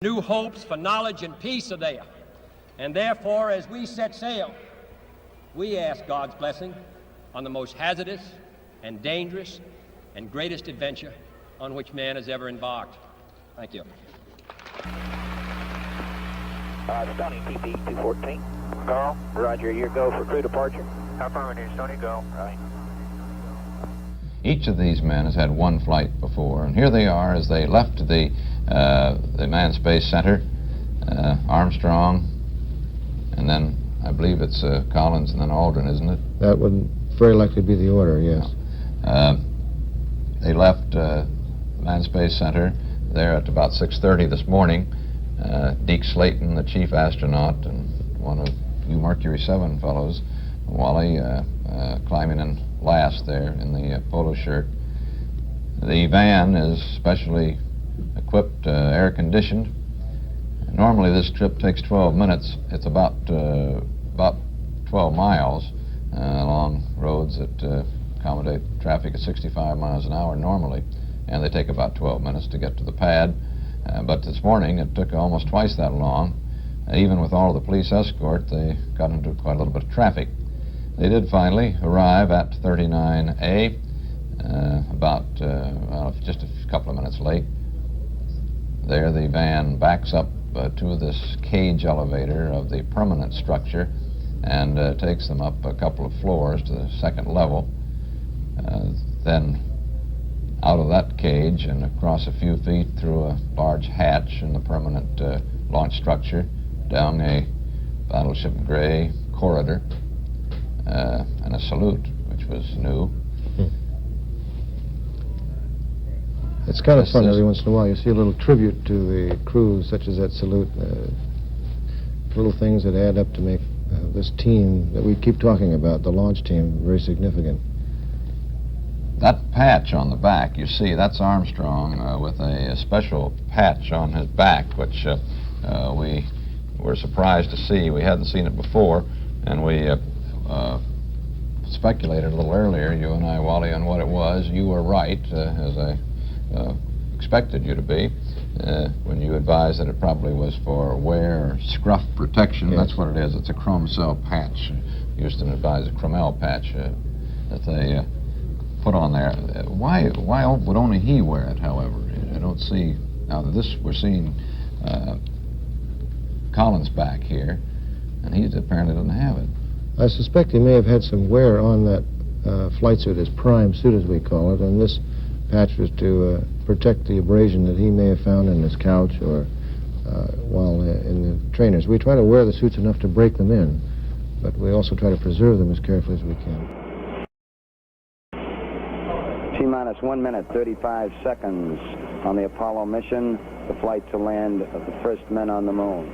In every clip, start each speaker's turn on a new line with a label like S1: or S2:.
S1: New hopes for knowledge and peace are there. And therefore, as we set sail, we ask God's blessing on the most hazardous and dangerous and greatest adventure on which man has ever embarked. Thank you.
S2: Stony, TP 214.
S3: Go.
S2: Roger, your go for crew departure.
S3: Affirmative, Stony, go.
S2: Right.
S4: Each of these men has had one flight before, and here they are as they left the Manned Space Center. Armstrong, and then I believe it's Collins and then Aldrin, isn't it?
S5: That would very likely be the order, yes.
S4: They left Manned Space Center there at about 6:30 this morning. Deke Slayton, the chief astronaut, and one of you Mercury 7 fellows, Wally, climbing in last there in the polo shirt. The van is specially equipped, air-conditioned. Normally this trip takes 12 minutes. It's about 12 miles along roads that accommodate traffic at 65 miles an hour normally, and they take about 12 minutes to get to the pad. But this morning it took almost twice that long. Even with all the police escort, they got into quite a little bit of traffic. They did finally arrive at 39A, well, just a couple of minutes late. There the van backs up to this cage elevator of the permanent structure and takes them up a couple of floors to the second level. Then out of that cage and across a few feet through a large hatch in the permanent launch structure down a battleship gray corridor and a salute, which was new.
S5: It's kind of fun every once in a while. You see a little tribute to the crew, such as that salute. Little things that add up to make this team that we keep talking about, the launch team, very significant.
S4: That patch on the back, you see, that's Armstrong with a special patch on his back, which we were surprised to see. We hadn't seen it before, and we speculated a little earlier, you and I, Wally, on what it was. You were right, as I expected you to be, when you advised that it probably was for wear or scruff protection.
S5: Yes.
S4: That's what it is. It's a chrome cell patch. Houston advised a chromel patch that they put on there. Why would only he wear it, however? I don't see, now this, we're seeing Collins back here, and he apparently doesn't have it.
S5: I suspect he may have had some wear on that flight suit, his prime suit as we call it, and this patch was to protect the abrasion that he may have found in his couch or while in the trainers. We try to wear the suits enough to break them in, but we also try to preserve them as carefully as we can.
S2: T-minus 1 minute, 35 seconds on the Apollo mission, the flight to land of the first men on the moon.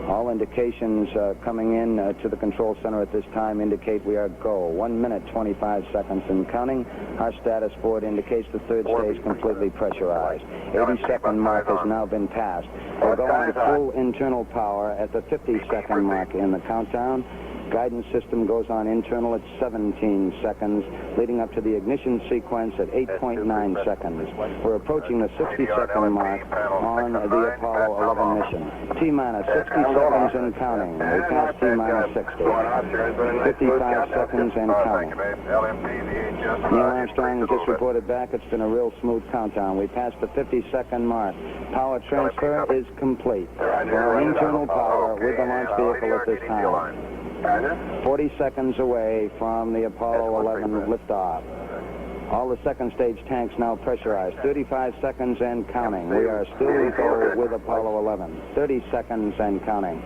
S2: All indications coming in to the control center at this time indicate we are go. 1 minute, 25 seconds and counting. Our status board indicates the third stage completely pressurized. 80-second mark has now been passed. We'll go on full internal power at the 50-second mark in the countdown. Guidance system goes on internal at 17 seconds, leading up to the ignition sequence at 8.9 seconds. We're approaching the 60-second mark on the Apollo 11 mission. T-minus 60 seconds and counting. We passed T-minus 60. 55 seconds and counting. Neil Armstrong just reported back. It's been a real smooth countdown. We passed the 50-second mark. Power transfer is complete. We're on internal power with the launch vehicle at this time. 40 seconds away from the Apollo 11 liftoff. All the second stage tanks now pressurized. 35 seconds and counting. We are still in go with Apollo 11. 30 seconds and counting.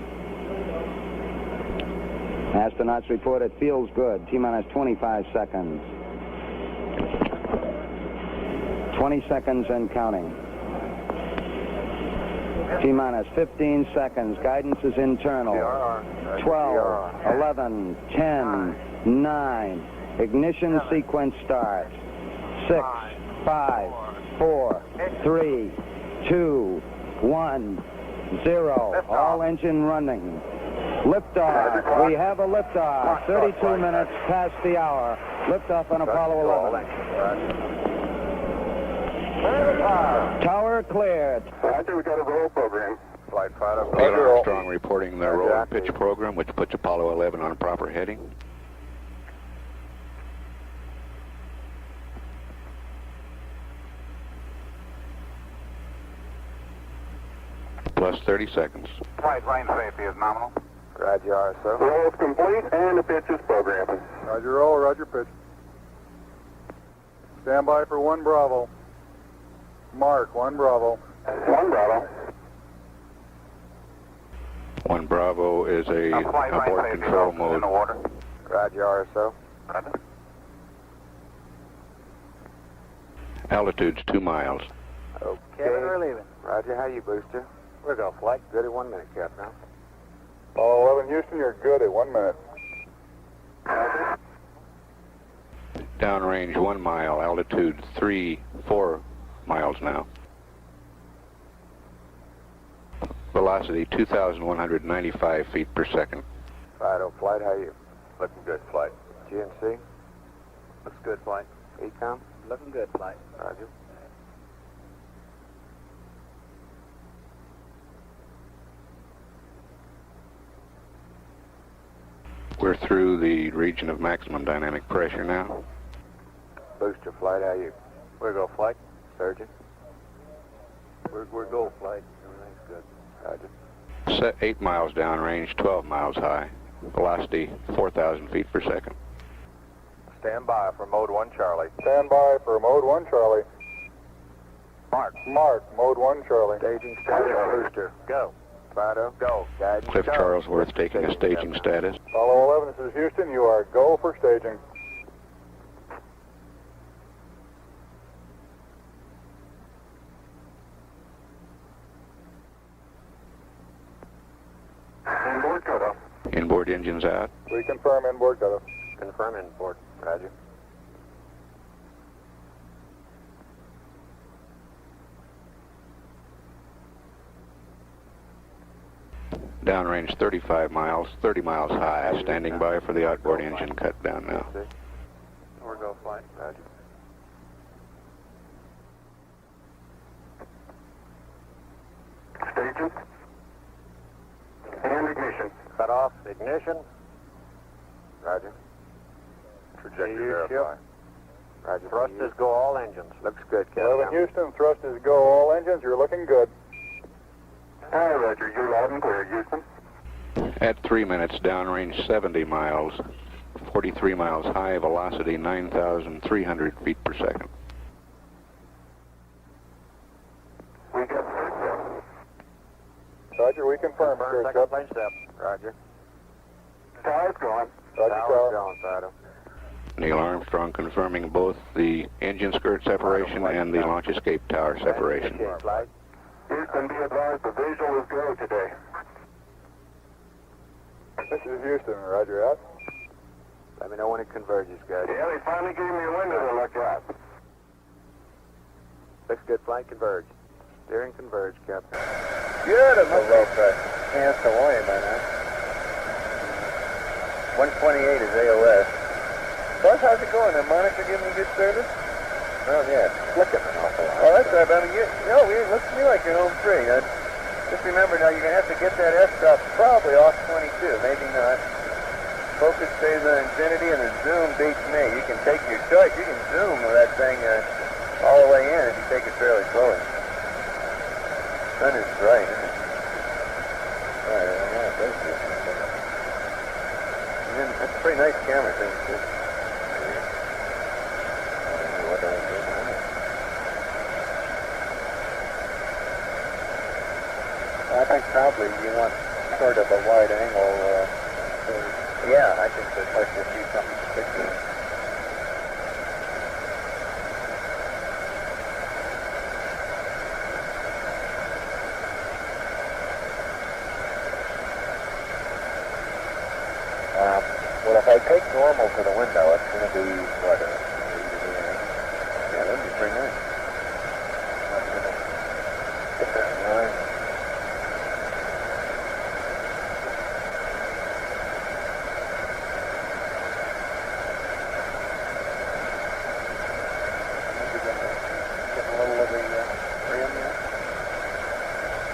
S2: Astronauts report it feels good. T-minus 25 seconds. 20 seconds and counting. T-minus 15 seconds. Guidance is internal. 12, 11, 10, 9. Ignition sequence starts. 6, 5, 4, 3, 2, 1, 0. All engine running. Liftoff. We have a liftoff. 32 minutes past the hour. Liftoff on Apollo 11. Tower cleared.
S3: I think we got a roll program.
S2: Flight Fido.
S3: Neil Armstrong reporting the roll and pitch program, which puts Apollo 11 on proper heading. Plus 30 seconds.
S2: Flight line safety is nominal. Roger, RSO. Roll is complete and the pitch is programming.
S6: Roger roll, roger pitch. Stand by for 1 Bravo. Mark, 1 Bravo.
S2: 1 Bravo.
S3: 1 Bravo is a abort control mode.
S2: In the water. Roger, RSO. Roger.
S3: Altitude's 2 miles.
S2: Okay. We're leaving. Roger, how you, booster? We're going to flight. Good at 1 minute, Captain.
S6: Apollo 11 Houston, you're good at 1 minute.
S3: Downrange 1 mile, altitude 4 miles now. Velocity 2,195 feet per second.
S2: Fido, flight, how you? Looking good, flight. GNC? Looks good, flight. Ecom? Looking good, flight. Roger.
S3: We're through the region of maximum dynamic pressure now.
S2: Booster flight, how you? We're go flight. Surgeon? We're go flight. Everything's good. Roger.
S3: Set 8 miles downrange, 12 miles high. Velocity 4,000 feet per second.
S2: Stand by for mode 1 Charlie.
S6: Stand by for mode 1 Charlie.
S2: Mark.
S6: Mark, mode 1 Charlie.
S2: Staging status, booster. Go. Fido, go. Guidance,
S3: Cliff Charlesworth taking a staging status.
S6: Apollo 11, this is Houston. You are go for staging.
S2: Inboard cutoff.
S3: Inboard engines out.
S6: We confirm inboard cutoff.
S2: Confirm inboard. Roger.
S3: Downrange 35 miles, 30 miles high. Standing by for the outboard engine cut down now.
S2: We're go flight. Roger. Staging. And ignition. Cut off. Ignition. Roger. Trajectory verified. Roger. Thrusters go all engines. Looks good, Captain.
S6: 11 Houston, thrusters go all engines. You're looking good.
S2: Hi, Roger. You're loud and clear, Houston.
S3: At 3 minutes, downrange 70 miles, 43 miles high, velocity 9,300 feet per second.
S2: We got first step.
S6: Roger, we confirm. First
S2: Second
S6: step.
S2: plane step. Roger. Tower's going.
S6: Roger,
S2: Tower's
S6: tower.
S2: going, Fido.
S3: Neil Armstrong confirming both the engine skirt separation and the launch escape tower separation.
S2: Flight. Houston, be advised the visual is go today.
S6: This is Houston. Roger, out.
S2: Let me know when it converges, guys. Yeah, they finally gave me a window to look at. Looks good, flight converge. Steering converge, Captain. Good, it must low pressure. Can't have to worry about that. 128 is AOS. Buzz, how's it going? The monitor giving you good service? Oh, yeah, it's flicking an awful lot. Oh, that's right, but I mean, it looks to me like you're home free. Just remember now, you're going to have to get that f-stop probably off 22, maybe not. Focus stays on infinity and the zoom beats me. You can take your choice. You can zoom with that thing all the way in if you take it fairly slowly. Sun is bright, isn't it? All right, yeah, it does do something. And then, that's a pretty nice camera thing, too. What do I do now? I think probably you want sort of a wide angle. Yeah, I think there's like to see something particular. Well, if I take normal to the window, it's going to be what? Yeah, that'd be pretty nice.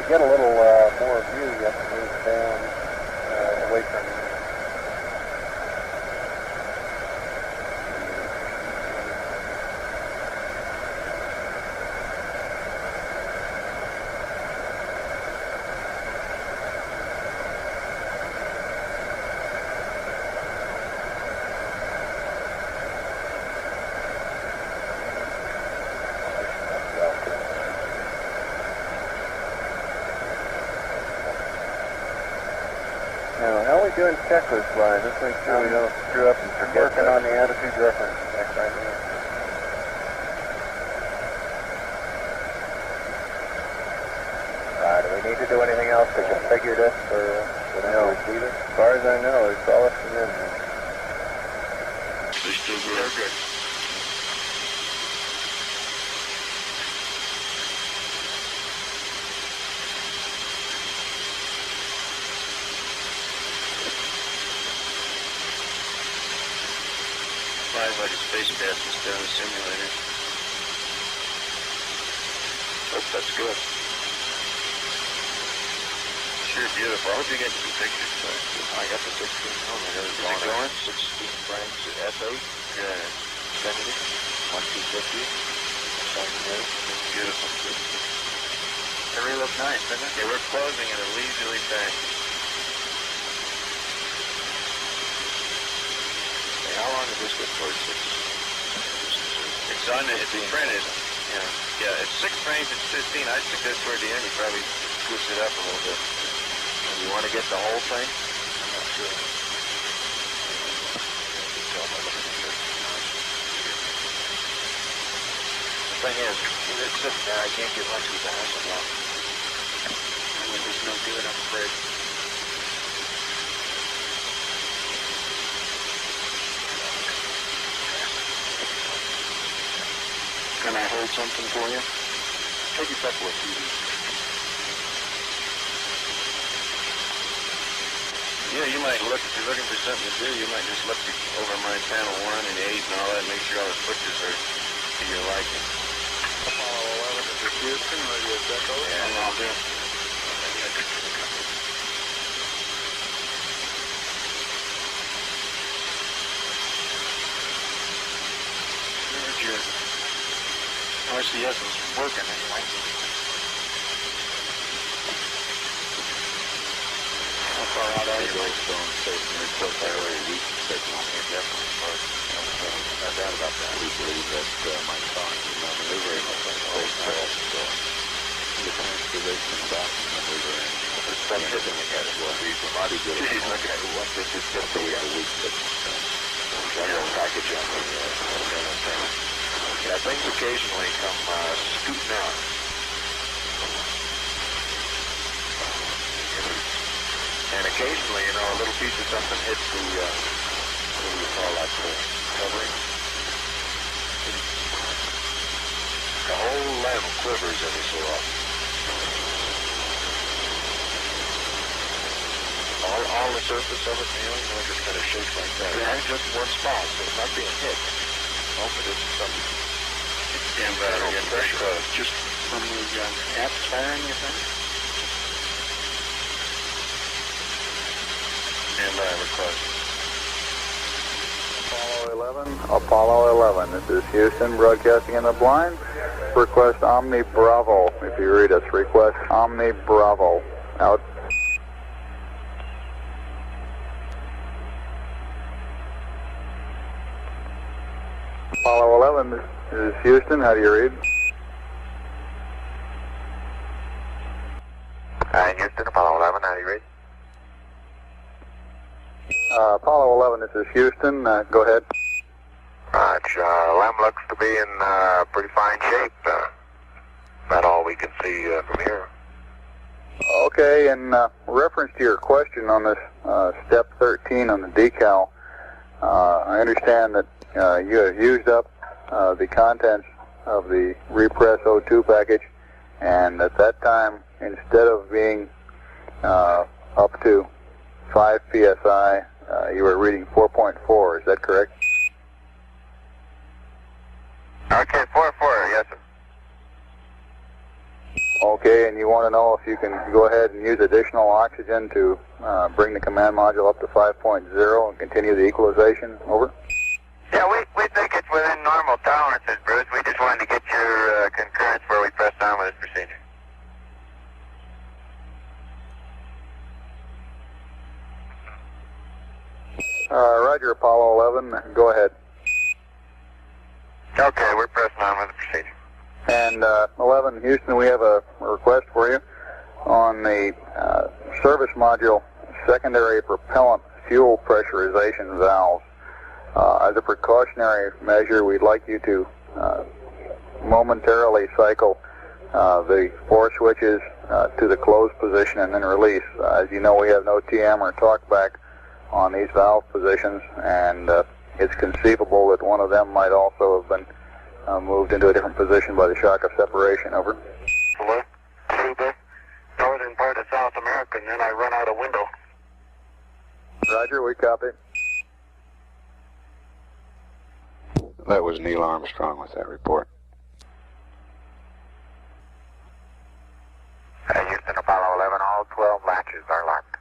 S2: Get a little more
S6: view, you have to move down away from you. Now, how are we doing checklist-wise? Let's make sure we don't screw up and forget. Working on the attitude reference check right now. Do we need to do anything else to configure this for the receiver? As far as I know, it's all up to them.
S3: They're still good. They're good. Flies like a space captain's down the simulator. Oh, that's good. Sure, beautiful. I hope you get some pictures. I got the 16 millimeter. Is it going? 16 frames at S8. Yeah. Infinity. 1250. It's beautiful. They really look nice, doesn't it? Yeah, we're closing at a leisurely pace. Hey, how long is this good for? It's on it. It's printed. Yeah. It's 6 frames. It's 15. I suggest toward the end you probably switch it up a little bit. You want to get the whole thing? I'm not sure. The thing is, it's sitting there. I can't get much with the Hasselblad. It's no good, I'm afraid. Can I hold something for you? Take a couple of CDs. Yeah, you might look, if you're looking for something to do, you might just look over my panel 1 and 8 and all that, make sure all the switches are to your liking. Apollo 11, is this Houston, Radio Echo? Yeah, I'll do it. There's your RCS is working anyway. How far out are you? Stone Station report that way. We can take on here definitely first. No doubt about that. We believe that Mike Fox is not maneuvering at that space crash. Independence position docking maneuver and everything we had will be body good. Okay, what this is just a week that general package on the yeah, things occasionally come scooting out. And occasionally, you know, a little piece of something hits the, what do you call that, covering? The whole lamp quivers every so often. All the surface of it, you know, it just kind of shakes like that. Yeah. And just one spot, so it's not being hit. Oh, but it's something. Stand by again, pressure. Just from the aft firing, you think? Stand by, request.
S6: Apollo 11, this is Houston broadcasting in the blind. Request Omni Bravo, if you read us. Request Omni Bravo. Out. Apollo 11, this is Houston, how do you read?
S3: Houston, Apollo 11, how do you read?
S6: Apollo 11, this is Houston, go ahead.
S3: LEM looks to be in pretty fine shape. About all we can see from here.
S6: Okay, in reference to your question on this step 13 on the decal, I understand that you have used up the contents of the Repress O2 package, and at that time, instead of being up to 5 psi, you were reading 4.4, is that correct?
S3: Okay, 4-4, yes sir.
S6: Okay, and you want to know if you can go ahead and use additional oxygen to bring the command module up to 5.0 and continue the equalization? Over.
S3: Yeah, we think it's within normal tolerances, Bruce. We just wanted to get your concurrence before we press on with this procedure.
S6: Roger, Apollo 11. Go ahead.
S3: Okay, we're pressing on with the procedure.
S6: And 11, Houston, we have a request for you on the service module secondary propellant fuel pressurization valves. As a precautionary measure, we'd like you to momentarily cycle the 4 switches to the closed position and then release. As you know, we have no TM or talkback on these valve positions, and it's conceivable that one of them might also have been moved into a different position by the shock of separation. Over.
S3: Look through the northern part of South America, and then I run out a window.
S6: Roger, we copy.
S3: That was Neil Armstrong with that report. Houston, Apollo 11, all 12 latches are locked.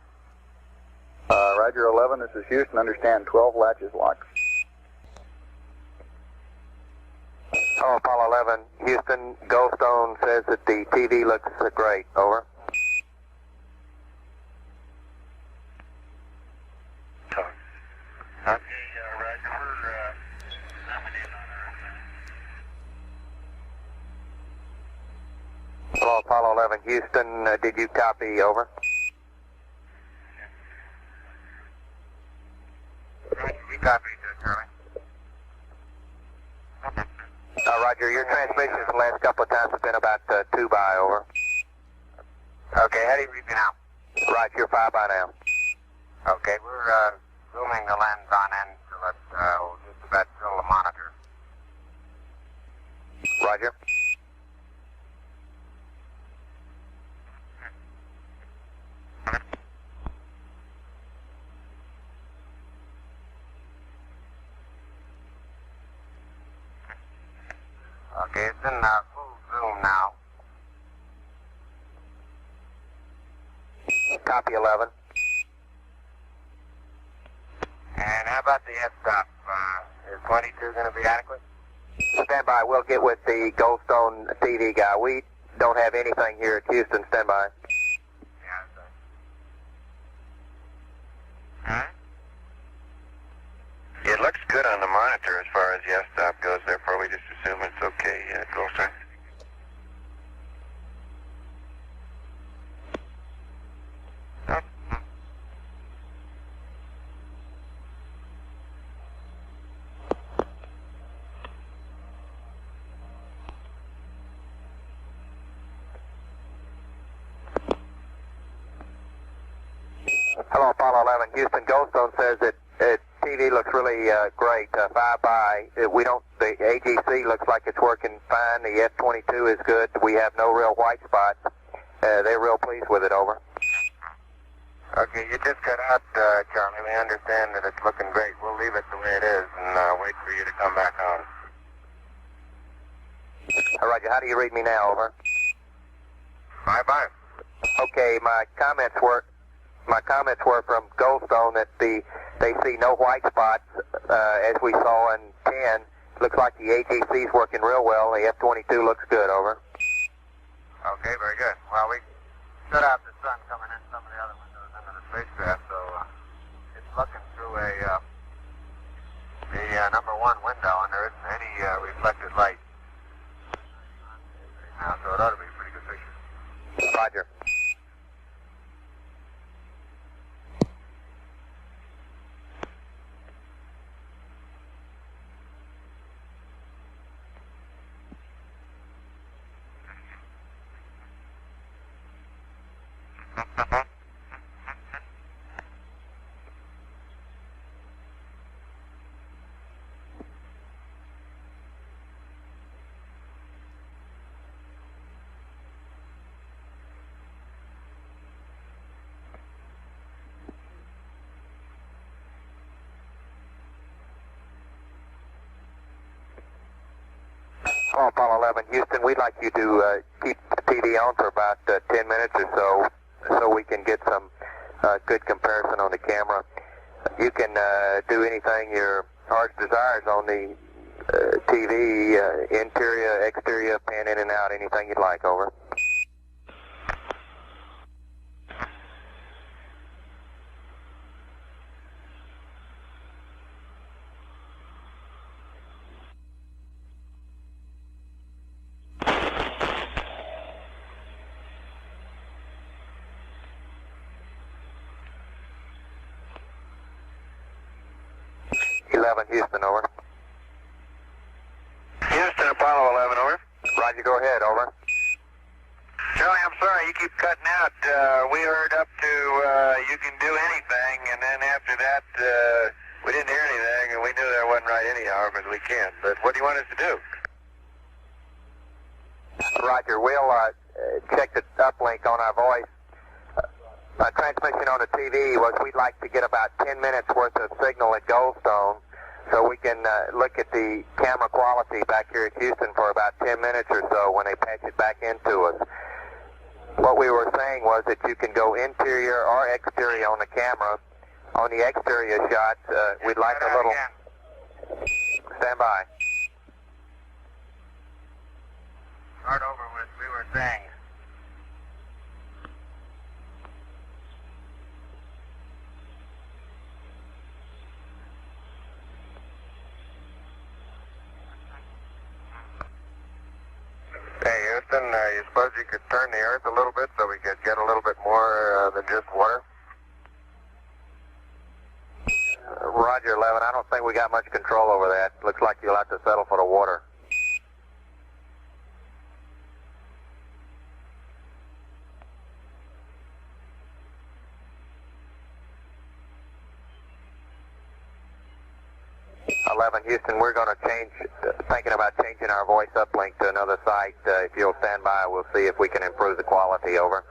S6: Roger, 11, this is Houston. Understand, 12 latches locked.
S3: Oh, Apollo 11, Houston, Goldstone says that the TV looks great. Over. Okay, Roger, we're nominating on our Hello, Apollo 11, Houston, did you copy? Over. We copied, Charlie. Roger, your transmissions the last couple of times have been about 2 by. Over. Okay, how do you read me now? Roger, you're 5 by now. Okay, we're zooming the lens on end so that we'll just about fill the monitor. Roger. Okay, it's in full zoom now. Copy 11. And how about the f-stop? Is 22 going to be adequate? Stand by. We'll get with the Goldstone TV guy. We don't have anything here at Houston. Stand by. Yeah, that's right. It looks good on the monitor as far as the f-stop goes. Therefore, we just assume it's okay. Goldstone. Hello, Apollo 11. Houston, Goldstone says that TV looks really great. 5 by. We don't. The AGC looks like it's working fine. The F-22 is good. We have no real white spots. They're real pleased with it. Over. Okay, you just cut out, Charlie. We understand that it's looking great. We'll leave it the way it is and wait for you to come back on. Roger. How do you read me now? Over. 5 by. Okay, my comments were from Goldstone that they see no white spots as we saw in 10. Looks like the AGC is working real well. The F-22 looks good. Over. Okay, very good. Well, we shut out the sun coming in some of the other windows under the spacecraft, so it's looking through the number 1 window, and there isn't any reflected light now, so it ought to be a pretty good picture. Roger. Apollo 11, Houston, we'd like you to keep TV on for about 10 minutes or so we can get some good comparison on the camera. You can do anything your heart desires on the TV, interior, exterior, pan in and out, anything you'd like, over. Houston, over.
S6: Houston, Apollo 11, over.
S3: Roger, go ahead, over.
S6: Charlie, I'm sorry, you keep cutting out. We heard up to you can do anything, and then after that, we didn't hear anything, and we knew that wasn't right anyhow, but we can't. But what do you want us to do?
S3: Roger, we'll check the uplink on our voice. Transmission on the TV was we'd like to get about 10 minutes worth of signal at Goldstone, so we can look at the camera quality back here at Houston for about 10 minutes or so when they patch it back into us. What we were saying was that you can go interior or exterior on the camera. On the exterior shots, we'd like a little... Stand by.
S6: Start over with we were saying.
S3: Hey, Houston, you suppose you could turn the earth a little bit so we could get a little bit more than just water? Roger, 11. I don't think we got much control over that. Looks like you'll have to settle for the water. Houston, we're going to thinking about changing our voice uplink to another site. If you'll stand by, we'll see if we can improve the quality, over.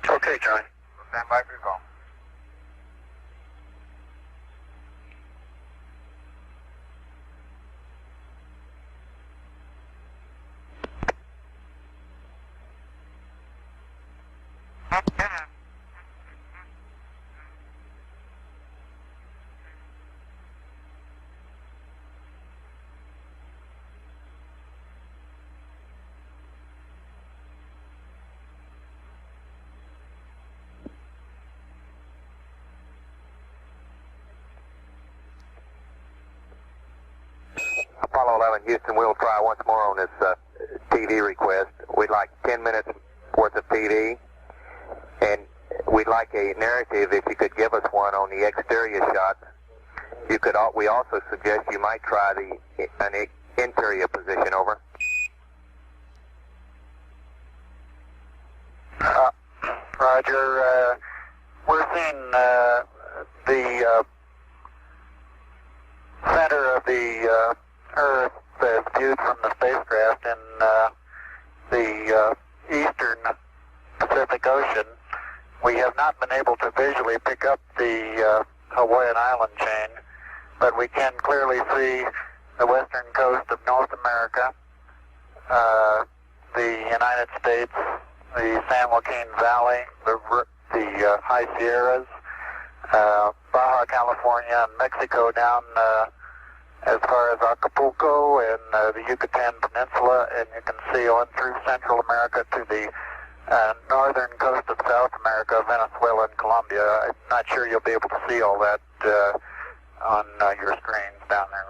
S6: Okay, Charlie. We'll stand by for your call.
S3: Apollo 11, Houston, we'll try once more on this TV request. We'd like 10 minutes worth of TV, and we'd like a narrative if you could give us one on the exterior shots. We also suggest you might try an interior position, over.
S6: Roger, we're seeing the center of the Earth as viewed from the spacecraft in the eastern Pacific Ocean. We have not been able to visually pick up the Hawaiian island chain, but we can clearly see the western coast of North America, the United States, the San Joaquin Valley, the High Sierras, Baja California, and Mexico down as far as Acapulco and the Yucatan Peninsula, and you can see on through Central America to the northern coast of South America, Venezuela and Colombia. I'm not sure you'll be able to see all that on your screens down there.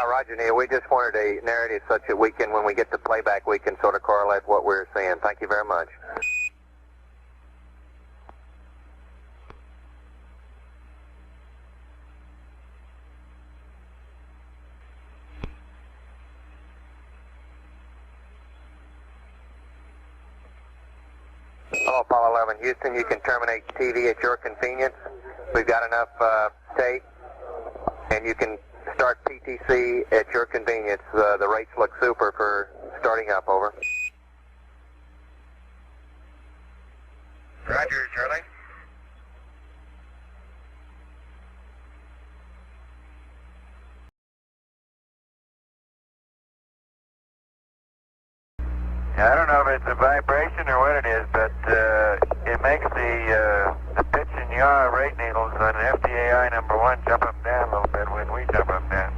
S3: Roger, Neil, we just wanted a narrative such that we can, when we get the playback, we can sort of correlate what we're seeing. Thank you very much. Hello, Apollo 11, Houston. You can terminate TV at your convenience. We've got enough tape, and you can start PTC at your convenience. The rates look super for starting up, over.
S6: Roger, Charlie.
S3: Yeah, I don't know if it's a vibration or what it is, but it makes the pitch and yaw rate needles on FDAI number 1 jump up and down a little bit when we jump up and down.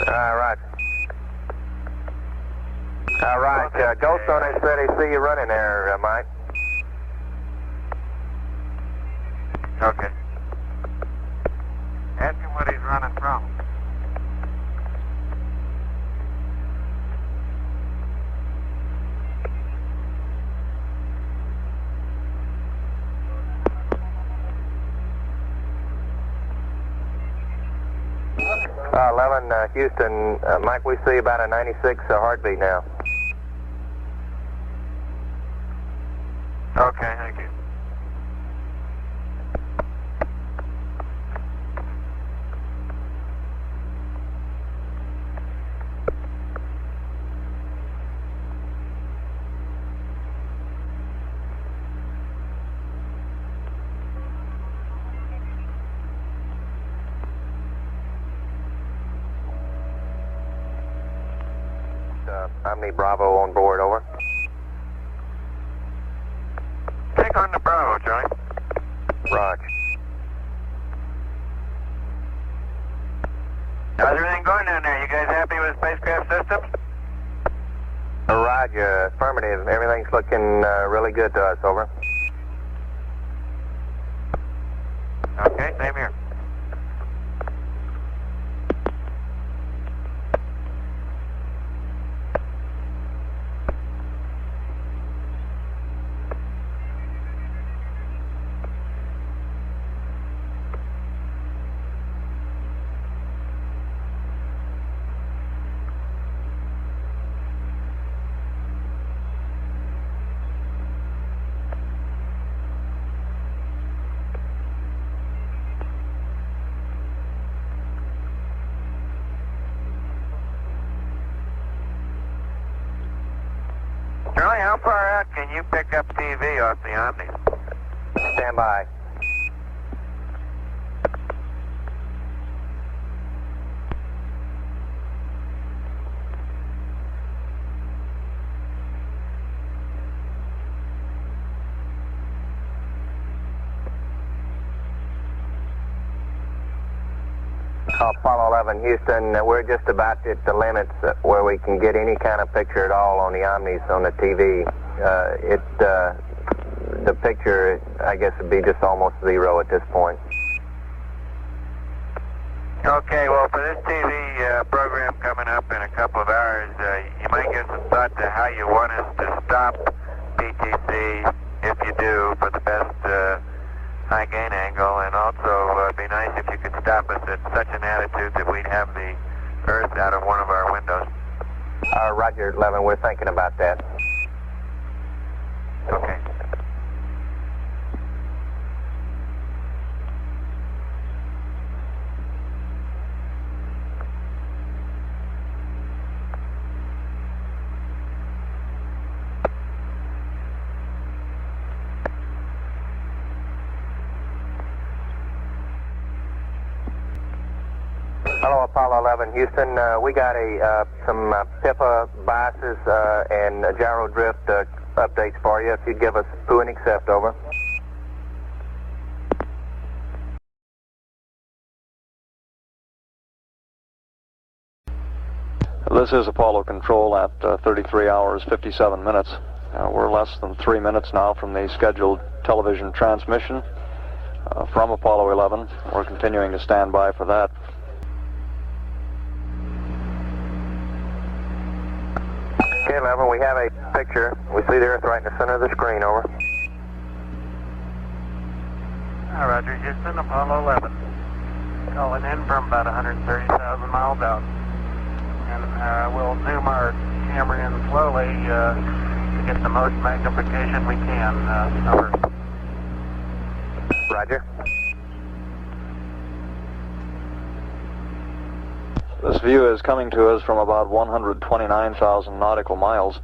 S7: Right. All right. Ghost on it said he see you running there, Mike.
S3: Okay. Ask him what he's running from.
S7: Houston, Mike, we see about a 96 heartbeat now.
S3: Okay, thank you.
S7: Omni Bravo on board, over.
S3: Take on the Bravo, Johnny.
S7: Roger.
S3: How's everything going down there? You guys happy with spacecraft systems?
S7: Roger, affirmative. Everything's looking really good to us, over.
S3: Okay, same here. Charlie, how far out can you pick up TV off the Omni?
S7: Stand by. Apollo 11, Houston, we're just about at the limits where we can get any kind of picture at all on the Omnis on the TV. The picture, I guess, would be just almost zero at this point.
S3: Okay, well, for this TV program coming up in a couple of hours, you might give some thought to how you want us to stop PTC, if you do, for the best high gain angle, and also it'd be nice if you could stop us at such an attitude that we'd have the Earth out of one of our windows.
S7: Roger, 11, we're thinking about that.
S3: Okay.
S7: Hello, Apollo 11, Houston. We got some PIPA biases and gyro drift updates for you. If you'd give us who and accept, over.
S8: This is Apollo Control at 33 hours 57 minutes. We're less than 3 minutes now from the scheduled television transmission from Apollo 11. We're continuing to stand by for that.
S7: Okay, 11, we have a picture. We see the Earth right in the center of the screen, over.
S3: Roger, Houston, Apollo 11. Calling in from about 130,000 miles out. And we'll zoom our camera in slowly to get the most magnification we can. Over.
S7: Roger.
S8: This view is coming to us from about 129,000 nautical miles.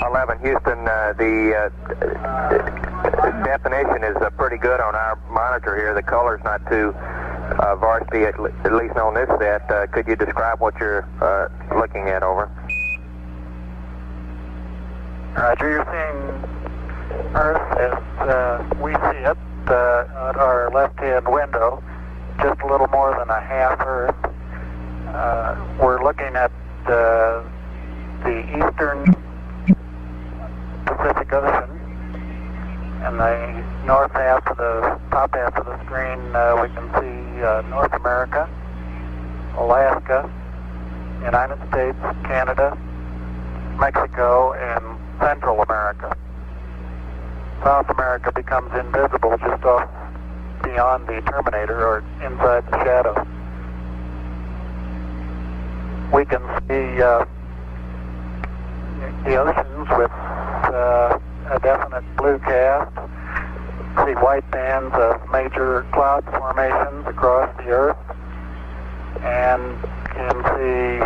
S7: 11 Houston, the definition is pretty good on our monitor here. The color's not too varsity, at least on this set. Could you describe what you're looking at, over?
S9: Roger, you're seeing Earth as we see it at our left-hand window, just a little more than a half Earth. We're looking at the eastern Pacific Ocean, and the north half of the top half of the screen we can see North America, Alaska, United States, Canada, Mexico, and Central America. South America becomes invisible just off beyond the terminator or inside the shadow. We can see the oceans with a definite blue cast, see white bands of major cloud formations across the Earth, and can see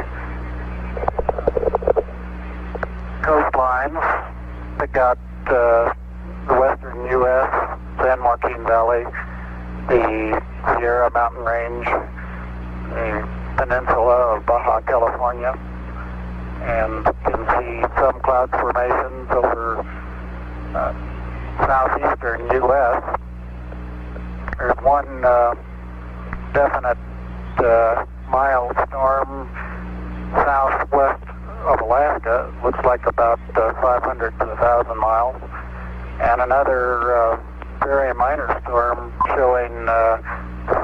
S9: coastlines. Pick out the western U.S., San Joaquin Valley, the Sierra Mountain Range, the peninsula of Baja California, and can see some cloud formations over southeastern U.S. There's one definite mild storm southwest of Alaska. Looks like about 500 to 1,000 miles. And another very minor storm showing the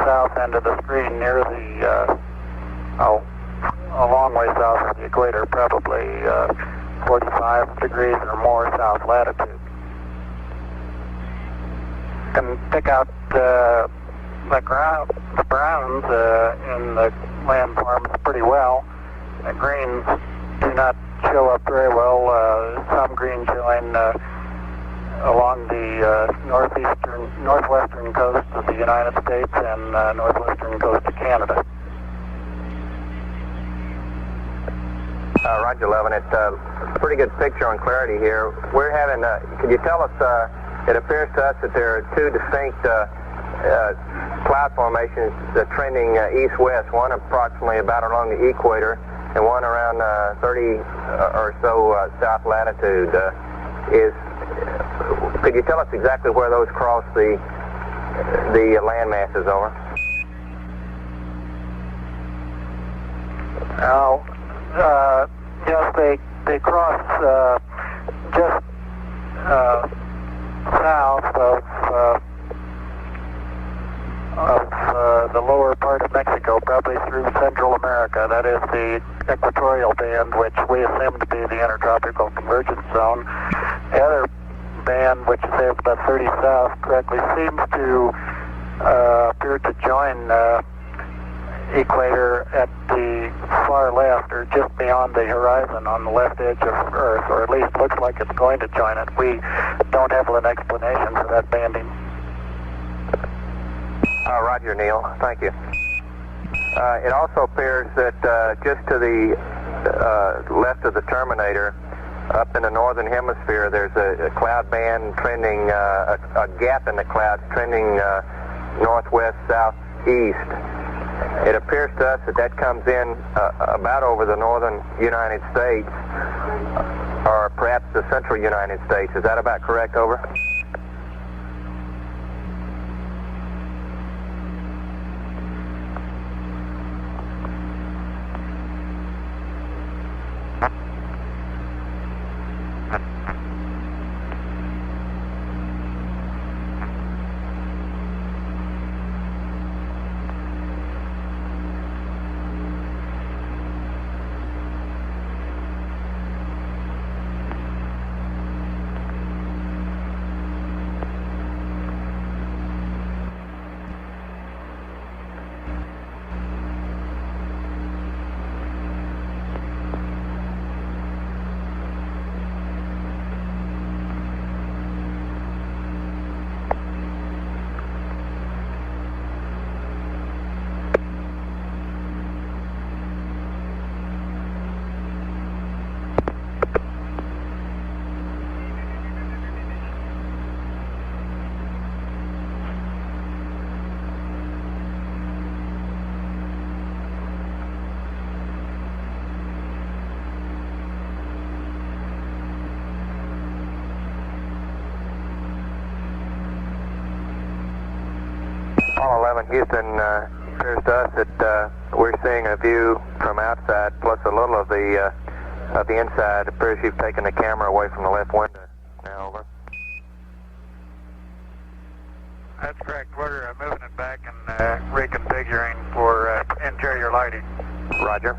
S9: south end of the screen near the, a long way south of the equator, probably 45 degrees or more south latitude. You can pick out the browns in the landforms pretty well. The greens do not show up very well. Some green showing along the northwestern coast of the United States and northwestern coast of Canada.
S7: Roger, 11. It's a pretty good picture on clarity here. We're having, could you tell us, it appears to us that there are two distinct cloud formations trending east-west, one approximately about along the equator and one around 30 or so south latitude. Could you tell us exactly where those cross the land masses, over?
S9: Yes, they cross just south of the lower part of Mexico, probably through Central America. That is the equatorial band, which we assume to be the intertropical convergence zone. The other band, which is about 30 south, correctly seems to appear to join equator at the far left, or just beyond the horizon on the left edge of Earth, or at least looks like it's going to join it. We don't have an explanation for that banding.
S7: Roger, Neil. Thank you. It also appears that just to the left of the terminator, up in the northern hemisphere, there's a cloud band trending, a gap in the clouds trending northwest, southeast. It appears to us that comes in about over the northern United States, or perhaps the central United States. Is that about correct, over? Apollo 11, Houston, appears to us that we're seeing a view from outside plus a little of the inside. It appears you've taken the camera away from the left window. Now, over.
S9: That's correct. We're moving it back and reconfiguring for interior lighting.
S7: Roger.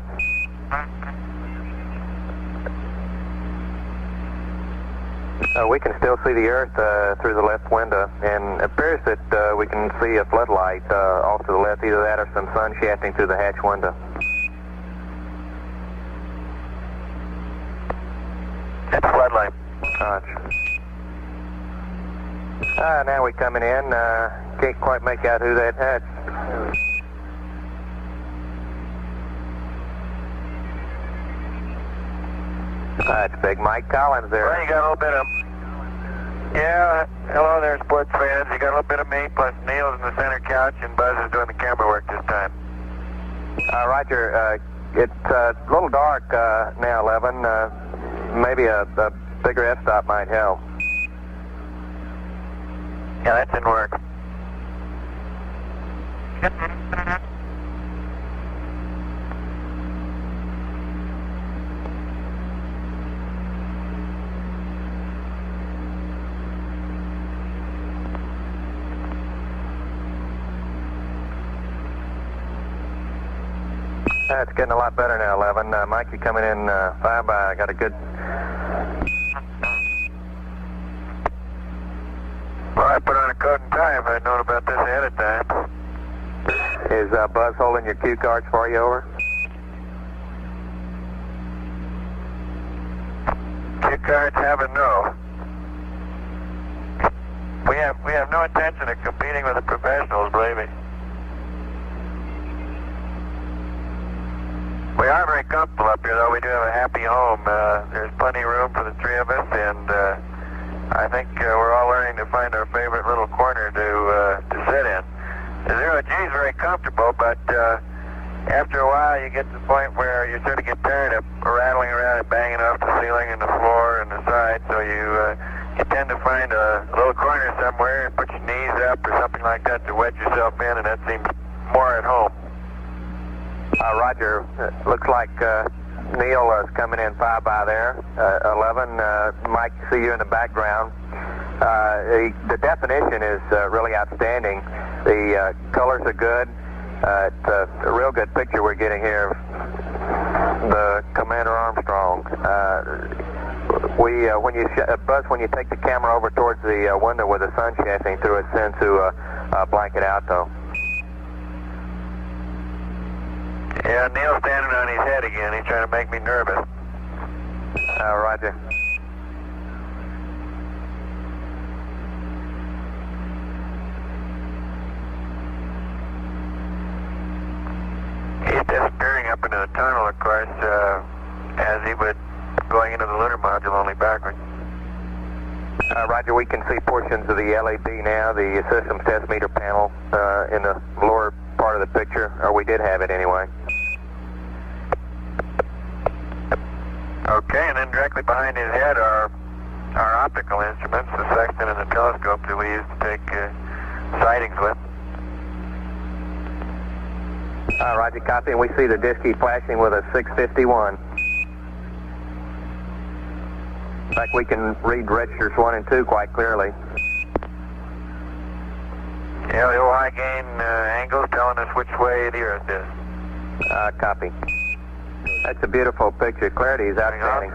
S7: We can still see the Earth through the left window, and it appears that we can see a floodlight off to the left, either that or some sun shafting through the hatch window. It's a floodlight. Now we're coming in. Can't quite make out who that had. That's Big Mike Collins there.
S9: Well, you got a little bit of... Yeah, hello there, sports fans. You got a little bit of me, plus Neil's in the center couch, and Buzz is doing the camera work this time.
S7: Roger, it's a little dark now, 11. Maybe a bigger f-stop might help.
S9: Yeah, that didn't work.
S7: It's getting a lot better now, 11. Mike, you coming in 5 by. I got a good...
S9: Well, I put on a coat and tie if I'd known about this ahead of time.
S7: Is Buzz holding your cue cards for you, over?
S9: Cue cards have a no. We have no intention of competing with the professionals, believe me. We are very comfortable up here, though. We do have a happy home. There's plenty of room for the three of us, and I think we're all learning to find our favorite little corner to sit in. The Zero G is very comfortable, but after a while you get to the point where you sort of get tired of rattling around and banging off the ceiling and the floor and the side, so you tend to find a little corner somewhere and put your knees up or something like that to wedge yourself in, and that seems more at home.
S7: Roger, looks like Neil is coming in 5 by there, 11. Mike, see you in the background. The definition is really outstanding. The colors are good. It's a real good picture we're getting here of the Commander Armstrong. Buzz, when you take the camera over towards the window with the sun shafting through it, sends to blank it out, though.
S9: Yeah, Neil's standing on his head again. He's trying to make me nervous.
S7: Roger.
S9: He's disappearing up into the tunnel, of course, as he would going into the lunar module, only backwards.
S7: Roger, we can see portions of the LAD now, the systems test meter panel in the lower part of the picture, or we did have it anyway.
S9: Okay, and then directly behind his head are our optical instruments, the sextant and the telescope that we use to take sightings with.
S7: Roger, copy, and we see the disk keep flashing with a 651. In fact, we can read registers 1 and 2 quite clearly.
S9: Yeah, the old high gain angles telling us which way the Earth is.
S7: Copy. That's a beautiful picture. Clarity is outstanding.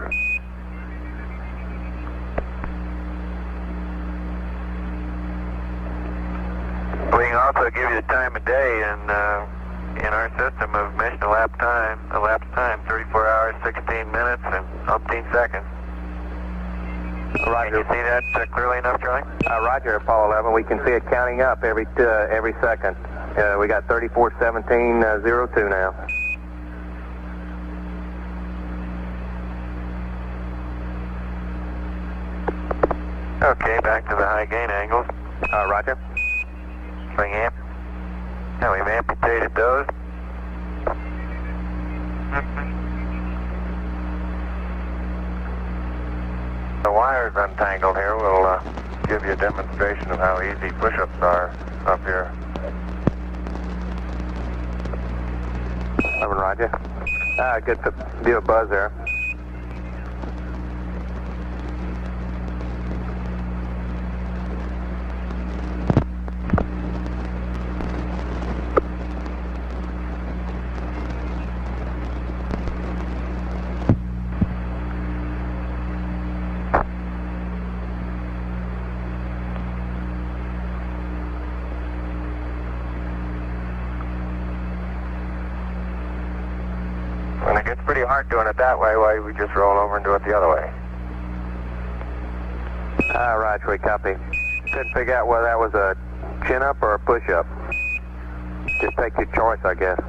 S9: We can also give you the time of day in our system of mission elapsed time, 34 hours, 16 minutes, and umpteen seconds.
S7: Roger.
S9: Can you see that clearly enough, Charlie?
S7: Roger, Apollo 11. We can see it counting up every second. We got 34:17:02 now.
S9: Okay, back to the high gain angles.
S7: Roger.
S9: Swing amp. Now we've amputated those. The wire's untangled here. We'll give you a demonstration of how easy push-ups are up here.
S7: 11, roger. Good view of Buzz there. When it gets pretty hard doing it that way, why we just roll over and do it the other way? Roger, we copy. Couldn't figure out whether that was a chin-up or a push-up. Just take your choice, I guess.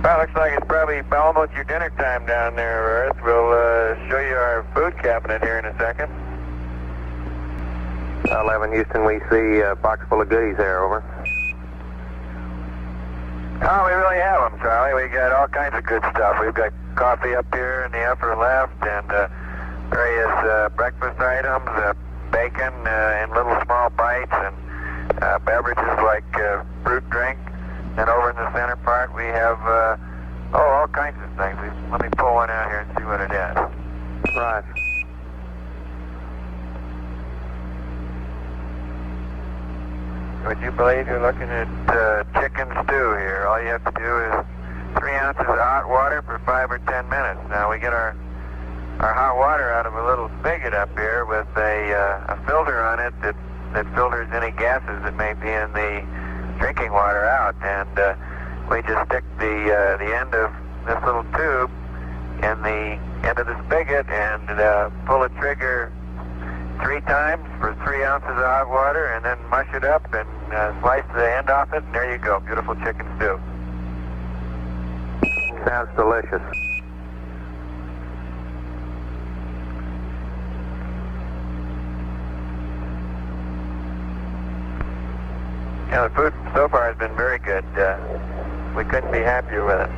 S7: Well, looks like it's probably almost your dinner time down there, Earth. We'll show you our food cabinet here in a second. 11 Houston, we see a box full of goodies there, over. Oh, we really have them, Charlie. We got all kinds of good stuff. We've got coffee up here in the upper left and various breakfast items, bacon in little small bites, and beverages like fruit drink. And over in the center part, we have, all kinds of things. Let me pull one out here and see what it is. Right. Would you believe you're looking at chicken stew here? All you have to do is 3 ounces of hot water for 5 or 10 minutes. Now, we get our hot water out of a little spigot up here with a filter on it that filters any gases that may be in the drinking water out, and we just stick the end of this little tube in the end of the spigot and pull the trigger 3 times for 3 ounces of hot water, and then mush it up and slice the end off it, and there you go, beautiful chicken stew. Sounds delicious. Yeah, the food so far has been very good. We couldn't be happier with it.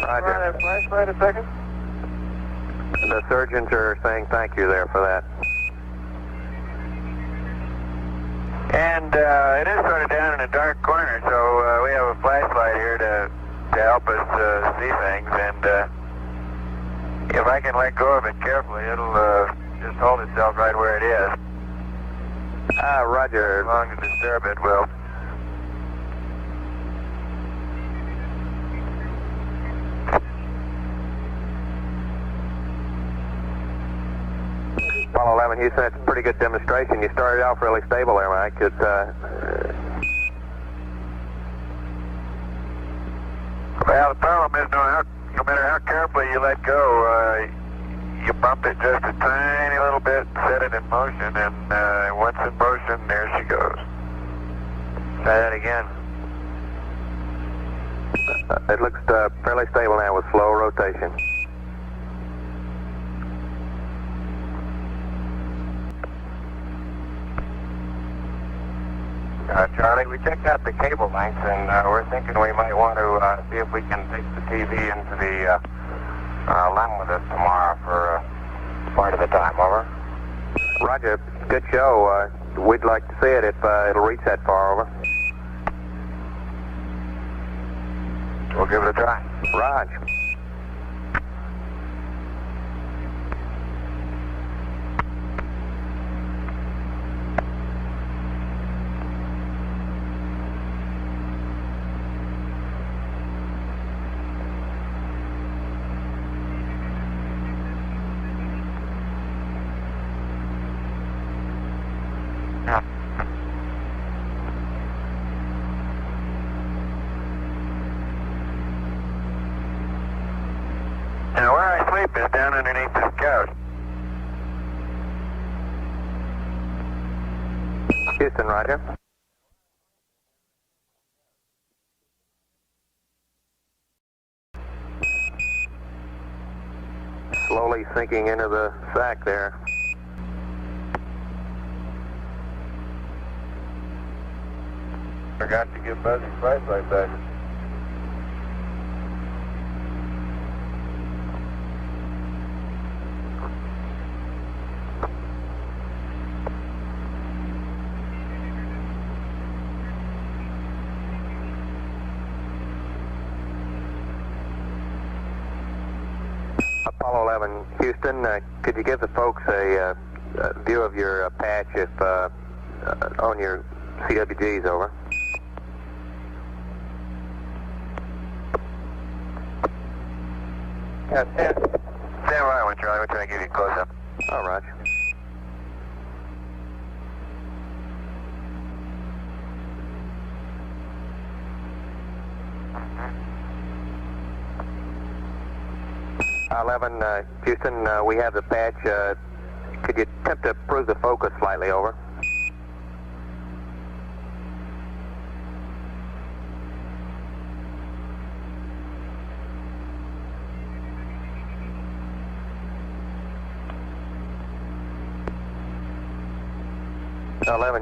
S7: Roger. Run that flashlight a second. The surgeons are saying thank you there for that. And it is sort of down in a dark corner, so we have a flashlight here to help us see things. And if I can let go of it carefully, it'll just hold itself right where it is. Roger. As long as disturb it will. Apollo 11, Houston, that's a pretty good demonstration. You started off really stable there, Mike. Well, the problem is no matter how carefully you let go, you bump it just a tiny little bit, set it in motion, and once in motion, there she goes. Try that again. It looks fairly stable now with slow rotation. Charlie, we checked out the cable length, and we're thinking we might want to see if we can take the TV into the LEM with us tomorrow for part of the time. Over. Roger. Good show. We'd like to see it if it'll reach that far. Over. We'll give it a try. Roger. Now, where I sleep is down underneath this couch. Houston, roger. slowly sinking into the sack there.
S3: Forgot to give Buzz his flashlight back.
S7: Apollo 11, Houston, could you give the folks a view of your patch if on your CWGs, over?
S3: Yeah, stand by, Charlie. We're trying to give you a close-up.
S7: All right. Houston, we have the patch. Could you attempt to improve the focus slightly, over?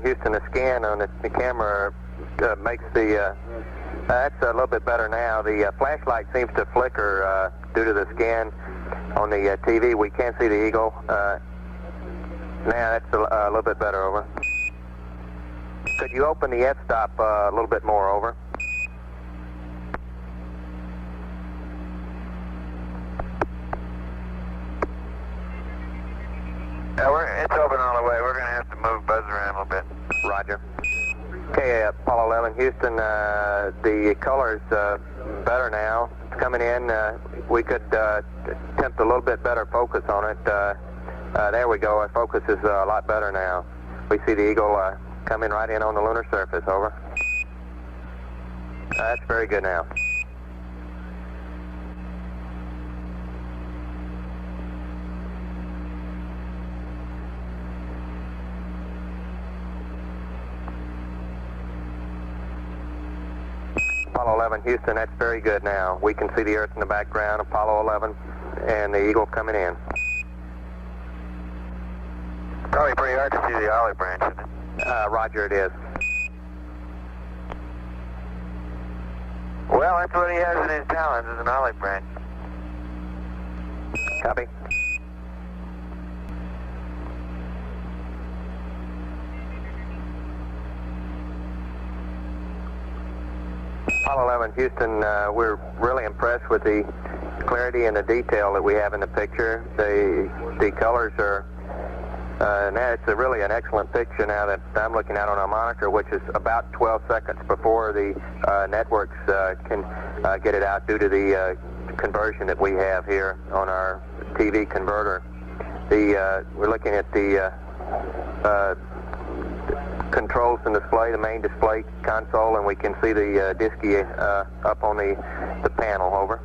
S7: Houston, the scan on the camera makes the, that's a little bit better now. The flashlight seems to flicker due to the scan on the TV. We can't see the eagle. Now that's a little bit better, over. Could you open the f-stop a little bit more, over?
S3: Yeah, it's open all the way. We're going to have to move Buzz around a little bit.
S7: Roger. Okay, Apollo 11, Houston, the color's better now. It's coming in. We could attempt a little bit better focus on it. There we go. Our focus is a lot better now. We see the eagle coming right in on the lunar surface, over. That's very good now. Apollo 11, Houston, that's very good now. We can see the Earth in the background, Apollo 11, and the eagle coming in.
S3: Probably pretty hard to see the olive branch, isn't it?
S7: Roger, it is.
S3: Well, that's what he has in his talons, is an olive branch.
S7: Copy. Apollo 11, Houston, we're really impressed with the clarity and the detail that we have in the picture. The colors are, now it's really an excellent picture now that I'm looking at on our monitor, which is about 12 seconds before the networks can get it out due to the conversion that we have here on our TV converter. We're looking at the controls and display, the main display console, and we can see the disky up on the panel, over.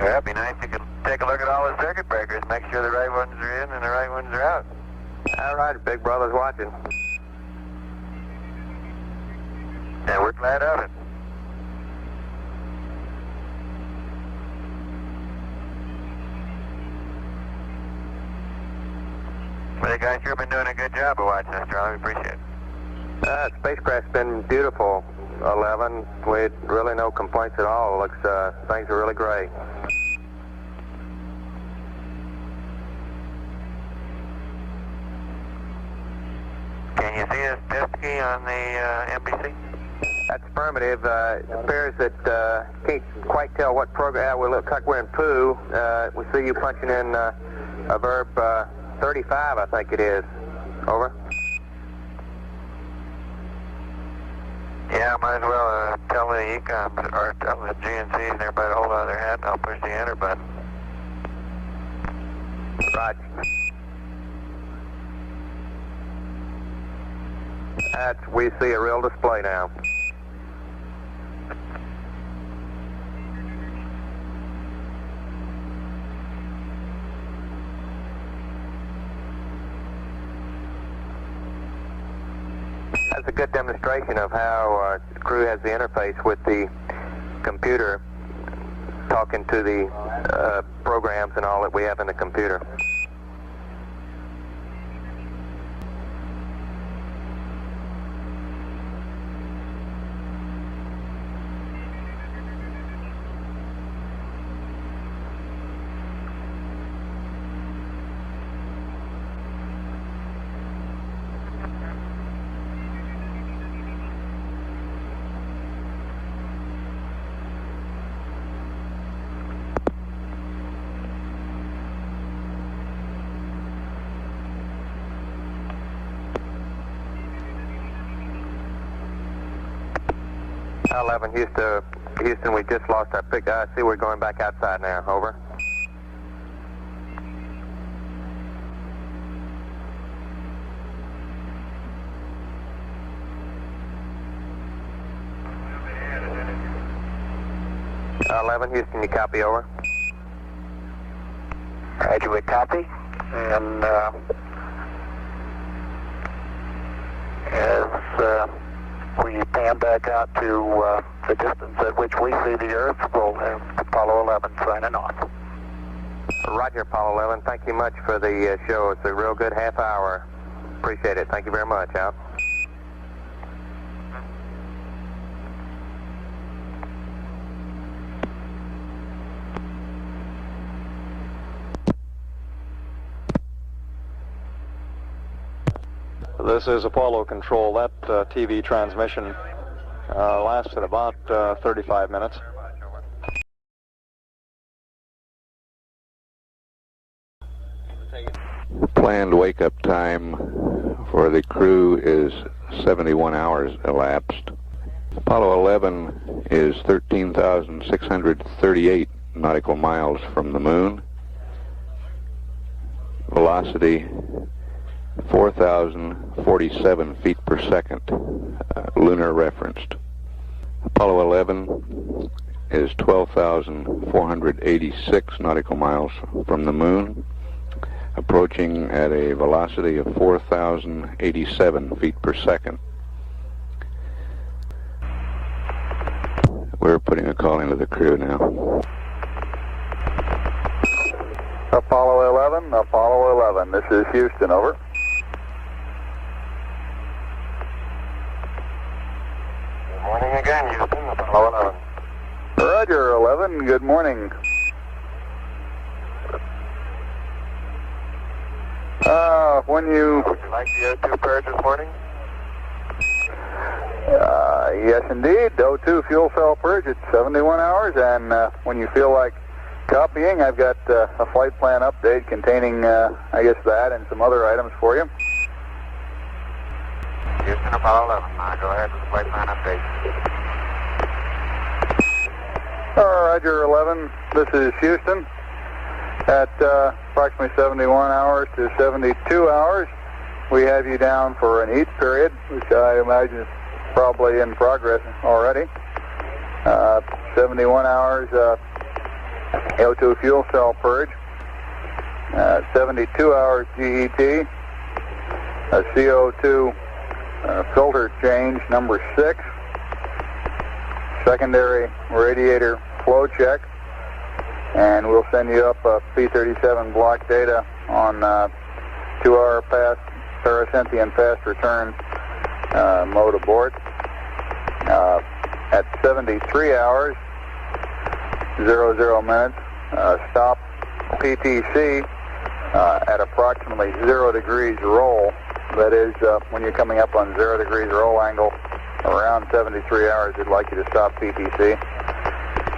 S3: Yeah, it'd be nice if you could take a look at all the circuit breakers, make sure the right ones are in and the right ones are out.
S7: All right, Big Brother's watching.
S3: And we're glad of it. Well, you guys sure been doing a good job of watching us, Charlie. We appreciate it.
S7: Spacecraft's been beautiful, 11. We had really no complaints at all. Looks, things are really great.
S3: Can you see this disky on the MPC?
S7: That's affirmative. It appears that can't quite tell what program. We look like we're in Pooh. We see you punching in a verb 35, I think it is. Over.
S3: Yeah, might as well tell the ECOMs or tell the GNCs and everybody to hold on to their hat and I'll push the enter button.
S7: Right. We see a real display now. That's a good demonstration of how the crew has the interface with the computer, talking to the programs and all that we have in the computer. Houston, we just lost our pick. I see we're going back outside now. Over. Houston, you copy, over?
S9: Roger, we copy. And as we pan back out to the distance at which we see the Earth, we'll have Apollo 11 signing off.
S7: Roger, Apollo 11. Thank you much for the show. It's a real good half hour. Appreciate it. Thank you very much. Out.
S8: This is Apollo Control. That TV transmission lasted about 35 minutes.
S3: Planned wake-up time for the crew is 71 hours elapsed. Apollo 11 is 13,638 nautical miles from the moon. Velocity 4,047 feet per second, lunar referenced. Apollo 11 is 12,486 nautical miles from the moon, approaching at a velocity of 4,087 feet per second. We're putting a call into the crew now.
S6: Apollo 11, this is Houston, over.
S7: Good morning again, Houston, Apollo 11.
S6: Roger, 11, good morning. Would you
S7: like the O2 purge this morning?
S6: Yes, indeed. O2 fuel cell purge at 71 hours, and when you feel like copying, I've got a flight plan update containing, I guess, that and some other items for you.
S7: Houston, Apollo 11. Go ahead with the flight plan update.
S6: Roger, 11. This is Houston. At approximately 71 hours to 72 hours, we have you down for an EAT period, which I imagine is probably in progress already. 71 hours O2 fuel cell purge. 72 hours GET. A CO2 filter change number 6. Secondary radiator flow check. And we'll send you up a P-37 block data on 2-hour fast Parasentian fast return mode abort. At 73 hours, 00 minutes, stop PTC at approximately 0 degrees roll. That is, when you're coming up on 0 degrees roll angle, around 73 hours, we'd like you to stop PTC.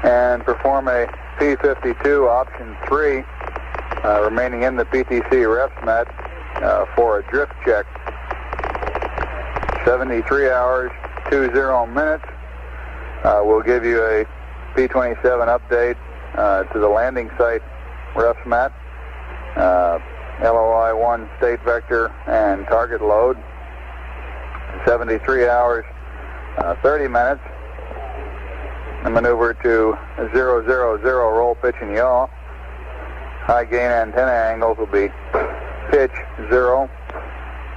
S6: And perform a P-52 option 3, remaining in the PTC RefsMet for a drift check. 73 hours, 20 minutes. We'll give you a P-27 update to the landing site RefsMet, LOI-1 state vector and target load. 73 hours, 30 minutes. And maneuver to 000 roll, pitch, and yaw. High gain antenna angles will be pitch 0,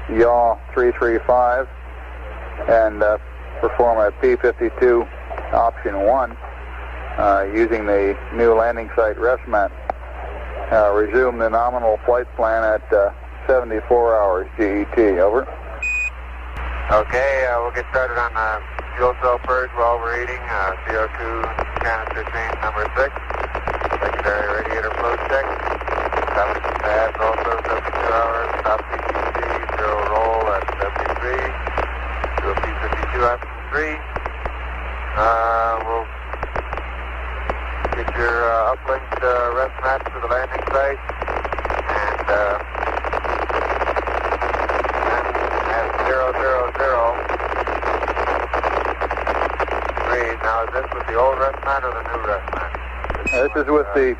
S6: yaw 335, and perform a P-52 option 1 using the new landing site rest mat. Resume the nominal flight plan at 74 hours GET. Over.
S7: Okay, we'll get started on fuel cell purge while we're eating. CO2 canister change number 6. Secondary radiator flow check. Stop pads also 72 hours. Stop PTC, 0 roll at W3. Do a P-52 option 3. We'll get your uplinked rest mats to the landing site. And at 000. Now, is this with the old rest mat or the new rest mat?
S6: This is with the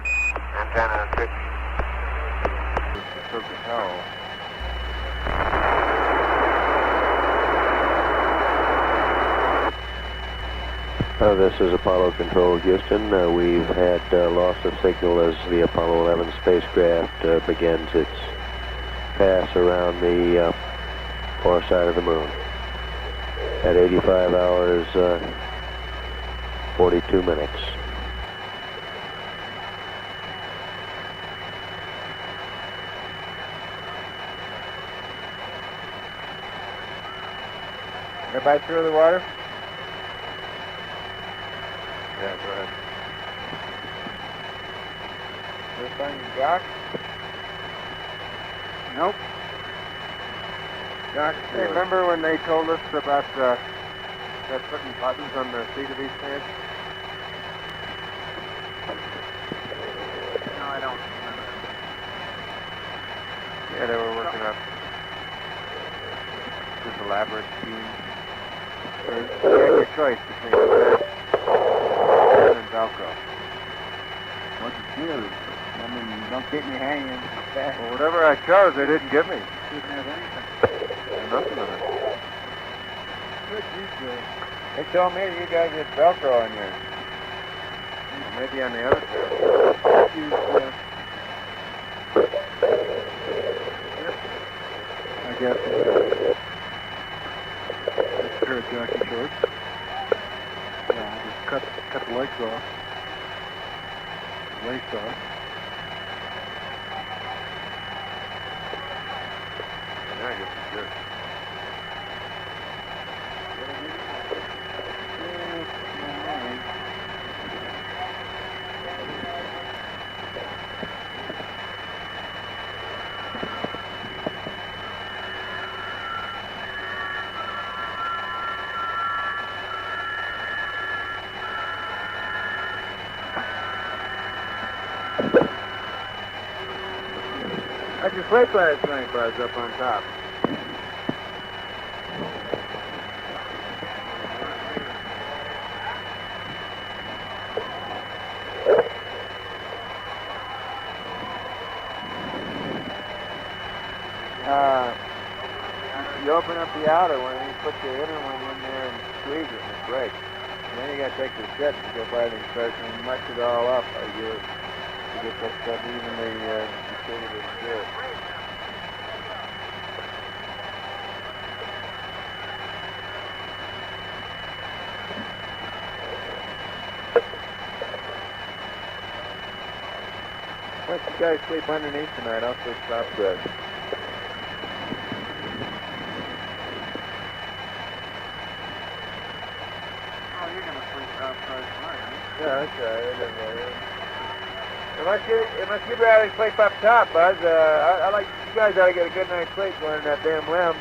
S7: antenna 6.
S10: This is Apollo Control, Houston. We've had loss of signal as the Apollo 11 spacecraft begins its pass around the far side of the moon at 85 hours 42 minutes.
S9: Everybody through the water?
S7: Yeah, go ahead.
S9: Everything you got? Nope. Doc, hey, remember when they told us about that putting buttons on the seat of these things? No, I don't remember. Yeah, they were working up this elaborate scheme. You had your choice between that and Velcro. What'd you choose? I mean, don't keep me hanging. Well, whatever I chose, they didn't give me. Didn't have anything. Nothing on it. What you choose? They told me you guys had Velcro on yours. Well, maybe on the other side. I guess. Pair of jockey shorts. Yeah, I just cut the legs off. Lace off.
S7: Yeah, I guess it's good.
S9: How'd you sleep last night, Buzz, up on top? You open up the outer one and you put the inner one in there and squeeze it and it breaks. And then you gotta take the set to go by the insertion and mush it all up. You get that stuff evenly distributed and good. Once you guys sleep underneath tonight, I'll sleep topside. Oh, you're gonna sleep topside tonight, huh? Yeah, that's right. It doesn't matter. Unless you'd rather sleep up top, Buzz, I like you guys ought to get a good night's sleep going in that damn limb.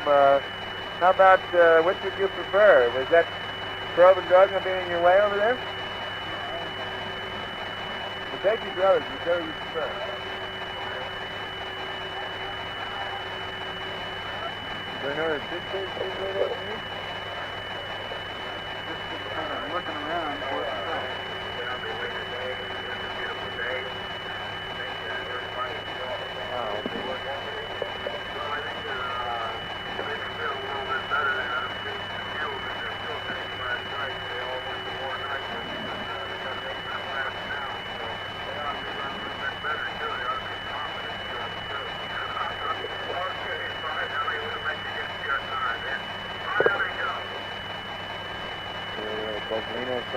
S9: How about which would you prefer? Was that probe and drug gonna be in your way over there? Well, take your druthers, whichever you prefer. Is there another suitcase right up here? Just kind of looking around for it.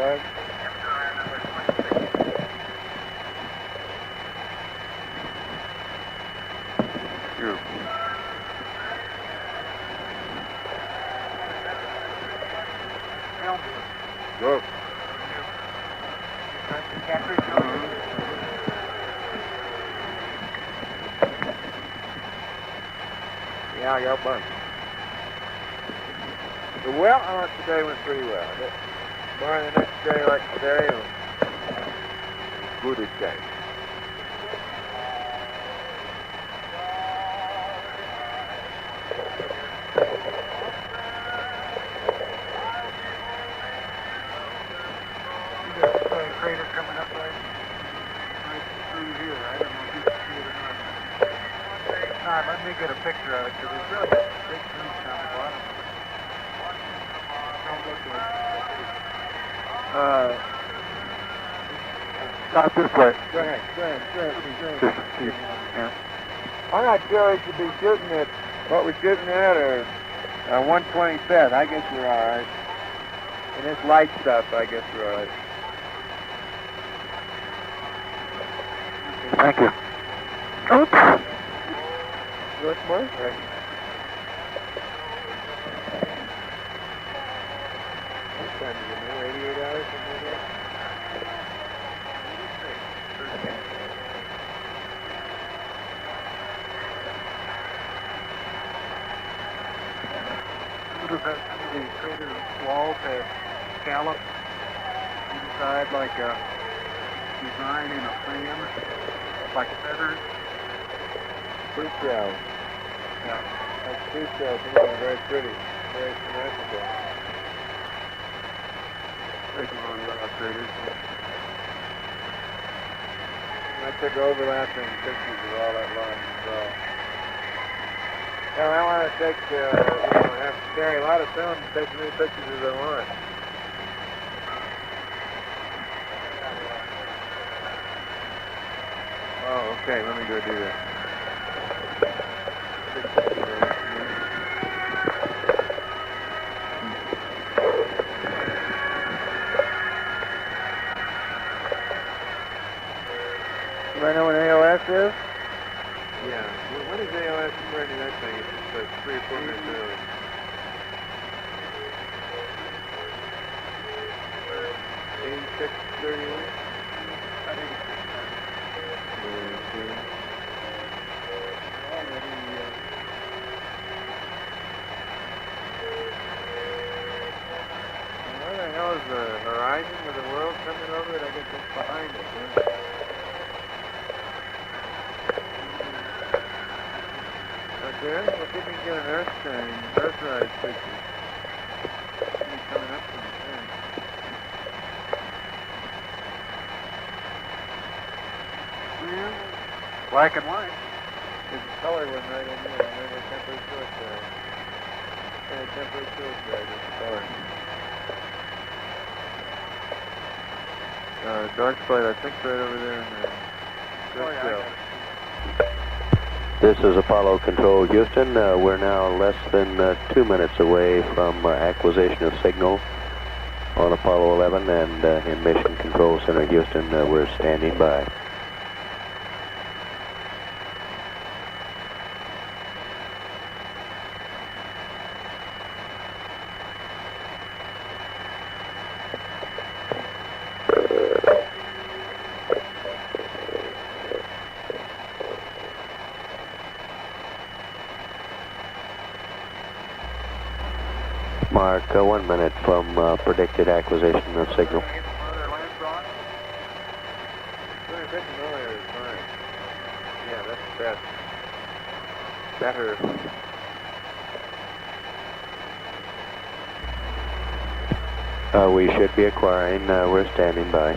S11: Doug.
S3: You.
S11: Go. Yeah, I got bunch. Well, I thought today went pretty well. Tomorrow the next day like today, good day.
S9: Crater coming up right through here. I don't know if you can see it or not. All right, let me get a picture of it because it's really a big piece down the bottom. Not this way.
S11: Go ahead.
S9: Yeah.
S11: I'm not sure we should be shooting at what we're shooting at or 125th. I guess we're all right. And this light stuff, I guess we're all right.
S9: Thank you. Oops.
S11: Look more? Right. What time is it now? 88 hours? Something like that?
S9: Some of the crater walls have scallops inside like a design in a fan, like feathers.
S11: Tree shells.
S9: Yeah.
S11: That's tree shells. Very pretty. Very symmetrical.
S9: Taking on craters.
S11: I took overlapping pictures of all that line as well. Now I want to take, have to carry a lot of film and take as many pictures as I want. Oh, okay, let me go do that. Do I know what ALS is? Yeah. When is ALS referring to that thing? It's like 3 or 4 minutes early. 86:31? I think it's 6:31. Where the hell is the horizon with the world coming over it? I guess it's behind it, huh? There, we'll see if we can get an Earthrise picture. It's coming up from there.
S9: Yeah. Black and white.
S11: There's a color one right in there. Remember the temporary source there. And a temporary source there, there's a color. Dark spot, I think right over there in the shell. This is Apollo Control Houston. We're now less than 2 minutes away from acquisition of signal on Apollo 11, and in Mission Control Center Houston, we're standing by. Mark, 1 minute from predicted acquisition of signal. Yeah, that's best. Better. We should be acquiring. We're standing by.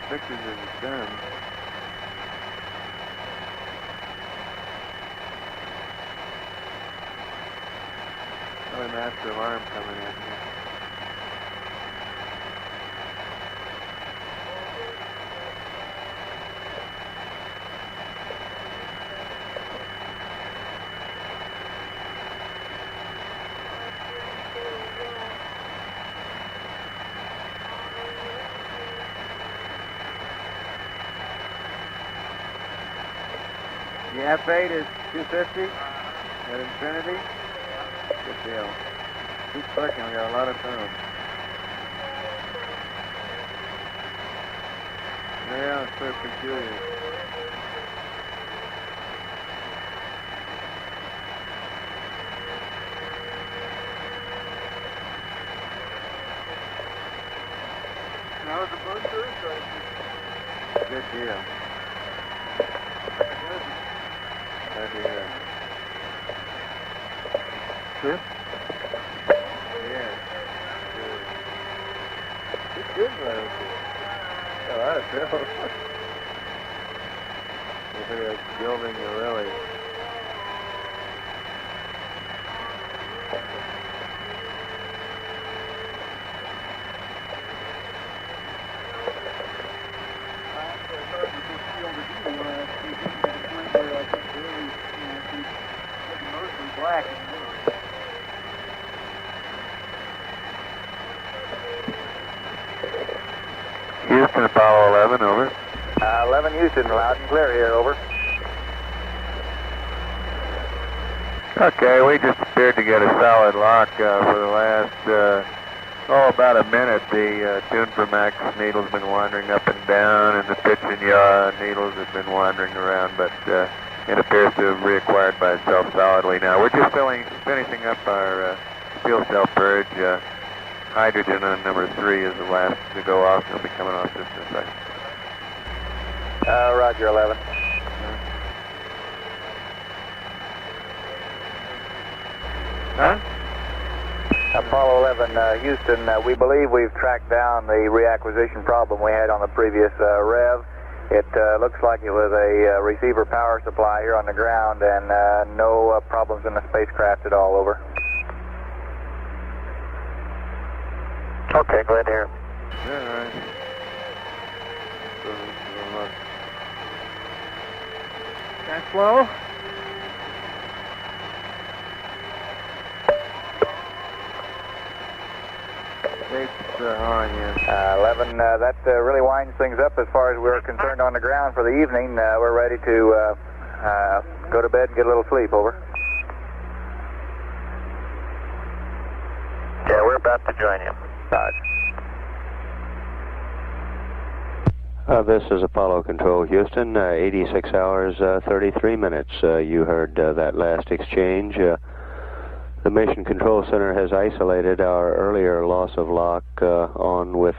S11: Pictures of the sun. Another master alarm coming in here.
S12: The F8 is 250 at Infinity. Good deal. Keep clicking, we got a lot of time. Yeah, it's so peculiar. That was a booster. Good deal. Glad to hear. Good? Yeah. Good. It's good, man. A lot of trouble. Look at that gilding the lily. Black. Houston, Apollo 11, over.
S7: 11 Houston, loud and clear here, over.
S12: Okay, we just appeared to get a solid lock for the last, about a minute. The tune for max needle's been wandering up and down, and the pitch and yaw needles have been wandering around, but it appears to have reacquired by itself solidly now. We're just finishing up our fuel cell purge. Hydrogen on number 3 is the last to go off. It'll be coming off just in a second.
S7: Roger, 11.
S12: Huh?
S7: Apollo 11, Houston, we believe we've tracked down the reacquisition problem we had on the previous Rev. It looks like it was a receiver power supply here on the ground, and no problems in the spacecraft at all, over.
S9: Okay, glad to hear.
S12: Yeah, all right. That's slow. It's on, yeah.
S7: 11, that really winds things up as far as we're concerned on the ground for the evening. We're ready to go to bed and get a little sleep, over.
S9: Yeah, we're about to join you.
S7: Roger.
S10: This is Apollo Control, Houston. 86 hours, 33 minutes. You heard that last exchange. The Mission Control Center has isolated our earlier loss of lock on with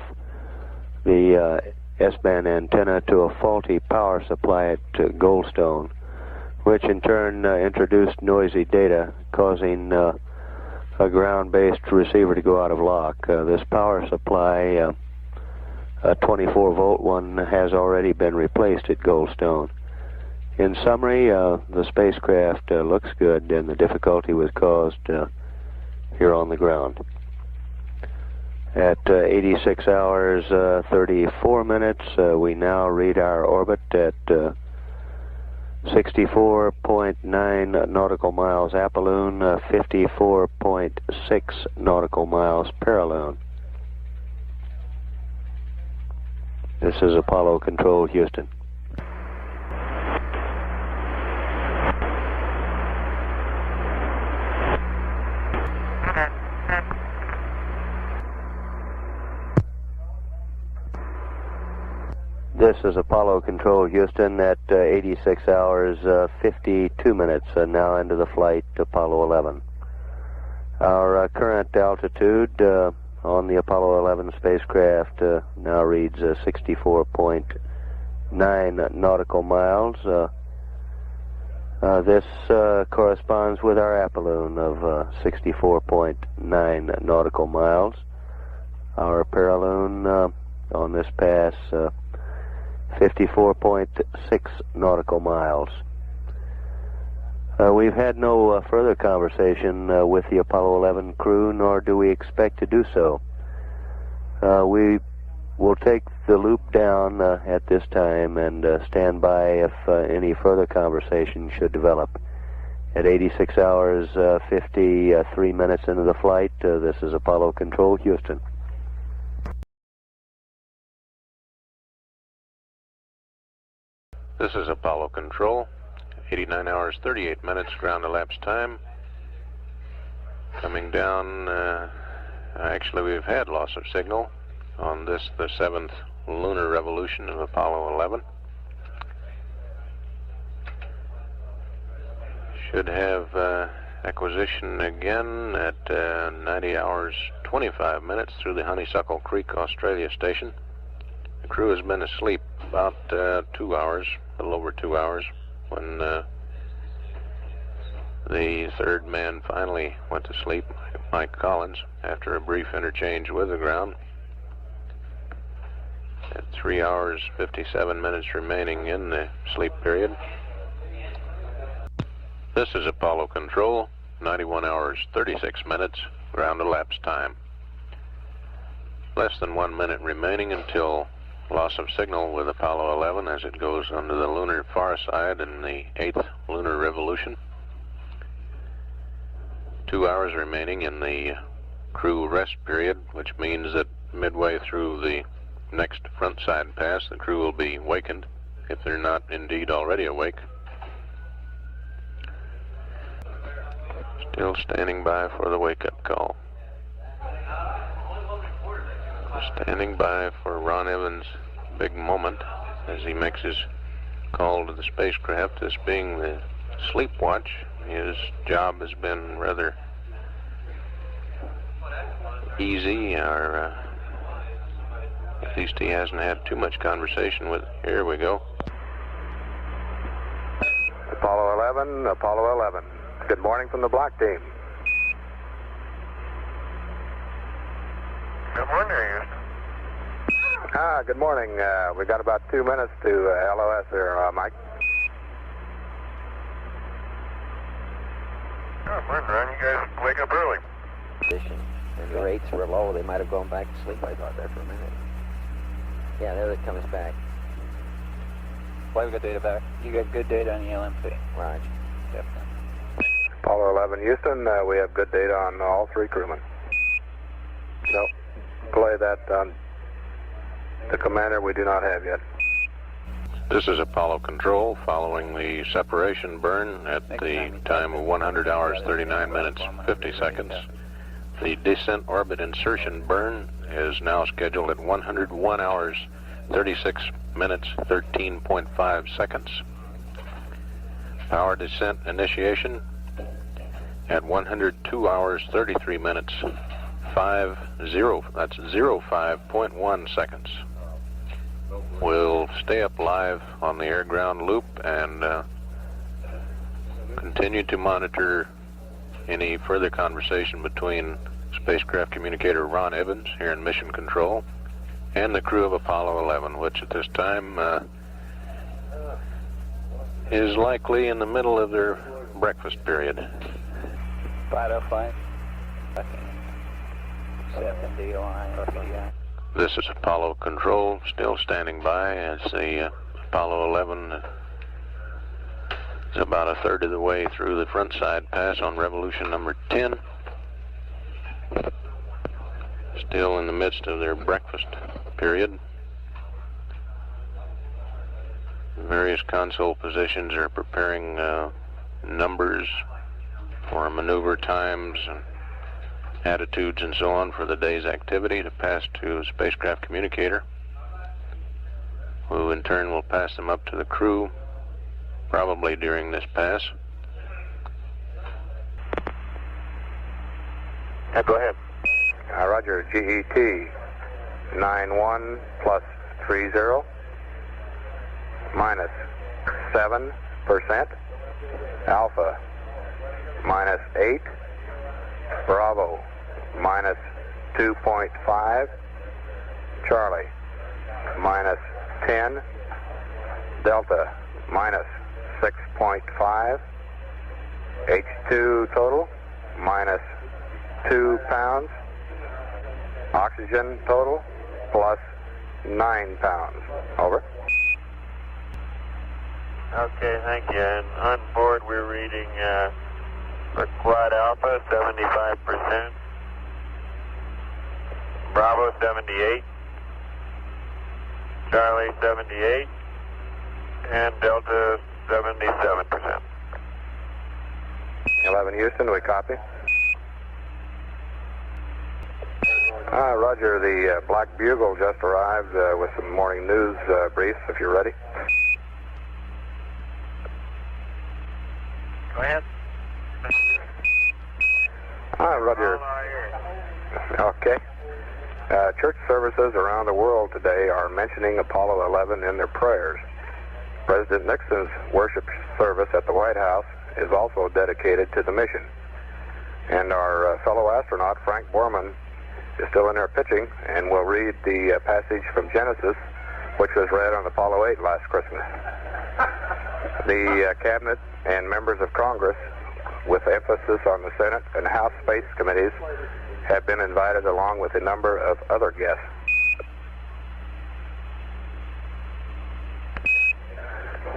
S10: the S-band antenna to a faulty power supply at Goldstone, which in turn introduced noisy data, causing a ground-based receiver to go out of lock. This power supply, a 24-volt one, has already been replaced at Goldstone. In summary, the spacecraft looks good, and the difficulty was caused here on the ground. At 86 hours, 34 minutes, we now read our orbit at 64.9 nautical miles apoloon, 54.6 nautical miles paraloon. This is Apollo Control, Houston. This is Apollo Control, Houston, at 86 hours, 52 minutes, now into the flight, Apollo 11. Our current altitude on the Apollo 11 spacecraft now reads 64.9 nautical miles. This corresponds with our apoloon of 64.9 nautical miles. Our paraloon on this pass, 54.6 nautical miles. We've had no further conversation with the Apollo 11 crew, nor do we expect to do so. We will take the loop down at this time and stand by if any further conversation should develop. At 86 hours, 53 minutes into the flight, this is Apollo Control, Houston.
S11: This is Apollo Control,
S3: 89 hours, 38 minutes ground elapsed time. Coming down, actually we've had loss of signal on this, the 7th lunar revolution of Apollo 11. Should have acquisition again at 90 hours, 25 minutes through the Honeysuckle Creek, Australia station. The crew has been asleep about 2 hours, a little over 2 hours, when the third man finally went to sleep, Mike Collins, after a brief interchange with the ground. At 3 hours, 57 minutes remaining in the sleep period. This is Apollo Control, 91 hours, 36 minutes, ground elapsed time. Less than 1 minute remaining until loss of signal with Apollo 11 as it goes under the lunar far side in the 8th lunar revolution. 2 hours remaining in the crew rest period, which means that midway through the next front side pass, the crew will be wakened, if they're not indeed already awake. Still standing by for the wake-up call. Standing by for Ron Evans' big moment as he makes his call to the spacecraft. This being the sleep watch, his job has been rather easy, or at least he hasn't had too much conversation with. Here we go.
S7: Apollo 11, Apollo 11. Good morning from the block team.
S12: Good morning.
S7: Good morning. We got about 2 minutes to LOS here, Mike.
S12: Oh, morning, Ron. You guys wake up early.
S13: And the rates were low. They might have gone back to sleep, I thought, there for a minute. Yeah, there it comes back.
S14: Why we got data back? You got good data on the LMP.
S13: Roger.
S14: Definitely.
S7: Apollo 11, Houston, we have good data on all 3 crewmen. No, play that on the commander we do not have yet.
S3: This is Apollo Control following the separation burn at the time of 100 hours, 39 minutes, 50 seconds. The descent orbit insertion burn is now scheduled at 101 hours, 36 minutes, 13.5 seconds. Power descent initiation at 102 hours, 33 minutes, 05.1 seconds. We'll stay up live on the air-ground loop and continue to monitor any further conversation between spacecraft communicator Ron Evans here in Mission Control and the crew of Apollo 11, which at this time is likely in the middle of their breakfast period.
S14: 505. 7 DOI.
S3: This is Apollo Control, still standing by as the Apollo 11 is about a third of the way through the front side pass on revolution number 10. Still in the midst of their breakfast period. Various console positions are preparing numbers for maneuver times and attitudes and so on for the day's activity to pass to a spacecraft communicator, who in turn will pass them up to the crew, probably during this pass.
S7: Go ahead. Roger, GET 91 plus 30 minus 7%, Alpha minus 8, Bravo minus 2.5, Charlie minus 10, Delta minus 6.5, H2 total minus 2 pounds, oxygen total plus 9 pounds. Over.
S12: Okay, thank you. And on board, we're reading for Quad Alpha 75%, Bravo 78, Charlie 78, and Delta
S3: 77%.
S7: 11 Houston, we copy. Roger, the Black Bugle just arrived with some morning news briefs, if you're ready.
S9: Go ahead.
S7: Roger. Okay. Church services around the world today are mentioning Apollo 11 in their prayers. President Nixon's worship service at the White House is also dedicated to the mission. And our fellow astronaut, Frank Borman, is still in there pitching, and will read the passage from Genesis, which was read on Apollo 8 last Christmas. The Cabinet and members of Congress, with emphasis on the Senate and House Space Committees, have been invited along with a number of other guests.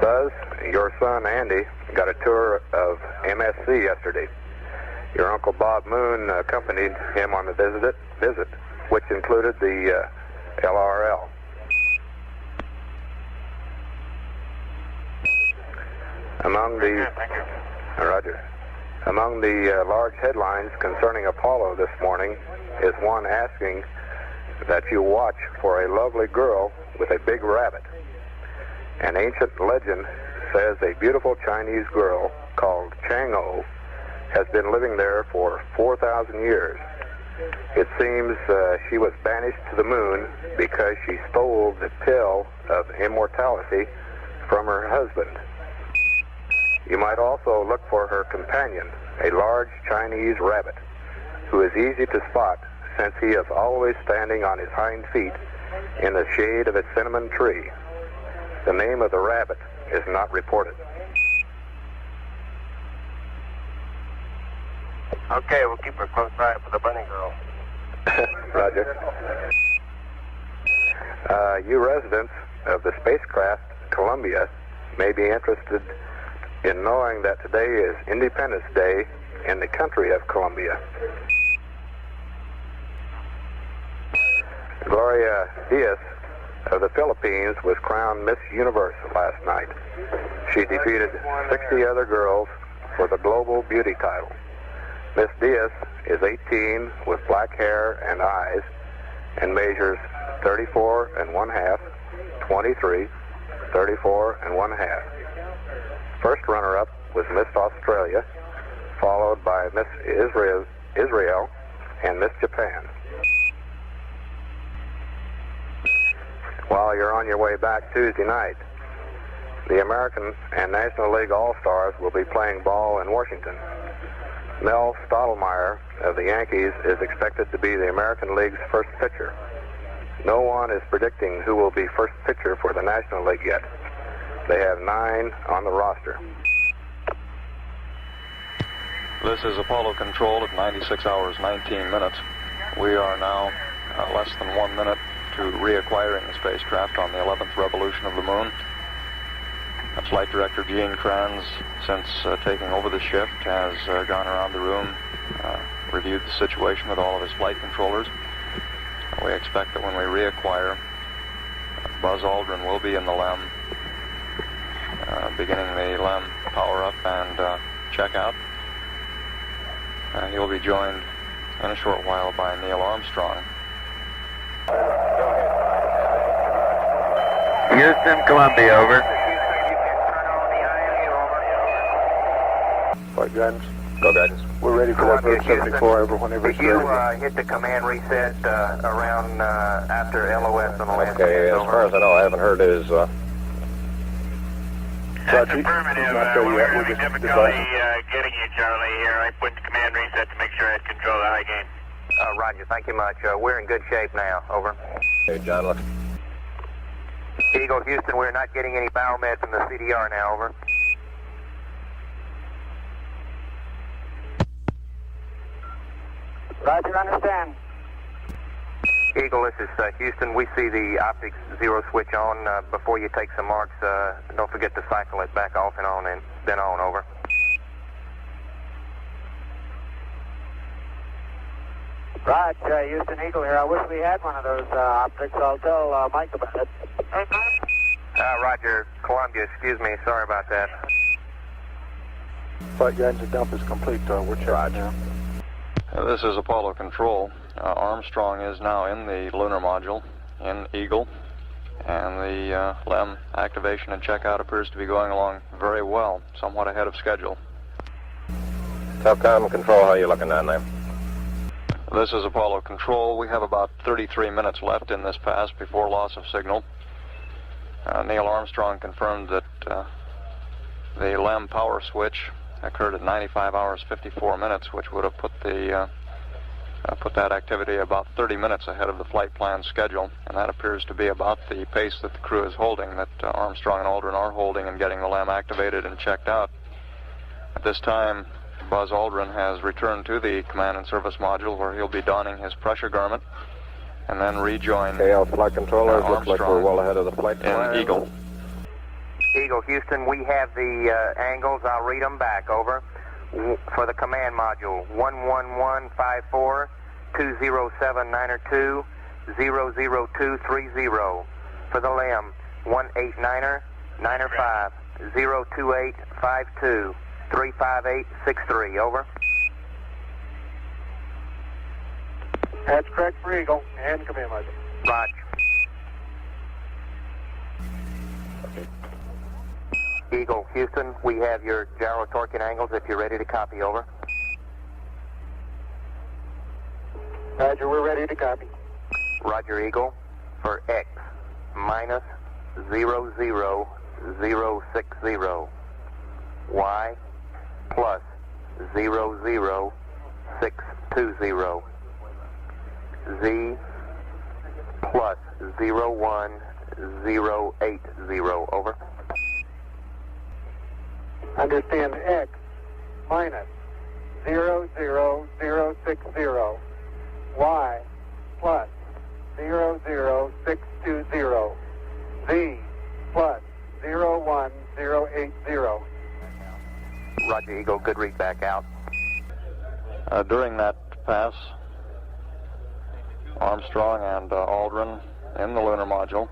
S7: Buzz, your son Andy got a tour of MSC yesterday. Your Uncle Bob Moon accompanied him on the visit, which included the LRL. Among the large headlines concerning Apollo this morning is one asking that you watch for a lovely girl with a big rabbit. An ancient legend says a beautiful Chinese girl called Chang'o has been living there for 4,000 years. It seems she was banished to the moon because she stole the pill of immortality from her husband. You might also look for her companion, a large Chinese rabbit, who is easy to spot since he is always standing on his hind feet in the shade of a cinnamon tree. The name of the rabbit is not reported.
S9: Okay, we'll keep a close eye for the bunny girl.
S7: Roger. You residents of the spacecraft Columbia may be interested in knowing that today is Independence Day in the country of Colombia. Gloria Diaz of the Philippines was crowned Miss Universe last night. She defeated 60 other girls for the Global Beauty title. Miss Diaz is 18 with black hair and eyes and measures 34 1/2, 23, 34 1/2. First runner-up was Miss Australia, followed by Miss Israel and Miss Japan. While you're on your way back Tuesday night, the American and National League All-Stars will be playing ball in Washington. Mel Stottlemyre of the Yankees is expected to be the American League's first pitcher. No one is predicting who will be first pitcher for the National League yet. They have 9 on the roster.
S8: This is Apollo Control at 96 hours 19 minutes. We are now less than 1 minute to reacquiring the spacecraft on the 11th revolution of the moon. Flight Director Gene Kranz, since taking over the shift, has gone around the room, reviewed the situation with all of his flight controllers. We expect that when we reacquire, Buzz Aldrin will be in the LEM, beginning the LEM power-up and check-out. He'll be joined in a short while by Neil Armstrong.
S12: Houston, Columbia, over.
S7: Flight guidance.
S8: Go guidance.
S7: We're ready for that first 74 over whenever it's Did you ready. hit the command reset around after LOS on the last
S4: Okay, as far as I know, I haven't heard his...
S12: That's affirmative. We're having difficulty getting you, Charlie, here. I put the command reset to make sure I had control of the high gain.
S7: Roger, thank you much. We're in good shape now. Over.
S4: Okay, John, look.
S7: Eagle, Houston, we're not getting any biomed from the CDR now. Over.
S9: Roger, understand.
S7: Eagle, this is Houston. We see the optics zero switch on. Before you take some marks, don't forget to cycle it back off and on, and then on. Over.
S9: Roger, Houston, Eagle here. I wish we had one of those optics. I'll tell Mike about it.
S7: Roger, Columbia, excuse me, sorry about that.
S12: Flight guidance dump is complete, we're checking now.
S8: This is Apollo Control. Armstrong is now in the lunar module, in Eagle, and the LEM activation and checkout appears to be going along very well, somewhat ahead of schedule.
S11: Topcom Control, how are you looking down there?
S8: This is Apollo Control. We have about 33 minutes left in this pass before loss of signal. Neil Armstrong confirmed that the LEM power switch occurred at 95 hours 54 minutes, which would have put that activity about 30 minutes ahead of the flight plan schedule, and that appears to be about the pace that the crew is holding, that Armstrong and Aldrin are holding in getting the LEM activated and checked out. At this time, Buzz Aldrin has returned to the command and service module, where he'll be donning his pressure garment and then rejoin
S11: flight controllers, looks like we're well ahead of the flight plan.
S8: In Eagle.
S7: Eagle, Houston, we have the angles. I'll read them back, over. For the command module, 11154, 20792, 00230. For the LEM, 189er, 95, 02852, 35863, over.
S12: That's correct for Eagle and command module.
S7: Roger. Eagle, Houston, we have your gyro torque and angles if you're ready to copy, over.
S12: Roger, we're ready to copy.
S7: Roger, Eagle, for X minus 00060, Y plus 00620, Z plus 01080, over.
S12: Understand X minus 00060, Y plus 00620, Z plus 01080.
S7: Roger, Eagle, good read back out.
S8: During that pass, Armstrong and Aldrin in the lunar module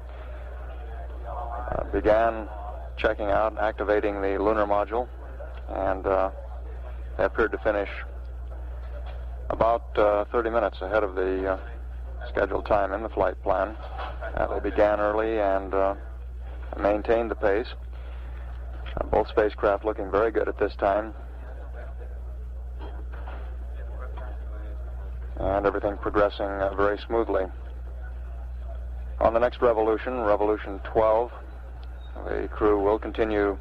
S8: began checking out, activating the lunar module, and they appeared to finish about 30 minutes ahead of the scheduled time in the flight plan. They began early and maintained the pace. Both spacecraft looking very good at this time, and everything progressing very smoothly. On the next revolution, Revolution 12, the crew will continue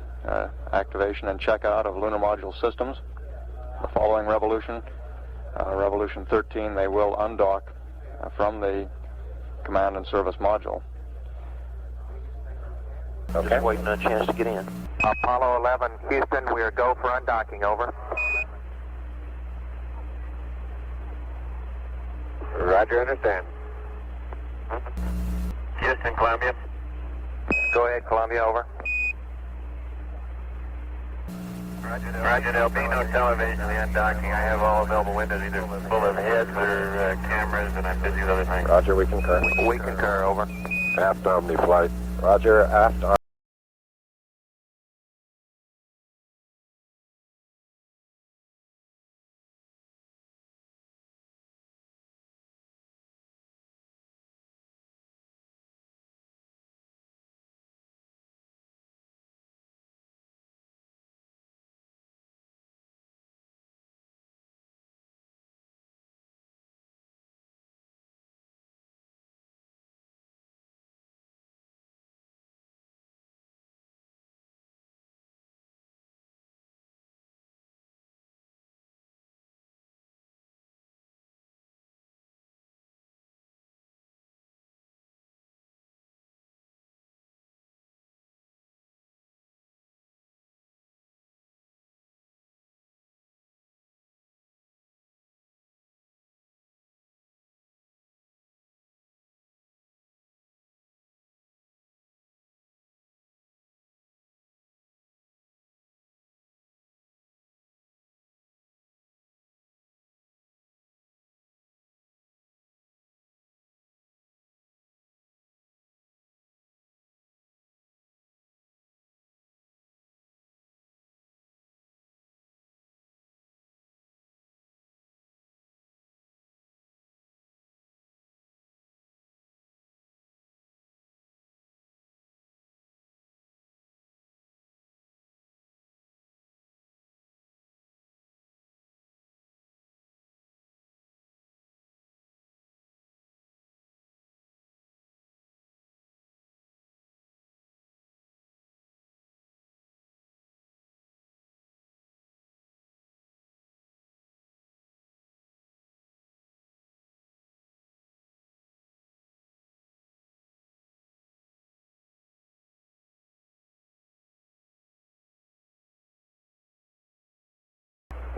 S8: activation and checkout of lunar module systems. The following revolution, Revolution 13, they will undock from the command and service module.
S11: Okay. Just waiting on a chance to get in.
S7: Apollo 11, Houston, we are go for undocking, over.
S11: Roger, understand.
S7: Houston, Columbia. Go ahead, Columbia, over.
S12: Roger, there'll be no television in the undocking. I have all available windows, either full of heads or cameras, and I'm busy with other things.
S11: Roger, we concur.
S7: We concur, over.
S11: Aft Omni flight. Roger, aft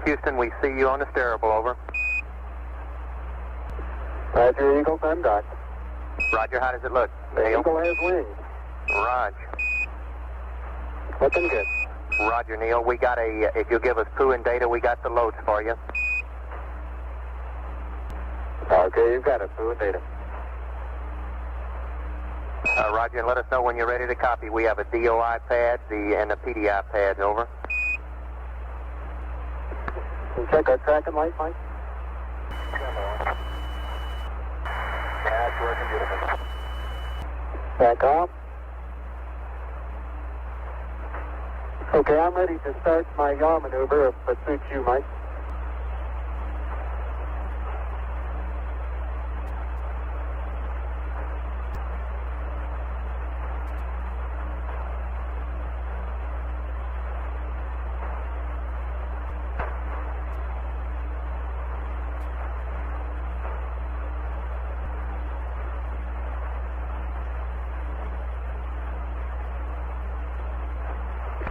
S7: Houston, we see you on the steerable, over.
S9: Roger, Eagle, I'm docked.
S7: Roger, how does it look?
S9: The Eagle has wings.
S7: Roger.
S9: Looking good.
S7: Roger, Neil. We got if you'll give us poo and data, we got the loads for you.
S9: Okay, you've got it, poo and data.
S7: Roger, and let us know when you're ready to copy. We have a DOI pad and a PDI pad, over.
S9: Can you check our tracking light, Mike?
S7: Yeah, it's working beautiful.
S9: Back off. Okay, I'm ready to start my yaw maneuver if it suits you, Mike.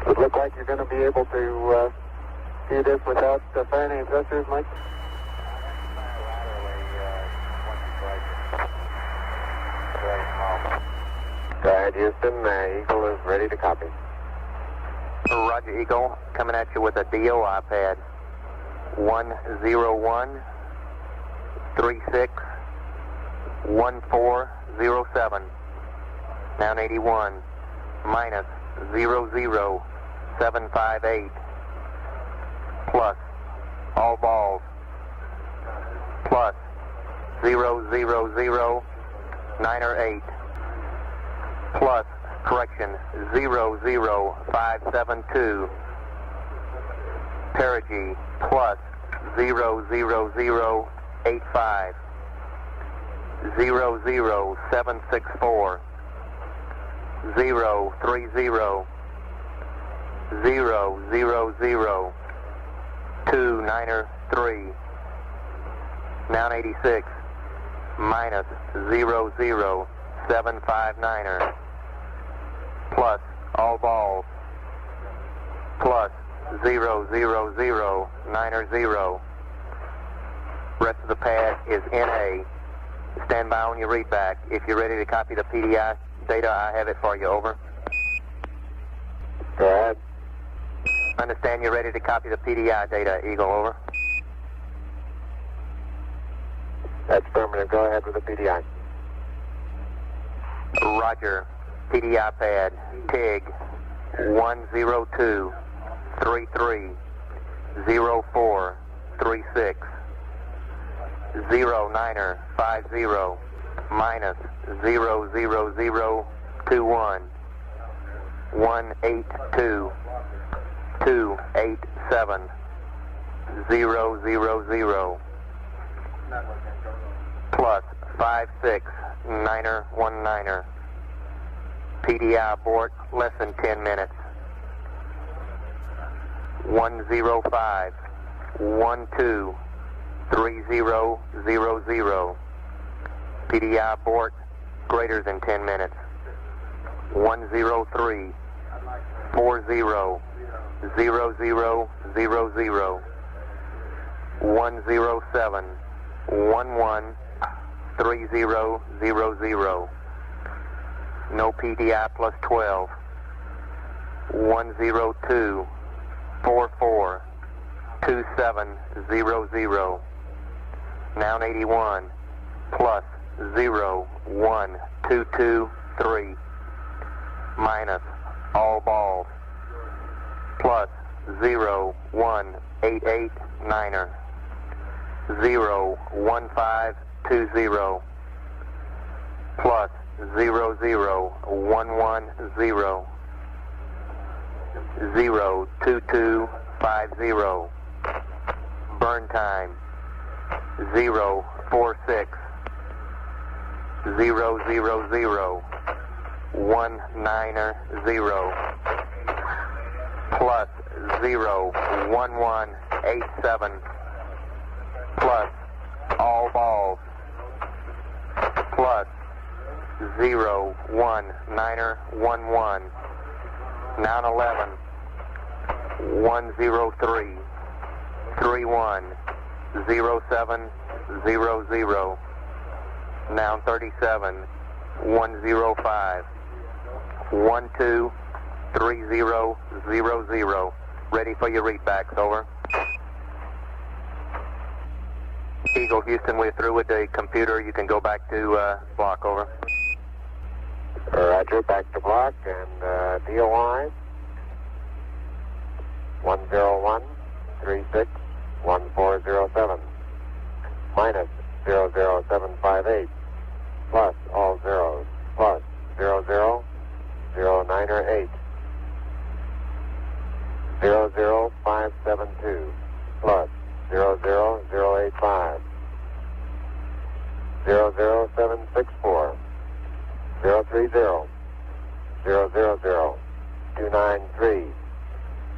S9: Would look like you're going to be able to do this without the firing thrusters, Mike?
S10: Go ahead, Houston. Eagle is ready to copy.
S7: Roger, Eagle. Coming at you with a DOI pad. 101 36 1407. Down 81. Minus 00758. Plus all balls. Plus 000908. Plus, correction, 00572. Perigee, plus 00085. 00764. 030. 293. Noun 86. Minus 00759er. Plus all balls. Plus 00090. Rest of the pad is NA. Stand by when you read back. If you're ready to copy the PDI data, I have it for you, over.
S10: Go ahead.
S7: Understand you're ready to copy the PDI data, Eagle, over.
S10: That's affirmative. Go ahead with the PDI.
S7: Roger. PDI pad, TIG 102 33 04 36 09er 50 minus 00021 182 287 000 plus 56 9er 19er. PDI abort, less than 10 minutes. 105 12 3000. PDI abort, greater than 10 minutes. 103 40 0000. 107 11 3000. No PDI plus 12. 102 44 2700. Noun 81 plus 01223 minus all balls plus 01889er 01520 plus 00110 02250. Burn time 046 000 190 plus 01187 plus all balls plus 01911. Noun 11 103 310700. Now 37105. 123000. Ready for your readbacks, over. Eagle Houston, we're through with the computer. You can go back to block, over.
S11: Roger, back to block, and DOI 101361407 minus 00758 plus all zeros plus 00098 00572 plus 00085 00764 030 000 293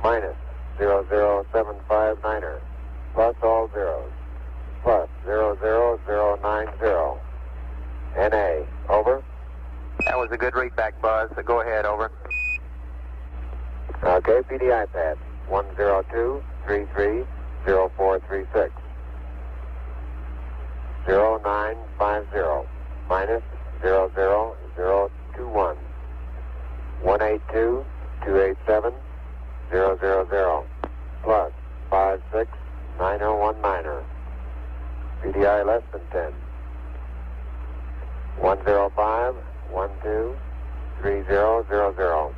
S11: minus 00759er plus all zeros plus 00090 NA, over.
S7: That was a good readback, Buzz, so go ahead, over.
S11: Okay, PDI pad 102330436 0950 minus 00021 182 287 000 plus 569019er. PDI less than 10. 105 12 3000.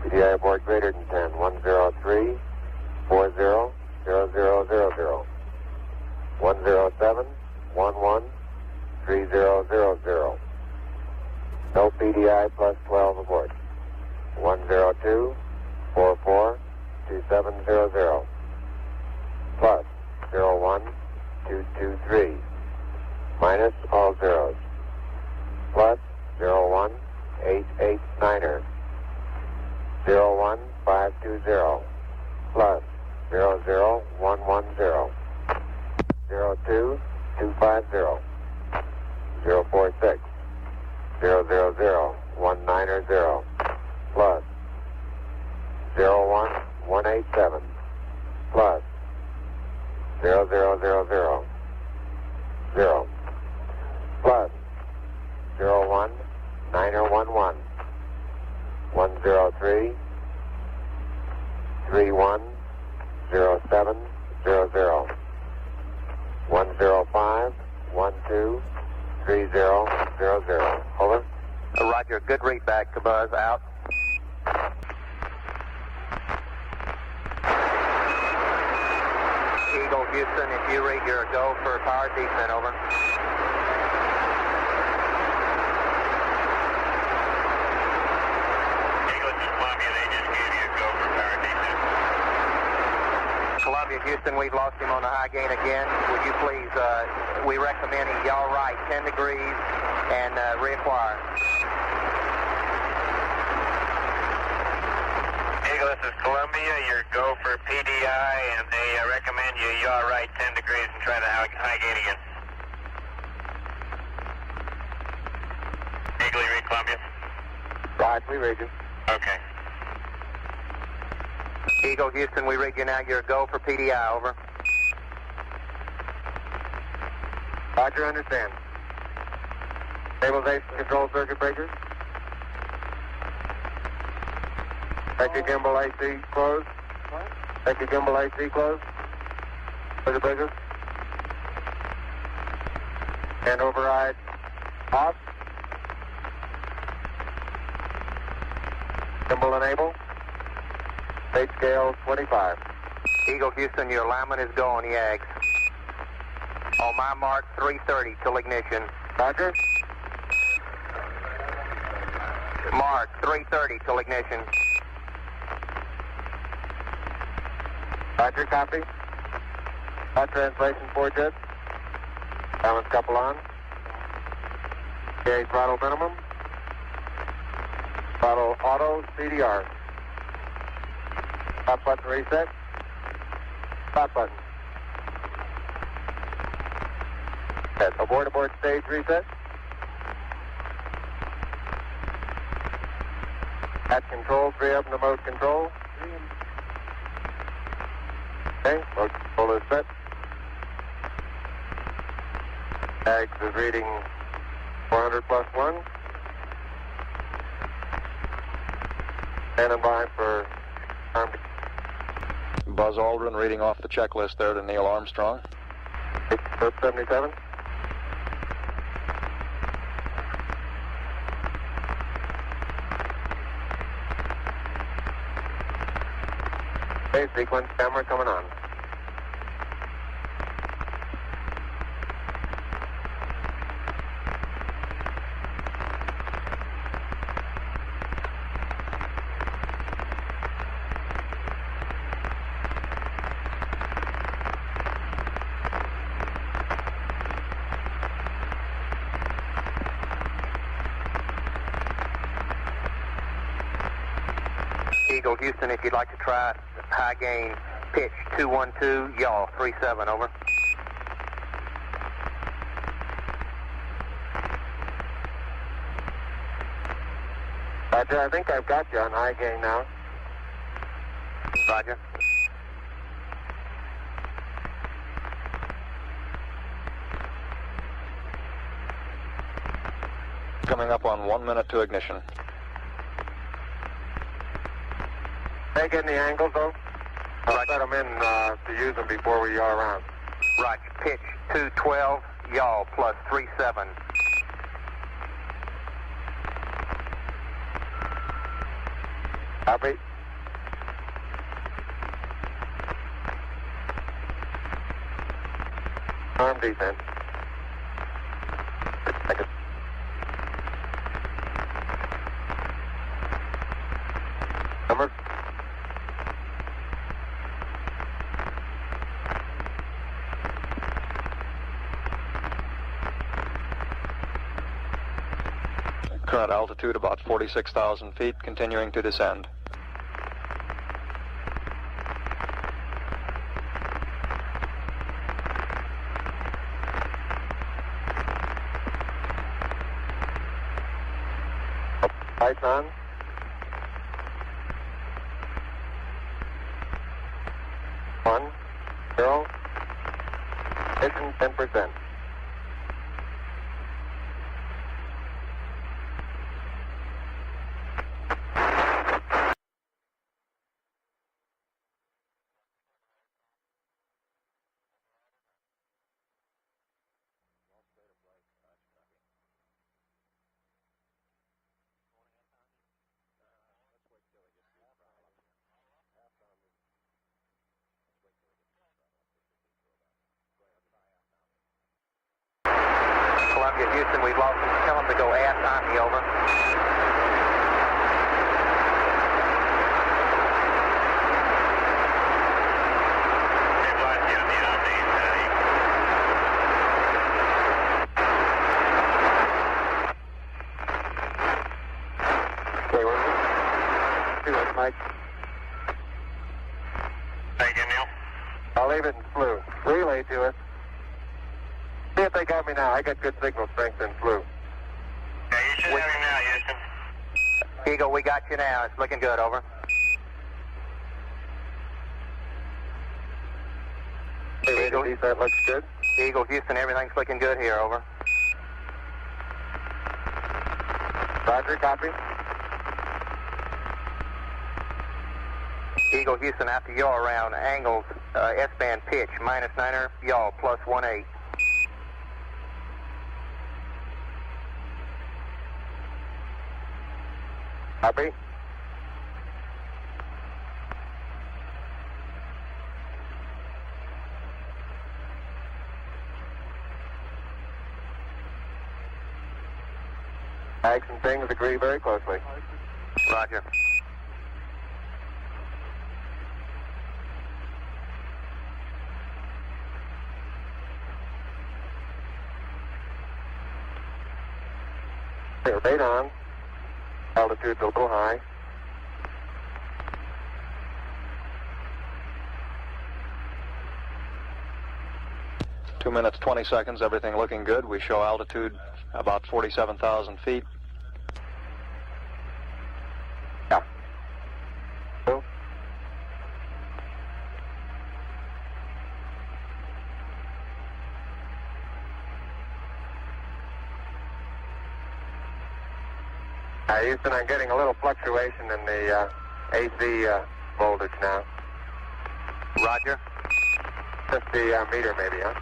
S11: PDI aboard greater than 10. 103 40 0000. 107 11 3000. No PDI plus 12 aboard. 102 44 2700 plus 01223 minus all zeros plus 01889er 01520 plus 00110 02250 046 00019er plus 01187 plus 0000 0 plus 01911 103 310700 105 12 3000. Over.
S7: Roger, good readback, Buzz, out. Eagle Houston, if you read your go for power descent, over. Columbia, Houston, we've lost him on the high gain again. Would you please, we recommend he yaw right 10 degrees and reacquire.
S3: Eagle, this is Columbia. Your go for PDI, and they recommend you yaw right 10 degrees and try the high gain again. Eagle, you read Columbia?
S11: Right, we read you.
S3: Okay.
S7: Eagle Houston, we read you now. Your go for PDI, over.
S11: Roger, understand. Stabilization control circuit breakers. Take your gimbal AC closed. Take your gimbal AC closed. Circuit breakers. And override off. Gimbal enable. State scale 25.
S7: Eagle Houston, your alignment is going, yags. On my mark, 330 till ignition.
S11: Roger.
S7: Mark, 330 till ignition.
S11: Roger, copy. Hot translation 4 jets. Balance couple on. Okay, throttle minimum. Throttle auto CDR. Stop button reset. Stop button. Set. Abort stage reset. At control, 3 up in the mode control.
S12: Okay, control is set. Ags is reading 400 plus 1. Standing by for arm.
S8: Buzz Aldrin reading off the checklist there to Neil Armstrong.
S12: 77. Okay, sequence camera coming on.
S7: Eagle Houston, if you'd like to try high gain pitch 212, yaw 37, over.
S12: Roger, I think I've got you on high gain now.
S7: Roger.
S8: Coming up on 1 minute to ignition.
S12: They getting the angles though? I'll set them in to use them before we yaw around.
S7: Roger, pitch 212, yaw plus 37.
S12: Copy. Arm defense. Number.
S8: Current altitude about 46,000 feet, continuing to descend.
S12: Lights on. One, zero. Ignition 10%.
S7: Columbia, Houston, we've lost him. Tell him to go aft on me, over.
S12: Okay, we're do it, Mike.
S3: Thank you, Neil.
S12: I'll leave it in flu. Relay to us. See if they got me now. I got good signal strength in flu.
S3: Yeah, you should have him now, Houston.
S7: Eagle, we got you now. It's looking good, over.
S12: Eagle, that looks good.
S7: Eagle, Houston, everything's looking good here, over.
S12: Roger, copy.
S7: Eagle, Houston, after yaw around, angles, S-band pitch, -9er, yaw, plus 18.
S12: Copy. Ags and things agree very closely.
S7: Roger.
S12: Rate on. Altitude's a little high.
S8: Two minutes, 20 seconds, everything looking good. We show altitude about 47,000 feet.
S12: Yeah. Houston, I'm getting a little fluctuation in the AC voltage now.
S7: Roger.
S12: Just the meter maybe, huh?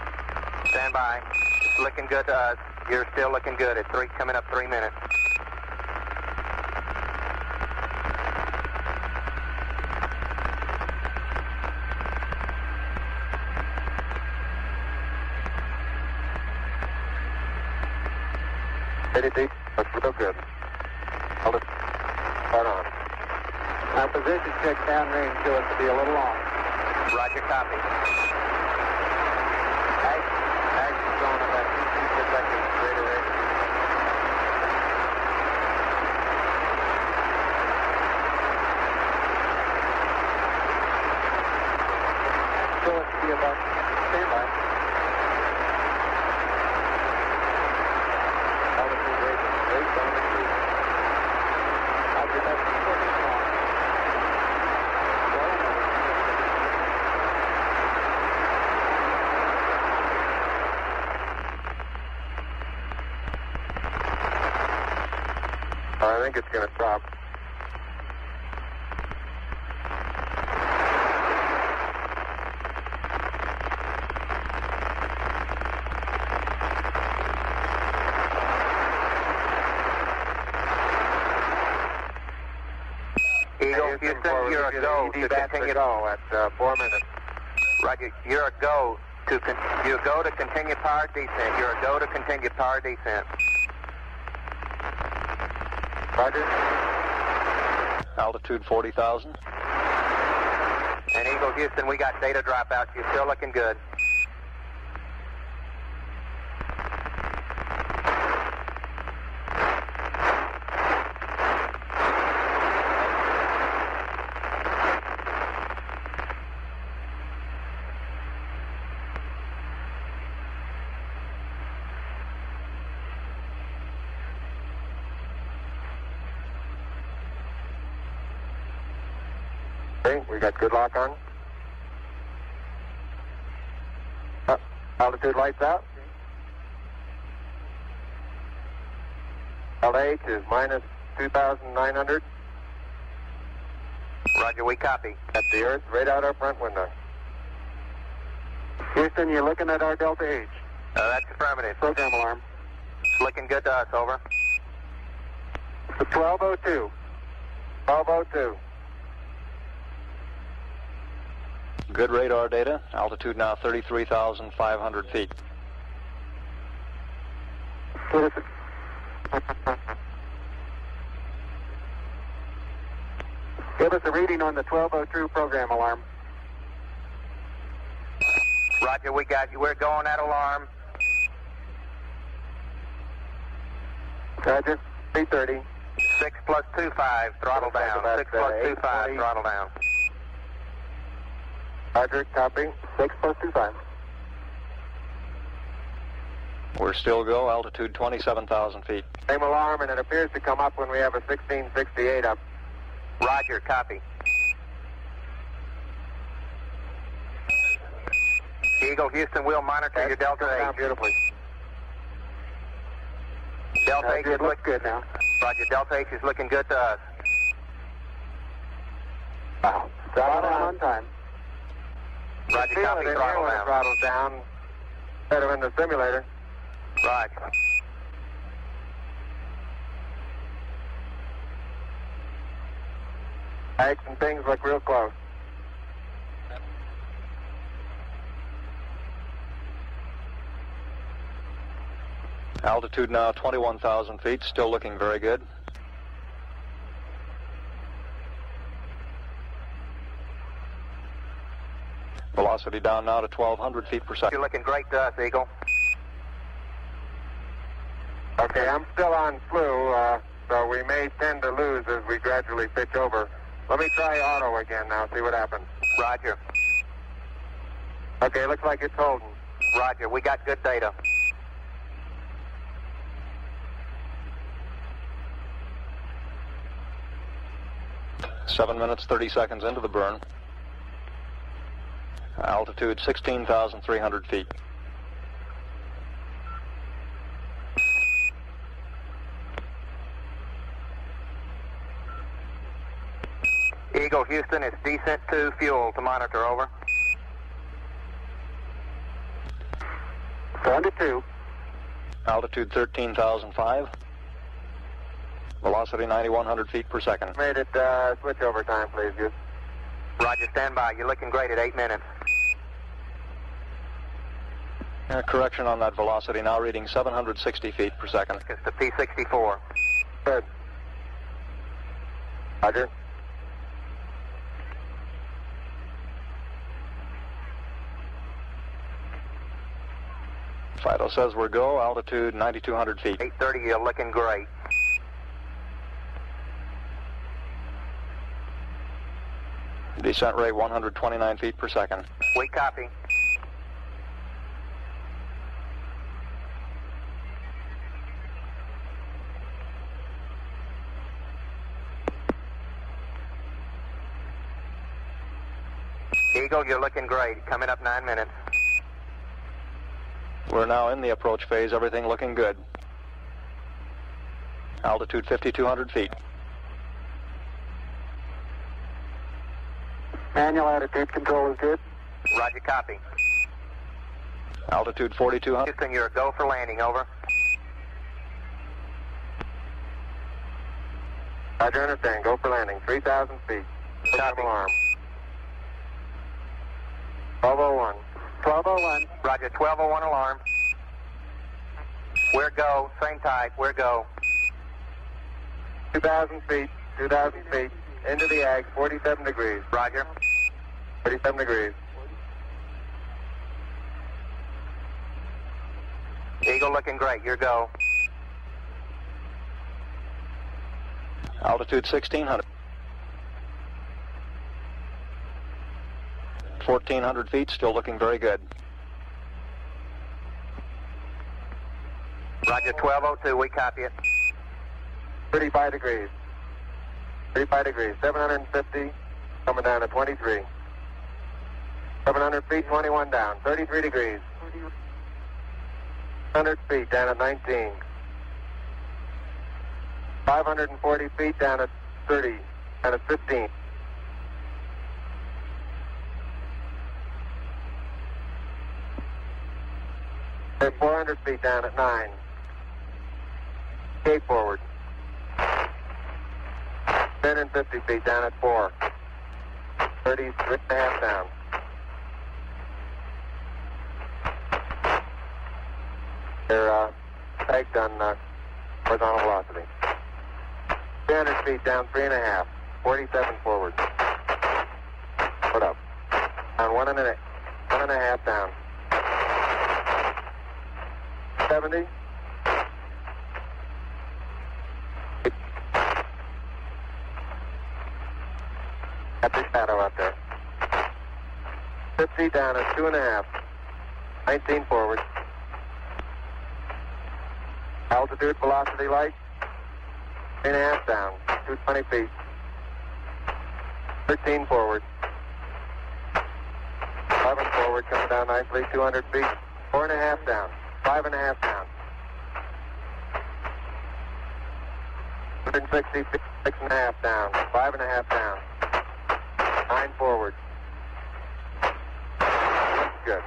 S7: Stand by. It's looking good to us. You're still looking good at coming up 3 minutes.
S12: Deep. Looks real good. Hold it. Start on.
S9: Our position check downrange to us to be a little off.
S7: Roger, copy.
S12: Action zone about 2 feet per second, greater rate.
S9: Show it to be about standby.
S12: Altitude rating, rate zone increase. Roger, that's pretty strong. I think it's going to drop.
S7: Eagle, Houston, you're a go to continue.
S12: At 4 minutes.
S7: Roger, you're a go to continue power descent. You're a go to continue power descent.
S12: Roger.
S8: Altitude 40,000.
S7: And Eagle, Houston, we got data dropout. You're still looking good.
S12: Okay, we got good lock on. Altitude lights out. LH is minus 2,900.
S7: Roger, we copy.
S12: At the Earth, right out our front window.
S9: Houston, you're looking at our Delta H.
S7: That's affirmative.
S9: Program alarm.
S7: It's looking good to us, over.
S9: 1202.
S12: 1202.
S8: Good radar data. Altitude now 33,500 feet.
S9: Give us a reading on the 1202 program alarm.
S7: Roger, we got you. We're going at alarm.
S12: Roger. 330.
S7: 6 plus 25, throttle down. 6 plus 25, throttle down.
S12: Roger, copy. 6 plus 25.
S8: We're still go. Altitude 27,000 feet.
S12: Same alarm, and it appears to come up when we have a 1668 up.
S7: Roger, copy. Eagle, Houston, we'll monitor your Delta H.
S12: Beautifully.
S7: Delta H is
S9: looks good now.
S7: Roger, Delta H is looking good to us.
S12: Wow. Throttle on time.
S7: Roger, copy, throttle down.
S12: Throttle down. Instead of in the simulator.
S7: Roger.
S12: Eggs and things look real close.
S8: Altitude now 21,000 feet. Still looking very good. Velocity down now to 1,200 feet per second.
S7: You're looking great to us, Eagle.
S12: Okay, I'm still on flu, so we may tend to lose as we gradually pitch over. Let me try auto again now, see what happens.
S7: Roger.
S12: Okay, looks like it's holding.
S7: Roger, we got good data.
S8: Seven minutes, 30 seconds into the burn. Altitude 16,300 feet.
S7: Eagle Houston, it's descent to fuel to monitor, over.
S9: 72.
S8: Altitude 13,005. Velocity 9,100 feet per second.
S9: Made it, switch over time, please, Goose.
S7: Roger, stand by. You're looking great at 8 minutes.
S8: Correction on that velocity, now reading 760 feet per second.
S7: It's the P-64.
S9: Good. Roger.
S8: Fido says we're go, altitude 9,200 feet.
S7: 830, you're looking great.
S8: Descent rate 129 feet per second.
S7: We copy. Eagle, you're looking great. Coming up 9 minutes.
S8: We're now in the approach phase, everything looking good. Altitude 5,200 feet.
S9: Manual attitude control is good.
S7: Roger, copy.
S8: Altitude 4,200.
S7: Houston, you're a go for landing, over.
S9: Roger, understand. Go for landing. 3,000 feet.
S7: Copy.
S9: Alarm. 1201. 1201.
S7: Roger, 1201 alarm. We're go. Same type. We're go.
S9: 2,000 feet. 2,000 feet. Into the ag. 47 degrees.
S7: Roger.
S9: 47 degrees.
S7: Eagle looking great. You're go.
S8: Altitude 1,600. 1,400 feet, still looking very good.
S7: Roger, 1202. We copy it.
S9: 35 degrees. 35 degrees. 750. Coming down to 23. 700 feet, 21 down. 33 degrees. 100 feet down at 19. 540 feet down at 30. Down at 15. At 400 feet down at 9. Gate forward. 10 and 50 feet down at 4. 33 and a half down. They're tagged on horizontal velocity. 300 feet down, 3.5. 47 forward. Put up. Down 1.5 down. 70. Got the shadow out there. 50 down at 2.5. 19 forward. Altitude, velocity, light. 3.5 down. 220 feet. 13 forward. 11 forward, coming down nicely. 200 feet. 4.5 down. 5.5 down. 160 feet. 6.5 down. 5.5 down. 9 forward. Good.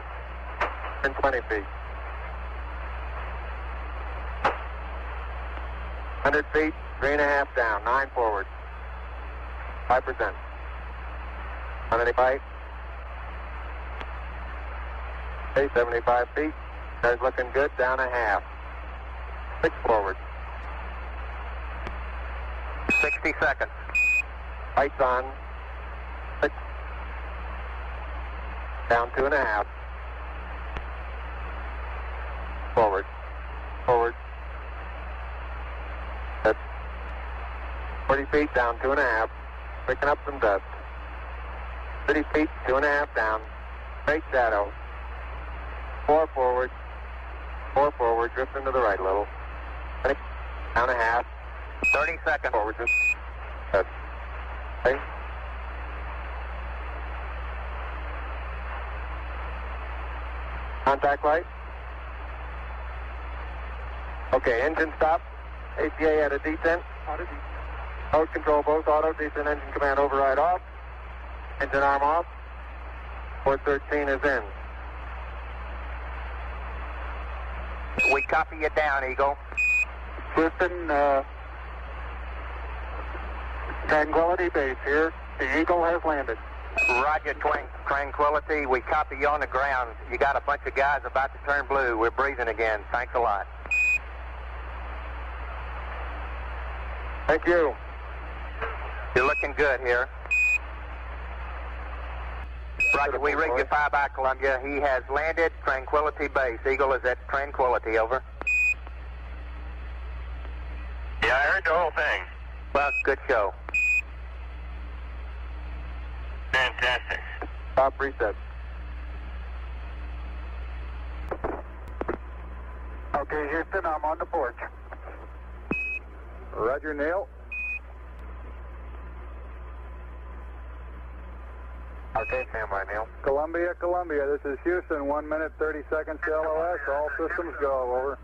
S9: 120 feet. 100 feet, 3.5 down, 9 forward. 5%. 185. Okay, 75 feet. Car's looking good, down a half. 6 forward.
S7: 60 seconds.
S9: Lights on. 6. Down 2.5. Forward. Forward. That's 40 feet down 2.5. Picking up some dust. 30 feet, 2.5 down. Straight shadow. 4 forward. 4 forward. Drifting to the right a little. Down a half.
S7: 30 seconds.
S9: Forward. Just. Good. Okay. Contact light. Okay, engine stop. ACA at a descent. Mode control, both auto, descent engine command override off. Engine arm off. Port 13 is in.
S7: We copy you down, Eagle.
S9: Houston, Tranquility Base here. The Eagle has landed.
S7: Roger, Tranquility. We copy you on the ground. You got a bunch of guys about to turn blue. We're breathing again. Thanks a lot.
S9: Thank you.
S7: You're looking good here. Roger, we rigged you 5 by Columbia. He has landed Tranquility Base. Eagle is at Tranquility, over.
S3: Yeah, I heard the whole thing.
S7: Well, good show.
S3: Fantastic.
S9: Stop reset. Okay, Houston, I'm on the porch.
S6: Roger, Neil.
S9: Okay, stand by, Neil.
S6: Columbia, this is Houston, 1 minute, 30 seconds to LOS. All systems go, over.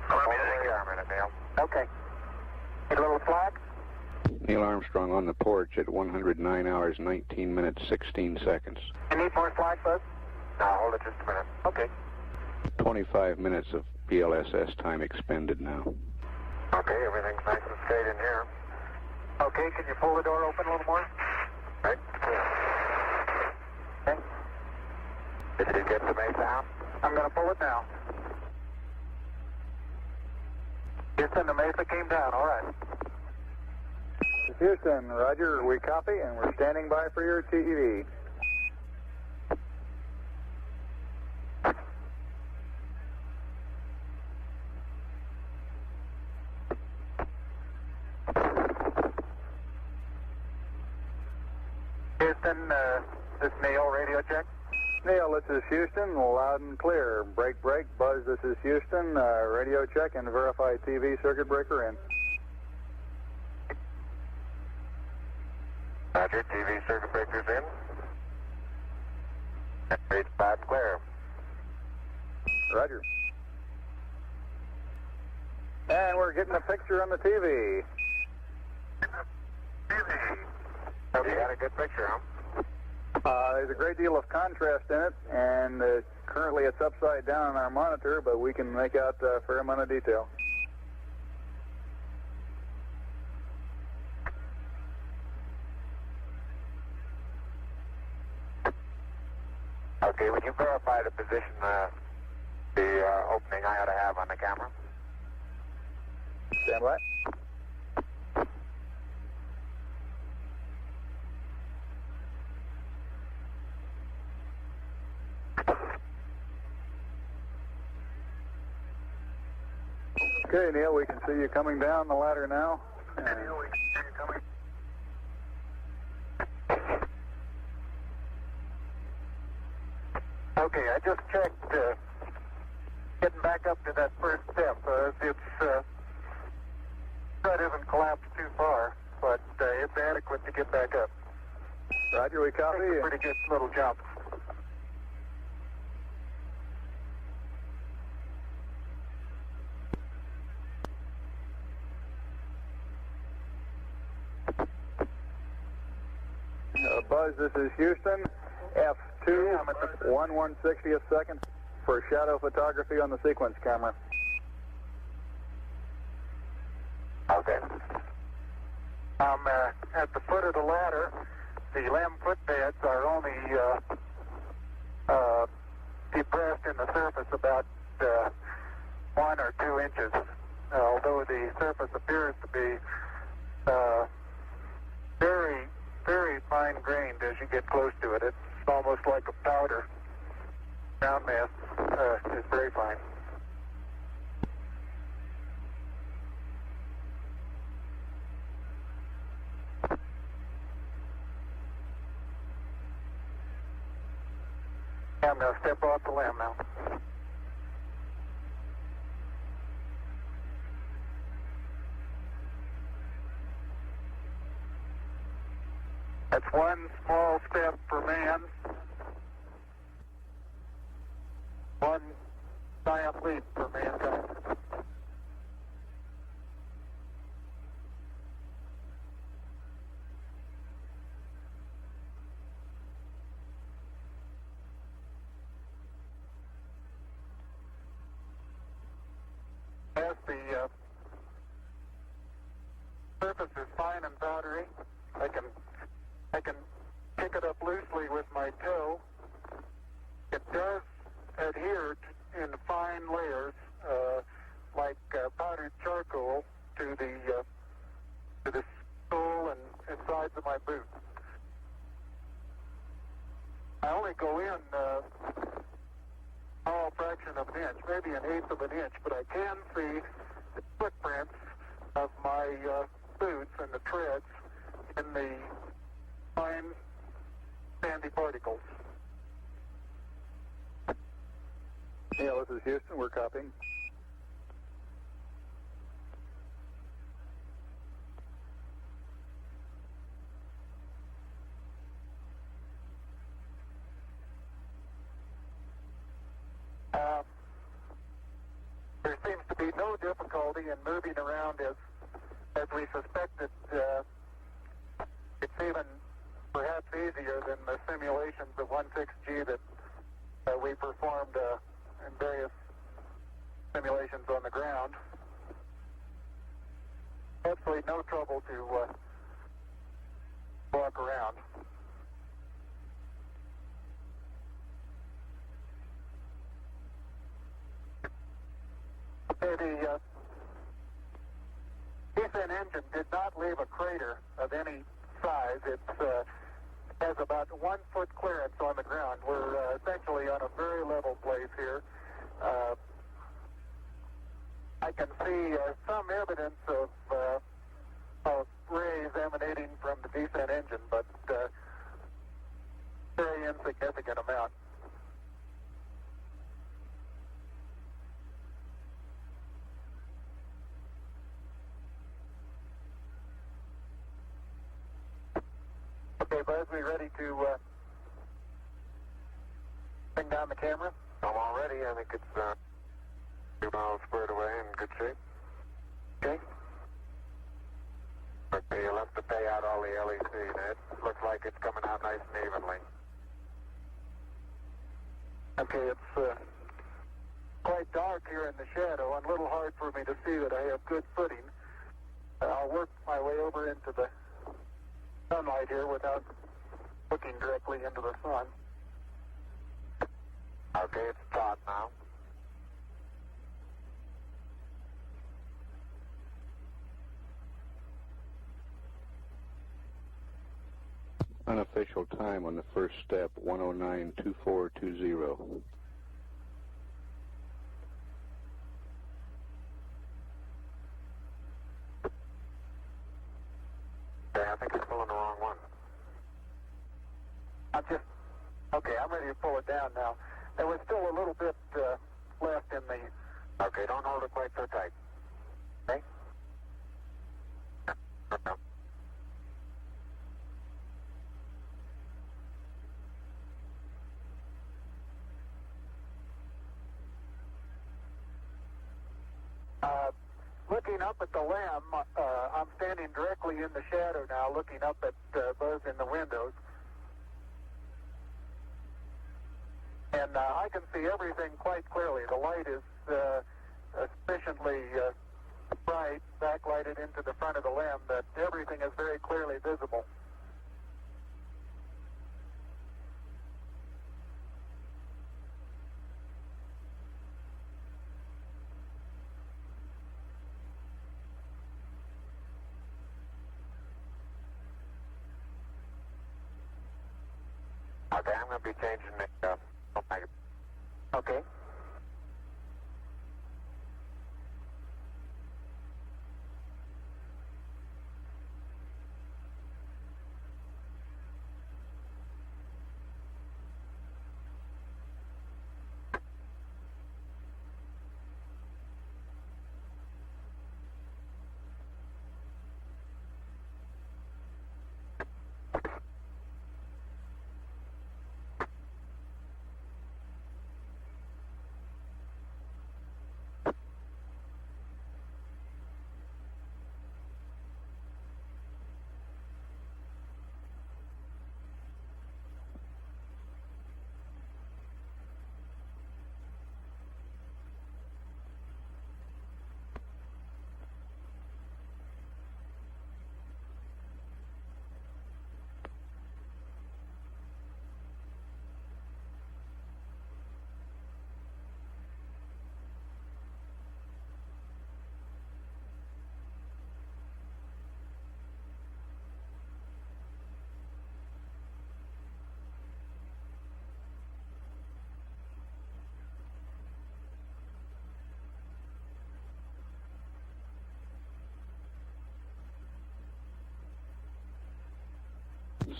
S9: Columbia, a minute, Neil. Okay. Need a little slack?
S11: Neil Armstrong on the porch at 109 hours, 19 minutes, 16 seconds.
S9: You need more slack, bud? No, hold it just a minute. Okay.
S11: 25 minutes of BLSS time expended now.
S9: Okay, everything's nice and straight in here. Okay, can you pull the door open a little more? Right. Okay. Did you get the main down? I'm going to pull it now. Houston, the Mesa came down, all right.
S6: Houston, Roger, we copy, and we're standing by for your TEV.
S9: Houston, this is Neil, radio check.
S6: Neil, this is Houston, loud and clear. Break, Buzz, this is Houston, radio check and verify TV circuit breaker in.
S9: Roger, TV circuit breaker's in. Read loud and clear.
S6: Roger. And we're getting a picture on the TV.
S9: Okay, you got a good picture, huh?
S6: There's a great deal of contrast in it, and currently it's upside down on our monitor, but we can make out a fair amount of detail.
S9: Okay, would you verify the position, the opening I ought to have on the camera?
S6: Stand by. Okay, Neil, we can see you coming down the ladder now.
S9: Neil, we can see you coming. Okay, I just checked, getting back up to that first step. That isn't collapsed too far, but it's adequate to get back up.
S6: Roger, we copy.
S9: It's a pretty good little jump.
S6: Buzz, this is Houston. F2, 1/160th second for shadow photography on the sequence camera.
S9: Okay. I'm at the foot of the ladder. The LEM footbeds are only depressed in the surface about 1 or 2 inches, although the surface appears to be very, very fine-grained as you get close to it. It's almost like a powder. Ground mass is very fine. I'm going to step off the LEM now. That's one small step for man, one giant leap for mankind. the surface is fine and powdery. I can pick it up loosely with my toe. It does adhere in fine layers, like powdered charcoal, to the sole and sides of my boot. I only go in a small fraction of an inch, maybe an eighth of an inch, but I can see the footprints of my boots and the treads in the fine sandy particles.
S6: Yeah, this is Houston. We're copying.
S9: There seems to be no difficulty in moving around as we suspected. It's even perhaps easier than the simulations of 16G that we performed in various simulations on the ground. Absolutely no trouble to walk around. The descent engine did not leave a crater of any size. It has about 1 foot clearance on the ground. We're essentially on a very level place here. I can see some evidence of rays emanating from the descent engine, but very insignificant amount. Okay, Buzz, we ready to bring down the camera?
S6: I'm all ready. I think it's 2 miles squared away in good shape.
S9: Okay.
S6: Okay, you'll have to pay out all the LEC. It looks like it's coming out nice and evenly.
S9: Okay, it's quite dark here in the shadow and a little hard for me to see that I have good footing. I'll work my way over into the sunlight here without looking directly into the sun.
S6: Okay, it's taut now.
S11: Unofficial time on the first step, 109.2420.
S6: Okay, I think you're pulling the wrong one.
S9: I'm ready to pull it down now. There was still a little bit left in the...
S6: Okay, don't hold it quite so tight.
S9: Okay? Looking up at the limb, I'm standing directly in the shadow now, looking up at Buzz in the windows. And I can see everything quite clearly. The light is sufficiently bright, backlighted into the front of the limb, that everything is very clearly visible.
S6: Okay, I'm going to be changing the...
S9: Okay.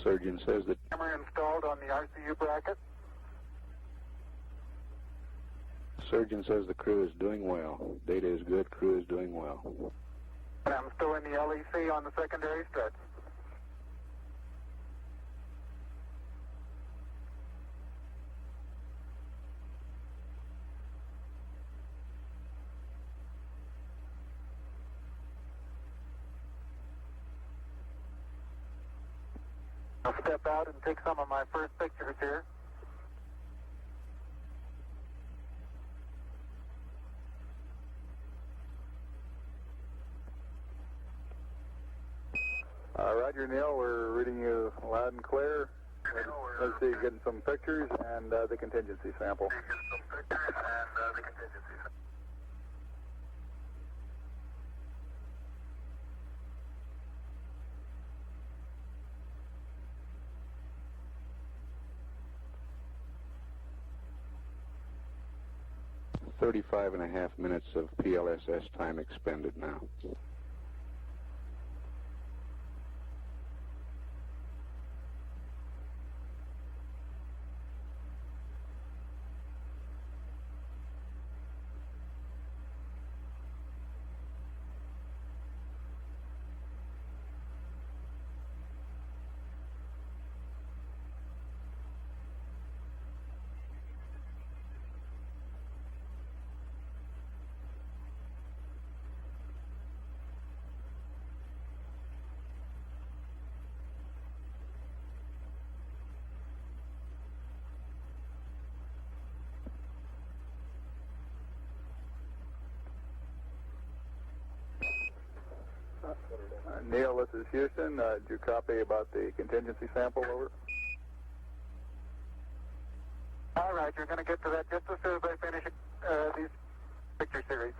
S11: Surgeon says that
S9: Camera installed on the RCU bracket.
S11: Surgeon says the crew is doing well. Data is good, crew is doing well.
S9: And I'm still in the LEC on the secondary stretch. I'll step out and take some of my first pictures here.
S6: Roger, Neil, we're reading you loud and clear. Let's see, getting some pictures and the contingency sample.
S11: .35 and a half minutes of PLSS time expended now.
S6: Neil, this is Houston. Did you copy about the contingency sample? Over.
S9: All right, you're going to get to that just as soon as I finish these picture series.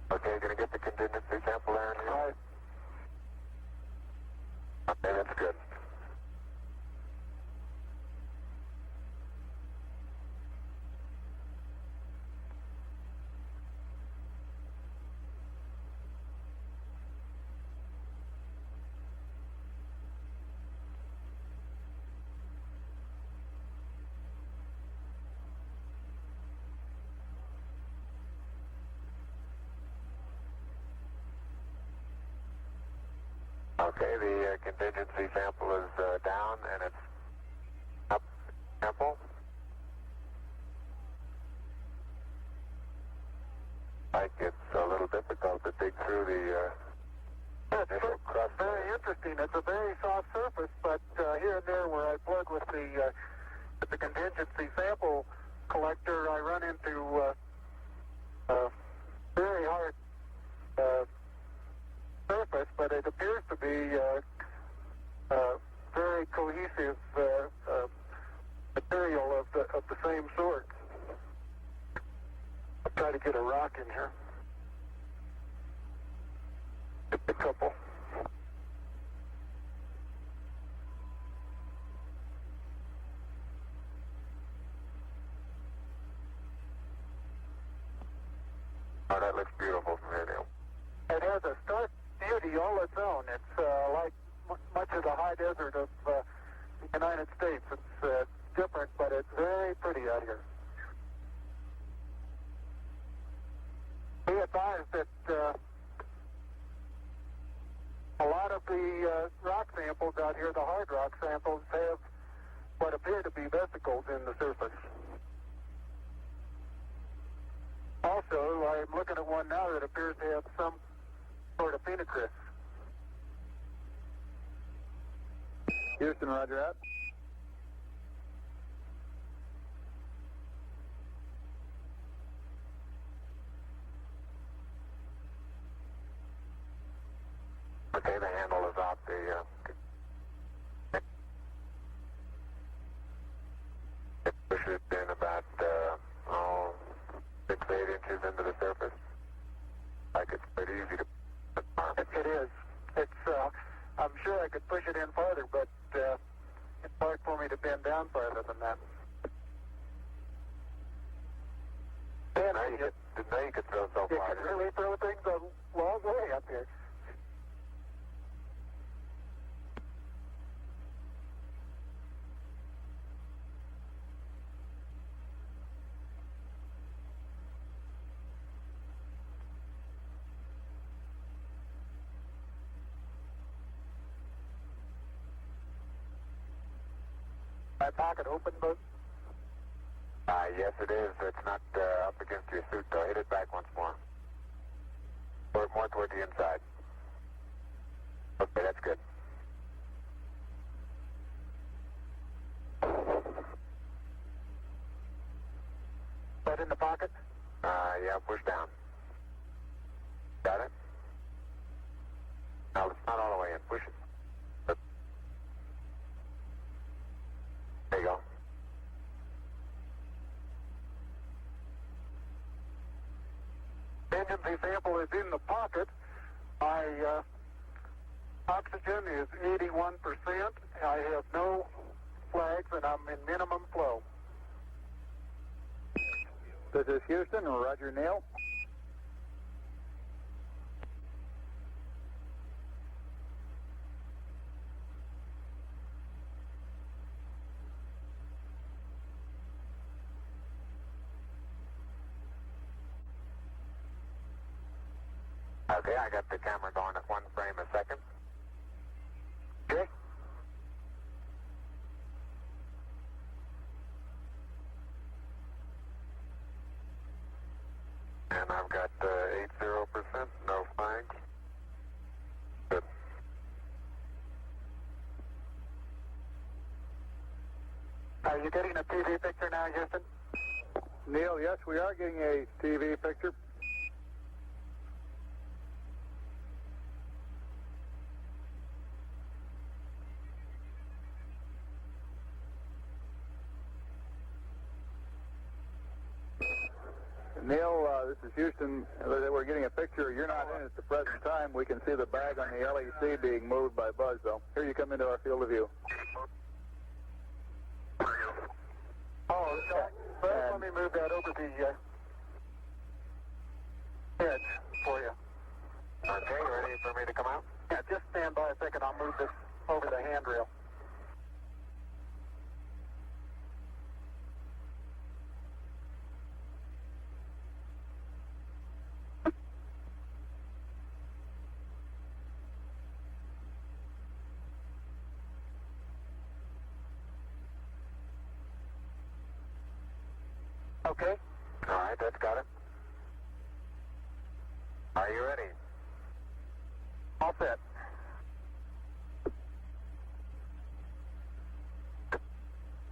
S7: Okay, going to get the contingency sample there, Neil? Right. Okay, that's good. Okay, the contingency sample is down and it's up sample. Like it's a little difficult to dig through the initial crust.
S9: Very interesting. It's a very soft surface, but here and there where I plug with the contingency sample collector, I run into very hard surface, but it appears to be very cohesive material of the same sort. I'll try to get a rock in here. Just a couple.
S7: Oh, that looks beautiful from here, Neil.
S9: It has a stark beauty all its own. It's like much of the high desert of the United States. It's different, but it's very pretty out here. Be advised that a lot of the rock samples out here, the hard rock samples, have what appear to be vesicles in the surface. I'm looking at one now that appears to have some sort of phenocryst.
S6: Houston, roger that.
S3: Okay, the handle is out. The push it in about 6-8 inches into the surface. Like it's pretty easy to.
S9: It is. It's. I'm sure I could push it in farther, but it's hard for me to bend down farther than that. And
S3: now you could throw so
S9: you
S3: far.
S9: can really throw things a long way up here. My pocket open, Bud?
S3: Yes, it is. It's not up against your suit, though. Hit it back once more. More toward the inside. Okay, that's good.
S9: That in the pocket?
S3: Yeah, push down. Got it? No, it's not all the way in. Push it. There you go.
S9: Engine sample is in the pocket. My oxygen is 81%. I have no flags, and I'm in minimum flow.
S6: This is Houston, roger, Neil.
S3: Okay, I got the camera going at 1 frame a second.
S9: Okay.
S3: And I've got 80%, no flags. Good.
S9: Are you getting a TV picture now, Houston?
S6: Neil, yes, we are getting a TV picture. Neil, this is Houston. We're getting a picture. You're not in at the present time. We can see the bag on the LEC being moved by Buzz, though. Here you come into our field of view.
S9: Oh, okay. First, let me move that over the edge for you.
S3: Okay, ready for me to come out?
S9: Yeah, just stand by a second. I'll move this over the handrail. Okay.
S3: All right, that's got it. Are you ready?
S9: All set.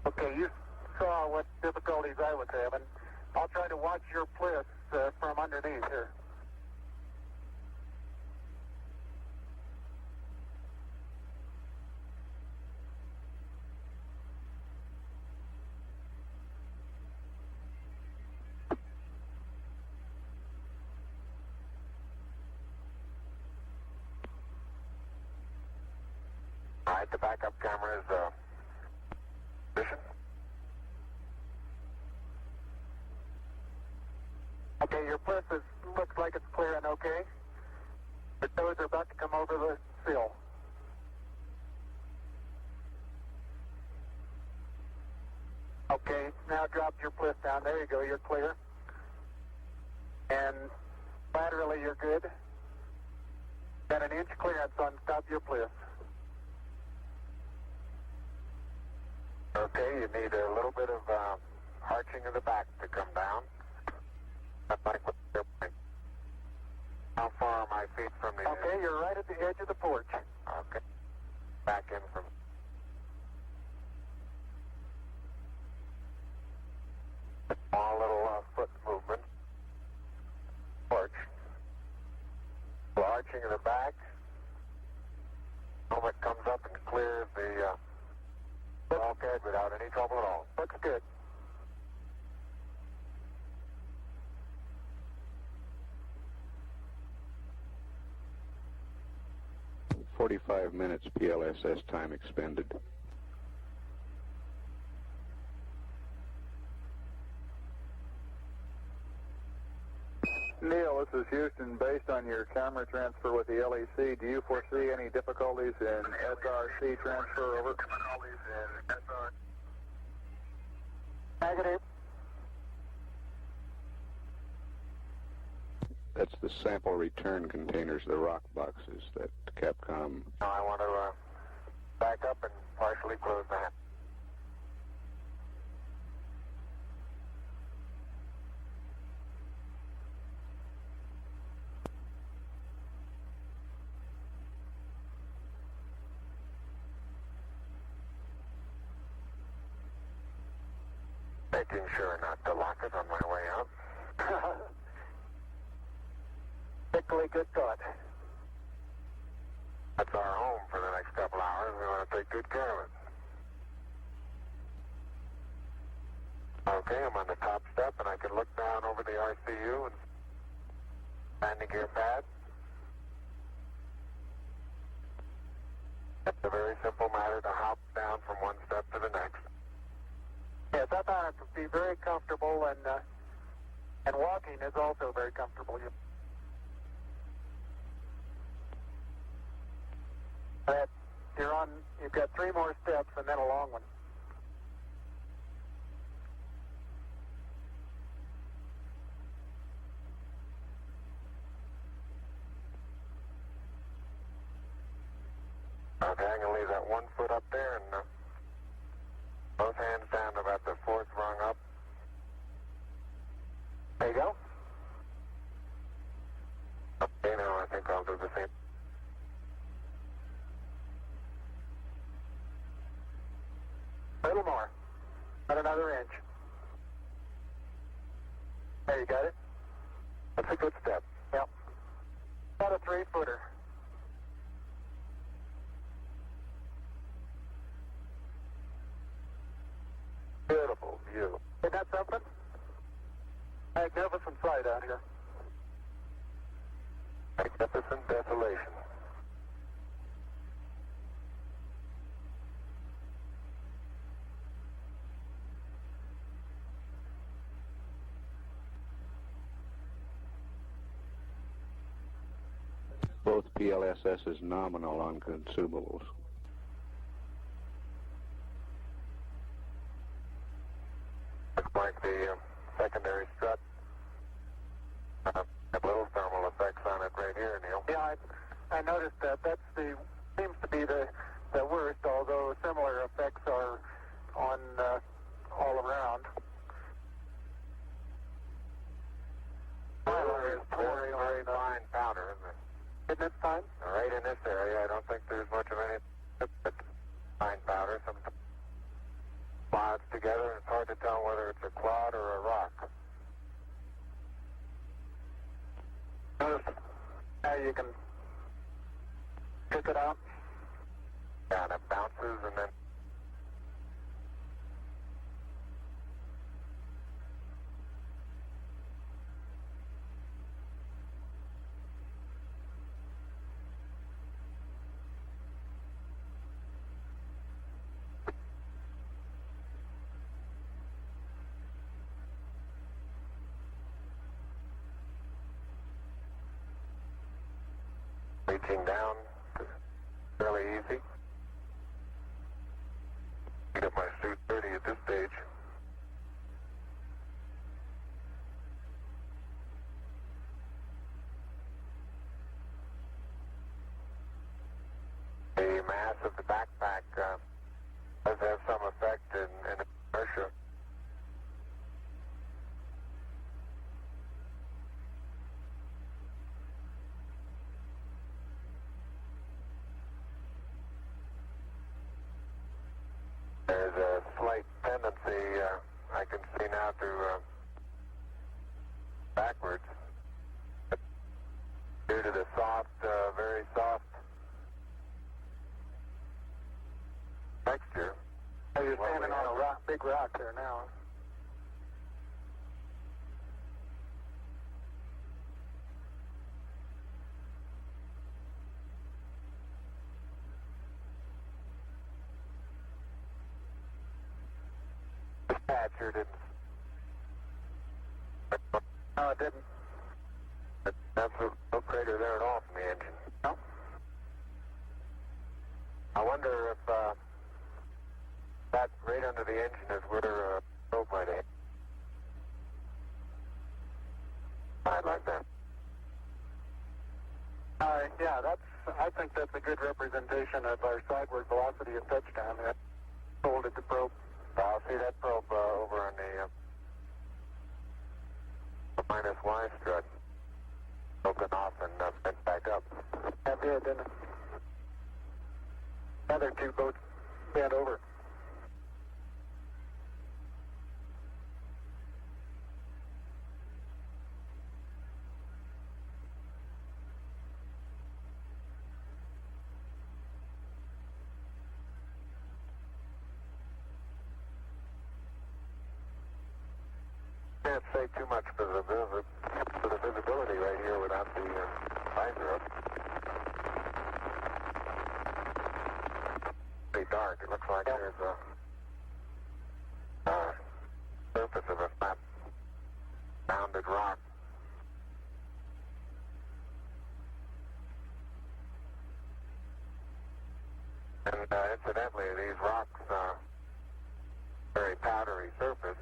S9: Okay, you saw what difficulties I was having. I'll try to watch your bliss from underneath here.
S3: All right, the backup camera is position.
S9: Okay, your bliss looks like it's clearing okay. The toes are about to come over the sill. Okay, now drop your bliss down. There you go, you're clear. And laterally you're good. Got an inch clearance on top of your bliss.
S3: Okay, you need a little bit of arching of the back to come down. Like with the airplane. feet from the
S9: Okay, you're right at the edge of the porch.
S3: Okay. Back in from... Small little foot movement. Porch. Arching in the back. Helmet comes up and clears the bulkhead without any trouble at all.
S9: Looks good.
S11: .45 minutes PLSS time expended.
S6: Neil, this is Houston. Based on your camera transfer with the LEC, do you foresee any difficulties in SRC transfer over?
S3: Difficulties in SR...
S9: Negative.
S11: That's the sample return containers, the rock boxes that Capcom...
S3: Now I want to back up and partially close the hatch. Making sure not to lock it on my way out.
S9: Particularly good thought.
S3: That's our home for the next couple hours. We want to take good care of it. Okay, I'm on the top step and I can look down over the RCU and landing gear pad. It's a very simple matter to hop down from one step to the next.
S9: Yes, I found it to be very comfortable, and walking is also very comfortable. You've got 3 more steps and then a long one.
S3: Okay, I'm going to leave that 1 foot up there and both hands down to about the 4th rung up.
S9: There you go.
S3: Okay, now I think I'll do the same.
S9: A little more. About another inch. There, you got it?
S3: That's a good step.
S9: Yep. About a 3-footer.
S3: Beautiful view.
S9: Isn't that something? Magnificent sight out here.
S3: Magnificent desolation.
S11: Both PLSS is nominal on consumables.
S3: Looks like the secondary strut have little thermal effects on it right here, Neil.
S9: Yeah, I noticed that. Seems to be the worst, although similar effects are on all around.
S3: There's very, very fine powder, isn't it?
S9: Isn't it fine?
S3: Right in this area, I don't think there's much of any but fine powder. Some clouds together, and it's hard to tell whether it's a cloud or a rock.
S9: Notice how you can pick it out.
S3: Yeah, and it bounces and then reaching down, fairly easy. Get my suit dirty at this stage. The mass of the backpack does have some effect in inertia. There's a slight tendency, I can see now, to backwards due to the soft, very soft texture.
S6: Oh, you're standing on a rock, big rock there now.
S3: Sure didn't.
S6: No, it didn't.
S3: That's no crater there at all from the engine.
S6: No.
S3: I wonder if that right under the engine is where probe might aim. I'd like that.
S6: Yeah, I think that's a good representation of our sideward velocity at touchdown. Hold it to probe.
S3: I'll see that probe over on the minus Y strut. Broken off and bent back up.
S6: That did, didn't it? Other two boats bent over.
S3: Can't say too much for the visibility right here without the visor up. Pretty dark. It looks like there's a surface of a flat, rounded rock. And incidentally, these rocks, very powdery surface.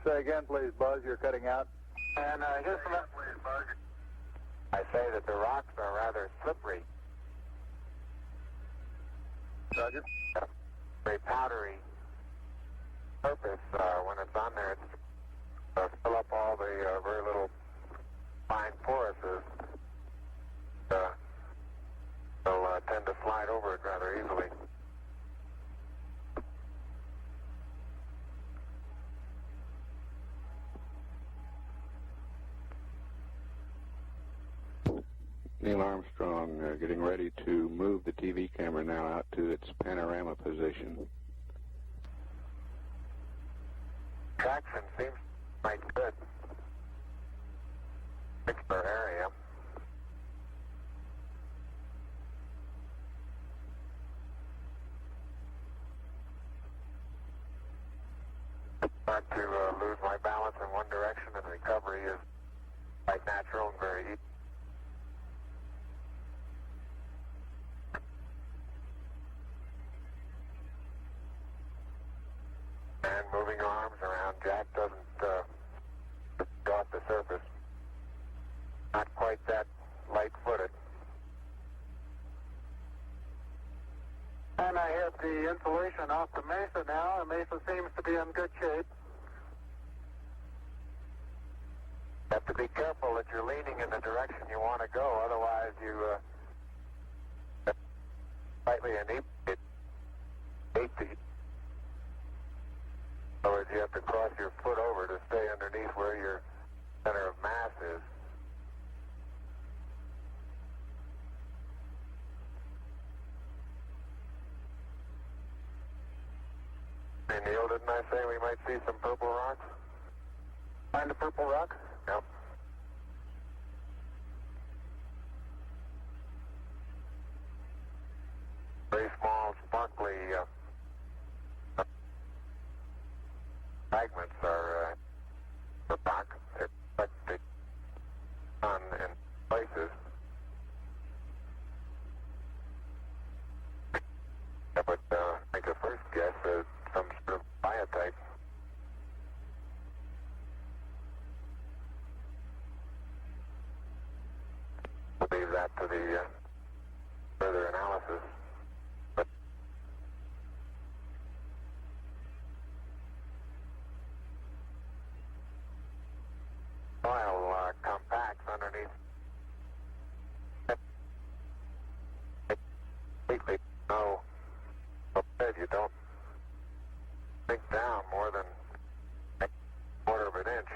S6: Say again, please, Buzz. You're cutting out.
S3: And here's some... I say that the rocks are rather slippery.
S6: Roger.
S3: Very powdery surface. When it's on there, it's fill up all the very little fine porises. They'll tend to slide over it rather easily.
S15: Neil Armstrong getting ready to move the TV camera now out to its panorama position.
S3: Traction seems quite good. Particular area. Start to lose my balance in one direction, and recovery is quite natural and very easy. And moving arms around. Jack doesn't go off the surface. Not quite that light-footed.
S6: And I have the insulation off the Mesa now. The Mesa seems to be in good shape.
S3: Have to be careful that you're leaning in the direction you want to go, otherwise you slightly inebriate. In other words, you have to cross your foot over to stay underneath where your center of mass is. Hey Neil, didn't I say we might see some purple rocks?
S6: Find a purple rock?
S3: Yep. Very small, sparkly fragments are rock. They're reflected sun in places. I would make a first guess at some sort of biotite. We'll leave that to the further analysis. But soil compacts underneath basically no, if you don't sink down more than a quarter of an inch.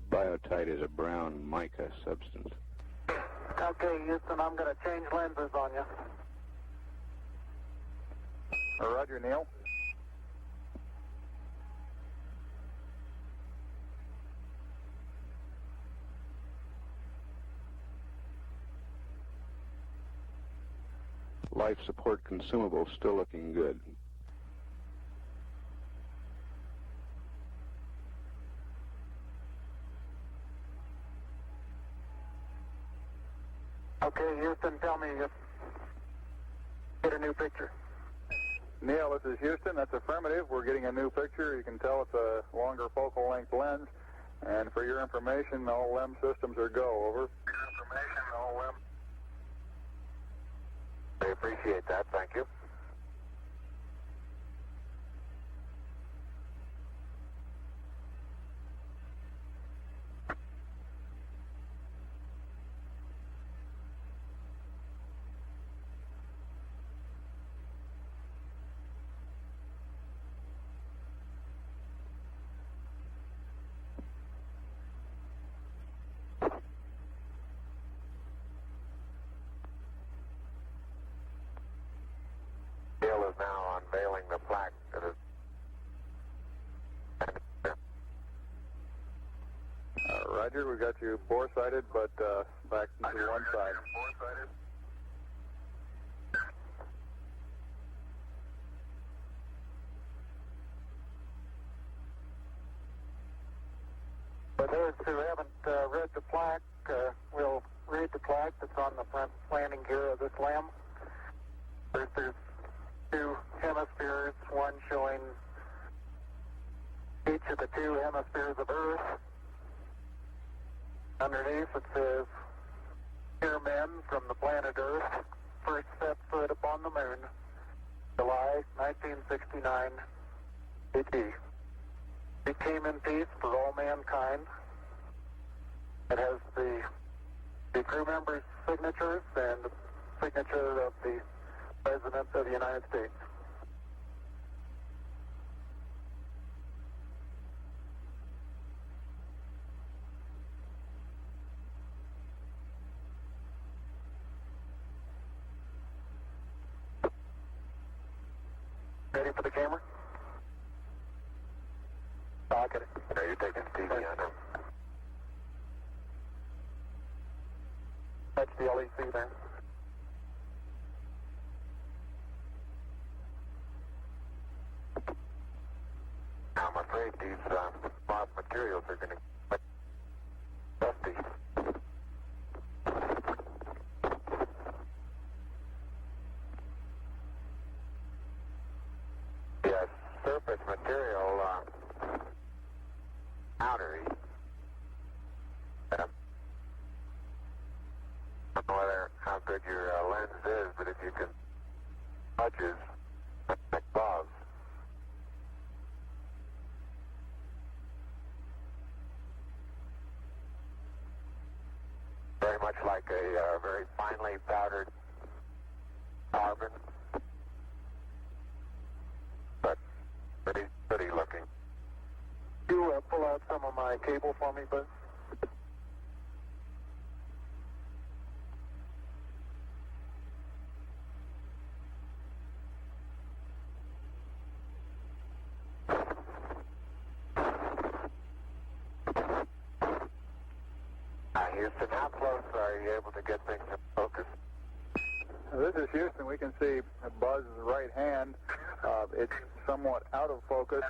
S15: Biotite is a brown mica substance.
S9: Okay, Houston, I'm going to change lenses on you.
S6: Roger, Neil.
S15: Life support consumables still looking good.
S9: Okay, Houston, tell me if get a new picture.
S6: Neil, this is Houston. That's affirmative. We're getting a new picture. You can tell it's a longer focal length lens. And for your information, all LEM systems are go. Over.
S3: All LEM. I appreciate that. Thank you. Dale is now unveiling the plaque that is.
S6: Roger, we got you four-sided, but back to one side.
S3: Four-sided.
S9: For those who haven't read the plaque, we'll read the plaque that's on the front landing gear of this LEM. First, there's two hemispheres, one showing each of the two hemispheres of Earth. Underneath it says, "Here men from the planet Earth first set foot upon the moon, July 1969 AD. We came in peace for all mankind." It has the crew members' signatures and the signature of the President of the United States. Ready for the camera? I'll get it.
S3: Now you're taking TV on him.
S9: That's the LEC there.
S3: I'm afraid these mob materials are going to get dusty. Yes, surface material powdery. I don't know how good your lens is, but if you can smudges like gloves. Very much like a very finely powdered carbon, but pretty looking.
S9: You pull out some of my cable for me, Buzz?
S3: Houston, how close are you able to get things in focus?
S6: This is Houston. We can see Buzz's right hand. It's somewhat out of focus.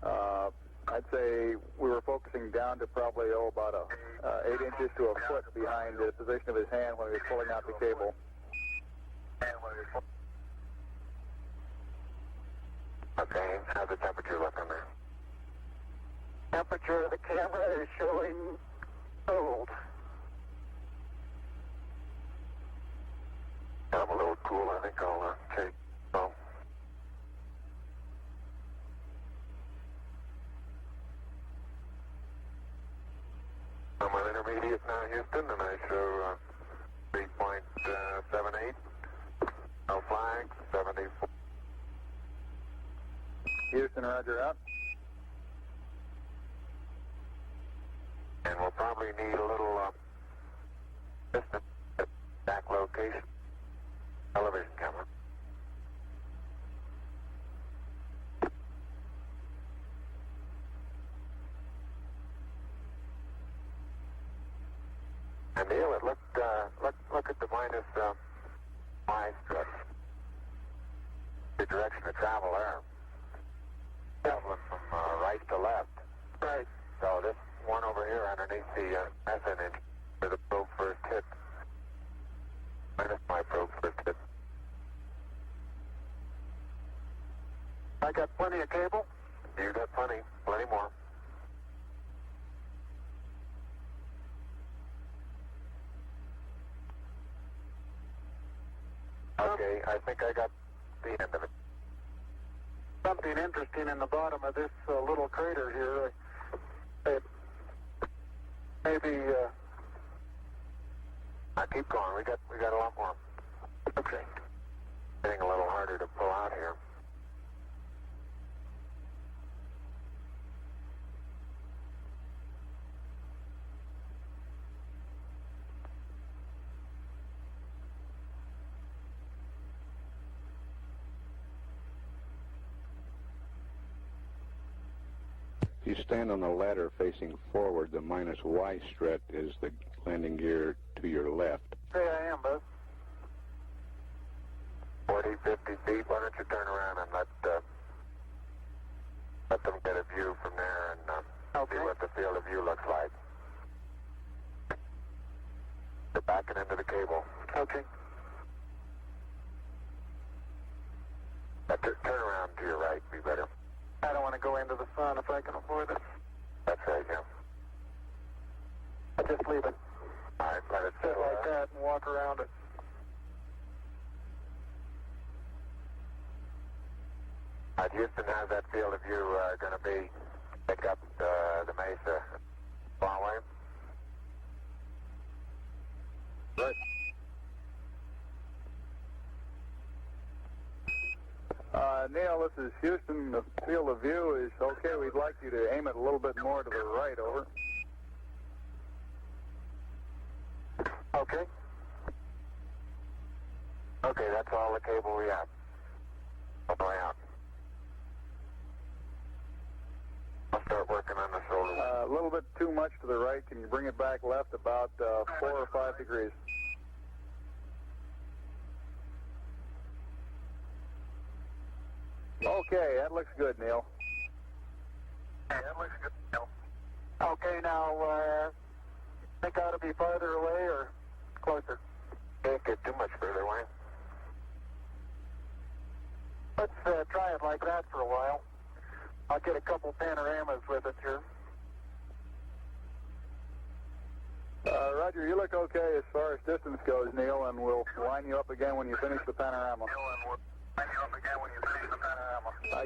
S6: I'd say we were focusing down to probably about 8 inches to a foot behind the position of his hand when he was pulling out the cable.
S3: Okay, how's the temperature look on there?
S9: Temperature of the camera is showing cold.
S3: I'm a little cool. I think I'll take. Oh. I'm on intermediate now, Houston, and I show 3.78. No flags, 74.
S6: Houston, roger, out.
S3: And we'll probably need a little distance at back location. Television camera. And Neil, it look at the minus Y strip. The direction of travel there. Traveling from right to left. Right. So this one over here underneath the SN engine where the probe first hit. Minus my probe first hit.
S9: I got plenty of cable.
S3: You got plenty more. Okay, I think I got the end of it.
S9: Something interesting in the bottom of this little crater here. Maybe.
S3: Keep going. We got a lot more.
S9: Okay.
S3: Getting a little harder to pull out here.
S15: If you stand on the ladder facing forward, the minus Y strut is the landing gear to your left.
S9: Hey, I am, Buzz.
S3: 40, 50 feet. Why don't you turn around and let them get a view from there and see what the field of view looks like. You're backing into the cable.
S9: Okay.
S3: Turn around to your right, be better.
S9: I don't want to go into the sun if I can avoid it.
S3: That's right, yeah.
S9: I just leave it.
S3: All right, let it
S9: Sit like that and walk around it.
S3: Houston, how's that field of view going to be? Pick up the Mesa far away? Good.
S6: Neil, this is Houston. The field of view is okay. We'd like you to aim it a little bit more to the right, over.
S3: Okay. Okay, that's all the cable we have. All the way out. I'll start working on the shoulder.
S6: A little bit too much to the right. Can you bring it back left about 4 or 5 degrees? Okay, that looks good, Neil.
S3: That looks good, Neil.
S9: Okay, now, think I ought to be farther away or closer?
S3: Can't get too much further away.
S9: Let's try it like that for a while. I'll get a couple panoramas with it here.
S6: Roger, you look okay as far as distance goes, Neil, and we'll line you up again when you finish the panorama.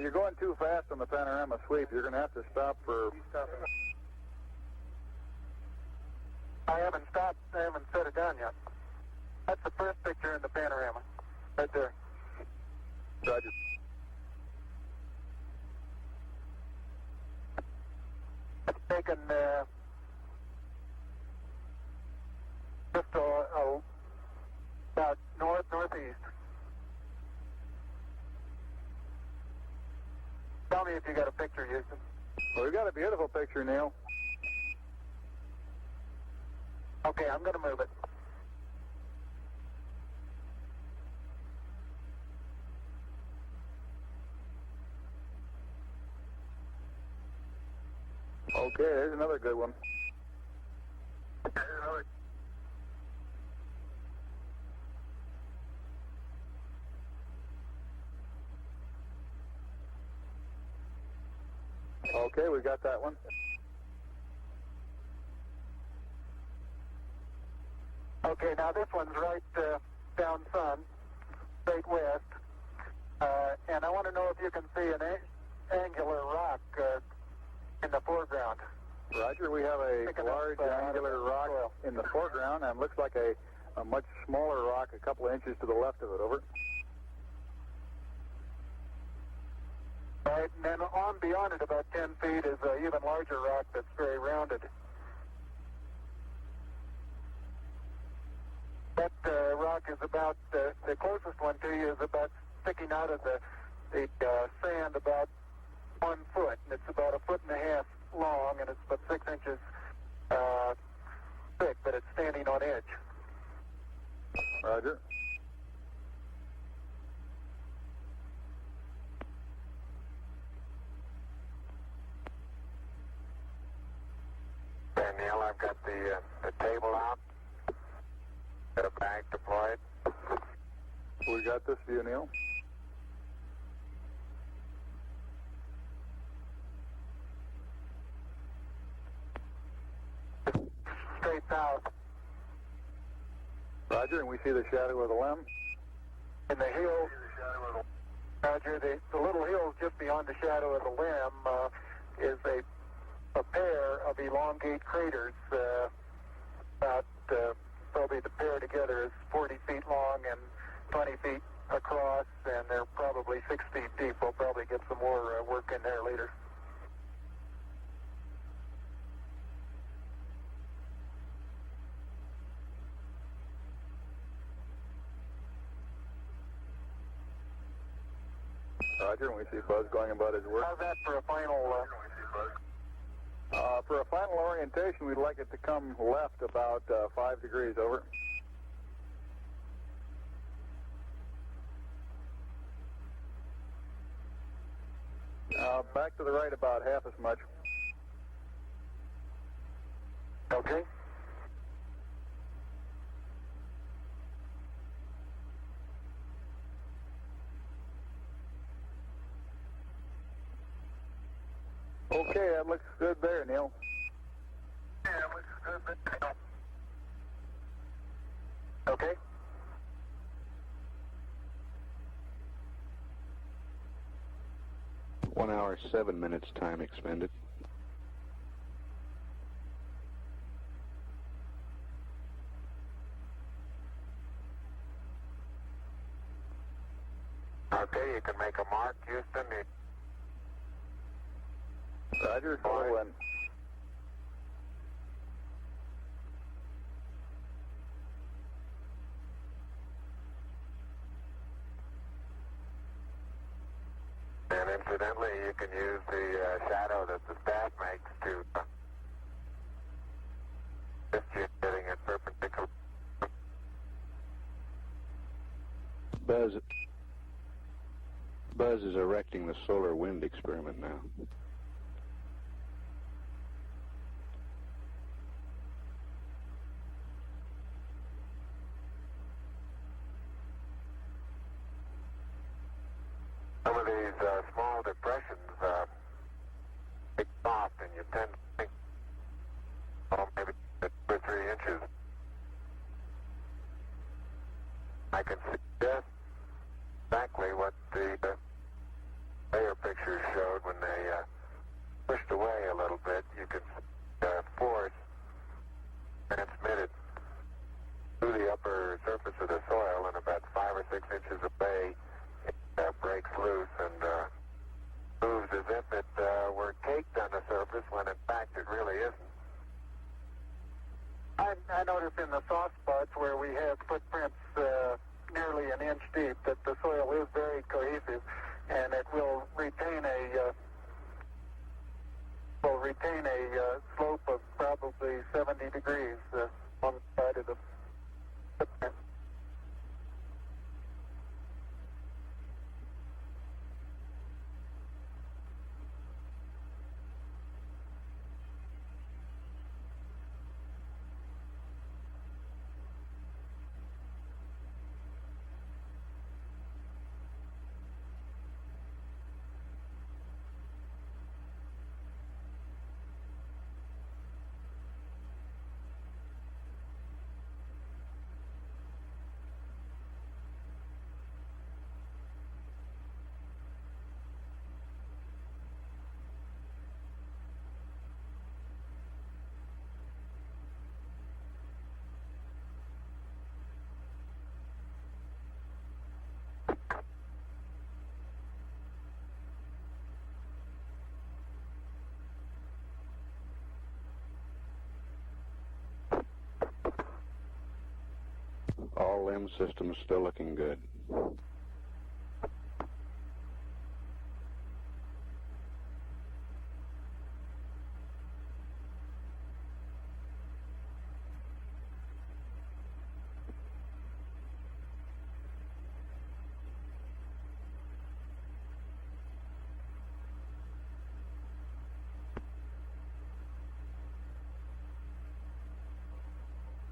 S6: You're going too fast on the panorama sweep. You're going to have to stop for...
S9: I haven't stopped. I haven't set it down yet. That's the first picture in the panorama. Right there.
S6: Roger.
S9: It's taken just about northeast. Tell me if you got a picture, Houston.
S6: Well, we got a beautiful picture, Neil.
S9: Okay, I'm going to move it.
S6: Okay, there's another good one. Okay, we got that one.
S9: Okay, now this one's right down sun, straight west, and I want to know if you can see an angular rock in the foreground.
S6: Roger, we have a large angular rock in the foreground and looks like a much smaller rock a couple of inches to the left of it. Over.
S9: Right, and then on beyond it about 10 feet is an even larger rock that's very rounded. That rock is about, the closest one to you is about sticking out of the sand about 1 foot, and it's about 1.5 feet long, and it's about 6 inches thick, but it's standing on edge.
S6: Roger.
S3: Okay, Neil, I've got the table out. Got a bag deployed.
S6: We got this view, Neil.
S9: Straight south.
S6: Roger, and we see the shadow of the limb.
S9: In the hill, Roger, the little hill just beyond the shadow of the limb is a pair of elongate craters. About probably the pair together is 40 feet long and 20 feet across, and they're probably 6 feet deep. We'll probably get some more work in there later.
S6: Roger, and we see Buzz going about his work.
S9: How's that for a final?
S6: For a final orientation, we'd like it to come left about 5 degrees. Over. Back to the right about half as much.
S9: Okay.
S6: Okay, that looks good there, Neil.
S9: Yeah, it looks good there. Okay.
S15: One hour, 7 minutes time expended.
S3: Okay, you can make a mark, Houston.
S6: Roger, roll in.
S3: And incidentally, you can use the shadow that the staff makes to assist you in getting it perpendicular.
S15: Buzz is erecting the solar wind experiment now.
S3: Some of these small depressions get soft, and you tend to think, oh, maybe 2 or 3 inches. I can see just exactly what the layer pictures showed when they pushed away a little bit. You can see force transmitted through the upper surface of the soil, and about 5 or 6 inches away, it breaks loose and moves as if it were caked on the surface, when in fact it really isn't.
S9: I noticed in the soft spots where we have footprints nearly an inch deep that the soil is very cohesive, and it will retain a slope of probably 70 degrees on the side of the footprint.
S15: All LEM systems still looking good.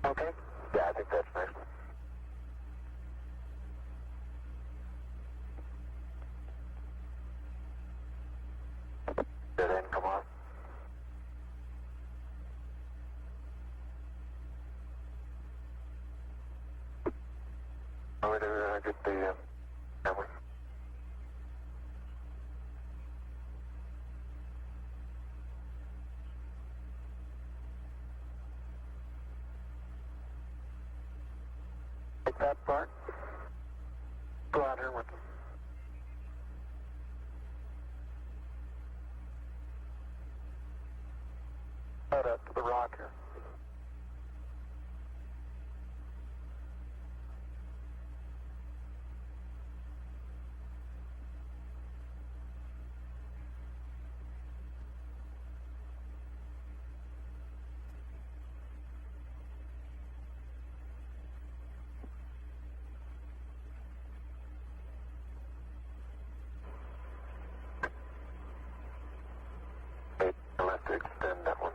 S7: Okay? Yeah, I think that's nice. Dead end, come on. Over there, get the camera. Take that part. Go out here with them. Head up to the rock here. I'll have to extend that one.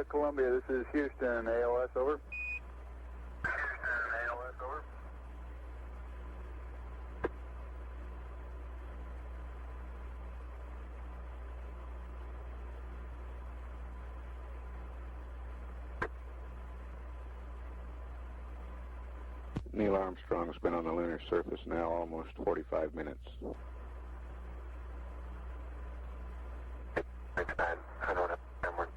S6: Columbia, this is Houston, ALS, over. Houston, ALS, over.
S15: Neil Armstrong's been on the lunar surface now almost 45 minutes.
S7: I don't have camera.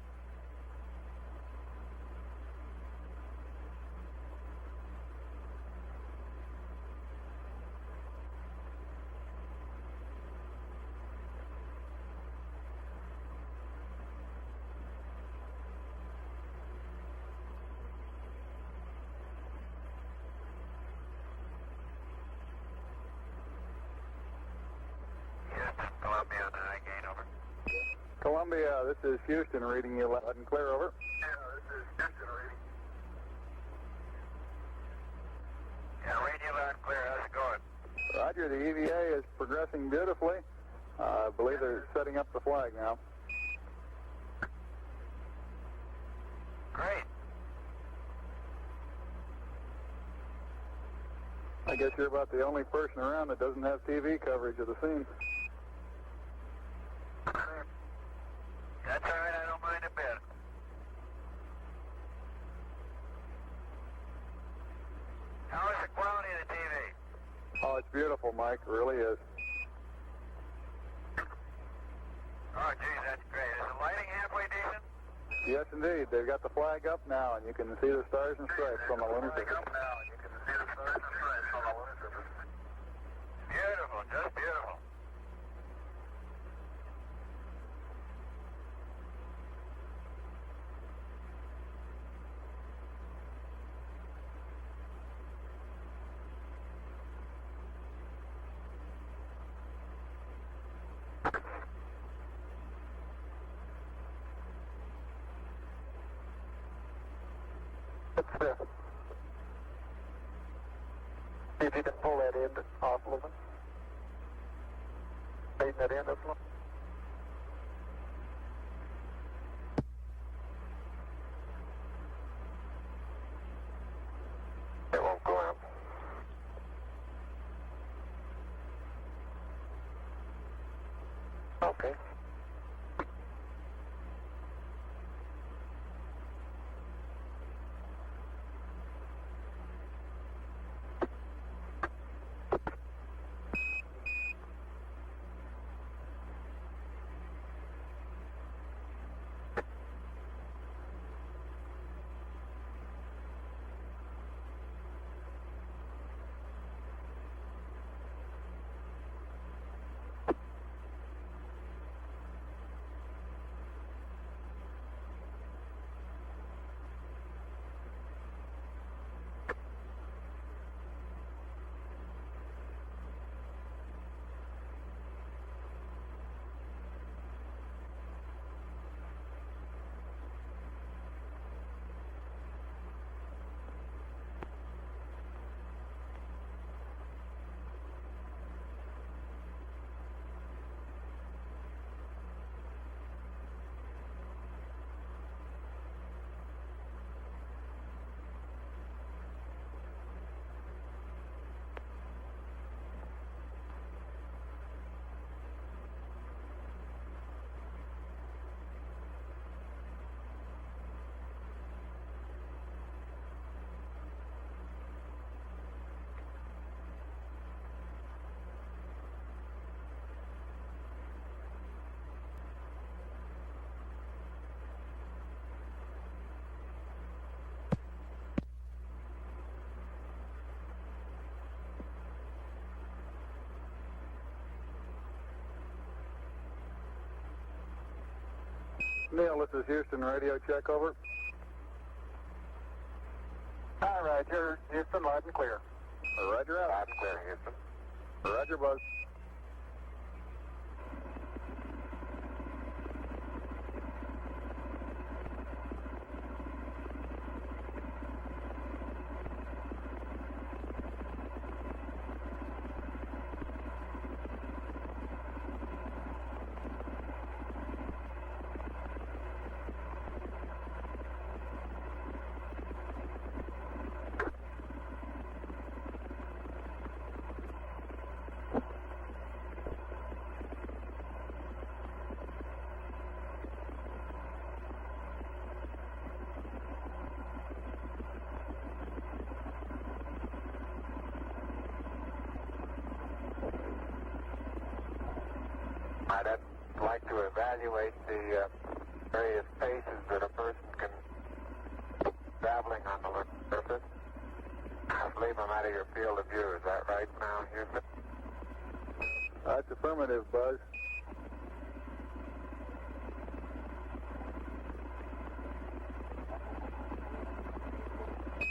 S7: Columbia, I gain over.
S6: Columbia, this is Houston, reading you loud and clear, over.
S7: Yeah, this is Houston reading. Yeah, read you loud and clear. How's it going?
S6: Roger, the EVA is progressing beautifully. I believe they're setting up the flag now.
S7: Great.
S6: I guess you're about the only person around that doesn't have TV coverage of the scene.
S7: That's all right, I don't mind a bit. How is the quality of the TV?
S6: Oh, it's beautiful, Mike. It really is.
S7: Oh, geez, that's great. Is the lighting halfway decent?
S6: Yes, indeed. They've got the flag up now, and you can see the stars and stripes on the lunar surface.
S7: Beautiful, just beautiful.
S6: What's this? See if you can pull that end off a little bit. Tighten that end up a little.
S7: It won't go out.
S6: Okay. Neil, this is Houston radio check, over. Hi, Roger. Houston, loud and clear. Roger out.
S3: Loud and clear, Houston.
S6: Roger, Buzz.
S3: I'd like to evaluate the various paces that a person can traveling on the lunar surface. Leave them out of your field of view. Is that right now, Houston?
S6: That's affirmative, Buzz.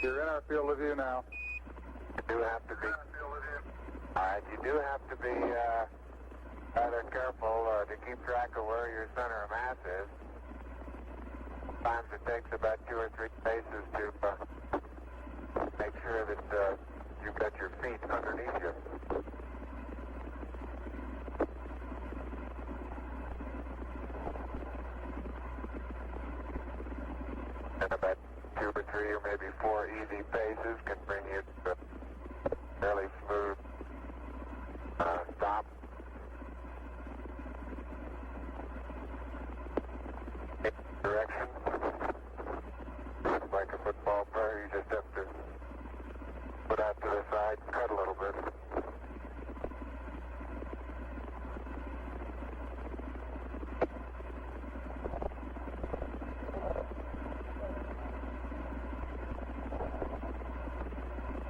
S6: You're in our field of view now.
S3: You do have to be. All right, you do have to be rather careful to keep track of where your center of mass is. Sometimes it takes about 2 or 3 paces to make sure that you've got your feet underneath you. And about 2 or 3 or maybe 4 easy paces can bring you to a fairly smooth stop. Direction. Like a football player, you just have to put out to the side and cut a little bit.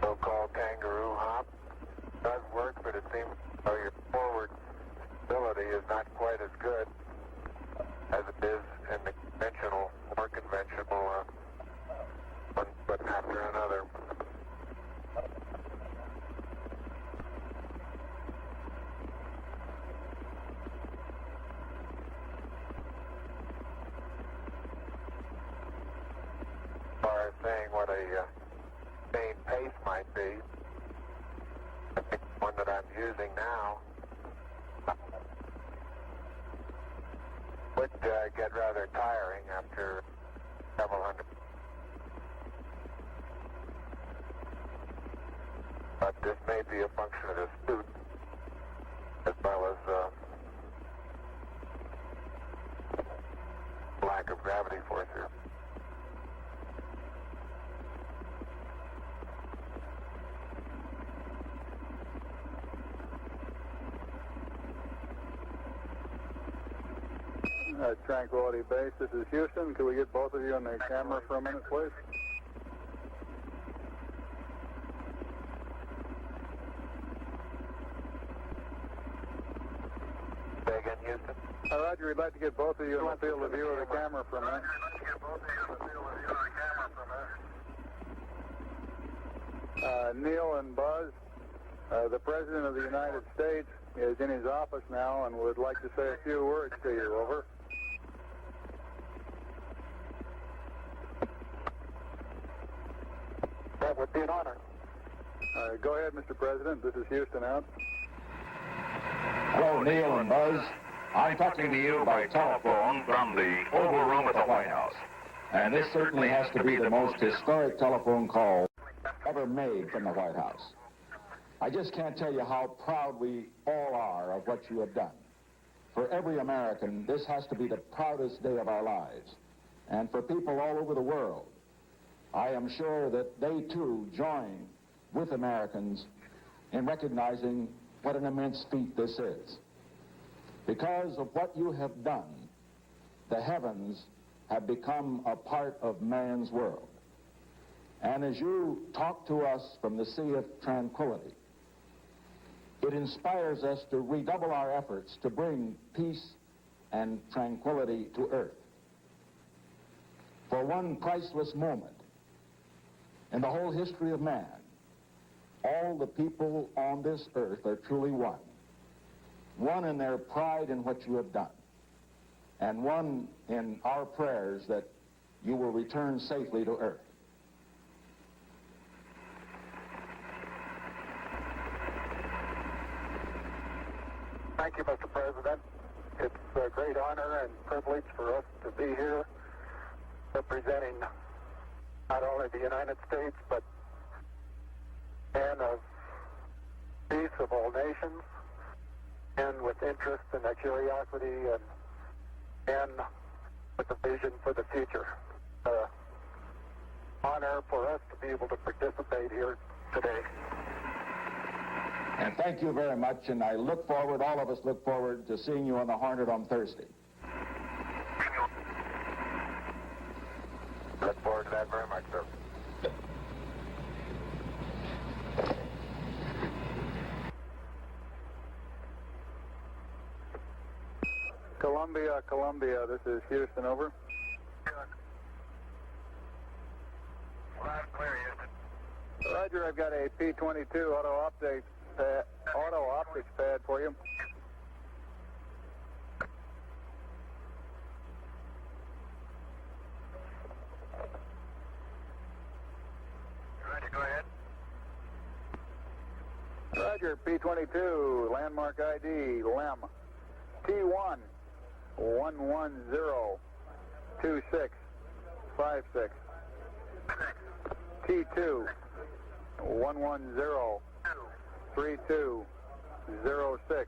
S3: So-called kangaroo hop does work, but it seems your forward ability is not quite as good as it is in the conventional, more conventional one foot after another. As far as saying what a main pace might be, I think the one that I'm using now would get rather tiring after several hundred. But this may be a function of the suit as well as lack of gravity force here.
S6: Tranquility Base, this is Houston. Could we get both of you on the camera for a minute, please?
S3: Say again, Houston.
S6: Roger, we'd like to get both of you in the field of view of the camera for a minute. Neil and Buzz, the President of the United States is in his office now and would like to say a few words to you. Over.
S3: That would be an honor.
S6: Go ahead, Mr. President. This is Houston out.
S16: Hello, Neil and Buzz. I'm talking to you by telephone from the Oval Room at the White House. And this certainly has to be the most historic telephone call ever made from the White House. I just can't tell you how proud we all are of what you have done. For every American, this has to be the proudest day of our lives. And for people all over the world, I am sure that they too join with Americans in recognizing what an immense feat this is. Because of what you have done, the heavens have become a part of man's world. And as you talk to us from the Sea of Tranquility, it inspires us to redouble our efforts to bring peace and tranquility to Earth. for one priceless moment in the whole history of man, all the people on this earth are truly one. One in their pride in what you have done, and one in our prayers that you will return safely to earth.
S6: Thank you, Mr. President. It's a great honor and privilege for us to be here representing not only the United States, but men of peace of all nations, men with interest and a curiosity, and men with a vision for the future. Honor for us to be able to participate here today.
S16: And thank you very much, and I look forward, all of us look forward to seeing you on the Hornet on Thursday.
S6: Look forward to that very much, sir. Columbia, this is Houston, over.
S3: Loud, clear, Houston.
S6: Roger, I've got a P-22 auto optics pad for you.
S3: Roger, go ahead.
S6: Roger, P-22, landmark ID, LEM, T1, 1102656. T2, 1103206.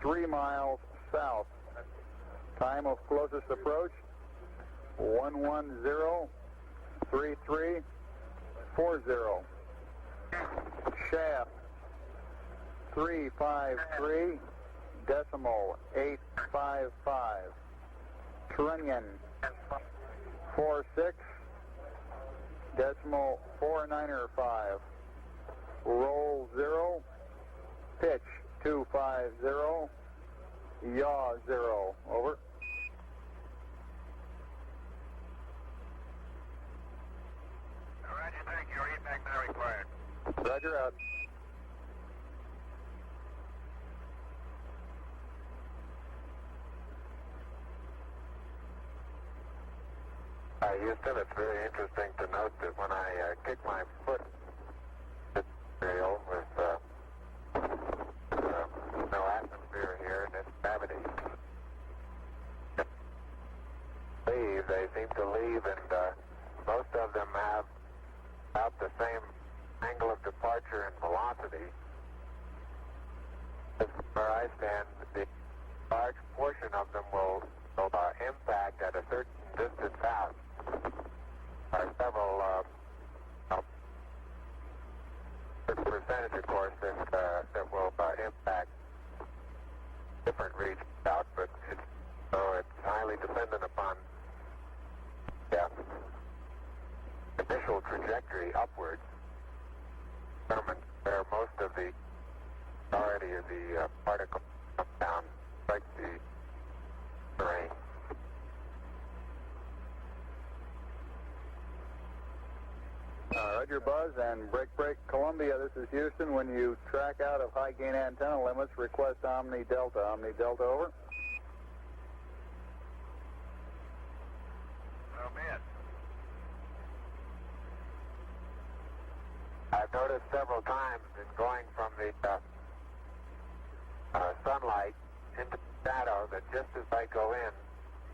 S6: 3 miles south. Time of closest approach, 1103340. Shaft, 353.855. Trunnion, 46.495. Roll 0. Pitch 250. Yaw 0. Over.
S3: Roger, thank you. Impact now required.
S6: Roger, out.
S3: Houston, it's very interesting to note that when I kick my foot material with no atmosphere here and it's gravity, they seem to leave, and most of them have about the same angle of departure and velocity. Where I stand, the large portion of them will impact at a certain distance out. There are several percentage, of course, that will impact different regions out, but it's highly dependent upon initial trajectory upwards. Determines where most of the majority of the particles come down, like the terrain.
S6: Roger, Buzz, and break, Columbia, this is Houston. When you track out of high gain antenna limits, request Omni Delta, over.
S3: Oh, man.
S6: I've noticed several times in going from the sunlight into the shadow that just as I go in,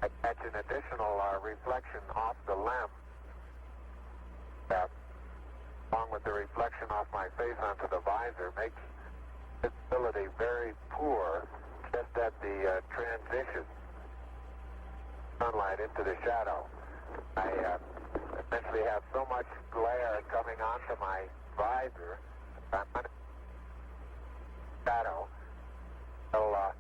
S6: I catch an additional reflection off the LEM, along with the reflection off my face onto the visor, makes visibility very poor just at the transition sunlight into the shadow. I essentially have so much glare coming onto my visor, I'm under shadow until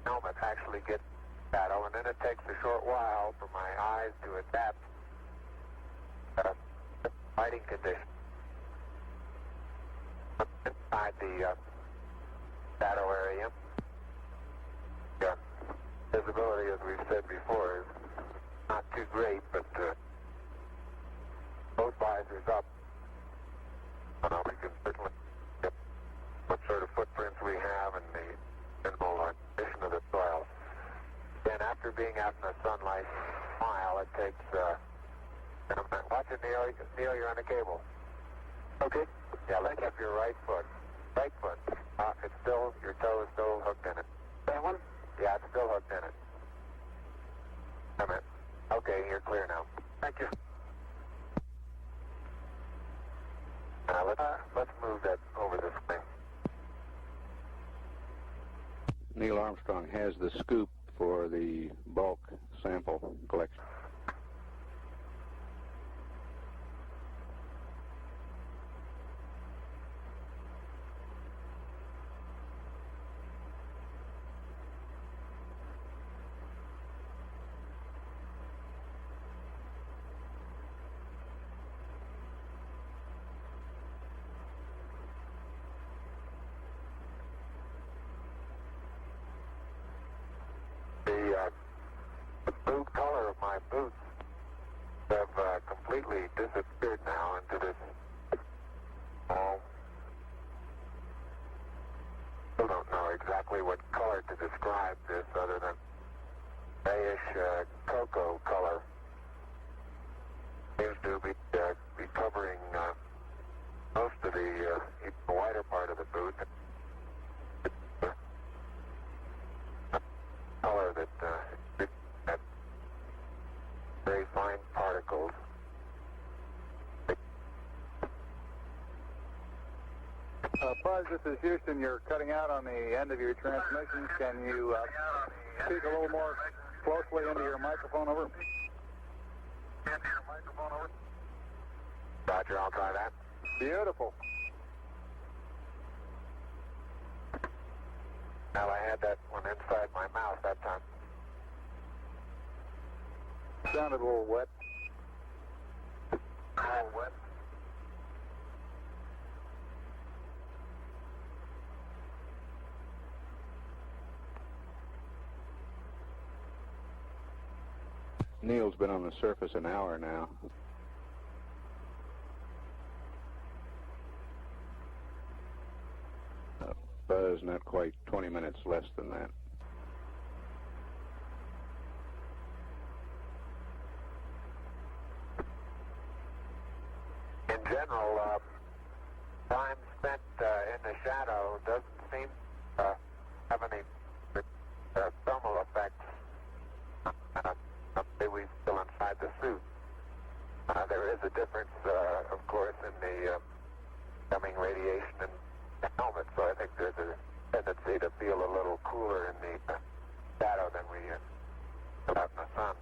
S6: helmet actually gets shadow, and then it takes a short while for my eyes to adapt to lighting conditions. Inside the shadow area, visibility, as we've said before, is
S3: not too great, but both visors up. We can certainly get what sort of footprints we have and the general condition of the soil. Then after being out in the sunlight a mile, it takes, watch it, Neil. Neil, you're on the cable. Okay. Yeah, lift up your right foot. Right foot. It's still, your toe is still hooked in it. That one? Yeah, it's still hooked in it. Come in. Okay, you're clear now. Thank you. Let's move that over this way.
S15: Neil Armstrong has the scoop for the bulk sample collection.
S3: The boot color of my boots have completely disappeared now into this still don't know exactly what color to describe this other than grayish cocoa color. Seems to be covering most of the wider part of the boot. Color that had very fine particles.
S6: Buzz, this is Houston. You're cutting out on the end of your transmission. Can you speak a little more closely into your microphone? Over.
S3: Roger, I'll try that.
S6: Beautiful.
S3: Well, I had that one inside my mouth that time.
S6: Sounded a little wet.
S3: A little wet.
S15: Neil's been on the surface an hour now. Buzz, not quite 20 minutes less than that.
S3: In general, time spent in the shadow doesn't seem to have any thermal effects. Maybe we're still inside the suit. There is a difference, of course, in the coming radiation and the helmet, so I think there's a tendency to feel a little cooler in the shadow than we feel out in the sun.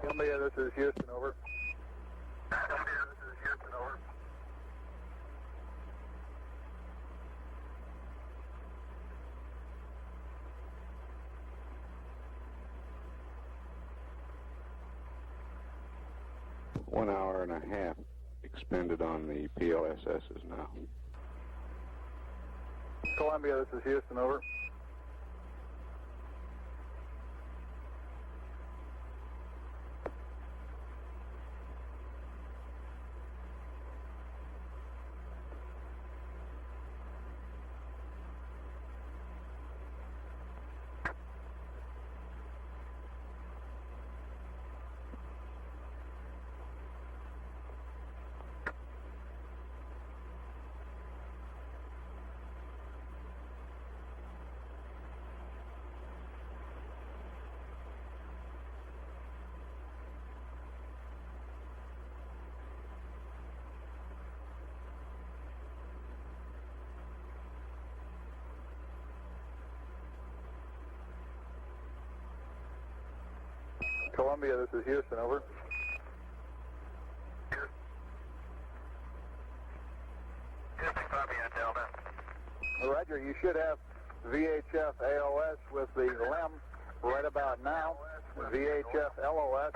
S6: Columbia, this is Houston, over. Columbia, this is Houston, over.
S15: One hour and a half expended on the PLSSs now.
S6: Columbia, this is Houston, over. Columbia, this is Houston, over.
S3: Houston, Columbia, Delta.
S6: Roger, you should have VHF AOS with the LEM right about now. VHF LOS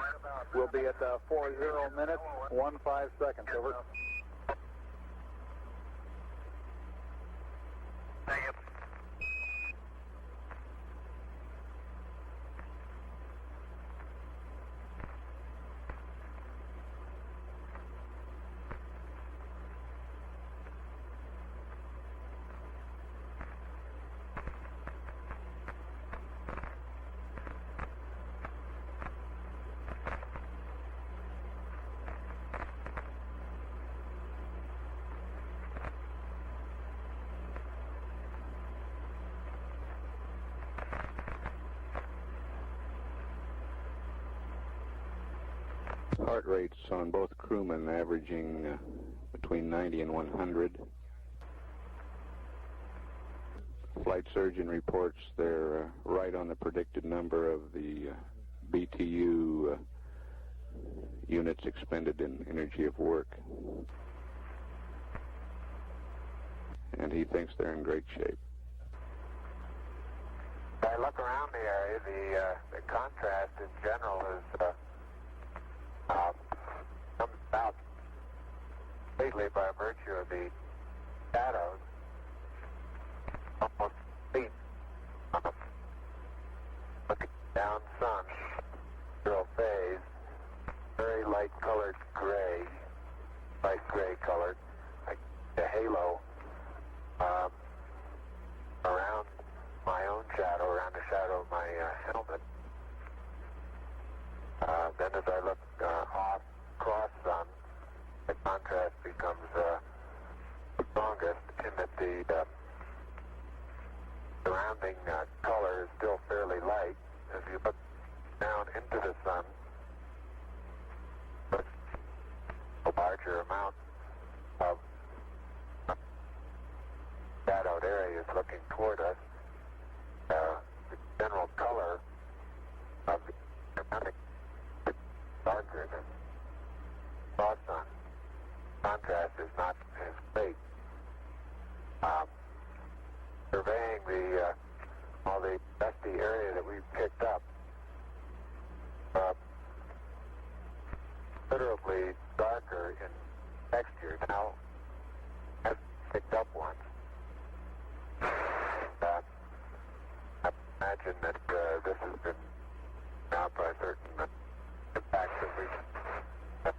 S6: will be at 40 minutes, 15 seconds, over.
S3: Thank you.
S15: Heart rates on both crewmen averaging between 90 and 100. Flight surgeon reports they're right on the predicted number of the BTU units expended in energy of work. And he thinks they're in great shape.
S7: I look around the area, the contrast in general is comes about completely by virtue of the shadows. Almost feet on a looking down sun, zero phase, very light colored gray, light gray colored, like a halo around my own shadow, around the shadow of my helmet. Then as I look off cross sun, the contrast becomes strongest in that the surrounding color is still fairly light. As you look down into the sun, a larger amount of shadowed areas looking toward us. The general color of the surrounding is darker than cross sun. Contrast is not as great. Surveying all the dusty area that we've picked up, considerably darker in texture. Now, I've picked up one. I imagine that this has been out by certain impacts that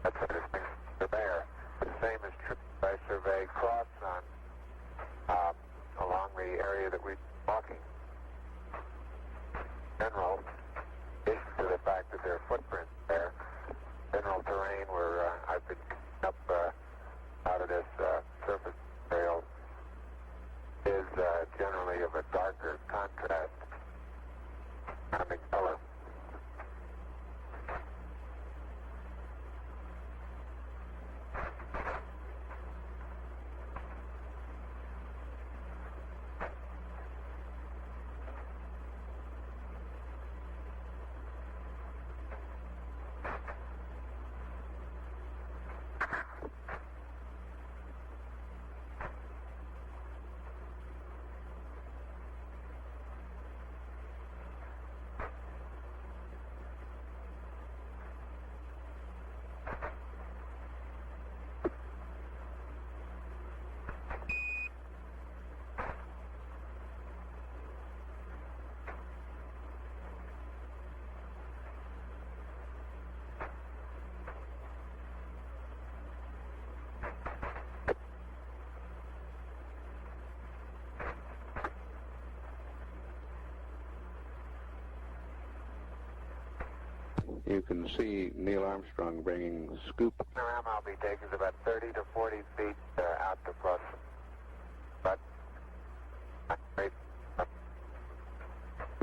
S7: that's what it means to bear. The same is true if I survey cross sun along the area that we're walking. General, in addition to the fact that there are footprints there, general terrain where I've been up out of this surface trail is generally of a darker contrast, in color.
S15: You can see Neil Armstrong bringing scoop.
S7: The ram I'll be taking is about 30 to 40 feet out to cross. But
S6: say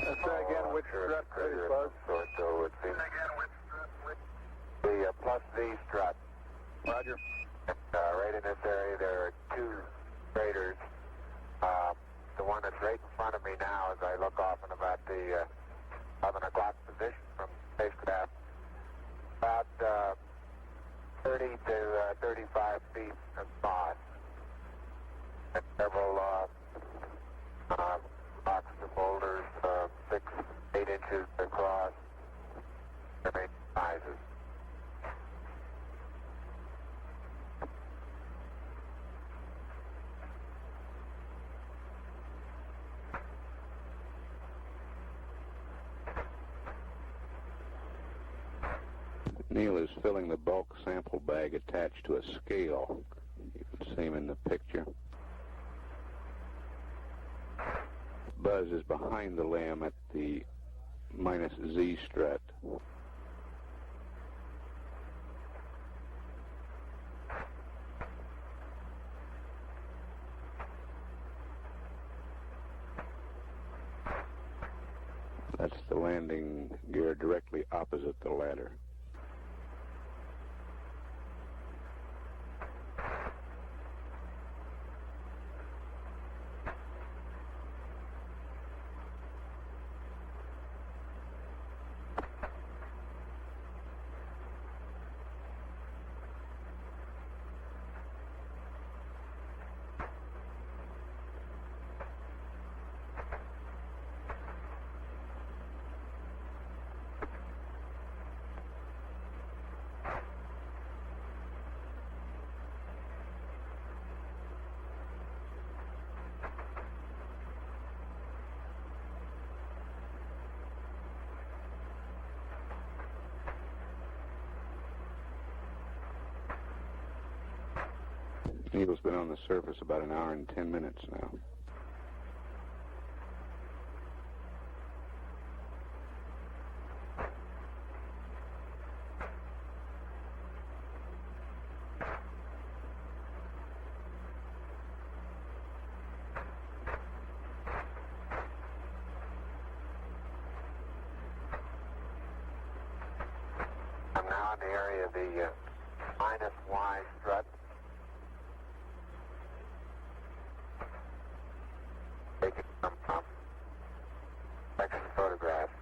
S6: again which strut, please, Buzz.
S7: So it seems the plus V strut.
S6: Roger.
S7: Right in this area there are two craters. The one that's right in front of me now as I look off in about the 11 o'clock position from the spacecraft. About 30 to 35 feet across. And several rocks and boulders, 6, 8 inches across, varying sizes.
S15: Neil is filling the bulk sample bag attached to a scale. You can see him in the picture. Buzz is behind the limb at the minus Z strut. That's the landing gear directly opposite the ladder. Needle's been on the surface about an hour and 10 minutes now.
S3: I'm now in the area of the minus Y strut. Taking some section photographs.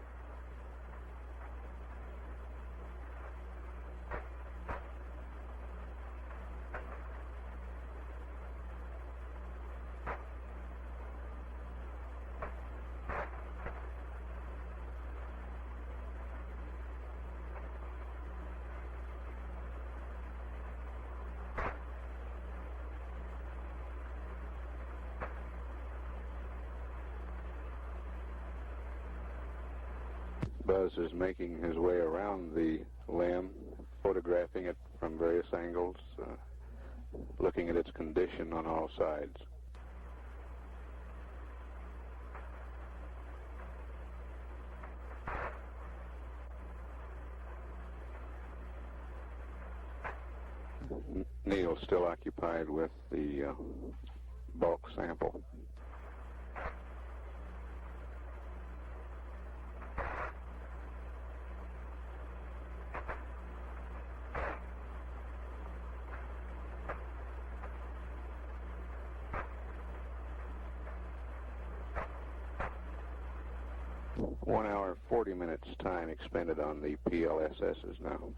S15: Buzz is making his way around the limb, photographing it from various angles, looking at its condition on all sides. Neil's still occupied with the bulk sample. One hour, 40 minutes time expended on the PLSSs now.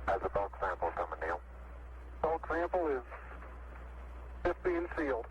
S3: How's the bulk sample coming, Neil?
S6: Bulk sample is just being sealed.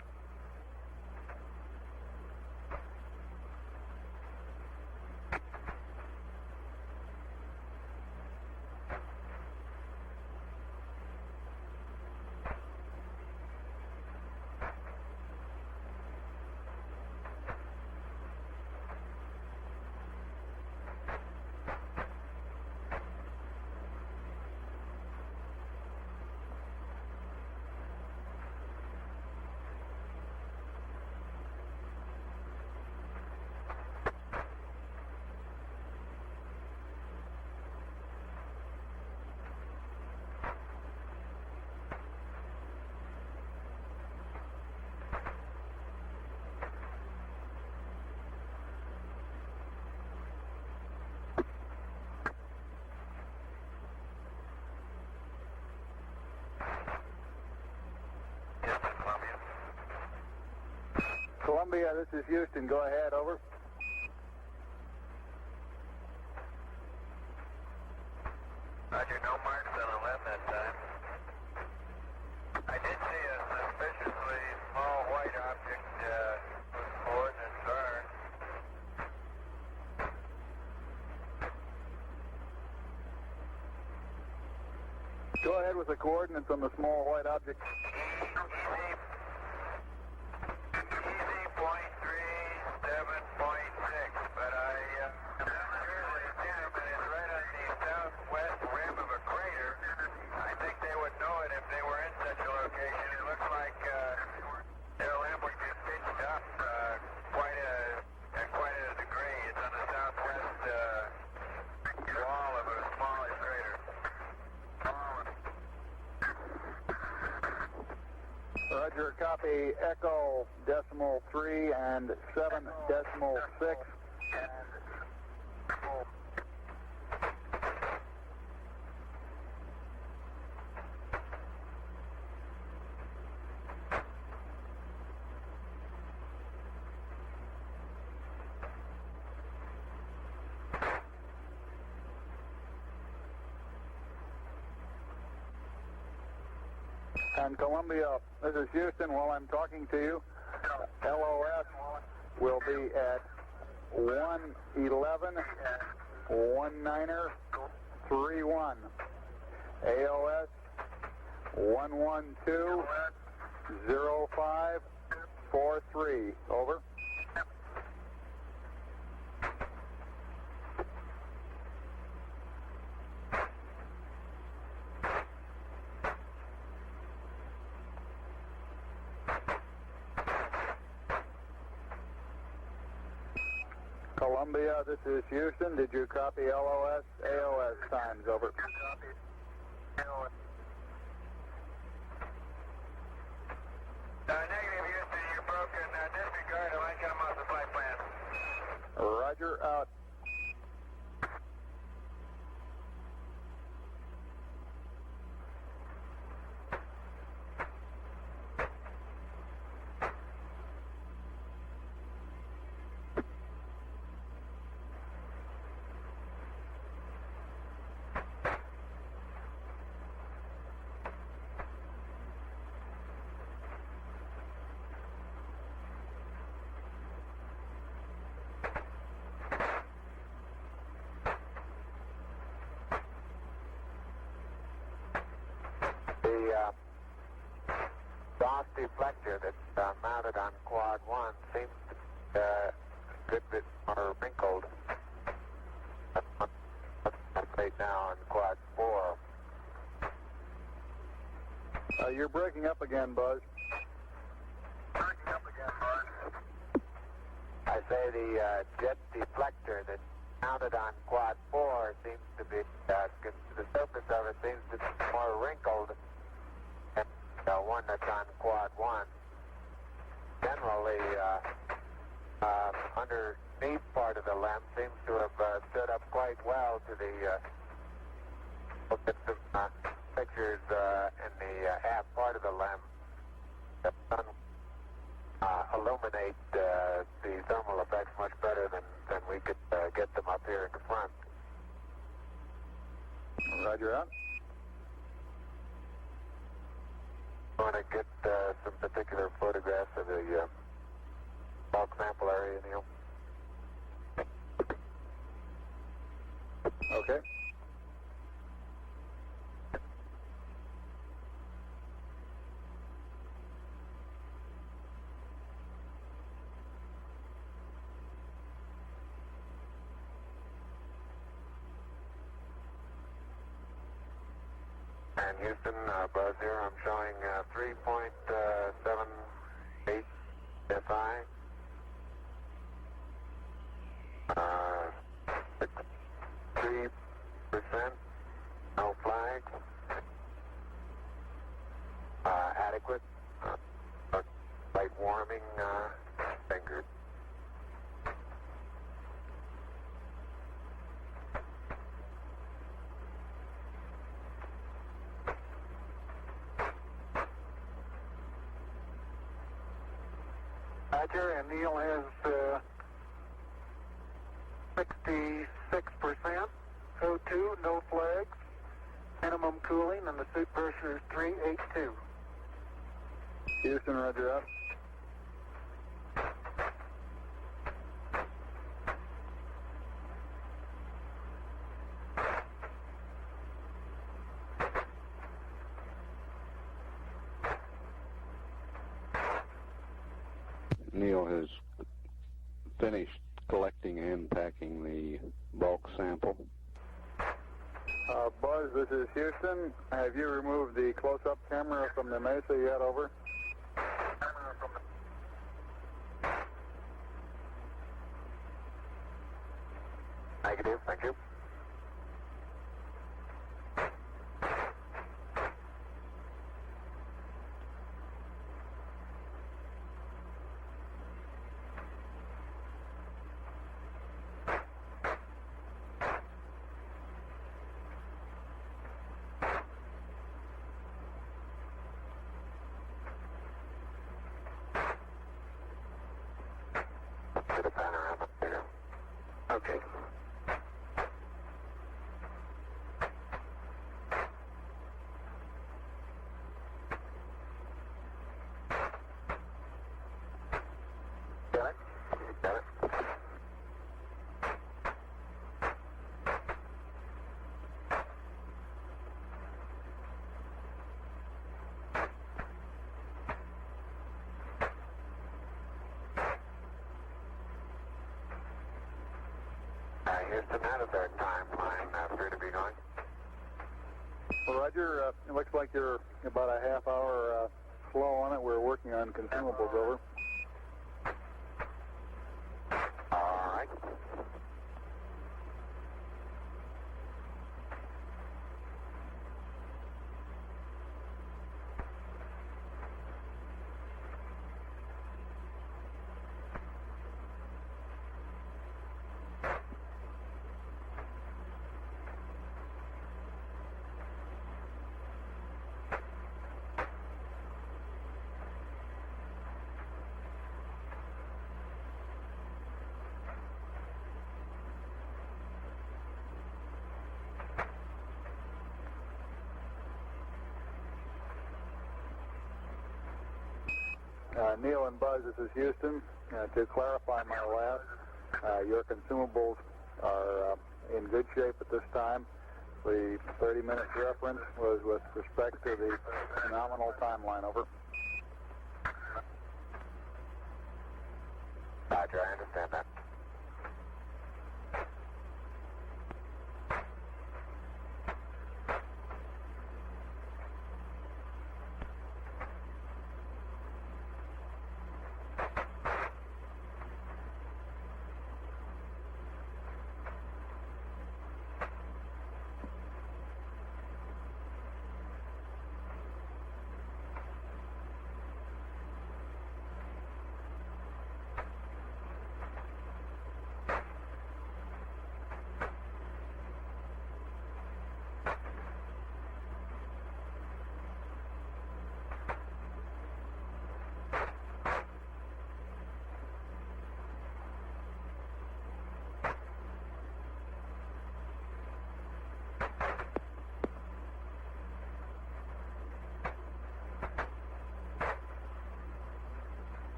S6: Columbia, this is Houston. Go ahead, over.
S3: Roger, no marks on the left that time. I did see a suspiciously small white object with coordinates are.
S6: Go ahead with the coordinates on the small white object.
S3: But I clearly see them, and it's right on the southwest rim of a crater. I think they would know it if they were in such a location. It looks like their limb would be pitched up quite a degree. It's on the southwest wall of a smallish crater.
S6: Roger, copy Echo decimal 3 and 7 decimal 6. And Columbia, this is Houston. While I'm talking to you, LOS will be at 111 1931. AOS 112 0543. Over. Columbia, this is Houston. Did you copy LOS, AOS times? Over.
S9: Copy. AOS. Negative, Houston. You're broken. Disregard. I might get them off the flight plan.
S6: Roger, out.
S7: The DOS deflector that's mounted on Quad 1 seems to be a good bit more wrinkled right now on Quad 4.
S6: You're breaking up again, Buzz.
S9: Breaking up again, Buzz.
S7: I say the jet deflector that's mounted on Quad 4 seems to be, the surface of it seems to be more wrinkled than the one that's on Quad 1. Generally, underneath part of the LEM seems to have stood up quite well to the look at some pictures in the aft part of the LEM that illuminate the thermal effects much better than we could get them up here in the front.
S6: Roger, out.
S7: I want to get some particular photographs of the bulk sample area, Neil.
S6: Okay.
S7: And Houston, Buzz here. I'm showing 3.78 SI. 3%. No flags. Adequate. Light warming fingers.
S9: Roger, and Neil has 66%. O2, no flags. Minimum cooling, and the suit pressure is 382.
S6: Houston, roger, out.
S15: Neil has finished collecting and packing the bulk sample.
S6: Buzz, this is Houston. Have you removed the close-up camera from the Mesa yet? Over.
S7: Negative, thank you. Get a panorama here. Okay. Got it? Got it. Houston, how does our timeline appear to be going?
S6: Roger, it looks like you're about a half hour slow on it. We're working on consumables. Over.
S7: All right.
S6: Neil and Buzz, this is Houston. To clarify my last, your consumables are in good shape at this time. The 30-minute reference was with respect to the nominal timeline. Over.
S7: Roger, I understand that.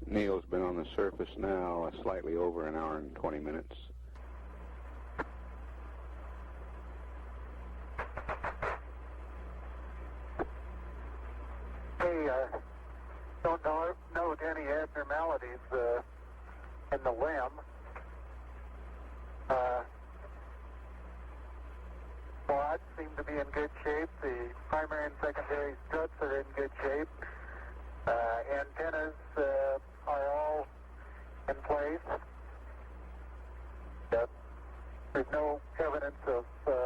S15: Neil's been on the surface now slightly over an hour and 20 minutes.
S9: Hey, don't note any abnormalities in the limb. Quads seem to be in good shape. The primary and secondary struts are in good shape. Antennas are all in place. There's no evidence of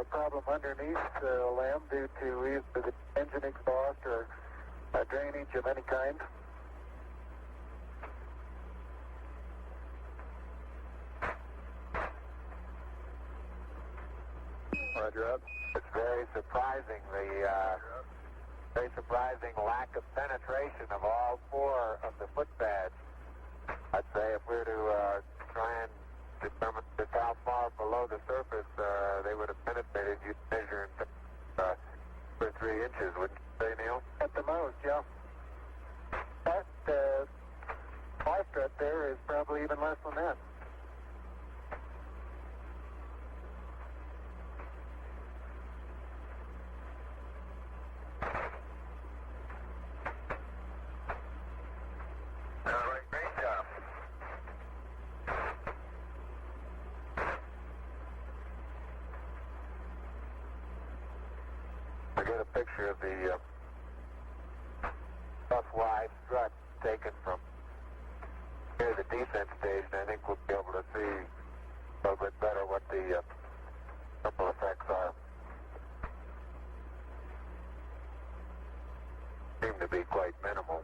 S9: problem underneath the limb due to either the engine exhaust or drainage of any kind.
S6: Roger up.
S7: It's very surprising, very surprising lack of penetration of all four of the foot pads. I'd say if we were to try and determine just how far below the surface they would have penetrated, you'd measure in 2 or 3 inches, wouldn't you say, Neil?
S9: At the most, yeah. That fly strut there is probably even less than that.
S7: Picture of the rough wide strut taken from near the descent station. I think we'll be able to see a little bit better what the ripple effects are. Seem to be quite minimal.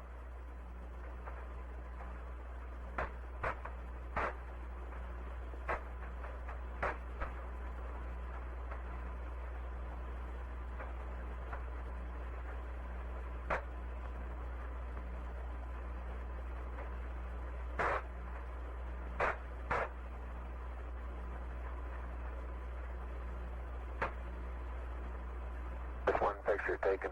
S7: Picture taken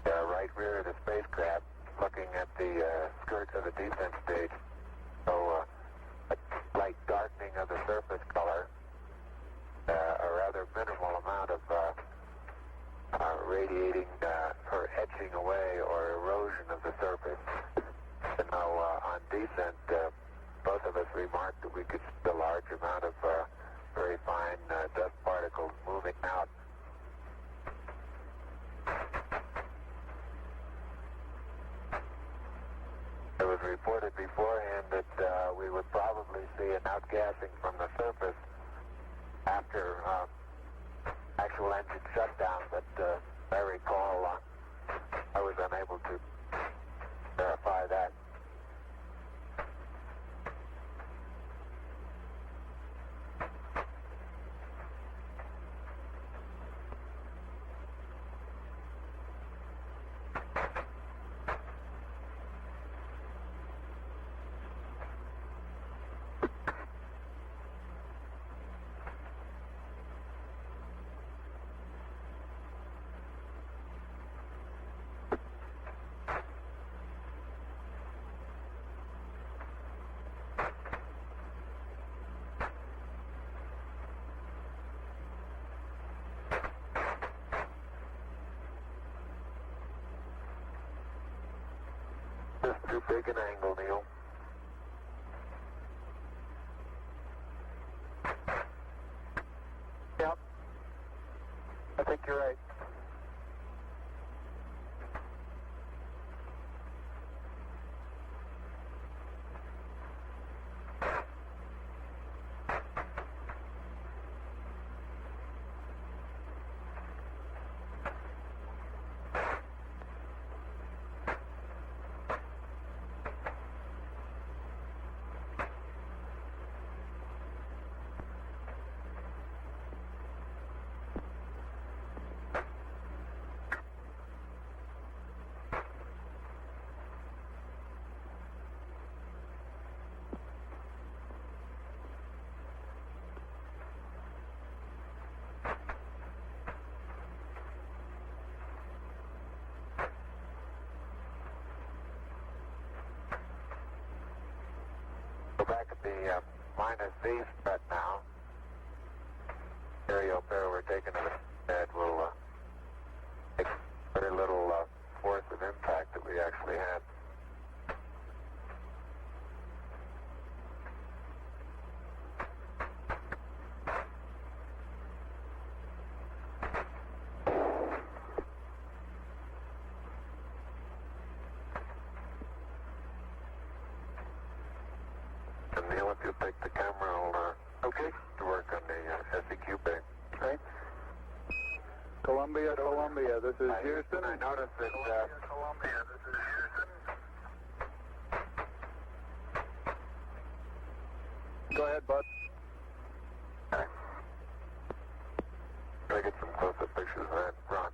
S7: the right rear of the spacecraft, looking at the skirts of the descent stage. So a slight darkening of the surface color, a rather minimal amount of radiating or etching away or erosion of the surface. And now on descent, both of us remarked that we could see a large amount of very fine dust particles moving out. It was reported beforehand that we would probably see an outgassing from the surface after actual engine shutdown, but I recall I was unable to verify that.
S3: Just too big an angle, Neil.
S9: Yep. I think you're right.
S3: Go back at the minus V strut now. Stereo pair we're taking to the bed will take very little force of impact that we actually had. And Neil, if you'll take the camera, I'll okay to work on the SEQ bay.
S6: Okay. Columbia, Columbia, this is Houston.
S3: I noticed that
S6: Columbia, this is Houston. Go ahead, bud.
S3: Gotta get some close-up pictures of that front.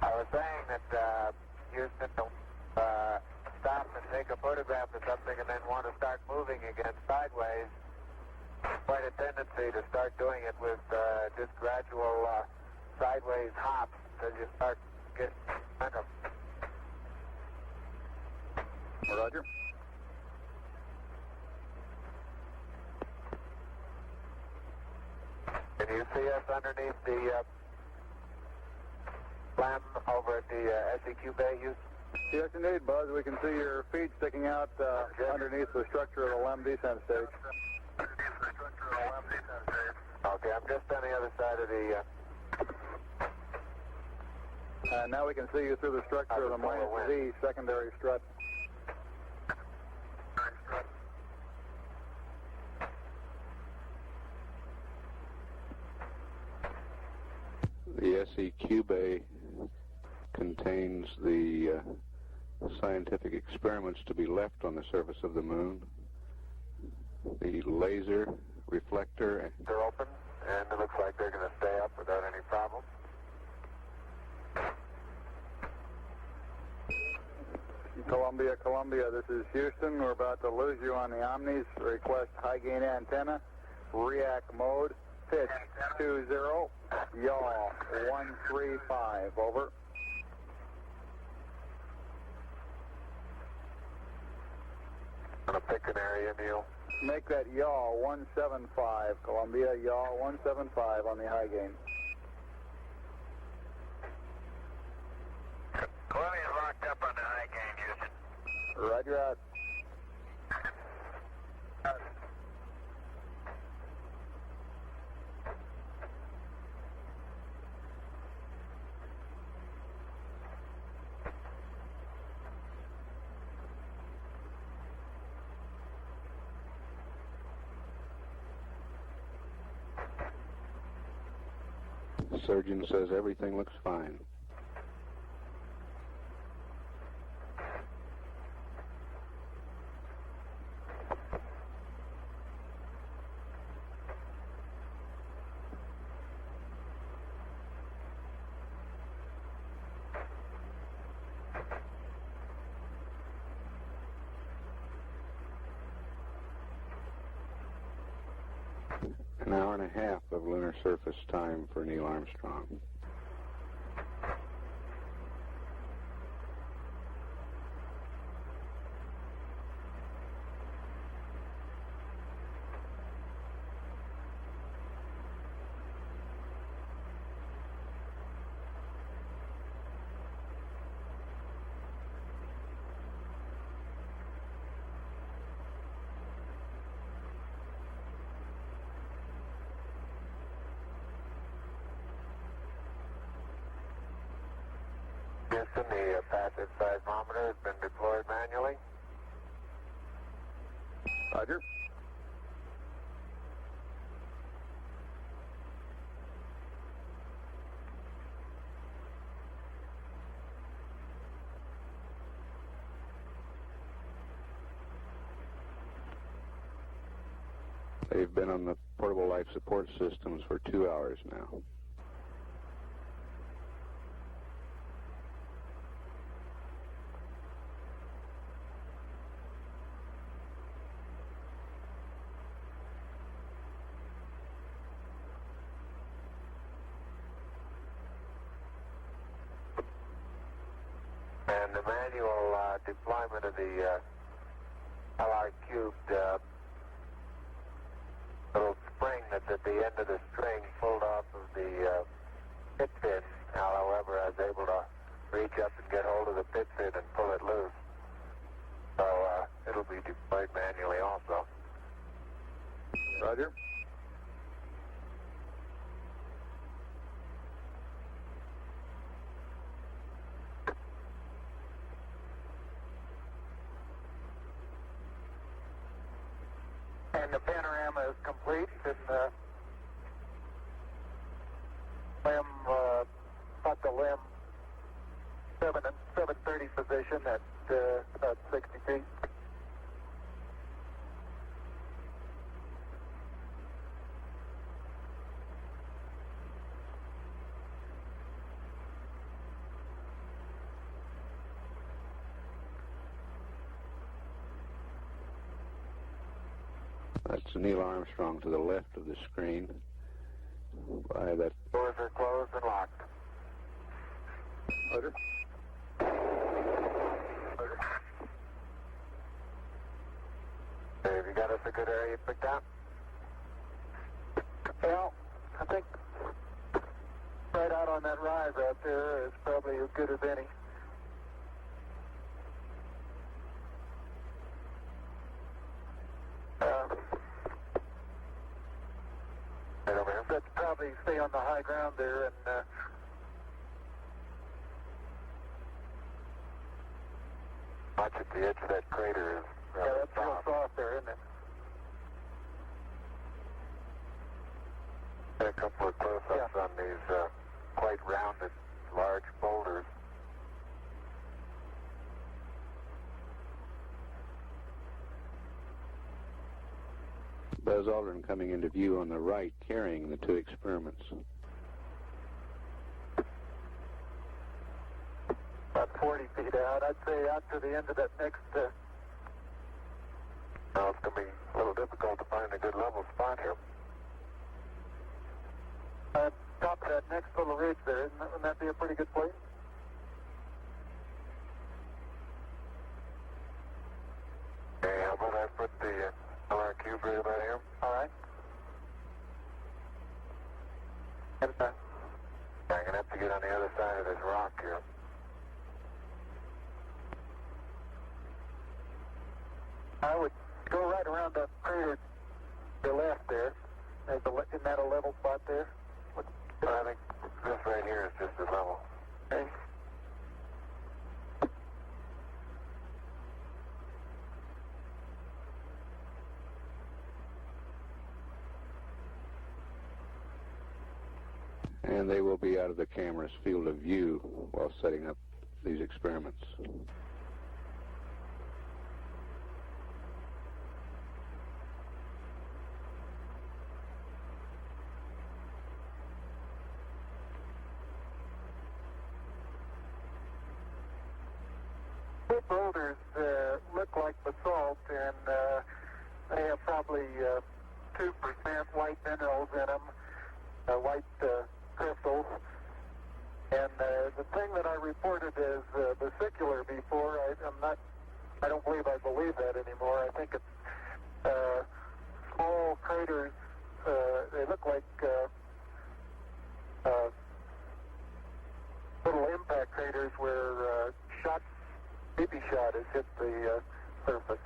S3: I was saying that Houston don't stop and take a photograph of something and then want to start moving again sideways. Quite a tendency to start doing it with just gradual sideways hops until you start getting momentum.
S6: Roger.
S3: Can you see us underneath the LEM over at the SEQ bay, Houston?
S6: Yes, indeed, Buzz. We can see your feet sticking out underneath the structure of the LEM descent stage.
S3: Okay, I'm just on the other side of the...
S6: now we can see you through the structure of the minus Z secondary strut.
S15: The SEQ bay contains the scientific experiments to be left on the surface of the moon. The laser, reflector.
S3: They're open, and it looks like they're going to stay up without any problem.
S6: Columbia, Columbia, this is Houston. We're about to lose you on the Omnis. Request high gain antenna. React mode. Pitch 20. Yaw 135. Over.
S3: I'm going to pick an area, Neil.
S6: Make that yaw 175. Columbia, yaw 175 on the high gain.
S3: Columbia's locked up on the high gain, Houston.
S6: Roger out.
S15: The surgeon says everything looks fine. An hour and a half of lunar surface time for Neil Armstrong.
S7: Houston, the passive seismometer has been deployed manually.
S6: Roger.
S15: They've been on the portable life support systems for 2 hours now.
S7: And the manual deployment of the LR cubed little spring that's at the end of the string pulled off of the pit fin. Now, however, I was able to reach up and get hold of the pit fin and pull it loose. So it'll be deployed manually also.
S6: Roger.
S9: And the panorama is complete, and got the limb 730 position at about 60 feet.
S15: That's Neil Armstrong to the left of the screen. By that.
S7: Doors are closed and locked.
S6: Roger.
S7: Have you got us a good area picked out?
S9: Well, I think right out on that rise out there is probably as good as any.
S7: Right over here.
S9: Let's probably stay on the high ground there and
S7: Watch at the edge of that crater is
S9: yeah, that's real soft there, isn't it?
S7: Got a couple of close-ups on these quite rounded, large boulders.
S15: Buzz Aldrin coming into view on the right, carrying the 2 experiments.
S9: About 40 feet out. I'd say out to the end of that next...
S7: Now it's going to be a little difficult to find a good level spot here.
S9: Top of that next little ridge there, wouldn't that be a pretty good place?
S7: Okay, how about I put the LR cube right about here?
S9: All right. And,
S7: I'm going to have to get on the other side of this rock here.
S9: I would go right around that crater to the left there. Isn't that a level spot there?
S7: I think this right here is just as level.
S9: Okay.
S15: And they will be out of the camera's field of view while setting up these experiments.
S9: The boulders look like basalt, and they have probably 2% white minerals in them, white crystals. And the thing that I reported as vesicular before, I don't believe I believe that anymore. I think it's small craters. They look like little impact craters where BB shot has hit the surface.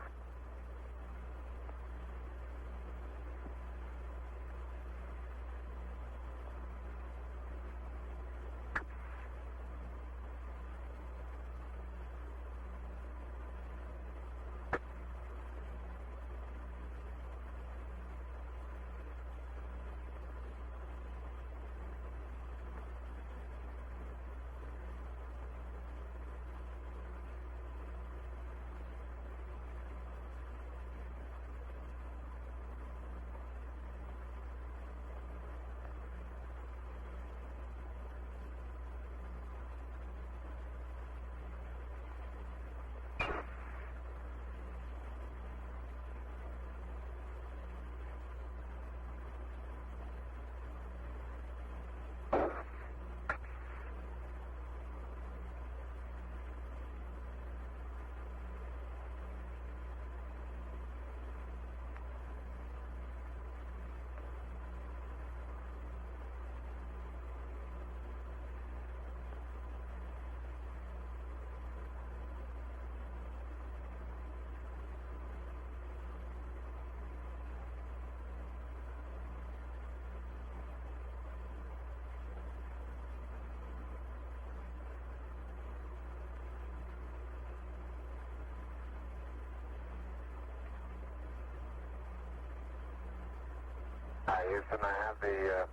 S3: Houston, I have the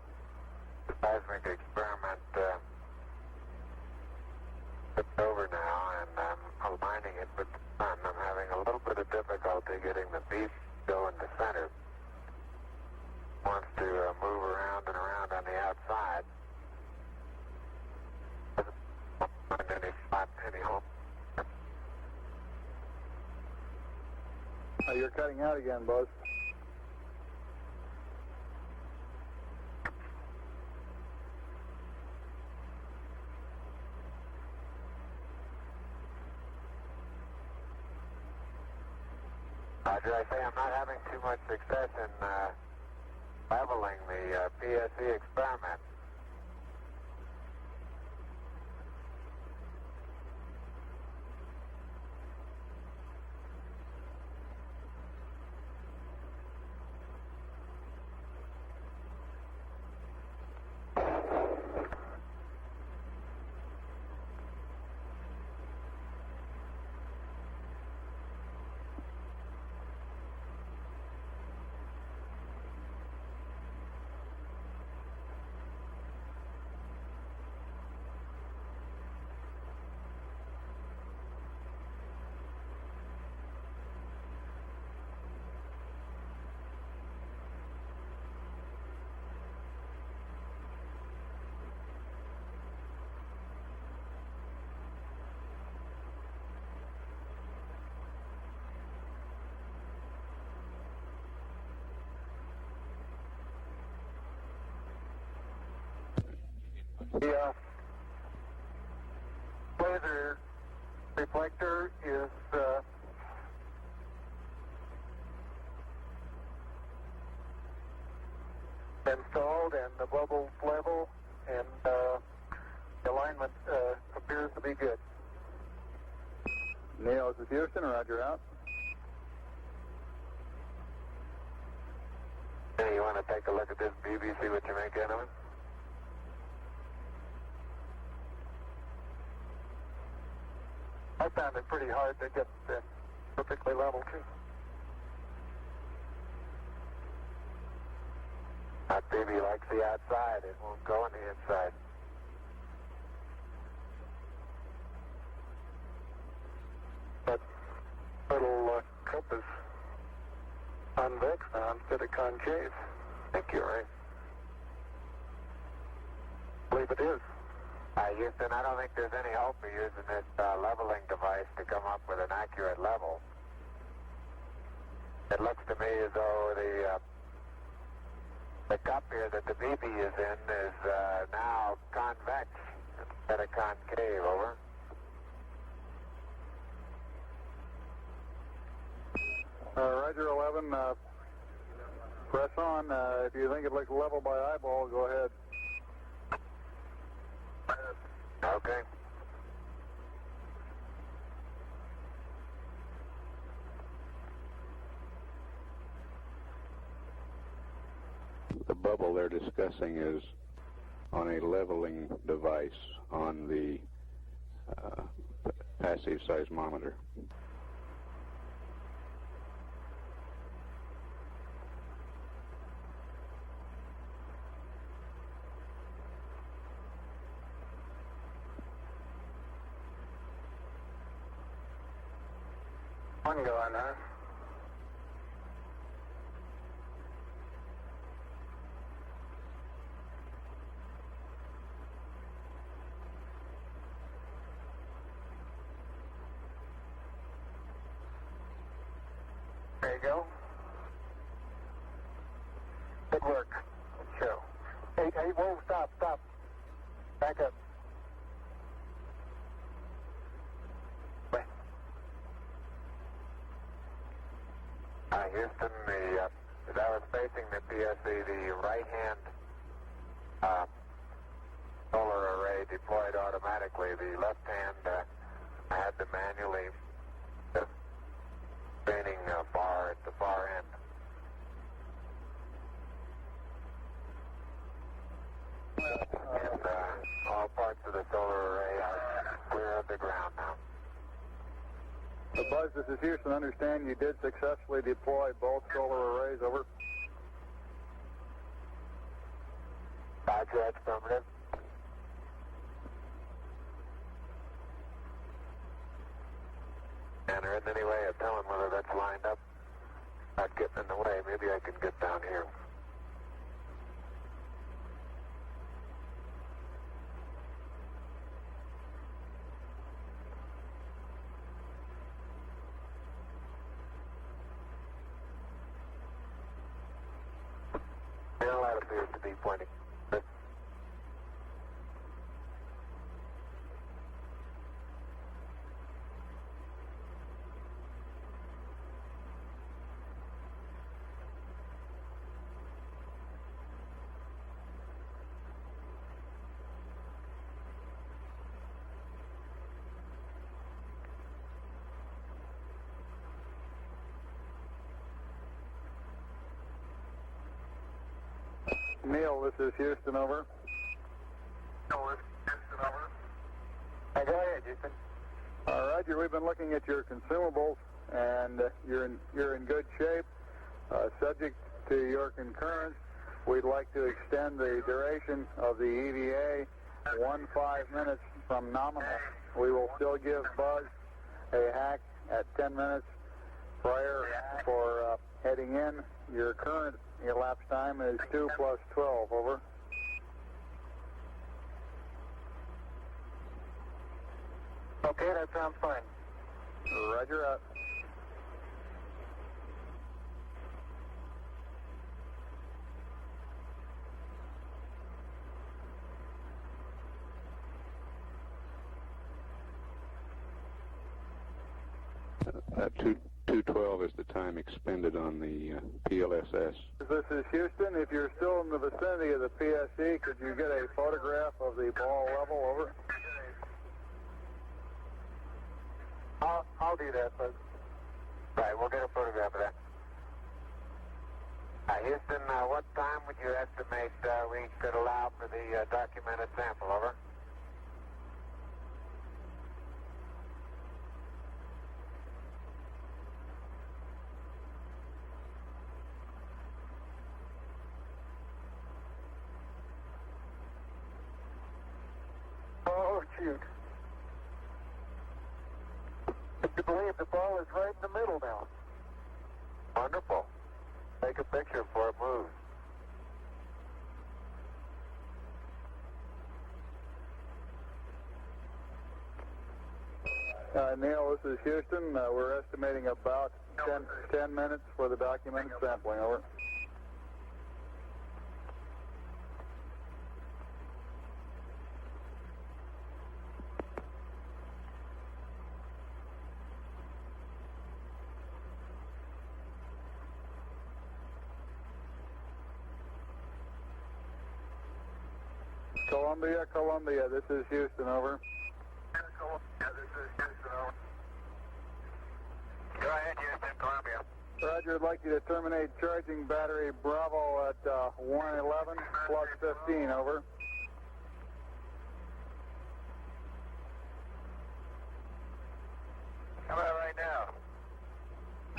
S3: seismic experiment flipped over now, and I'm aligning it with the sun. I'm having a little bit of difficulty getting the beast to go in the center. Wants to move around and around on the outside. Doesn't find any spot, any home.
S6: You're cutting out again, Buzz.
S3: Roger, I say I'm not having too much success in leveling the PSE experiment.
S9: The laser reflector is installed, and the bubble's level, and the alignment appears to be good.
S6: Neil, this is Houston. Roger out.
S3: Hey, you want to take a look at this BB, see what you make out of it?
S9: I found it pretty hard to get perfectly level, too.
S3: That BB likes the outside. It won't go on the inside.
S9: That little cup is convex now instead of concave.
S3: I think you're right.
S9: I believe it is.
S3: Houston, I don't think there's any hope of using this leveling device to come up with an accurate level. It looks to me as though the cup here that the BB is in is now convex instead of concave. Over.
S6: Roger 11. Press on. If you think it looks level by eyeball, go ahead.
S3: Okay.
S15: The bubble they're discussing is on a leveling device on the passive seismometer.
S9: One going, huh? There you go. Good work. Good show. Hey, whoa, stop. Back up.
S3: Houston, as I was facing the PSE, the right-hand solar array deployed automatically. The left hand, I had to manually spinning bar at the far end. And all parts of the solar array are clear of the ground now.
S6: Buzz, this is Houston. Understand you did successfully deploy both solar arrays. Over.
S9: Roger, that's affirmative.
S3: And there isn't any way of telling whether that's lined up, not getting in the way. Maybe I can get down here. Yeah, that appears to be pointing.
S6: Neil, this is Houston, over.
S9: Neil, this is Houston, over. Hey, go ahead, Houston.
S6: Roger, we've been looking at your consumables, and you're in good shape. Subject to your concurrence, we'd like to extend the duration of the EVA 15 minutes from nominal. We will still give Buzz a hack at 10 minutes prior for heading in. Your current elapsed time is 2 plus 12, over.
S9: Okay, that sounds fine.
S6: Roger, out.
S15: That 212 is the time expended on the PLSS.
S6: This is Houston. If you're still in the vicinity of the PSE, could you get a photograph of the ball level, over?
S9: I'll do that, Buzz.
S3: Right, we'll get a photograph of that. Houston, what time would you estimate we could allow for the documented sample, over?
S9: Oh, shoot. I believe the ball is right in the middle now.
S3: Wonderful. Take a picture before it moves.
S6: Neil, this is Houston. We're estimating about 10 minutes for the documented sampling, over. Columbia, this is Houston, over.
S9: Columbia, this is Houston, over.
S3: Go ahead, Houston, Columbia.
S6: Roger, I'd like you to terminate charging battery Bravo at 111 plus 15, over.
S3: How about right now?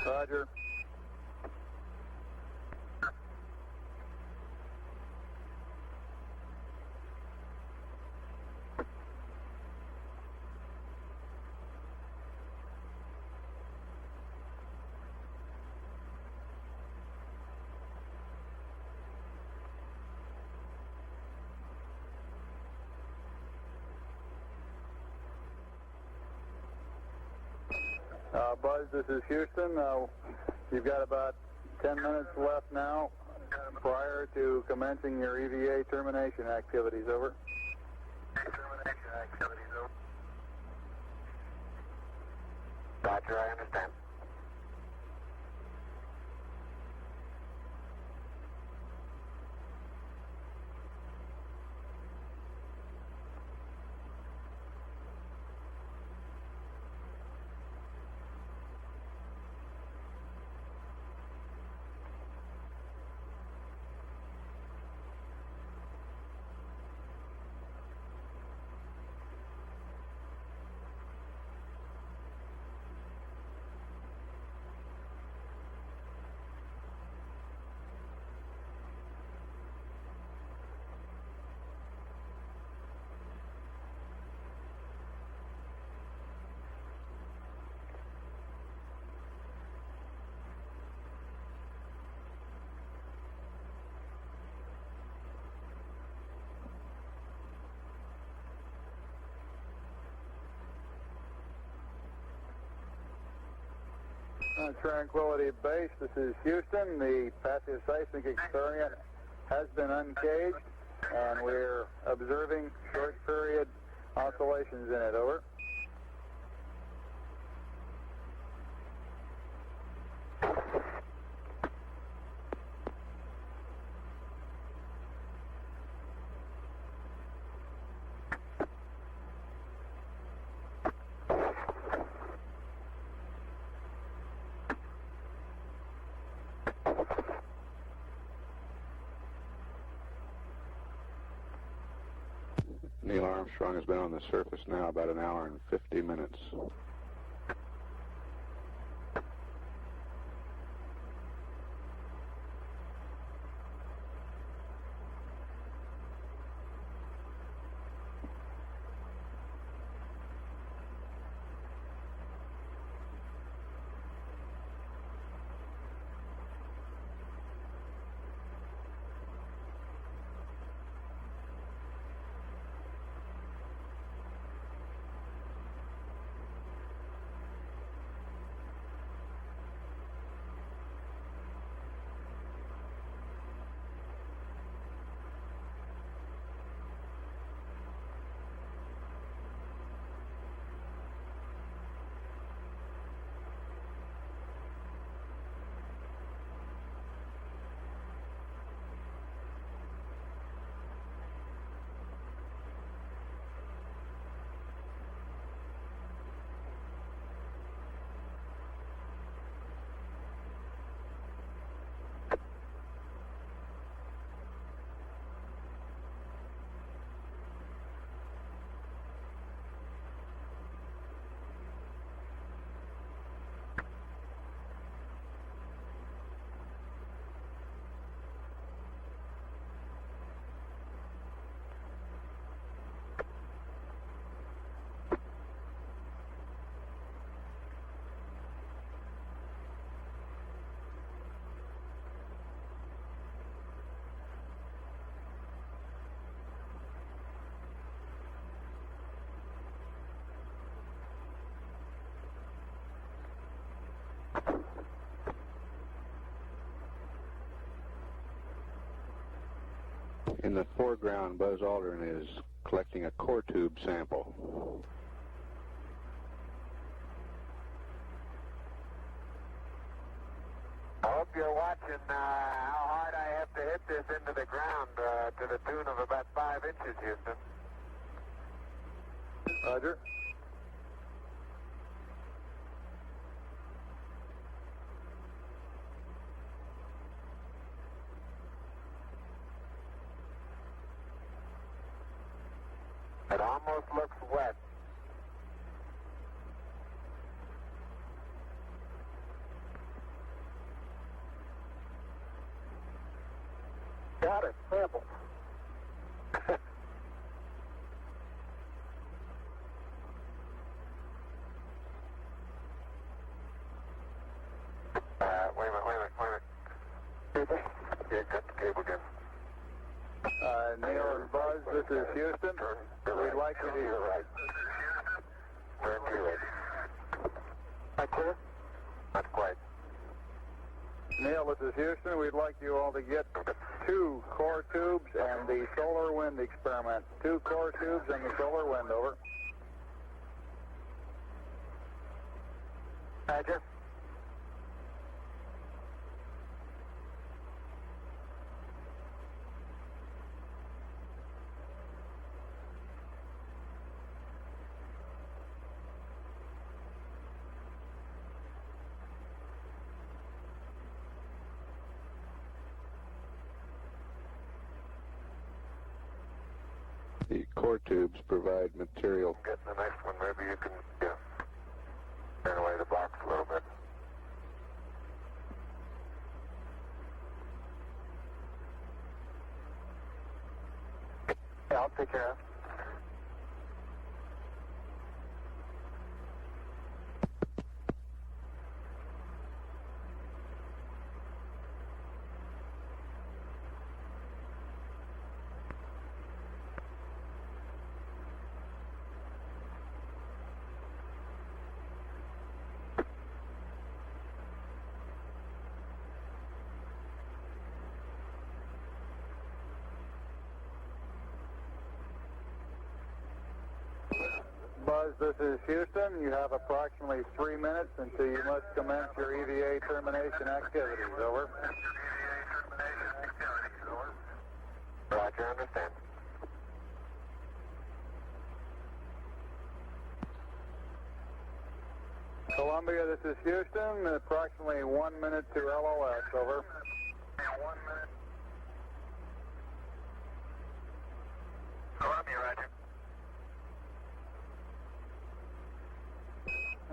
S6: Roger. Buzz, this is Houston. You've got about 10 minutes left now prior to commencing your EVA termination activities, over.
S9: Termination activities, over.
S3: Roger, I understand.
S6: Tranquility Base, this is Houston. The passive seismic experiment has been uncaged, and we're observing short period oscillations in it. Over.
S15: Neil Armstrong has been on the surface now about an hour and 50 minutes. In the foreground, Buzz Aldrin is collecting a core tube sample.
S17: I hope you're watching how hard I have to hit this into the ground to the tune of about 5 inches, Houston.
S6: Roger.
S17: It almost looks wet.
S6: Got it. Sample.
S17: Wait a minute. Yeah, cut the cable again.
S6: Neil and Buzz, this is Houston. We'd like you to...
S17: You're right. Turn to it.
S6: Not clear?
S17: Not quite.
S6: Neil, this is Houston. We'd like you all to get 2 core tubes and the solar wind experiment. 2 core tubes and the solar wind, over.
S17: Roger.
S15: The core tubes provide material.
S17: Get the next one. Maybe you can turn away the box a little bit.
S6: Yeah, I'll take care of it. Buzz, this is Houston. You have approximately 3 minutes until you must commence your EVA termination activities. Over.
S17: Roger, understand.
S6: Columbia, this is Houston. Approximately 1 minute to LOS. Over.
S17: 1 minute. Columbia, roger.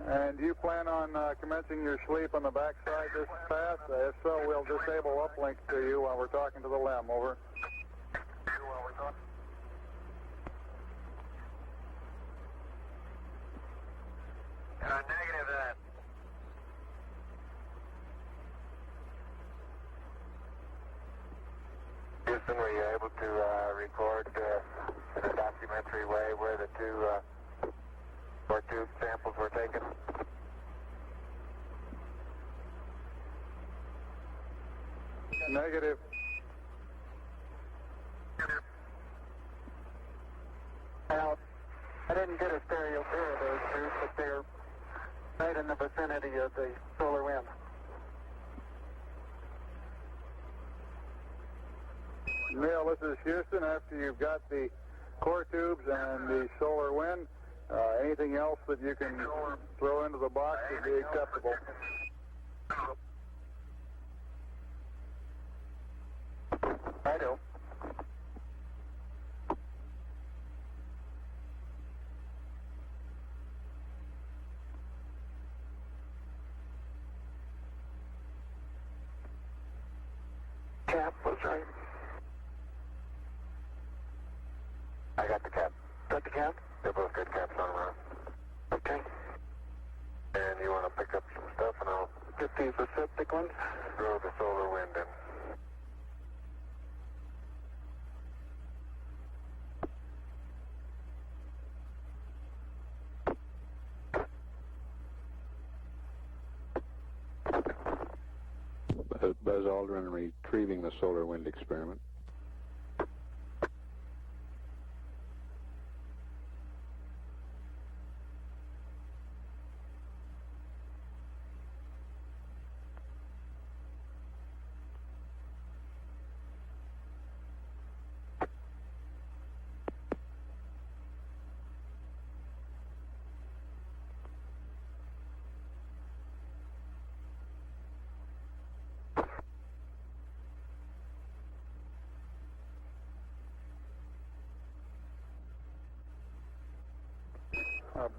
S6: And do you plan on commencing your sleep on the backside this path? If so, we'll disable uplink to you while we're talking to the LEM. Over.
S17: Negative that. Houston, were you able to record in a documentary way where the two core tube samples were taken?
S6: Negative.
S9: Well, I didn't get a stereo pair of those tubes, but they're right in the vicinity of the solar wind.
S6: Neil, this is Houston. After you've got the core tubes and the solar wind, anything else that you can throw into the box would be acceptable.
S9: I do. Cap was right.
S17: I got the cap.
S9: Got the cap?
S17: They're both good caps on around.
S9: Okay.
S17: And you want to pick up some stuff and I'll
S9: Get these receptacle ones.
S17: throw the solar wind in.
S15: Buzz Aldrin retrieving the solar wind experiment.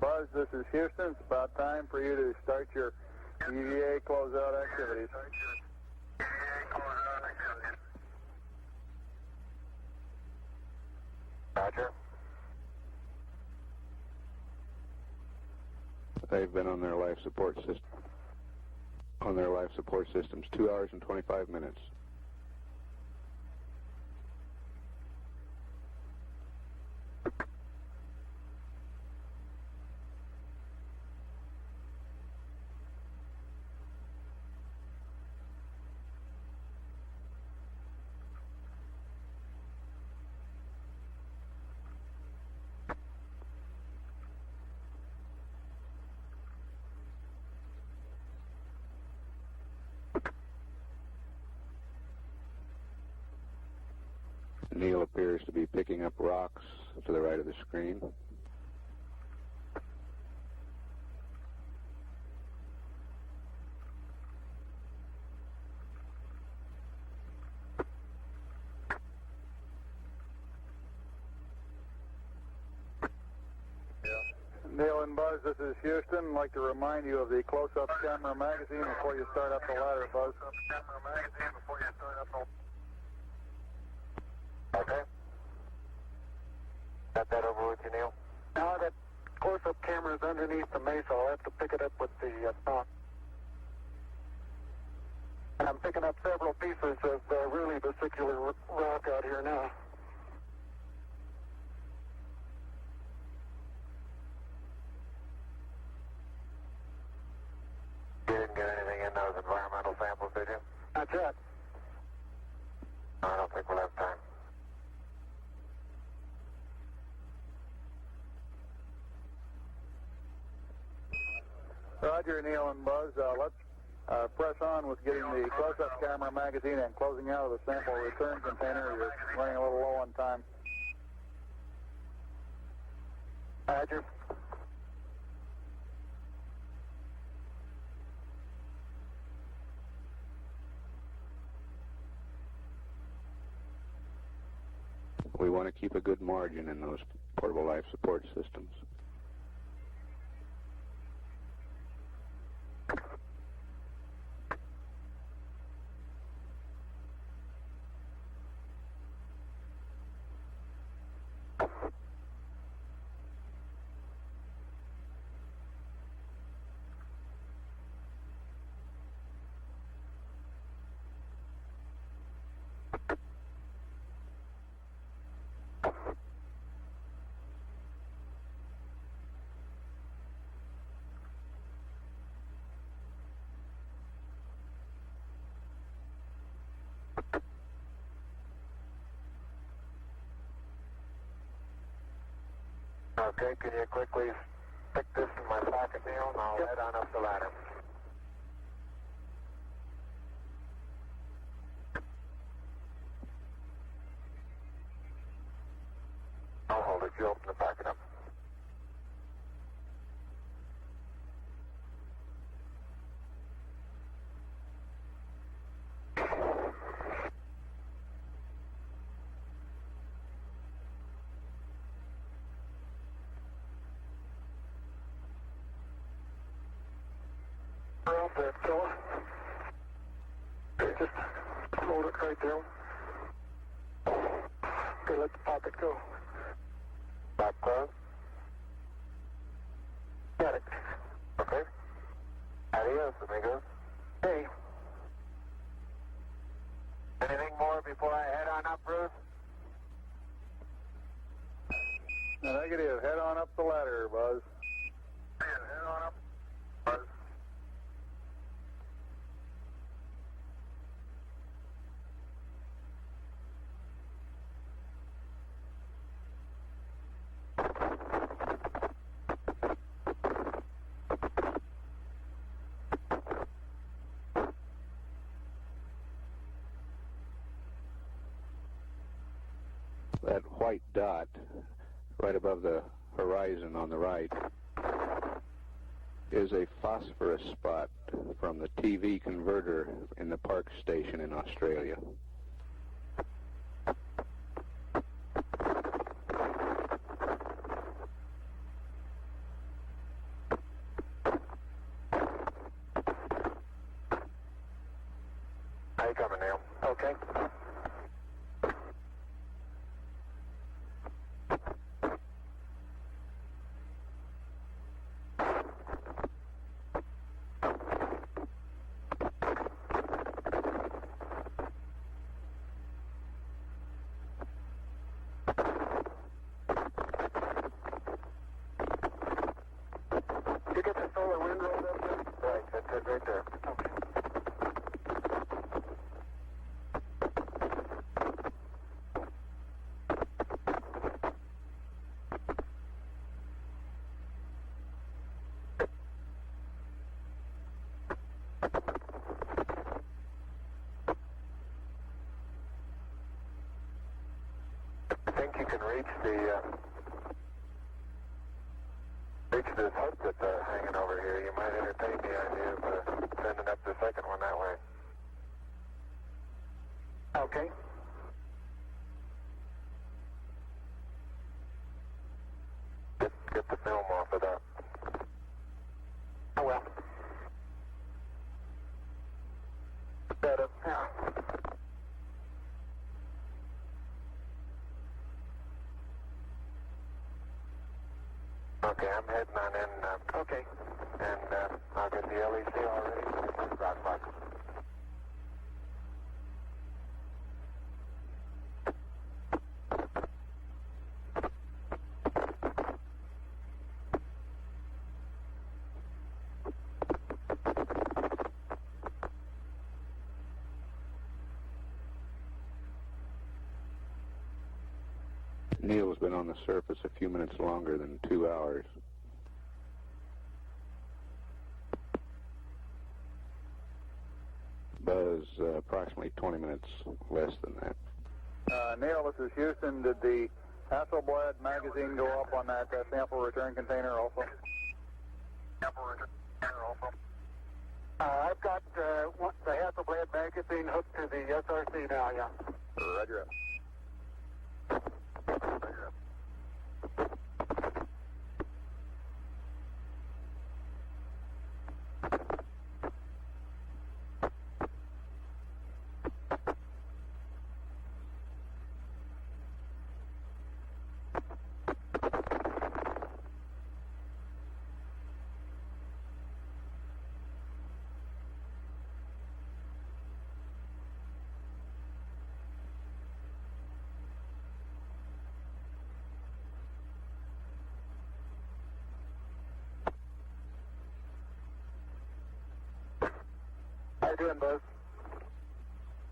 S6: Buzz, this is Houston. It's about time for you to start your EVA closeout activities.
S17: Roger.
S15: They've been on their life support system. On their life support systems, 2 hours and 25 minutes. Neil appears to be picking up rocks to the right of the screen.
S6: Neil and Buzz, this is Houston. I'd like to remind you of the close-up camera magazine before you start up the ladder, Buzz.
S17: Okay. Got that over with you, Neil?
S9: Now that close-up camera's underneath the mesa, I'll have to pick it up with the top. And I'm picking up several pieces of really vesicular rock out here now.
S17: You didn't get anything in those environmental samples, did you?
S9: Not yet.
S17: I don't think we'll have time.
S6: Roger, Neil and Buzz. Let's press on with getting the close-up camera magazine and closing out of the sample return container. You're running a little low on time. Roger.
S15: We want to keep a good margin in those portable life support systems.
S17: Okay, can you quickly pick this in my pocket, Neil, and I'll head on up the ladder. I'll hold it. You open the pocket up. Off that door. Okay, just hold it right there. Okay, let the pocket go. Back close. Got it. Okay. Adios, amigos. Hey. Anything more before I head on up, Bruce?
S6: Negative. Head on up the ladder, Buzz. Head on up, Buzz.
S15: That white dot right above the horizon on the right is a phosphorus spot from the TV converter in the Park Station in Australia.
S17: How you coming, Neil? Okay. You get the solar wind rolled up there? Right, that's it right there. Okay. I think you can reach this hook that's hanging over here. You might entertain the idea of sending up the second one that way. Okay. Get the film off of that. Oh well. Better. Yeah. Okay, I'm heading on in. Okay. And I'll get the LEC already. Rockbox.
S15: Neil's been on the surface a few minutes longer than 2 hours. was approximately 20 minutes less than that.
S6: Neil, this is Houston. Did the Hasselblad magazine go up on that sample return container also? Sample return container also.
S9: I've got the Hasselblad magazine hooked to the SRC now, yeah.
S6: Roger. Roger. How you doing, Buzz?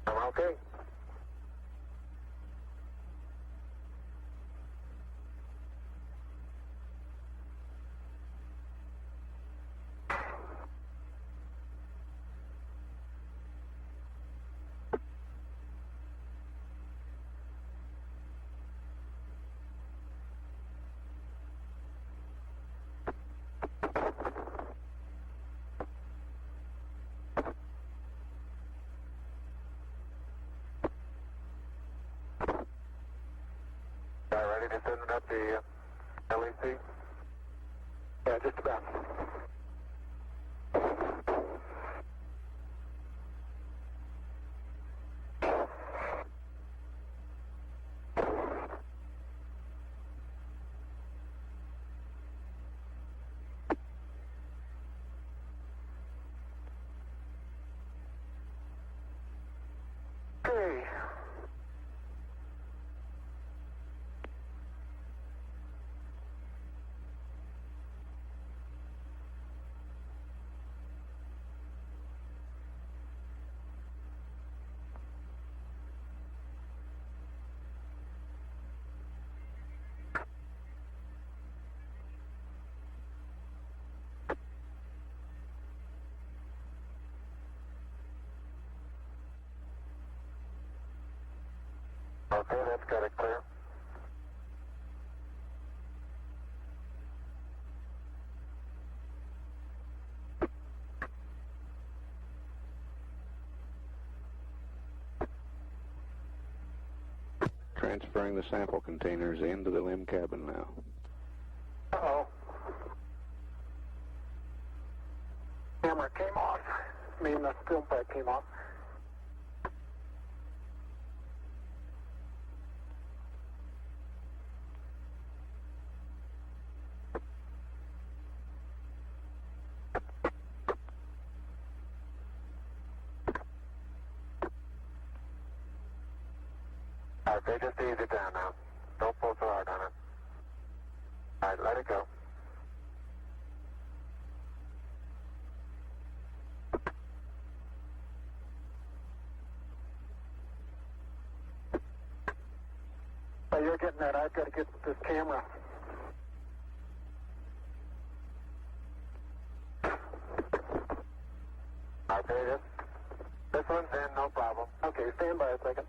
S6: I'm okay. Ready to send up the LEC? Yeah, just about. Okay. Okay, that's got it clear.
S15: Transferring the sample containers into the LIM cabin now.
S9: Uh-oh. Camera came off. I mean, the film pack came off. Okay, just ease it down now. Don't pull so hard on it. All right, let it go. Oh, you're getting that. I've got to get this camera. Okay, this one's in, no problem. Okay, stand by a second.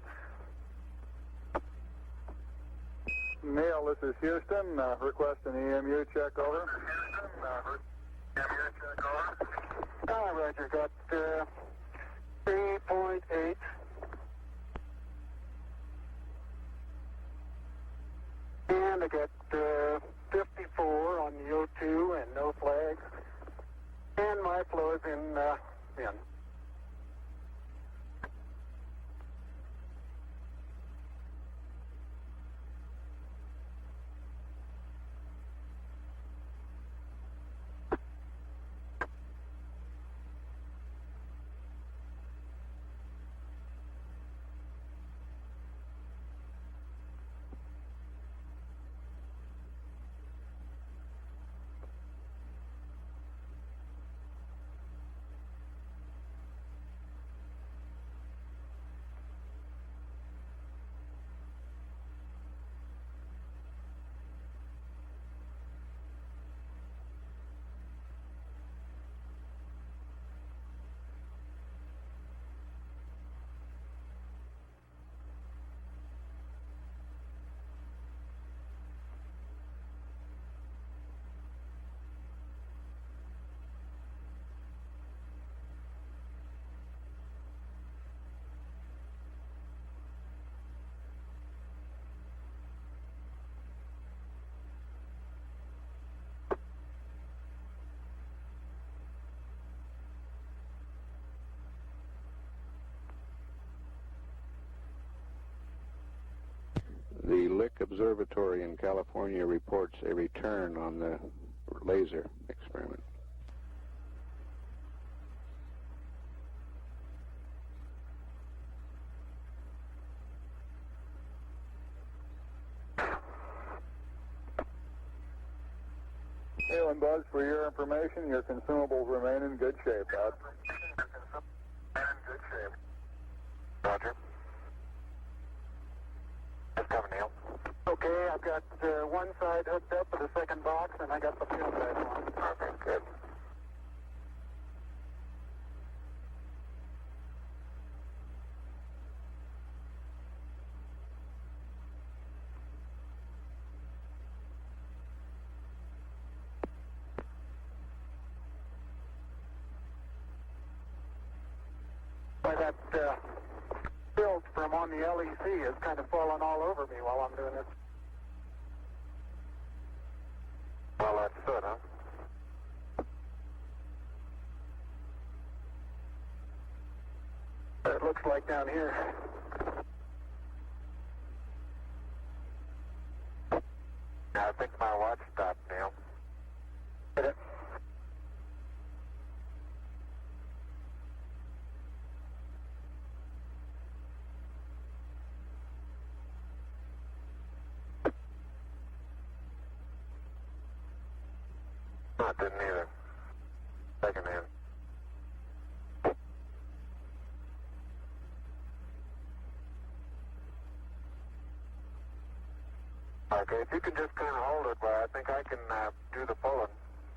S6: Neil, this is Houston. Request an EMU check, over. Houston, EMU check, over.
S9: Roger, got 3.8. And I got 54 on the O2 and no flags. And my flow is in.
S15: Lick Observatory in California reports a return on the laser experiment.
S6: Neil and Buzz, for your information, your consumables remain in good shape, Bud.
S17: Roger. Just coming, Neil.
S9: Okay, I've got one side hooked up to the second box, and I got the field side on.
S17: Okay, good.
S9: By that field from on the LEC is kind of falling all over me while I'm doing this.
S17: Well, that's good, huh?
S9: It looks like down here.
S17: I think my watch stopped, Neil.
S9: Did it?
S17: No, it didn't either. Second hand. Okay, if you can just kind of hold it, I think I can do the pulling.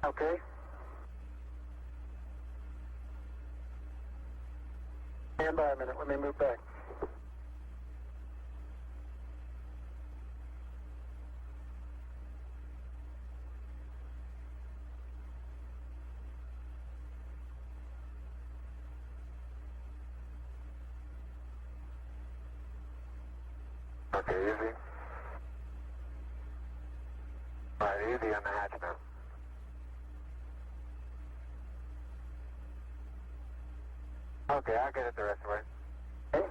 S9: Okay. Stand by a minute. Let me move back.
S17: Okay, easy. All right, easy on the hatch now. Okay, I'll get it the rest of the way.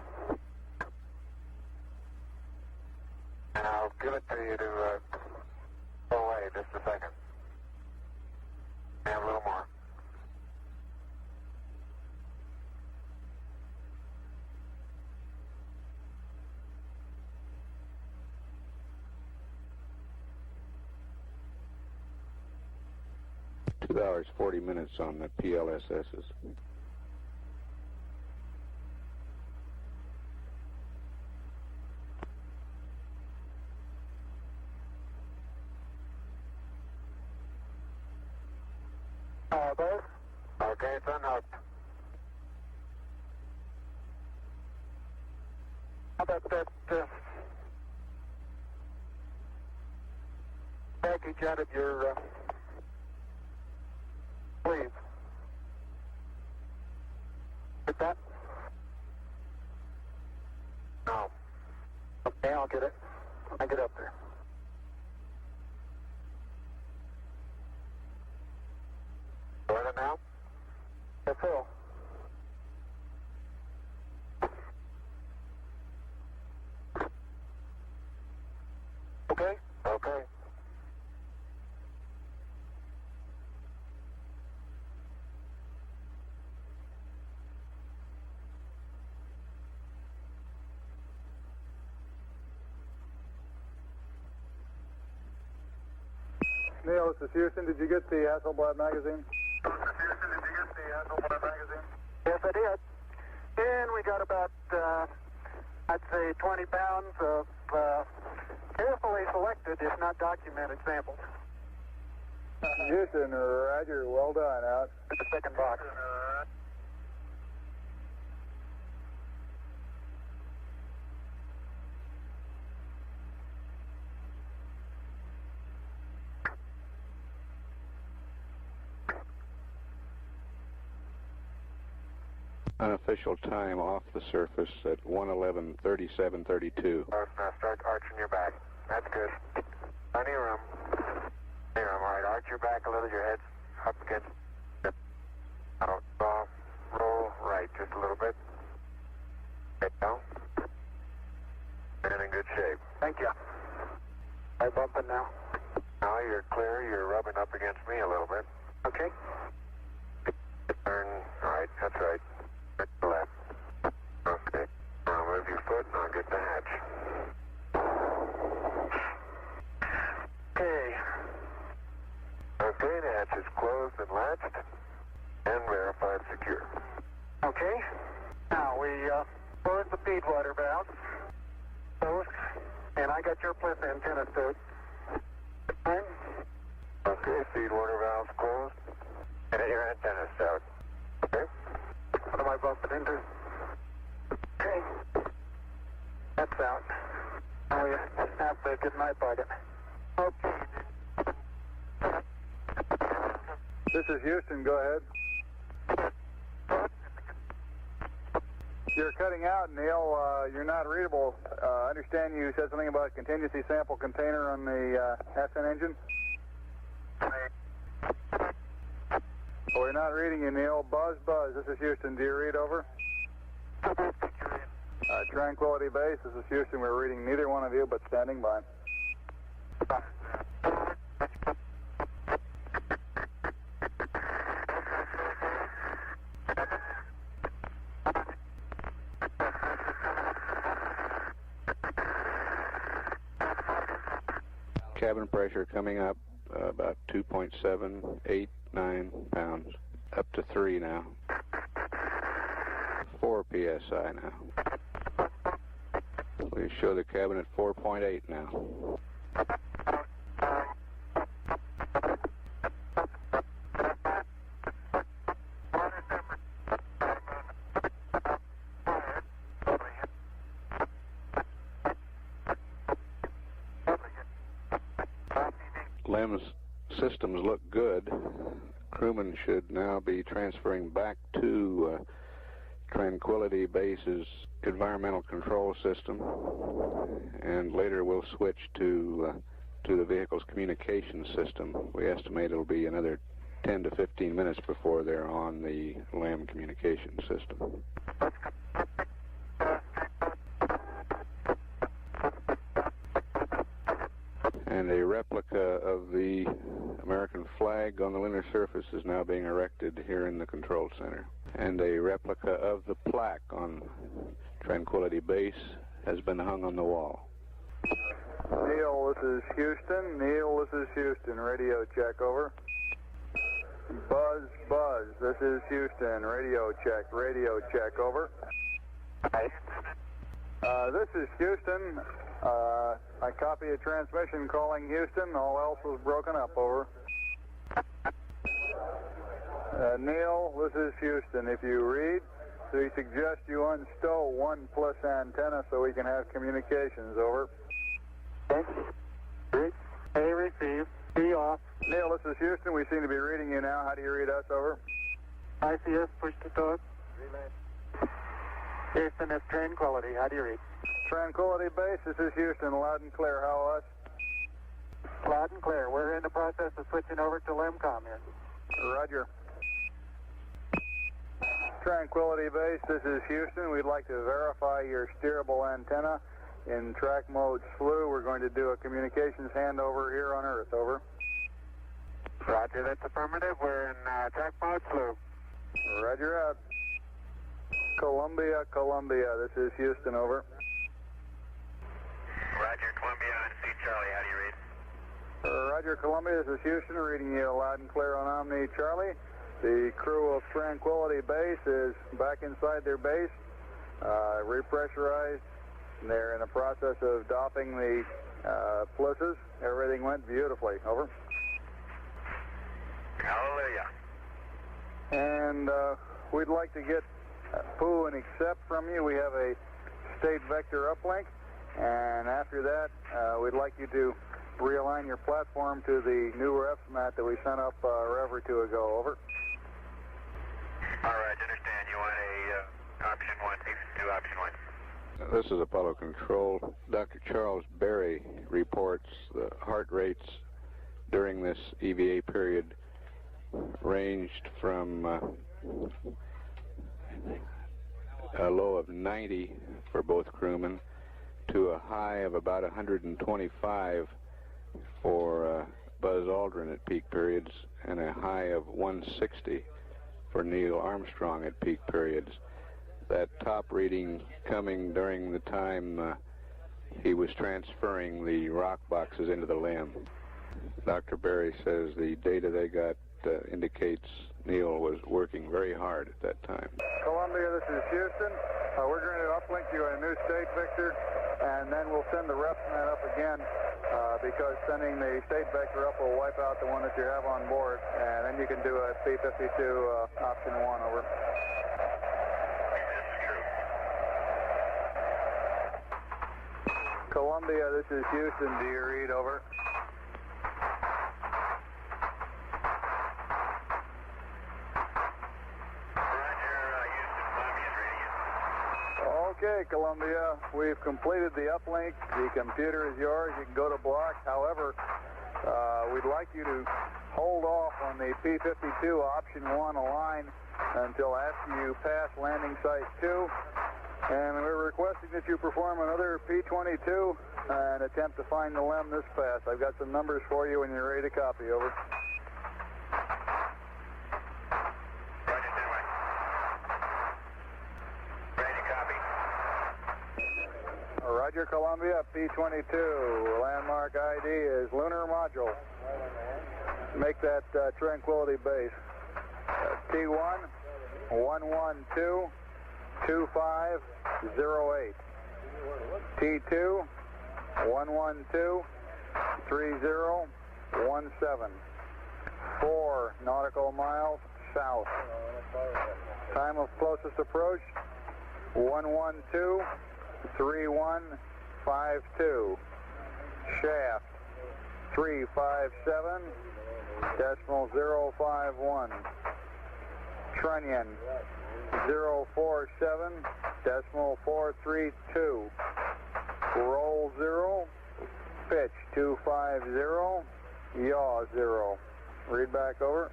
S17: And I'll give it to you to go away just a second. And a little more.
S15: $2 40 minutes on the PLSSs.
S9: Buzz?
S17: Okay, it's unhooked.
S9: How about that package out of your sleeve? Get that?
S17: No.
S9: Okay, I'll get it when I get up there.
S17: Got it now?
S9: That's all. Okay?
S17: Okay.
S6: Neil, this is Houston. Did you get the Hasselblad magazine?
S9: Yes, I did. And we got about, I'd say 20 pounds of carefully selected, if not documented, samples.
S6: Houston, Roger. Well done. Out.
S9: The second box.
S15: Unofficial time off the surface at 1:11:37:32.
S17: Now start arching your back. That's good. Plenty of room. Plenty of room. All right, arch your back a little. Your head's up against. Out. Roll right just a little bit. Okay, down. And in good shape.
S9: Thank you.
S17: I bumping now?
S3: Now you're clear. You're rubbing up against me a little bit.
S17: Okay.
S3: Turn right. That's right. Turn left. Okay. Now move your foot and I'll get the hatch.
S17: Okay.
S3: Okay, the hatch is closed and latched and verified secure.
S17: Okay. Now we closed the feed water valve. Closed. And I got your plus antenna stowed. Fine.
S3: Okay, feed water valves closed. And your antenna stowed. Okay.
S17: What am I bumping into? Okay. That's out. Now we have the good night bucket. Okay.
S6: This is Houston. Go ahead. You're cutting out, Neil. You're not readable. I understand you said something about contingency sample container on the SN engine. Oh, we're not reading you, Neil. Buzz, buzz. This is Houston. Do you read over? Tranquility Base. This is Houston. We're reading neither one of you, but standing by.
S15: Cabin pressure coming up about 2.789 pounds, up to 3 now. 4 psi now. We show the cabin at 4.8 now. LEM's systems look good. Crewmen should now be transferring back to Tranquility Base's environmental control system, and later we'll switch to the vehicle's communication system. We estimate it'll be another 10 to 15 minutes before they're on the LEM communication system. And a replica of the American flag on the lunar surface is now being erected here in the control center. And a replica of the plaque on Tranquility Base has been hung on the wall.
S6: Neil, this is Houston. Neil, this is Houston. Radio check, over. Buzz, buzz. This is Houston. Radio check, over. This is Houston. I copy a transmission calling Houston. All else was broken up, over. Neil, this is Houston. If you read, we suggest you unstow 1+ antenna so we can have communications, over.
S17: Read. A receive. B off.
S6: Neil, this is Houston. We seem to be reading you now. How do you read us, over?
S17: ICS, push to talk. Houston, it's Tranquility. How do you read?
S6: Tranquility Base, this is Houston. Loud and clear. How us?
S17: Loud and clear. We're in the process of switching over to LEMCOM here.
S6: Roger. Tranquility Base, this is Houston. We'd like to verify your steerable antenna in track mode SLU. We're going to do a communications handover here on Earth, over.
S17: Roger, that's affirmative. We're in track mode SLU.
S6: Roger out. Columbia, Columbia, this is Houston, over.
S3: Roger, Columbia on C Charlie. How do you read?
S6: Roger, Columbia, this is Houston, reading you loud and clear on Omni Charlie. The crew of Tranquility Base is back inside their base, repressurized. They're in the process of doffing the plisses. Everything went beautifully, over.
S3: Hallelujah.
S6: And we'd like to get poo and accept from you. We have a state vector uplink, and after that, we'd like you to realign your platform to the new refs mat that we sent up a rev or two ago, over.
S3: All right, understand. You want a option 1, do option 1.
S15: This is Apollo Control. Dr. Charles Berry reports the heart rates during this EVA period ranged from a low of 90 for both crewmen to a high of about 125 for Buzz Aldrin at peak periods and a high of 160 for Neil Armstrong at peak periods. That top reading coming during the time he was transferring the rock boxes into the LEM. Dr. Berry says the data they got indicates Neil was working very hard at that time.
S6: Columbia, this is Houston. We're going to uplink you on a new state, Victor, and then we'll send the RepNet up again because sending the state vector up will wipe out the one that you have on board, and then you can do a P-52 option 1, over. Columbia, this is Houston. Do you read, over? Okay, Columbia, we've completed the uplink. The computer is yours. You can go to block. However, we'd like you to hold off on the P-52 option 1 align until after you pass landing site 2. And we're requesting that you perform another P-22 and attempt to find the LEM this pass. I've got some numbers for you when you're ready to copy, over. Roger, Columbia, P-22. Landmark ID is Lunar Module. Make that Tranquility Base. T1 112 2508. T2 112 3017. 4 nautical miles south. Time of closest approach 112 3152. Shaft 357.051. Trunnion 047.432. Roll 0. Pitch 250. Yaw 0. Read back, over.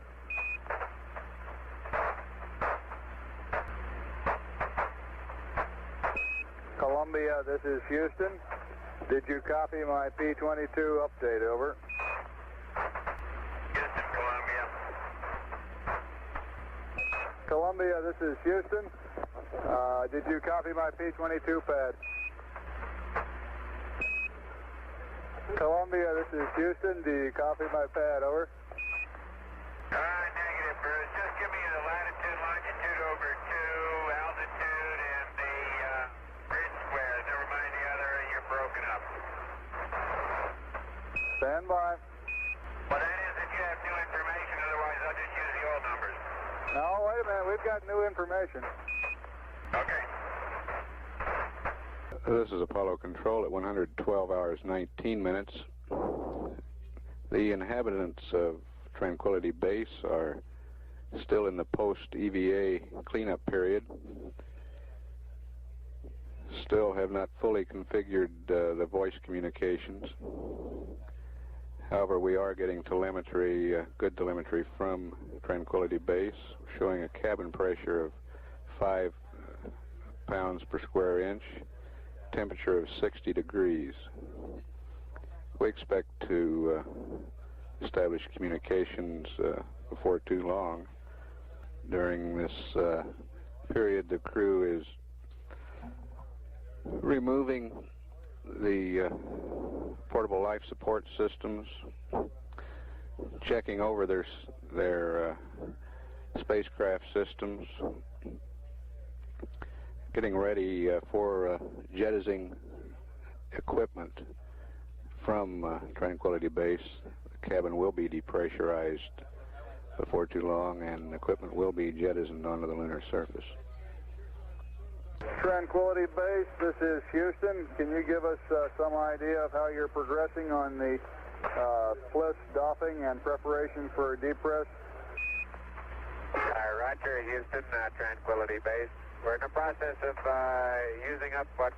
S6: Columbia, this is Houston. Did you copy my P-22 update, over?
S17: Houston, Columbia.
S6: Columbia, this is Houston. Did you copy my P-22 pad? Columbia, this is Houston. Do you copy my pad, over?
S17: Negative, Bruce. Just give me the latitude, longitude over 2, altitude, and the grid squares. Never mind the other, you're broken up.
S6: Stand by.
S17: Well, that is if you have new information, otherwise I'll just use the old numbers.
S6: No, wait a minute. We've got new information.
S17: Okay.
S15: This is Apollo Control at 112 hours 19 minutes. The inhabitants of Tranquility Base are still in the post-EVA cleanup period. Still have not fully configured the voice communications. However, we are getting telemetry, good telemetry from Tranquility Base, showing a cabin pressure of 5 pounds per square inch, temperature of 60 degrees. We expect to establish communications before too long. During this period, the crew is removing the portable life support systems, checking over their spacecraft systems, getting ready for jettisoning equipment from Tranquility Base. The cabin will be depressurized before too long, and equipment will be jettisoned onto the lunar surface.
S6: Tranquility Base, this is Houston. Can you give us some idea of how you're progressing on the FLIS doffing and preparation for depress?
S17: Roger, Houston, Tranquility Base. We're in the process of using up what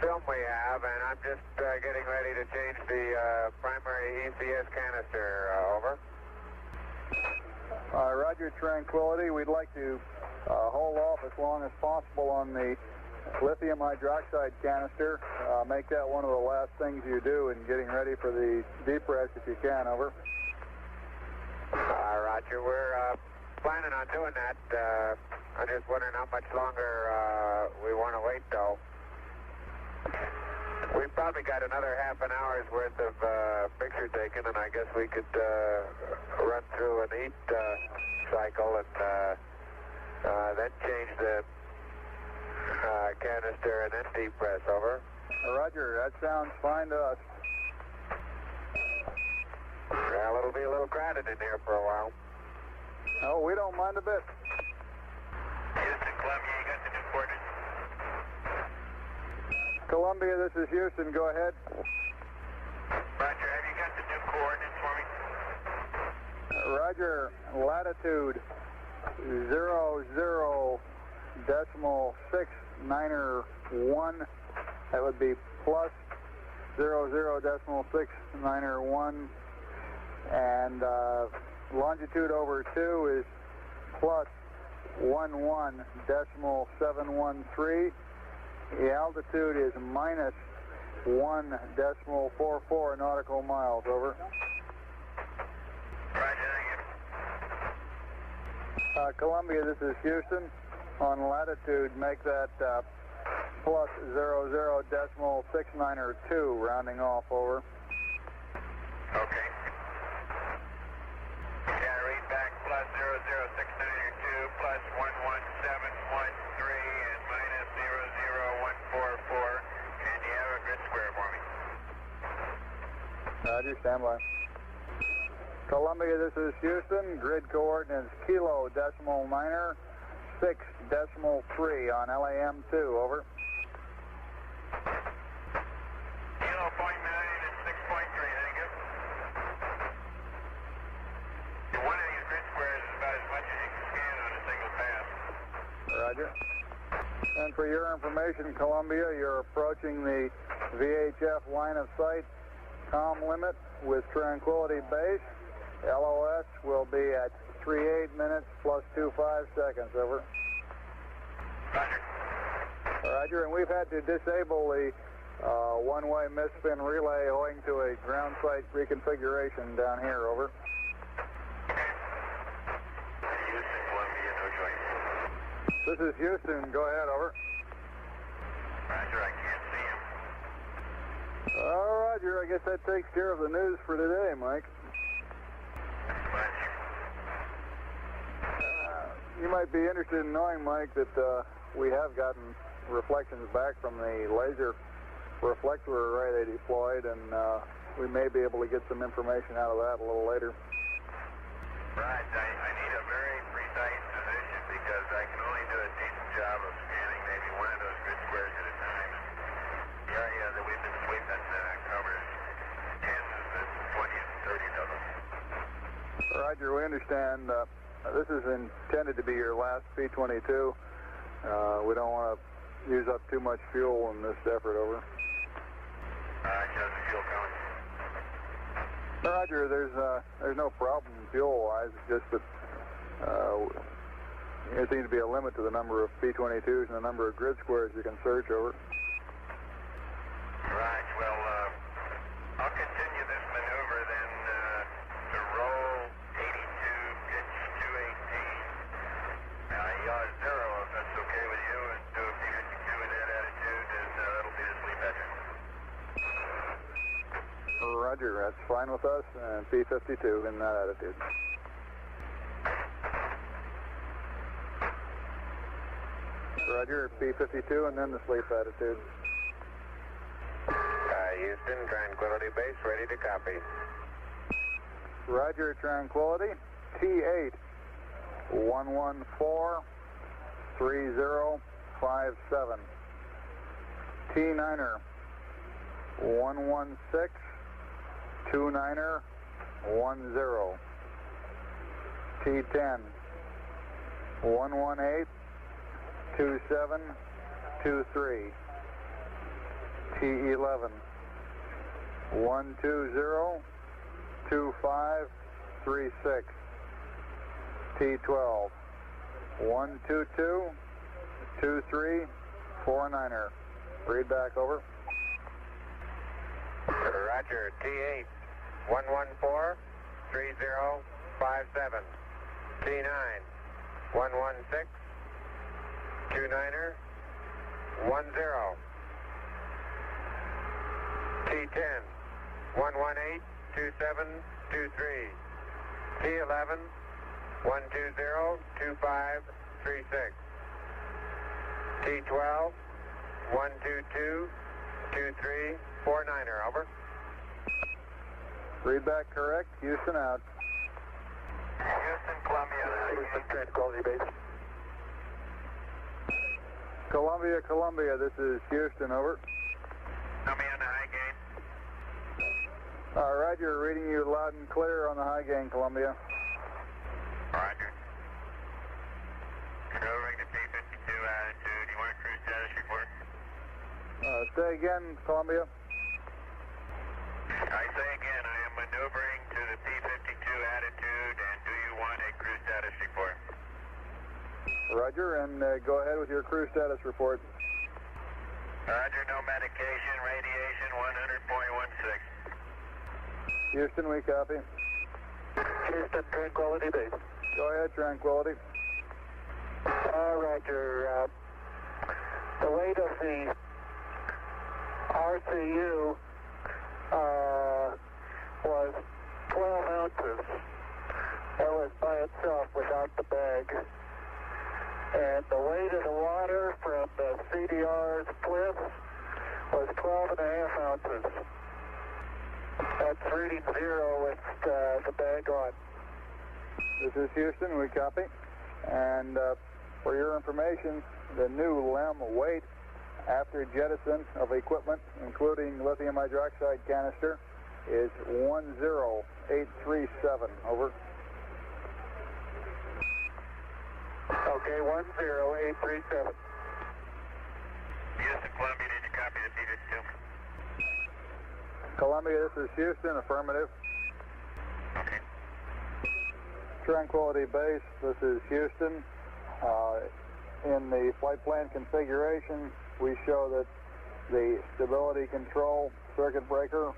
S17: film we have, and I'm just getting ready to change the primary ECS canister, over.
S6: Roger, Tranquility. We'd like to hold off as long as possible on the lithium hydroxide canister. make that one of the last things you do in getting ready for the deep rest if you can, over.
S17: Roger, we're planning on doing that. I'm just wondering how much longer we want to wait, though. We've probably got another half an hour's worth of picture taken, and I guess we could run through an eat cycle and then change the canister and then deep press, over.
S6: Roger, that sounds fine to us.
S17: Well, it'll be a little crowded in here for a while.
S6: Oh, we don't mind a bit.
S17: Houston, Columbia, you got the new coordinates?
S6: Columbia, this is Houston. Go ahead.
S17: Roger, have you got the new coordinates for me?
S6: Roger, latitude 00.691. That would be plus 00.691. And longitude over 2 is plus 11.713. The altitude is minus 1.44 nautical miles, over. Columbia, this is Houston. On latitude, make that plus 00.692, rounding off, over.
S17: Okay. Yeah, read back plus 00692 plus 11713 and minus 00144. And you have a grid square for me.
S6: Roger, stand by. Columbia, this is Houston. Grid coordinates kilo decimal niner 6.3 on LAM2, over.
S17: Kilo 0.9 and 6.3, thank you. One of these grid squares is about as much as you can scan on a single pass.
S6: Roger. And for your information, Columbia, you're approaching the VHF line of sight comm limit with Tranquility Base. LOS will be at 38 minutes plus 25 seconds, over.
S17: Roger.
S6: Roger, and we've had to disable the one-way misspin relay owing to a ground site reconfiguration down here, over.
S17: Houston, Columbia, no joint.
S6: This is Houston, go ahead, over.
S17: Roger, I can't see him.
S6: Roger, I guess that takes care of the news for today, Mike. You might be interested in knowing, Mike, that we have gotten reflections back from the laser reflector array they deployed, and we may be able to get some information out of that a little later.
S17: Right, I need a very precise position because I can only do a decent job of scanning maybe one of those grid squares at a time. The area that we've been sweeping covers tens and 20s and 30s of them.
S6: Roger, we understand. This is intended to be your last P-22. We don't want to use up too much fuel in this effort, over.
S17: How's the fuel coming?
S6: Roger, there's no problem fuel-wise. It's just that there seems to be a limit to the number of P-22s and the number of grid squares you can search, over.
S17: Right, well, I'll continue this maneuver then to roll 82, pitch 218. Yaw 0, if that's okay with you, and do a P-52 in that attitude, and that'll be the sleep engine.
S6: Roger, that's fine with us, and P-52 in that attitude. Roger, P-52 and then the sleep attitude.
S17: Houston, Tranquility Base, ready to copy.
S6: Roger, Tranquility, T8, 114-3057. T9er, 116-29er-10. T10, 118-2723. T11, 120-2536. T12, 122-2349er. Read back, over.
S17: Roger, T8, 114, 3057. T9, 116, 29er, 10. T10, 118, 2723. T11, 120, 2536. T12, 122, 2349er, over.
S6: Read back correct. Houston out.
S17: Houston, Columbia, Houston, Tranquility Base.
S6: Columbia, Columbia, this is Houston, over.
S17: Tell me on the high gain.
S6: Roger, reading you loud and clear on the high gain, Columbia.
S17: Roger. Maneuvering to P52 altitude. You want a cruise status report?
S6: Say again, Columbia.
S17: I say again, I am maneuvering to the P52 attitude, and do you want a cruise status report?
S6: Roger, and go ahead with your cruise status report.
S17: Roger, no medication, radiation 100.16.
S6: Houston, we copy.
S9: Houston, Tranquility Base.
S6: Go ahead, Tranquility.
S9: Roger. The weight of the RCU was 12 ounces. That was by itself without the bag. And the weight of the water from the CDR's plinth was 12.5 ounces. That's reading 0 with the bag on.
S6: This is Houston, we copy. And for your information, the new LEM weight after jettison of equipment, including lithium hydroxide canister, is 10837. Over.
S9: Okay, 10837.
S17: Houston, Columbia, did you copy the P52?
S6: Columbia, this is Houston, affirmative.
S17: Okay.
S6: Tranquility Base, this is Houston. In the flight plan configuration, we show that the stability control circuit breaker,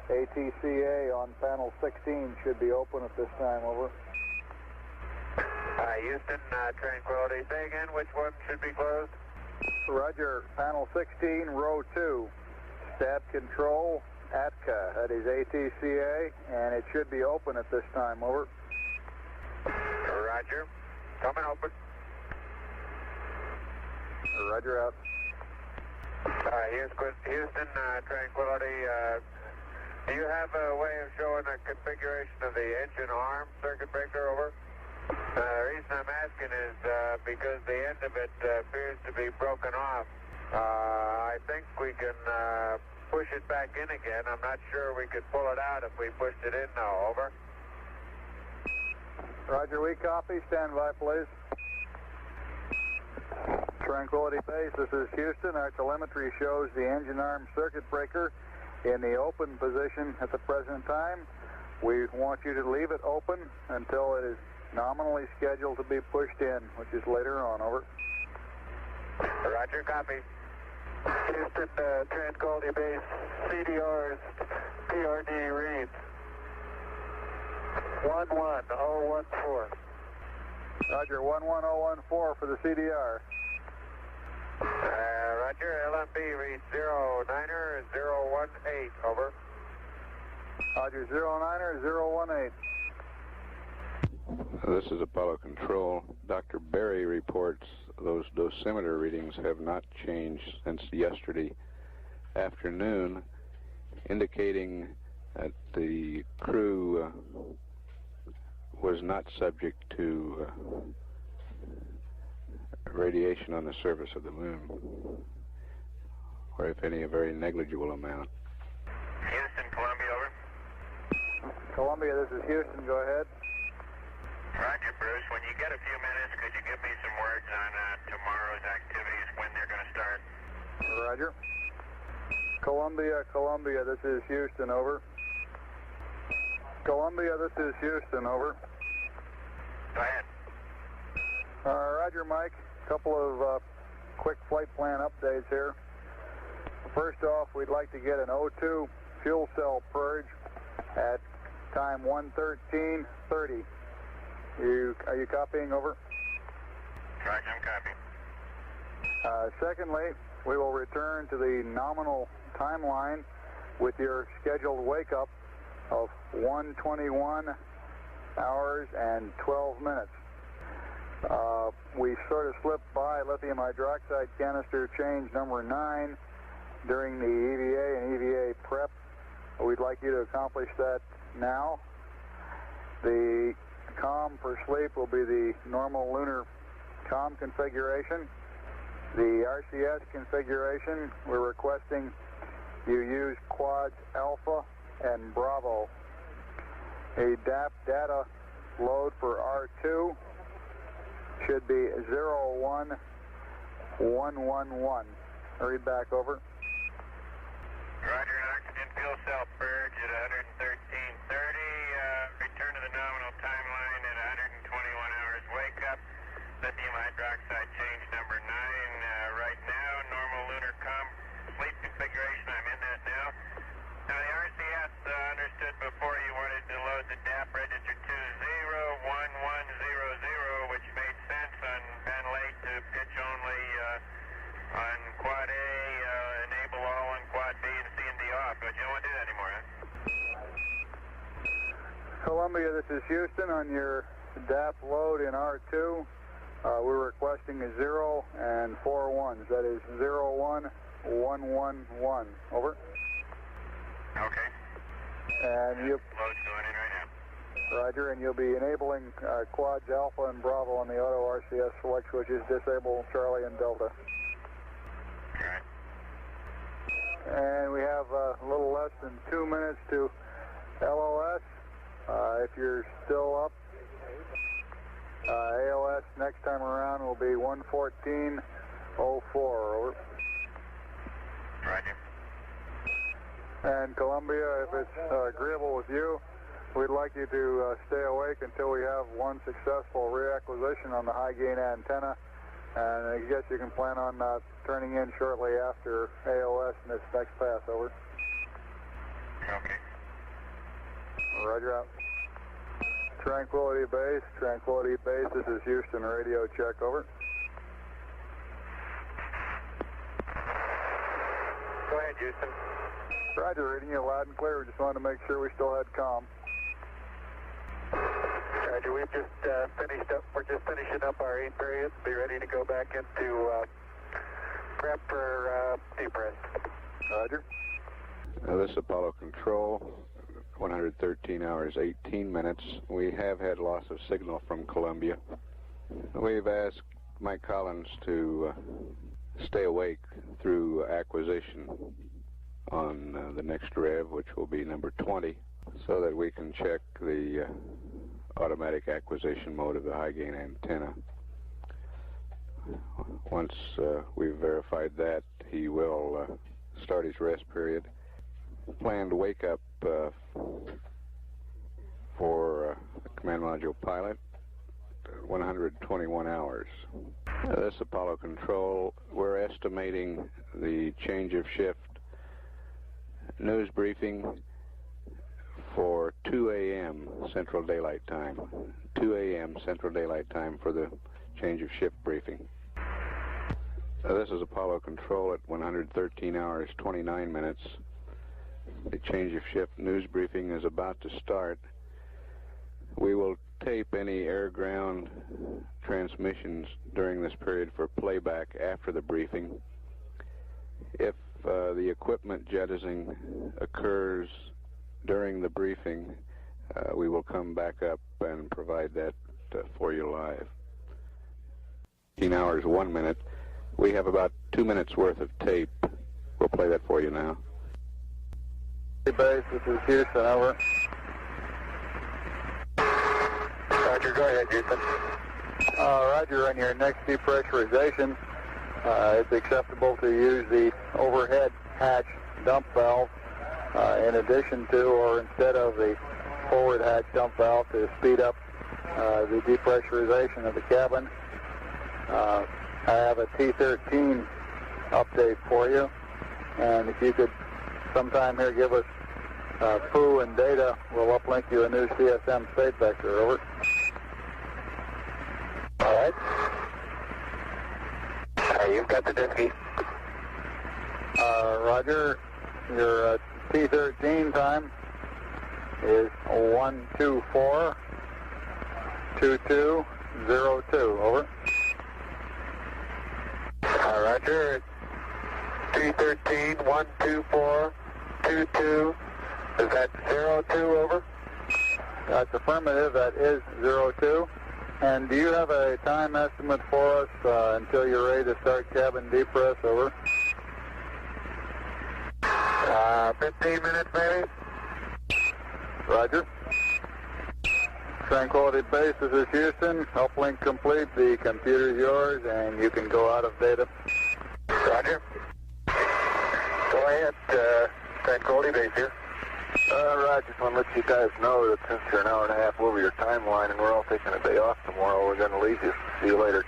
S6: ATCA, on panel 16 should be open at this time, over.
S17: Houston, Tranquility. Say again, which one should be closed?
S6: Roger, panel 16, row 2, stab control, ATCA, that is ATCA, and it should be open at this time, over.
S17: Roger, coming open.
S6: Roger, out.
S17: Houston, Tranquility. Do you have a way of showing a configuration of the engine arm circuit breaker, over? The reason I'm asking is because the end of it appears to be broken off. I think we can push it back in again. I'm not sure we could pull it out if we pushed it in now, over.
S6: Roger, we copy. Stand by, please. Tranquility Base, this is Houston. Our telemetry shows the engine arm circuit breaker in the open position at the present time. We want you to leave it open until it is nominally scheduled to be pushed in, which is later on, over.
S17: Roger, copy.
S9: Houston, Tranquility Base, CDR's PRD reads 11014.
S6: Roger, 11014 for the CDR.
S17: Roger, LMB reads 09er018, over.
S6: Roger, 09er018.
S15: This is Apollo Control. Dr. Berry reports those dosimeter readings have not changed since yesterday afternoon, indicating that the crew was not subject to radiation on the surface of the moon, or if any, a very negligible amount.
S17: Houston, Columbia, over.
S6: Columbia, this is Houston. Go ahead.
S17: Roger, Bruce. When you get a few minutes, could you give me some words on tomorrow's activities, when they're going to start?
S6: Roger. Columbia, Columbia, this is Houston, over. Columbia, this is Houston, over.
S17: Go ahead.
S6: Roger, Mike. A couple of quick flight plan updates here. First off, we'd like to get an O2 fuel cell purge at time 1:13:30. Are you copying? Over.
S17: Roger, I'm copying.
S6: Secondly, we will return to the nominal timeline with your scheduled wake-up of 1:21 hours and 12 minutes. We sort of slipped by lithium hydroxide canister change number 9 during the EVA and EVA prep. We'd like you to accomplish that now. The COM for sleep will be the normal lunar COM configuration. The RCS configuration, we're requesting you use quads Alpha and Bravo. A DAP data load for R2 should be 01111. Read back. Over.
S17: Roger, an oxygen fuel cell purge at 113:30. Return to the nominal timeline at 121 hours wake up. Lithium hydroxide change number 9 right now. Normal lunar COM sleep configuration. I'm in that now. Now the RCS understood before you wanted to load the DAP register to 01100, which made sense on band late to pitch only on quad A, enable all on quad B and C and D off, but you don't want to do that anymore, huh?
S6: Columbia, this is Houston on your DAP load in R2. We're requesting a 0 and 4 ones. That is 01111. Over.
S17: Okay.
S6: And you.
S17: Load's going in right now.
S6: Roger, and you'll be enabling quads Alpha and Bravo on the auto RCS select switches. Disable Charlie and Delta.
S17: Right.
S6: And we have a little less than 2 minutes to LOS. If you're still up, AOS next time around will be 1:14:04. Over.
S17: Roger.
S6: And Columbia, if it's agreeable with you, we'd like you to stay awake until we have one successful reacquisition on the high gain antenna. And I guess you can plan on turning in shortly after AOS in this next pass. Over.
S17: Okay.
S6: Roger out. Tranquility Base, this is Houston, radio check. Over.
S17: Go ahead, Houston.
S6: Roger, reading you loud and clear. We just wanted to make sure we still had comm.
S9: Roger, we've just finished up. We're just finishing up our 8 periods. Be ready to go back into prep for deep rest.
S6: Roger.
S15: This is Apollo Control, 113 hours, 18 minutes. We have had loss of signal from Columbia. We've asked Mike Collins to stay awake through acquisition on the next rev, which will be number 20, so that we can check the automatic acquisition mode of the high gain antenna. Once we've verified that, he will start his rest period. Planned wake up for the command module pilot, 121 hours. This Apollo Control, we're estimating the change of shift news briefing for 2 a.m. Central Daylight Time. 2 a.m. Central Daylight Time for the change of shift briefing. This is Apollo Control at 113 hours, 29 minutes. The change of shift news briefing is about to start. We will tape any air-ground transmissions during this period for playback after the briefing. If the equipment jettisoning occurs during the briefing, we will come back up and provide that for you live. 18 hours, 1 minute. We have about 2 minutes worth of tape. We'll play that for you now.
S6: Base, this is Houston, over.
S9: Roger, go ahead, Houston.
S6: Roger, on your next depressurization, it's acceptable to use the overhead hatch dump valve in addition to or instead of the forward hatch dump valve to speed up the depressurization of the cabin. I have a T-13 update for you, and if you could sometime here give us Fu and Data will uplink you a new CSM state vector. Over.
S17: All right. You've got the Dinsky.
S6: Roger. Your T13 time is 124-2202. Over.
S17: Roger. T13 124-22. Is that 02? Over.
S6: That's affirmative. That is 02. And do you have a time estimate for us until you're ready to start cabin depress? Over.
S17: 15 minutes, maybe.
S6: Roger. Tranquility Base, this is Houston. Uplink complete. The computer's yours, and you can go out of data.
S17: Roger. Go ahead, Tranquility Base here.
S6: I just want to let you guys know that since you're an hour and a half over your timeline and we're all taking a day off tomorrow, we're going to leave you. See you later.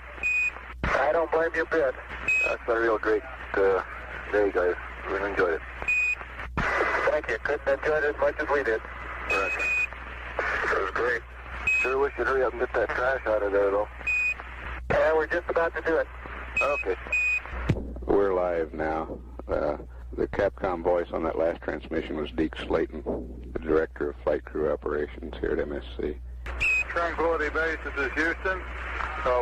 S17: I don't blame you a bit.
S6: That's a real great day, guys. Really enjoyed it.
S17: Thank you. Couldn't enjoy it as much as we did.
S6: Right.
S17: It was great.
S6: Sure wish you'd hurry up and get that trash out of there, though.
S17: Yeah, we're just about to do it.
S6: Okay.
S15: We're live now. The Capcom voice on that last transmission was Deke Slayton, the Director of Flight Crew Operations here at MSC.
S6: Tranquility Base, this is Houston.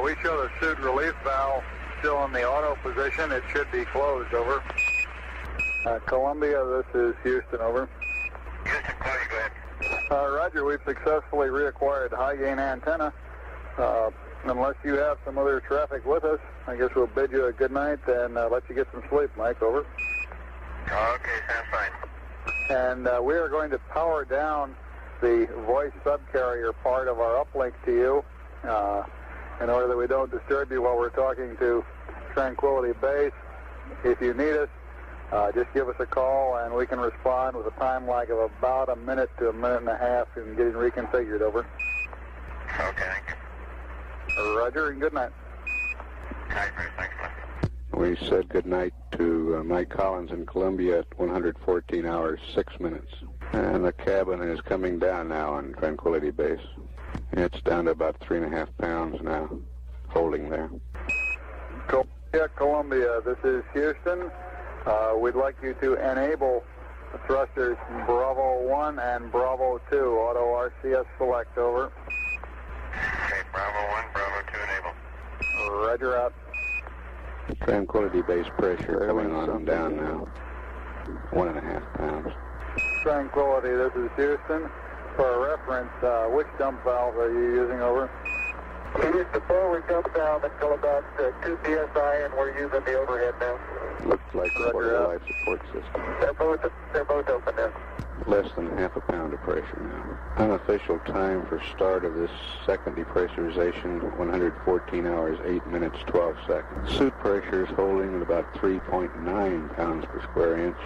S6: We show the suit relief valve still in the auto position. It should be closed. Over. Columbia, this is Houston. Over.
S17: Houston, Chloe, go ahead.
S6: Roger, we've successfully reacquired high gain antenna. Unless you have some other traffic with us, I guess we'll bid you a good night and let you get some sleep, Mike. Over.
S17: Okay, sounds fine.
S6: And we are going to power down the voice subcarrier part of our uplink to you in order that we don't disturb you while we're talking to Tranquility Base. If you need us, just give us a call and we can respond with a time lag of about a minute to a minute and a half in getting reconfigured. Over.
S17: Okay, thank you.
S6: Roger, and good night.
S17: Night, Bruce. Thanks, man.
S15: We said goodnight to Mike Collins in Columbia at 114 hours, 6 minutes. And the cabin is coming down now on Tranquility Base. It's down to about 3.5 pounds now, holding there.
S6: Columbia, this is Houston. We'd like you to enable the thrusters Bravo 1 and Bravo 2, auto RCS select. Over.
S17: Okay, Bravo 1, Bravo 2 enable.
S6: Roger, out.
S15: Tranquility Base pressure coming on and down now, 1.5 pounds.
S6: Tranquility, this is Houston. For reference, which dump valve are you using? Over.
S17: We use the forward dump valve until about 2 psi, and we're using the overhead now.
S15: Looks like the portable life support system.
S17: They're both open now.
S15: Less than 0.5 pound of pressure now. Unofficial time for start of this second depressurization, 114 hours, 8 minutes, 12 seconds. Suit pressure is holding at about 3.9 pounds per square inch.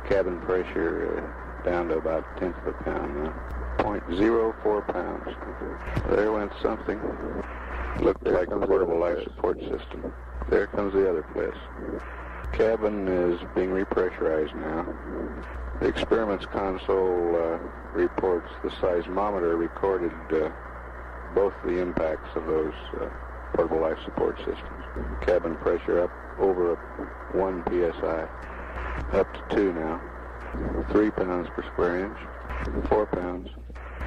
S15: Cabin pressure down to about 1/10 of a pound now. 0.04 pounds. There went something. Looked like a portable life support system. There comes the other place. Cabin is being repressurized now. The experiments console reports the seismometer recorded both the impacts of those portable life support systems. Cabin pressure up over 1 psi, up to 2 now. 3 pounds per square inch, 4 pounds.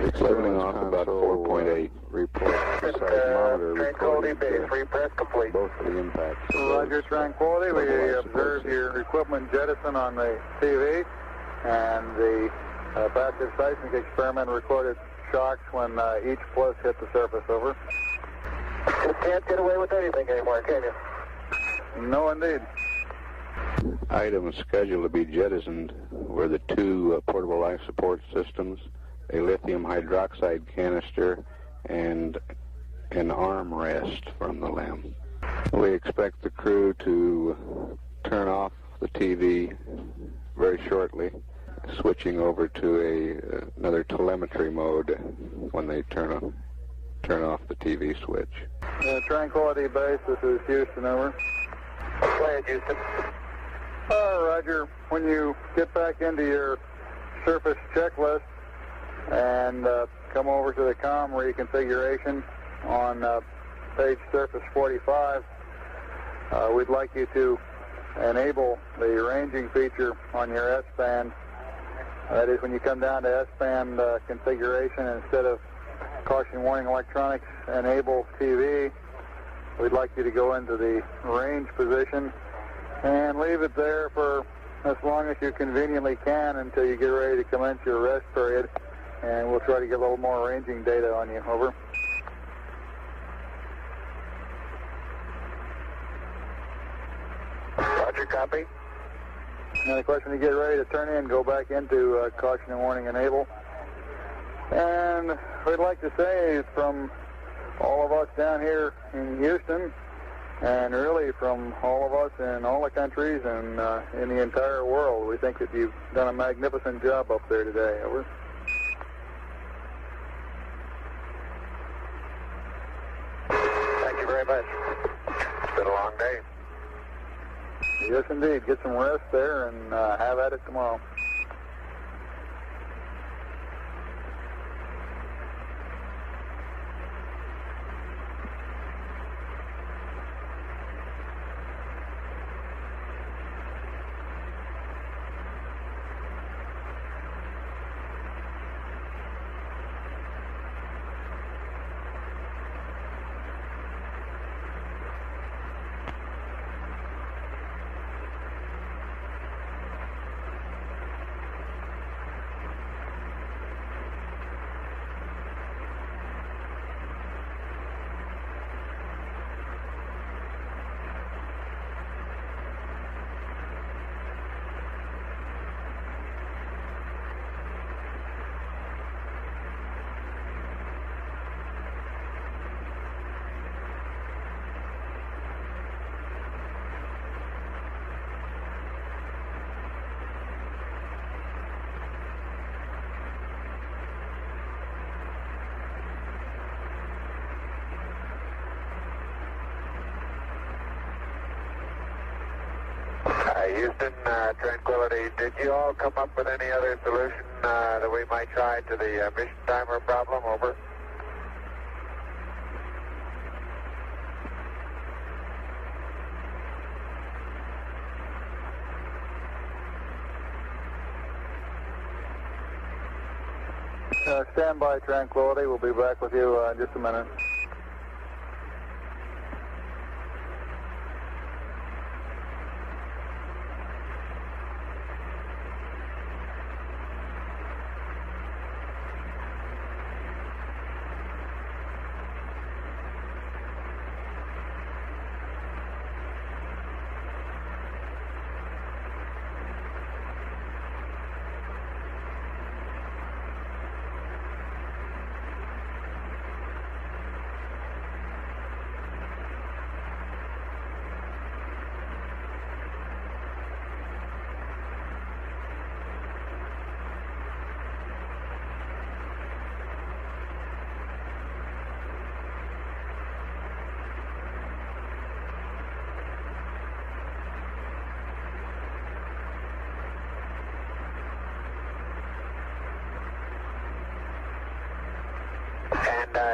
S15: It's leveling off about 4.8. Reports the seismometer recorded both the impacts.
S6: Roger, Tranquility. We observed your equipment jettison on the TV, and the passive seismic experiment recorded shocks when each plus hit the surface. Over.
S17: You can't get away with anything anymore, can you?
S6: No, indeed.
S15: Items scheduled to be jettisoned were the 2 portable life support systems, a lithium hydroxide canister, and an armrest from the LEM. We expect the crew to turn off the TV very shortly, switching over to another telemetry mode when they turn off the TV switch.
S6: Tranquility Base, this is Houston. Over.
S17: Go ahead, Houston.
S6: Roger. When you get back into your surface checklist and come over to the comm reconfiguration on page surface 45. We'd like you to enable the ranging feature on your S-band. That is, when you come down to S-band configuration, instead of caution warning electronics enable TV, we'd like you to go into the range position and leave it there for as long as you conveniently can until you get ready to commence your rest period, and we'll try to get a little more ranging data on you. Over.
S17: Roger, copy.
S6: Another question to get ready to turn in, go back into caution and warning enable. And we'd like to say from all of us down here in Houston, and really from all of us in all the countries and in the entire world, we think that you've done a magnificent job up there today. Over.
S17: Thank you very much. It's been a long day.
S6: Yes, indeed. Get some rest there and have at it tomorrow.
S17: Houston, Tranquility, did you all come up with any other solution that we might try to the mission timer problem? Over.
S6: Stand by, Tranquility. We'll be back with you in just a minute.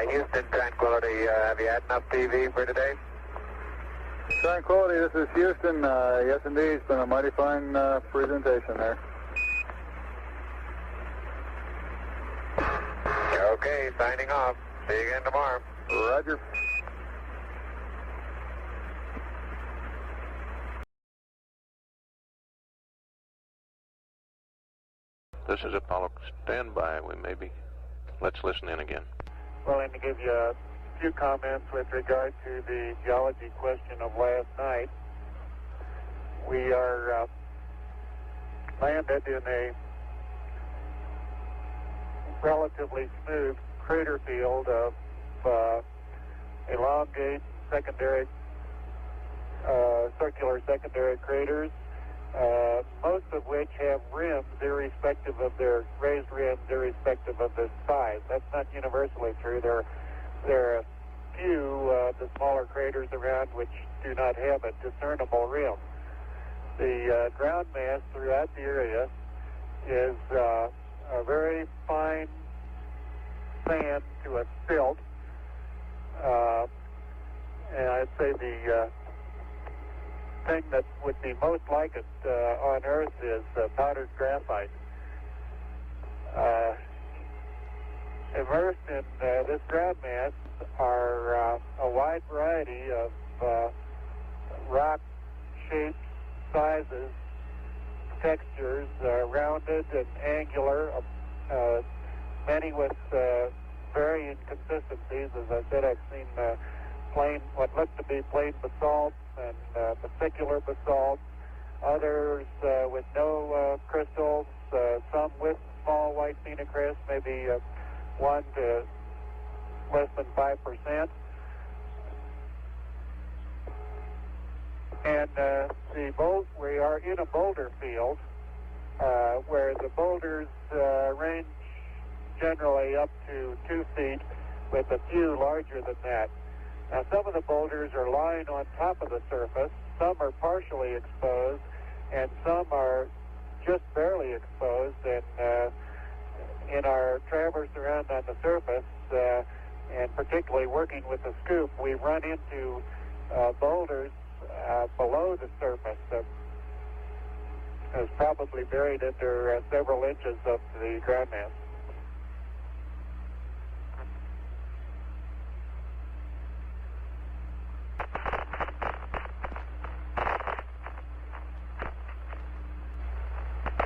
S17: Houston, Tranquility, have you had enough TV for today?
S6: Tranquility, this is Houston. Yes, indeed. It's been a mighty fine presentation there.
S17: Okay, signing off. See you again tomorrow.
S6: Roger.
S11: This is Apollo. Stand by. Let's listen in again.
S9: Well, and to give you a few comments with regard to the geology question of last night, we are landed in a relatively smooth crater field of elongate secondary, circular secondary craters, most of which have rims irrespective of their raised rims, irrespective of the size. That's not universally true. There are a few the smaller craters around which do not have a discernible rim. The ground mass throughout the area is a very fine sand to a silt. And I'd say the thing that would be most like it on Earth is powdered graphite. Immersed in this ground mass are a wide variety of rock shapes, sizes, textures, rounded and angular, many with varying consistencies. As I said, I've seen plain, what look to be plain basalt and vesicular basalt, others with no crystals, some with small white phenocryst, maybe 1 to less than 5%. And we are in a boulder field where the boulders range generally up to 2 feet, with a few larger than that. Now, some of the boulders are lying on top of the surface, some are partially exposed, and some are just barely exposed. And in our traverse around on the surface, and particularly working with the scoop, we run into boulders below the surface that is probably buried under several inches of the ground mass.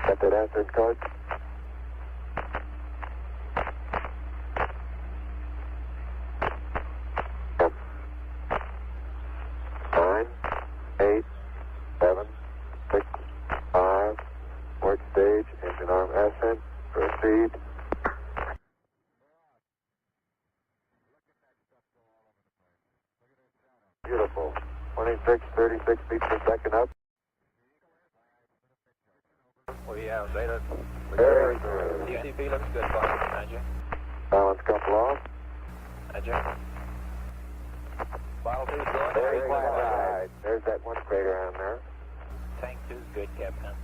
S17: Got that answered, Coach? Yep. 9, 8, 7, 6, 5, work stage, engine arm ascent, proceed. Beautiful. 26, 36 feet per second up.
S14: Well, yeah, Zeta.
S17: Very good.
S14: DCP looks good, Bob. Roger.
S17: Balance couple off.
S14: Roger. Bottle 2's going.
S17: Very quiet. There's that one crater on there.
S14: Tank 2's good, Captain.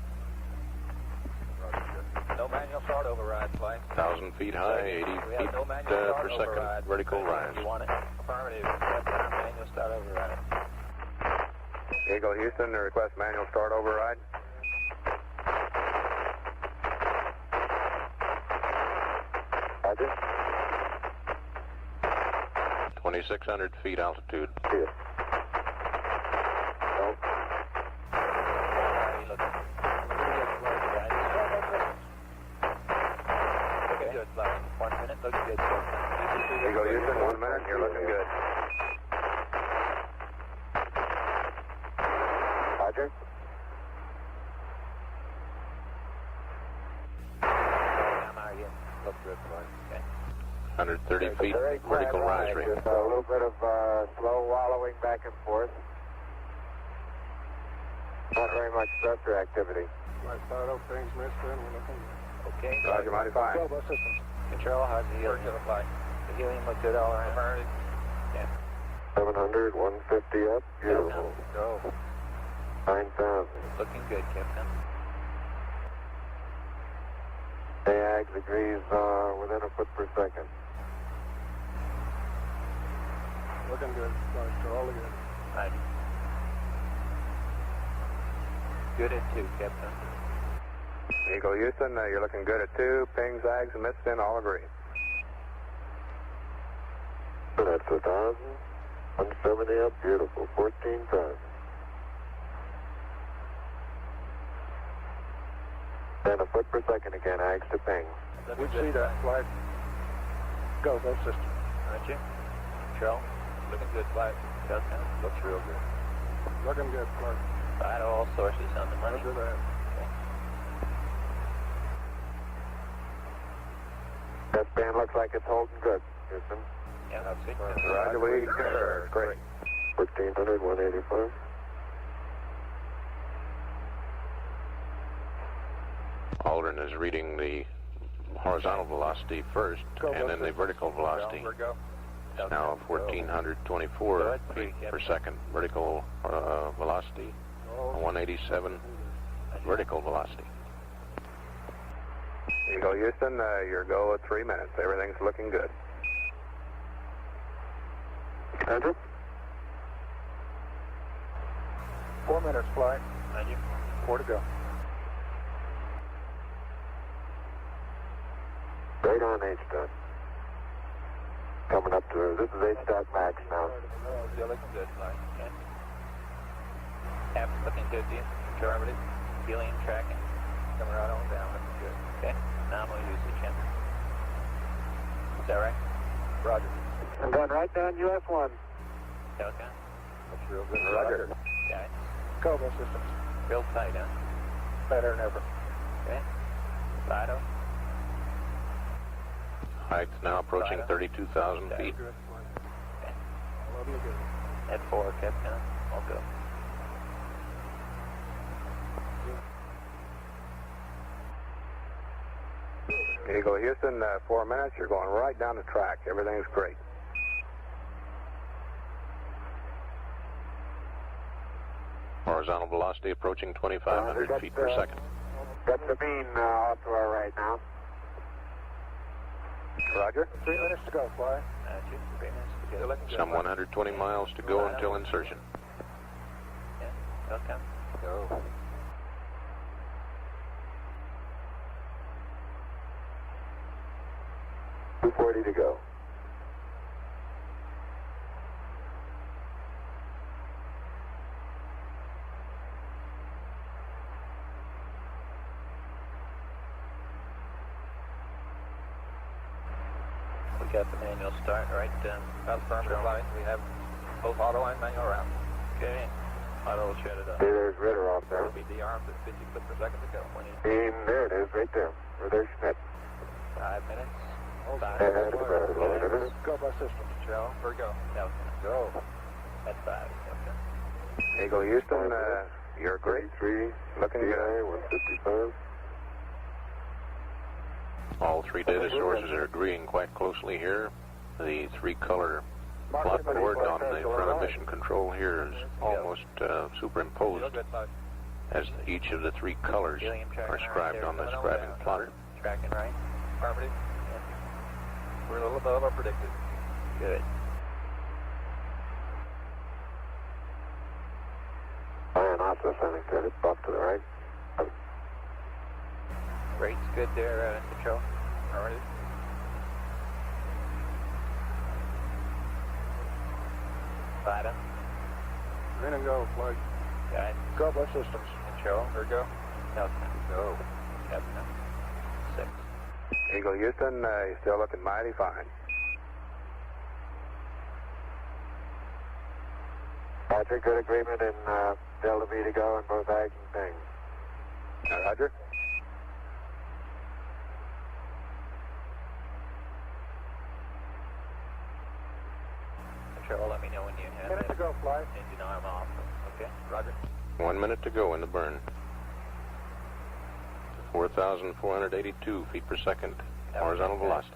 S14: No manual start override, flight.
S15: 1,000 feet high, 80 feet
S14: no manual
S15: per second,
S14: override.
S15: vertical rise.
S14: You want it? Affirmative. Captain, manual start override.
S6: Eagle Houston, request manual start override.
S17: Roger.
S15: 2,600 feet altitude.
S17: See it. Nope.
S14: Looking good, flight. 1 minute, looking good, Captain.
S6: Eagle Houston, 1 minute, you're looking good.
S17: Roger.
S14: Look good, flight. Okay.
S15: 130 feet, vertical rise rate.
S17: Just a little bit of slow wallowing back and forth. Not very much thruster activity.
S12: My startup things missed in. We're looking.
S14: Okay.
S6: Roger, mighty fine.
S14: Control systems. Control, how's the helium to the flight? The helium looked good all around. Yeah.
S17: 700, 150 up. Beautiful.
S14: Go.
S17: 9,000.
S14: Looking good, Captain.
S17: AAG degrees within a foot per second.
S12: Looking good. All again.
S14: Right. Good at 2, Captain.
S6: Eagle Houston, you're looking good at 2. Ping, zags, and missed in, all agree.
S17: That's 1,000. 170 up. Beautiful. 14,000. And a foot per second again, AGS to ping.
S12: We see that flight. Go, go system.
S14: Roger. Control. Looking good, flight. Captain. Looks real good.
S12: Looking good, flight.
S14: Find all sources on the money.
S12: Roger that.
S17: That span looks like it's holding good, Houston.
S14: Yeah, that's it.
S6: Roger, we concur. Great.
S17: 1,400, 185.
S15: Aldrin is reading the horizontal velocity first, and then the vertical velocity. It's now 1,424 feet per second. Vertical velocity, 187 vertical velocity.
S6: Eagle Houston, your go at 3 minutes. Everything's looking good.
S9: Roger. 4 minutes, flight.
S14: Thank you.
S9: 4 to go. Right on H-Dot. Coming up to, this is H-Dot max now.
S14: Still looking good, flight. Okay. Cap looking good to you. Conservative. Helium tracking. Coming right on down, looking good. Okay. Nominal usage, yeah. Is that right?
S9: Roger. I'm going right down US-1.
S14: Okay.
S9: That's real good.
S6: Roger.
S14: Got it.
S9: Cobra systems.
S14: Real tight, huh?
S9: Better than ever.
S14: Okay. Fido.
S11: Heights now approaching 32,000 feet.
S14: At 4, Captain. All go.
S6: Eagle Houston, 4 minutes. You're going right down the track. Everything's great.
S11: Horizontal velocity approaching 2,500 feet per second.
S9: Got Sabine off to our right now.
S6: Roger.
S9: 3 minutes to go, fly.
S14: 3 minutes to go.
S11: Some 120 miles to go until insertion.
S14: Yeah. Okay.
S9: Go. .240 to go.
S14: We got the manual start, right? Affirmative line. We have both auto and manual around. Okay. Auto will shut it up.
S9: Hey, there's Ritter off there.
S14: It'll be de-armed at 50 foot per second to go.
S9: There it is, right there. Or there's Schmidt.
S14: 5 minutes. 5
S9: minutes. Go by systems.
S14: Shell. Or go. Delta.
S9: Go.
S14: At 5. Okay.
S6: Eagle Houston, you're great.
S9: 3.
S6: Looking good.
S9: 155.
S11: All three data sources are agreeing quite closely here. The three-color plot board on the front of mission control here is almost superimposed, as each of the three colors are scribed on the scribing plotter.
S14: Tracking right. Affirmative. Yeah. We're a little above our predicted. Good.
S9: Iron Oscar sending credit, buck to the right.
S14: Rate's good there, control. Alright. Fido.
S9: Green and go, flight.
S14: Got it.
S9: Go by systems.
S14: Control. Or go. Delta. Go. Captain. 6.
S6: Eagle Houston, you're still looking mighty fine.
S9: Patrick, good agreement in Delta V to go in both ags and things.
S6: Roger.
S14: Control, let me know when you have
S9: Minute to go, flight.
S14: engine arm off. Okay, Roger.
S11: 1 minute to go in the burn. 4,482 feet per second, horizontal velocity.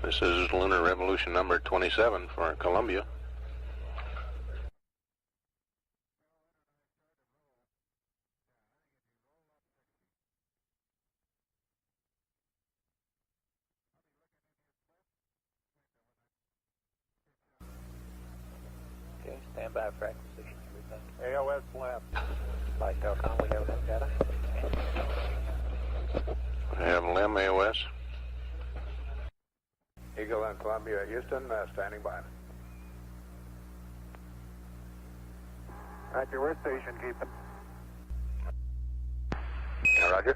S15: This is Lunar Revolution number 27 for Columbia.
S14: Okay, stand by for acquisition. Everything.
S12: AOS left.
S14: Flight Telcom, we have that data.
S15: I have LEM AOS.
S12: Eagle and Columbia, Houston, standing by.
S9: Roger, we're station keeping.
S12: Roger.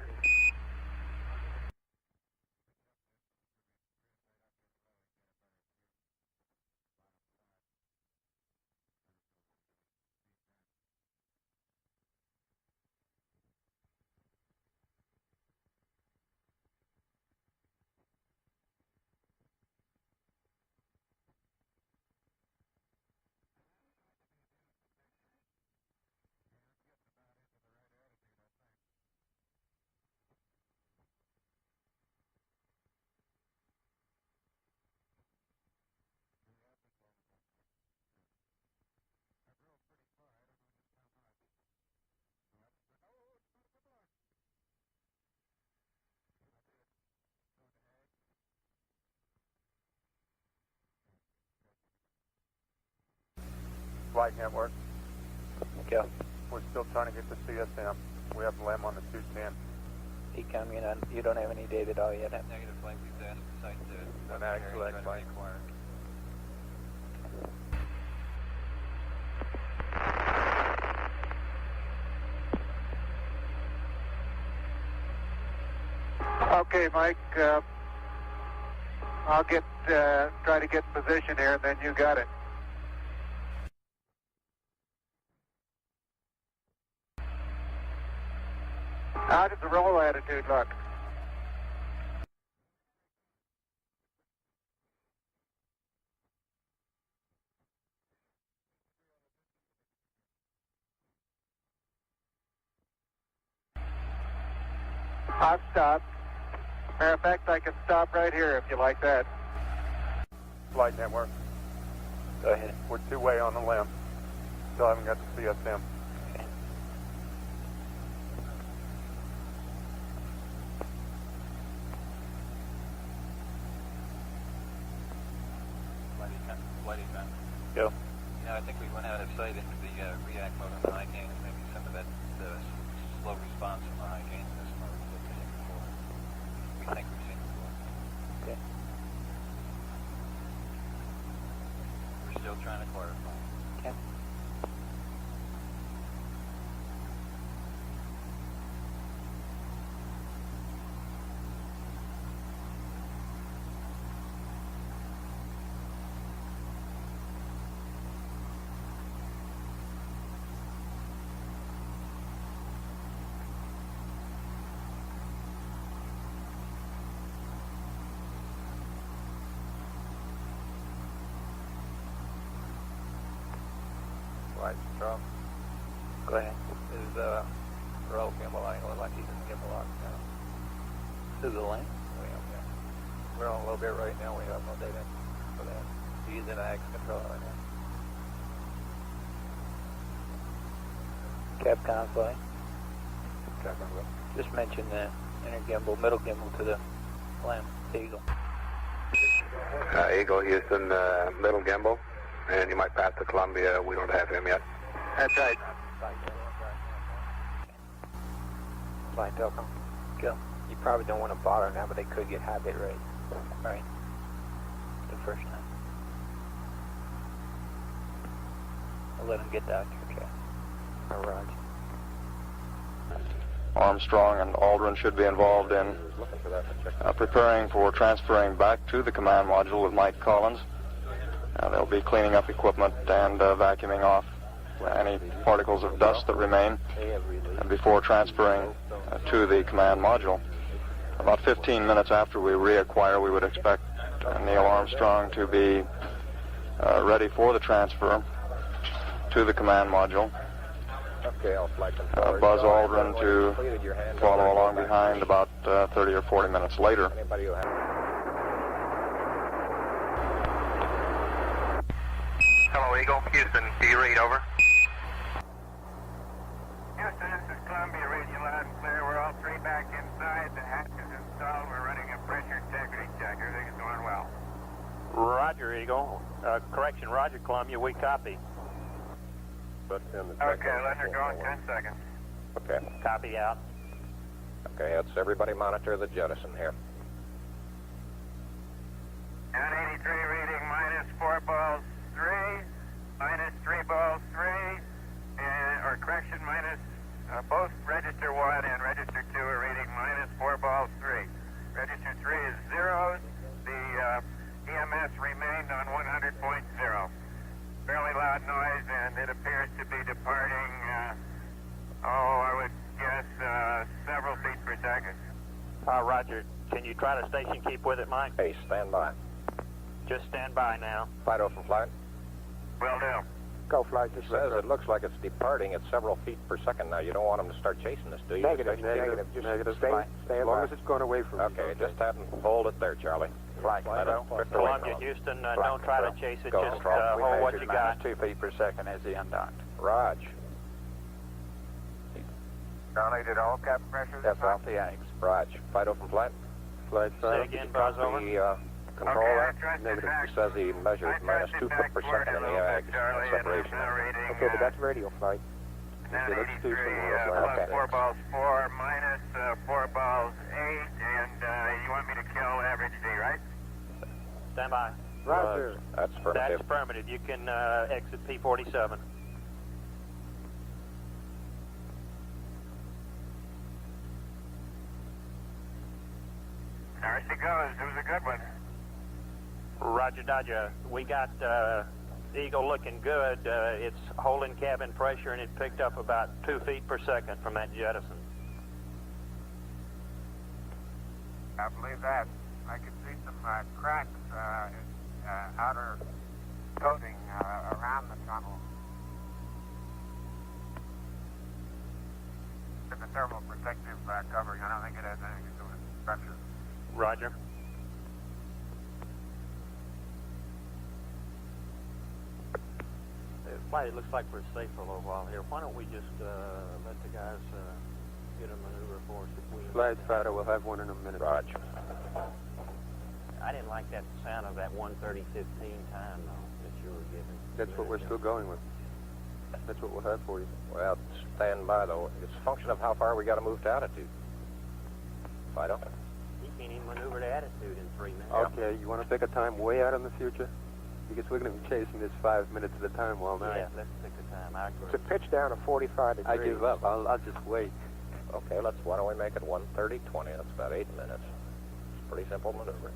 S12: Flight network.
S14: Yeah.
S12: We're still trying to get the CSM. We have LEM on the 210.
S14: ECOM, you don't have any data at all yet?
S18: Negative flight, we've asked the site to
S12: An actual flight.
S9: Okay, Mike, I'll try to get in position here, and then you got it. How did the roll attitude look? I've stopped. Matter of fact, I can stop right here if you like that.
S12: Flight network.
S14: Go ahead.
S12: We're two-way on the LEM. Still haven't got the CSM.
S14: Go.
S18: You know, I think we went out of sight into the react mode on the high gain, and maybe some of that slow response from the high gain is mode that we've seen before. We think we've seen before.
S14: Okay.
S18: We're still trying to clarify.
S14: Okay.
S12: Flight control.
S14: Go ahead.
S12: Is roll gimbal angle like he's in the gimbal lock now?
S14: To the lane?
S12: We're on a little bit right now. We have no data for that. He's in AX control right now.
S14: Capcom flight.
S12: Capcom.
S14: Just mention the inner gimbal, middle gimbal to the LEM, Eagle.
S15: Eagle, Houston, middle gimbal. And you might pass to Columbia. We don't have him yet.
S9: That's right.
S14: Flight Telcom. Go. You probably don't want to bother now, but they could get high bit rate. Right. The first time. I'll let them get that. Okay. All right.
S8: Armstrong and Aldrin should be involved in preparing for transferring back to the command module with Mike Collins. They'll be cleaning up equipment and vacuuming off any particles of dust that remain before transferring to the command module. About 15 minutes after we reacquire, we would expect Neil Armstrong to be ready for the transfer to the command module.
S12: Okay, I'll flight control.
S8: Buzz Aldrin to follow along behind about 30 or 40 minutes later.
S12: Anybody who has
S7: Eagle. Houston, do you read? Over.
S17: Houston, this is Columbia, reading you loud and clear. We're all three back inside. The hatch is installed. We're running a pressure integrity check. Everything's going well.
S14: Roger, Eagle. Correction, Roger, Columbia, we copy.
S17: Okay, let her go in 10 seconds.
S7: Okay.
S14: Copy out.
S7: Okay, let's everybody monitor the jettison here.
S17: 983 reading -4 balls 3, -3 balls 3, or correction, both register 1 and register 2 are reading -4 balls 3. Register 3 is zeros. The EMS remained on 100.0. Fairly loud noise, and it appears to be departing, I would guess, several feet per second.
S14: Roger. Can you try to station keep with it, Mike?
S7: Hey, stand by.
S14: Just stand by now.
S7: Fido from flight.
S17: Will do.
S7: Go, flight. It says it looks like it's departing at several feet per second now. You don't want them to start chasing us, do you?
S11: Negative. Just stay as long as it's going away from you.
S7: Okay, just hold it there, Charlie.
S14: Flight. Columbia, Houston, don't try to chase it. Just hold what you got.
S18: 2 feet per second as the undocked.
S7: Raj.
S17: Charlie, did all cap pressures?
S18: That's off the eggs.
S7: Raj. Fido from flight.
S11: Flight
S14: Say again, buzz over.
S7: The controller. Negative. He says he measured -2 foot per second in the ag separation.
S11: Okay, but that's radio flight.
S17: 983 plus 4 balls 4 minus 4 balls 8, and you want me to kill average D, right?
S14: Stand by.
S11: Roger.
S7: That's affirmative.
S14: That's affirmative. You can exit P47.
S17: There she goes. It was a good one.
S14: Roger, Dodger. We got Eagle looking good. It's holding cabin pressure, and it picked up about 2 feet per second from that jettison.
S17: I believe that. I could see some cracks outer coating around the tunnel. The thermal protective covering. I don't think it has anything to do with structure.
S14: Roger. Flight, it looks like we're safe for a little while here. Why don't we just let the guys get a maneuver for us if we...
S11: Flight Fido, we'll have one in a minute.
S7: Roger.
S14: I didn't like that sound of that 1:30:15 time, though, that you were giving.
S11: That's what we're still going with. That's what we'll have for you.
S7: Well, stand by, though. It's a function of how far we got to move to attitude. Fido?
S14: You can't even maneuver to attitude in 3 minutes.
S11: Okay, you want to pick a time way out in the future? Because we're going to be chasing this 5 minutes at a time all night.
S14: Yeah, let's pick a time. I agree.
S11: To pitch down to 45 degrees. I give up. I'll just wait.
S7: Okay, why don't we make it 1:30:20? That's about 8 minutes. It's a pretty simple maneuver.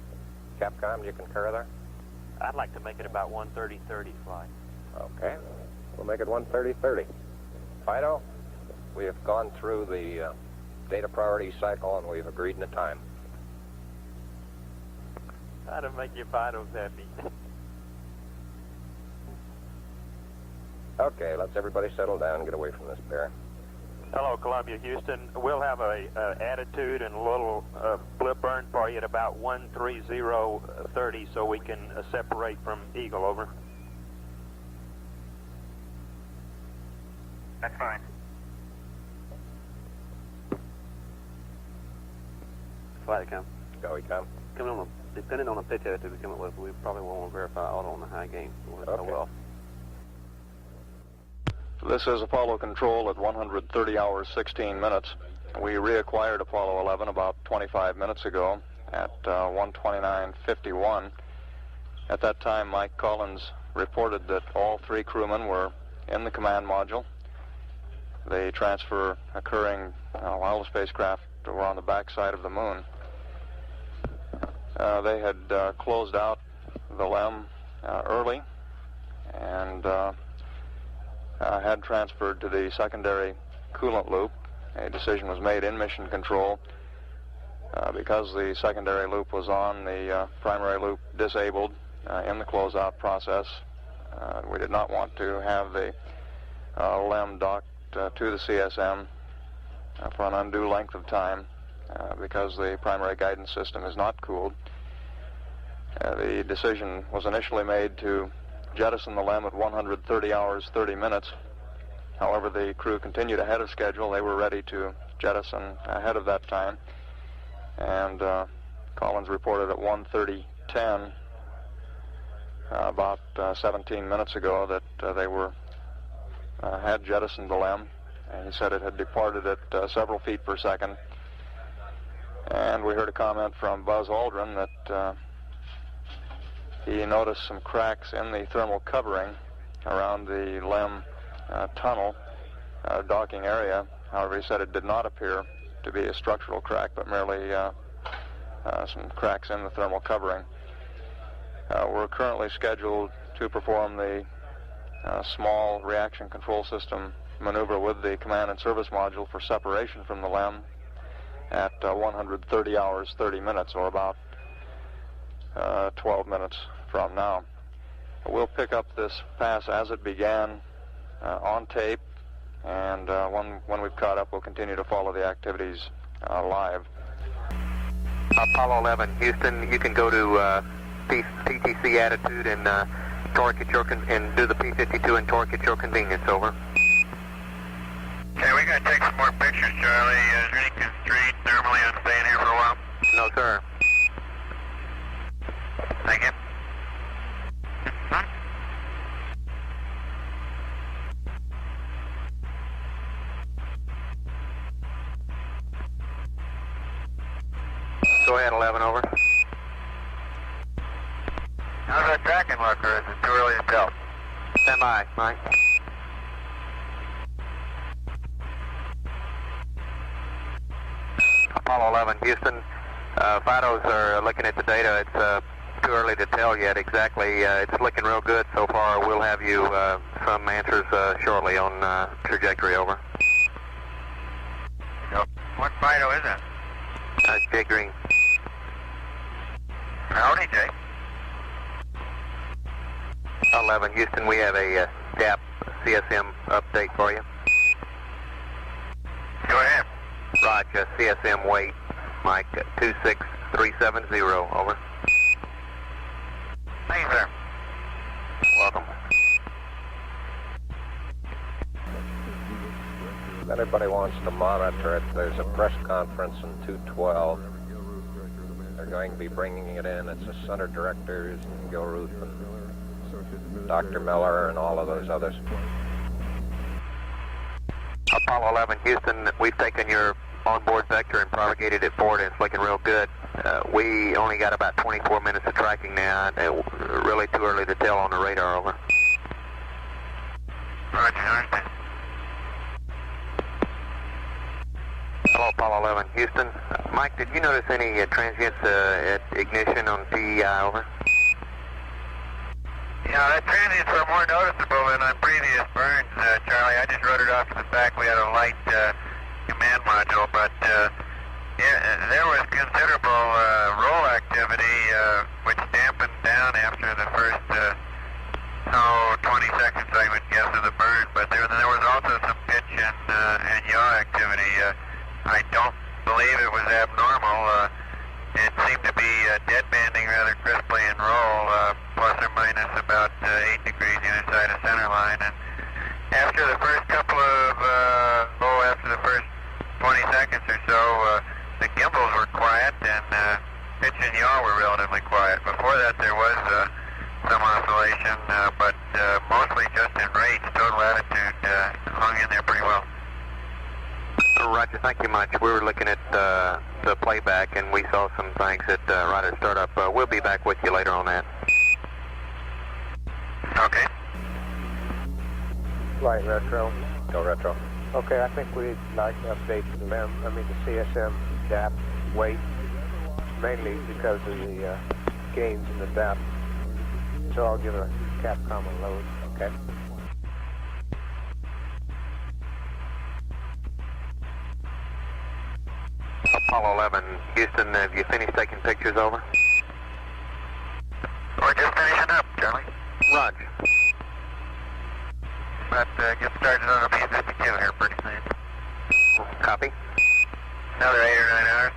S7: Capcom, do you concur there?
S14: I'd like to make it about 1:30:30 flight.
S7: Okay, we'll make it 1:30:30. Fido, we have gone through the data priority cycle and we've agreed on a time.
S14: How to make your Fidos happy.
S7: Okay, let's everybody settle down and get away from this bear.
S14: Hello, Columbia, Houston. We'll have a attitude and a little blip burn for you at about 1:30:30 so we can separate from Eagle, over.
S17: That's fine.
S11: Flight come.
S7: Go, he come.
S11: Depending on the pitch attitude we come up with, we probably won't verify auto on the high gain.
S7: Okay.
S8: This is Apollo Control at 130 hours, 16 minutes. We reacquired Apollo 11 about 25 minutes ago at 1:29:51. At that time, Mike Collins reported that all 3 crewmen were in the command module. The transfer occurring while the spacecraft were on the backside of the moon. They had closed out the LEM early and had transferred to the secondary coolant loop. A decision was made in mission control because the secondary loop was on, the primary loop disabled in the closeout process. We did not want to have the LEM docked to the CSM for an undue length of time because the primary guidance system is not cooled. The decision was initially made to jettison the LEM at 130 hours, 30 minutes. However, the crew continued ahead of schedule. They were ready to jettison ahead of that time. And Collins reported at 1:30:10, about 17 minutes ago, that they had jettisoned the LEM. And he said it had departed at several feet per second. And we heard a comment from Buzz Aldrin that he noticed some cracks in the thermal covering around the LEM tunnel docking area. However, he said it did not appear to be a structural crack, but merely some cracks in the thermal covering. We're currently scheduled to perform the small reaction control system maneuver with the command and service module for separation from the LEM at 130 hours, 30 minutes, or about 12 minutes from now. We'll pick up this pass as it began on tape, and when we've caught up, we'll continue to follow the activities live.
S7: Apollo 11, Houston, you can go to PTC attitude and torque at your and do the P52 and torque at your convenience. Over.
S17: Okay, we gotta take some more pictures, Charlie. Is there any constraint normally on staying here for a while?
S7: No, sir.
S17: Thank you.
S7: Go ahead, 11, over.
S17: How's that tracking look, or is it too early to tell?
S7: Stand by, Mike. Apollo 11, Houston. FIDOs are looking at the data. It's too early to tell yet exactly. It's looking real good so far. We'll have you some answers shortly on trajectory. Over.
S17: What FIDO is that?
S7: Jay Green.
S17: Howdy, Jay.
S7: 11, Houston, we have a DAP CSM update for you.
S17: Go ahead.
S7: Roger, CSM weight, Mike, 26370, over.
S17: Thank you, sir.
S7: Welcome.
S19: If anybody wants to monitor it, there's a press conference in 212. They're going to be bringing it in. It's the center directors and Gil Ruth and Dr. Miller and all of those others.
S7: Apollo 11, Houston, we've taken your onboard vector and propagated it forward, and it's looking real good. We only got about 24 minutes of tracking now. Really too early to tell on the radar. Over.
S17: Roger, understand.
S7: Hello, Apollo 11, Houston. Mike, did you notice any transients at ignition on PEI? Over.
S17: Yeah, that transients were more noticeable than on previous burns, Charlie. I just rode it off to the back. We had a light command module, but there was considerable roll activity, which dampened down after the first 20 seconds, I would guess, of the burn. But there was also some pitch and yaw activity. I don't believe it was abnormal. It seemed to be dead banding rather crisply in roll, plus or minus about 8 degrees either side of center line. And after the first couple of, after the first 20 seconds or so, the gimbals were quiet and pitch and yaw were relatively quiet. Before that there was some oscillation, but mostly just in rates. Total attitude hung in there pretty well.
S7: Roger, thank you much. We were looking at the playback and we saw some things that right at startup. We'll be back with you later on that.
S17: Okay.
S19: Flight retro. Go retro. Okay, I think we'd like to update the CSM DAP weight, mainly because of the gains in the DAP. So I'll give a Capcom a load, okay?
S7: Apollo 11, Houston, have you finished taking pictures? Over.
S17: We're just finishing up, Charlie.
S7: Roger.
S17: But get started on a P52 here pretty soon.
S7: Copy.
S17: Another 8 or 9 hours.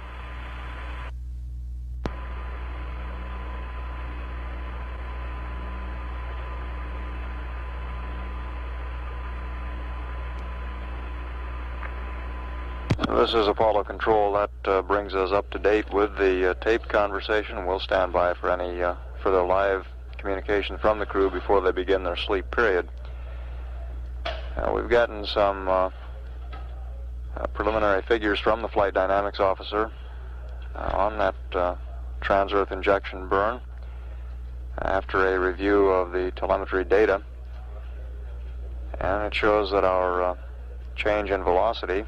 S8: This is Apollo Control. That brings us up to date with the taped conversation. We'll stand by for any further live communication from the crew before they begin their sleep period. We've gotten some preliminary figures from the flight dynamics officer on that trans-earth injection burn after a review of the telemetry data, and it shows that our change in velocity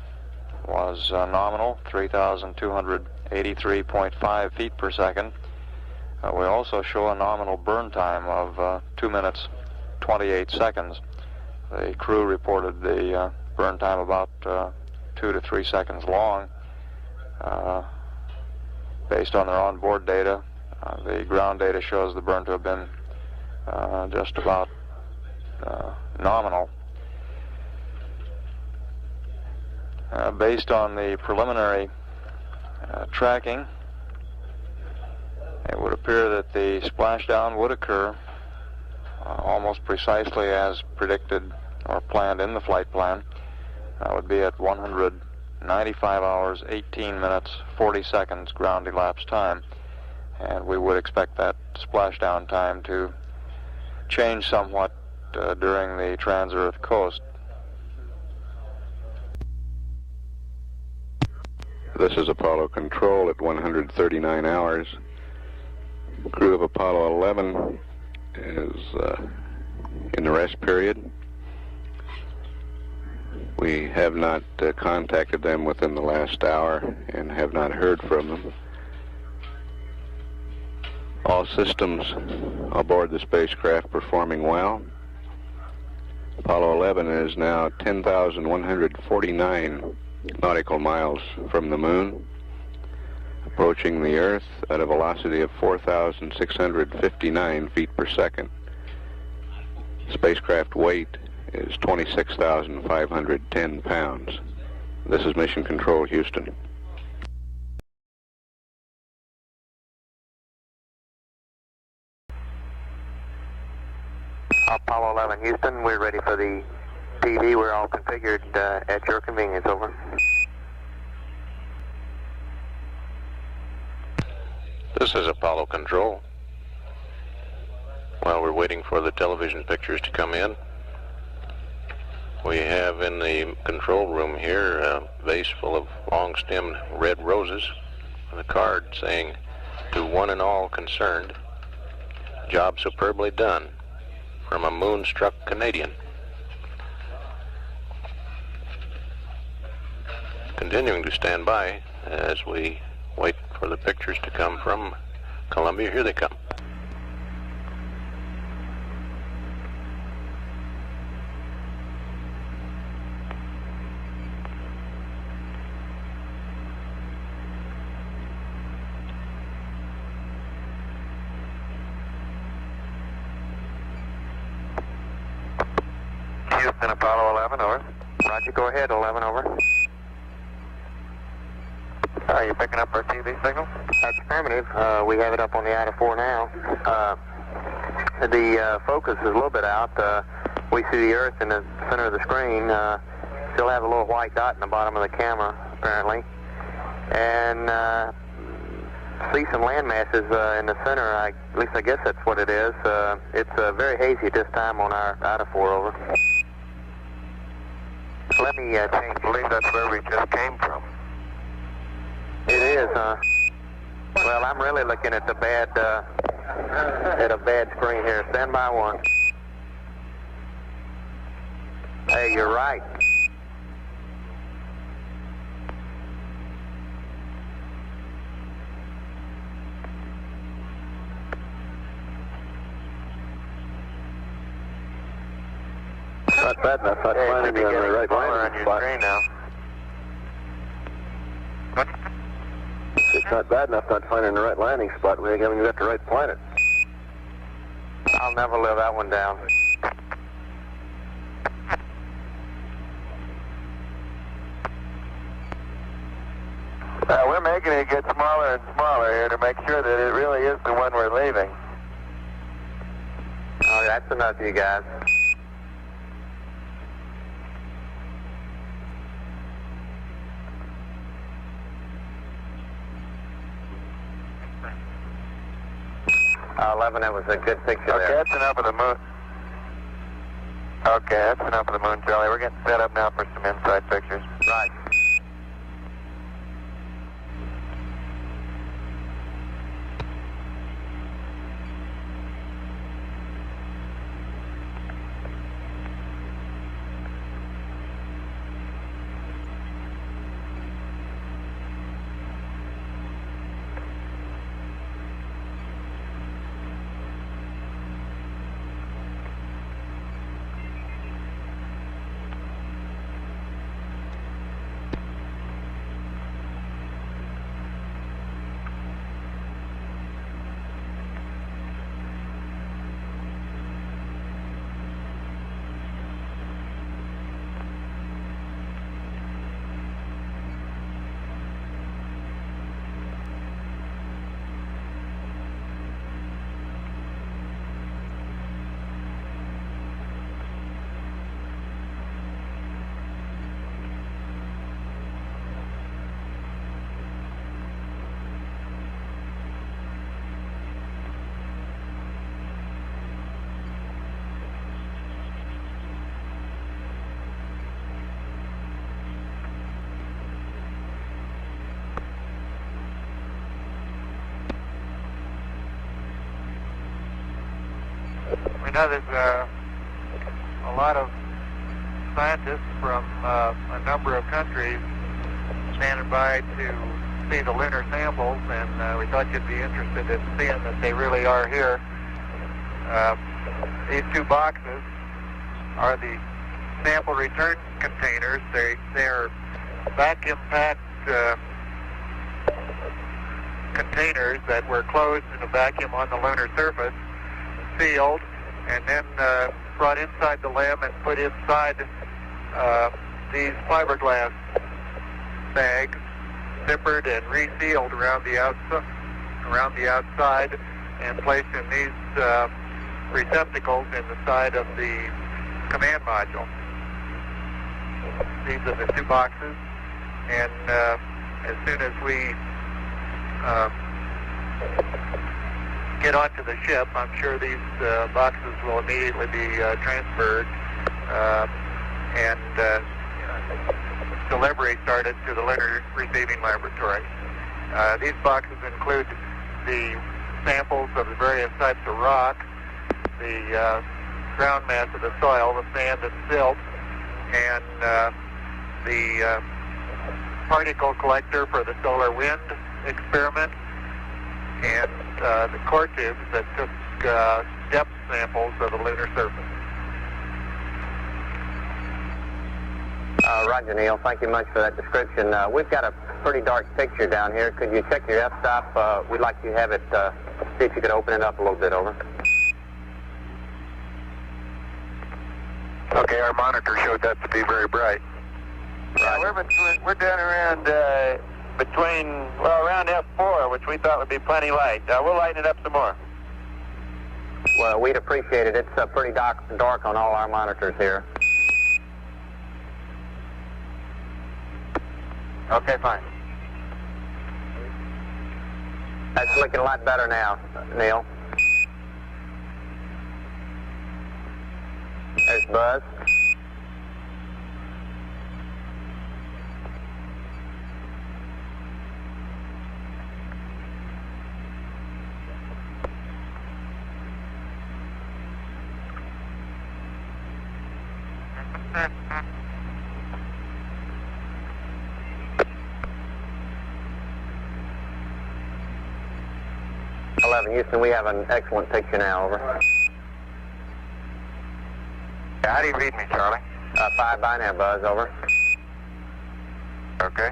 S8: was nominal, 3,283.5 feet per second. We also show a nominal burn time of 2 minutes 28 seconds. The crew reported the burn time about 2 to 3 seconds long. Based on their onboard data, the ground data shows the burn to have been just about nominal. Based on the preliminary tracking, it would appear that the splashdown would occur almost precisely as predicted or planned in the flight plan. That would be at 195 hours, 18 minutes, 40 seconds ground elapsed time. And we would expect that splashdown time to change somewhat during the trans-earth coast.
S15: This is Apollo Control at 139 hours. Crew of Apollo 11 is in the rest period. We have not contacted them within the last hour and have not heard from them. All systems aboard the spacecraft performing well. Apollo 11 is now 10,149 nautical miles from the moon, approaching the Earth at a velocity of 4,659 feet per second. Spacecraft weight is 26,510 pounds. This is Mission Control, Houston.
S7: Apollo 11, Houston, we're ready for the TV. We're all configured at your convenience, over.
S10: This is Apollo Control. While we're waiting for the television pictures to come in, we have in the control room here a vase full of long-stemmed red roses with a card saying, "To one and all concerned, job superbly done, from a moonstruck Canadian." Continuing to stand by as we wait for the pictures to come from Columbia. Here they come.
S7: Houston, Apollo 11, over. Roger, go ahead, 11, over. Are you picking up our TV signal? That's affirmative. We have it up on the IDA-4 now. The focus is a little bit out. We see the Earth in the center of the screen. Still have a little white dot in the bottom of the camera, apparently. And see some land masses in the center. At least I guess that's what it is. It's very hazy at this time on our IDA-4, over. Let me change.
S17: I believe that's where we just came from.
S7: It is, huh? Well, I'm really looking at a bad screen here. Stand by one. Hey, you're right.
S10: Not bad enough. Not finding you on the right landing spot.
S7: Now.
S10: It's not bad enough not finding the right landing spot. We haven't even got the right planet.
S7: I'll never live that one down.
S17: We're making it get smaller and smaller here to make sure that it really is the one we're leaving.
S7: Oh, that's enough, you guys. 11, that was a good picture
S17: Okay,
S7: there.
S17: that's enough of the moon. Okay, that's enough of the moon, Charlie. We're getting set up now for some inside pictures.
S7: Right.
S9: We know there's a lot of scientists from a number of countries standing by to see the lunar samples, and we thought you'd be interested in seeing that they really are here. These two boxes are the sample return containers. They're vacuum-packed containers that were closed in a vacuum on the lunar surface, sealed, and then brought inside the LEM and put inside these fiberglass bags, zippered and resealed around the outside, and placed in these receptacles in the side of the command module. These are the two boxes, and as soon as we get onto the ship, I'm sure these boxes will immediately be transferred and delivery started to the lunar receiving laboratory. These boxes include the samples of the various types of rock, the ground mass of the soil, the sand and silt, and the particle collector for the solar wind experiment, and the core tubes that took depth samples of the lunar surface.
S7: Roger, Neil. Thank you much for that description. We've got a pretty dark picture down here. Could you check your f-stop? We'd like to have it, see if you could open it up a little bit, over.
S17: Okay, our monitor showed that to be very bright.
S7: Right.
S9: We're down around around F4, which we thought would be plenty light. We'll lighten it up some more.
S7: Well, we'd appreciate it. It's pretty dark on all our monitors here.
S9: Okay, fine.
S7: That's looking a lot better now, Neil. There's Buzz. Houston, we have an excellent picture now, over.
S17: How do you read me, Charlie?
S7: 5 by now, Buzz, over.
S17: Okay.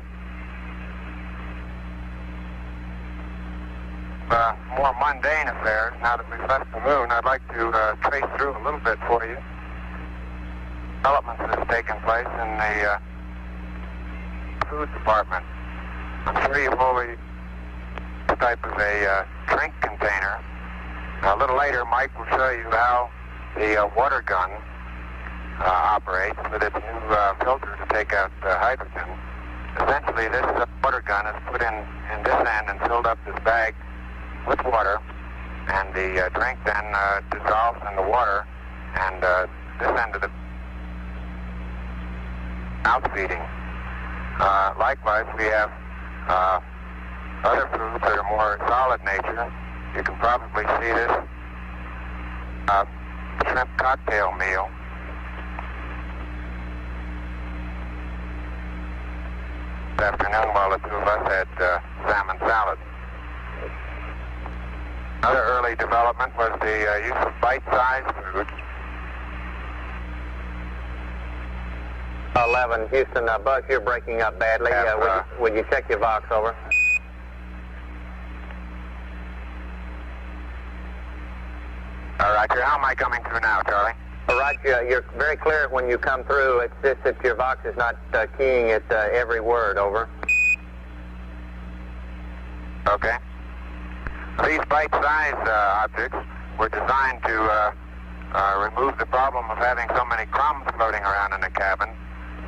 S17: More mundane affairs. Now that we've left the moon, I'd like to trace through a little bit for you developments that have taken place in the food department. I'm sure you've always type of a drink container. A little later, Mike will show you how the water gun operates with its new filter to take out hydrogen. Essentially, this water gun is put in this end and filled up this bag with water, and the drink then dissolves in the water, and this end of the mouth feeding. Likewise, we have other foods that are more solid nature. You can probably see this shrimp cocktail meal. This afternoon, while the two of us had salmon salad. Another early development was the use of bite-sized foods.
S7: 11, Houston, Buzz, you're breaking up badly. Would you check your Vox over?
S17: All right, how am I coming through now, Charlie?
S7: All right, you're very clear when you come through. It's just that your Vox is not keying at every word, over.
S17: Okay. These bite-sized objects were designed to remove the problem of having so many crumbs floating around in the cabin.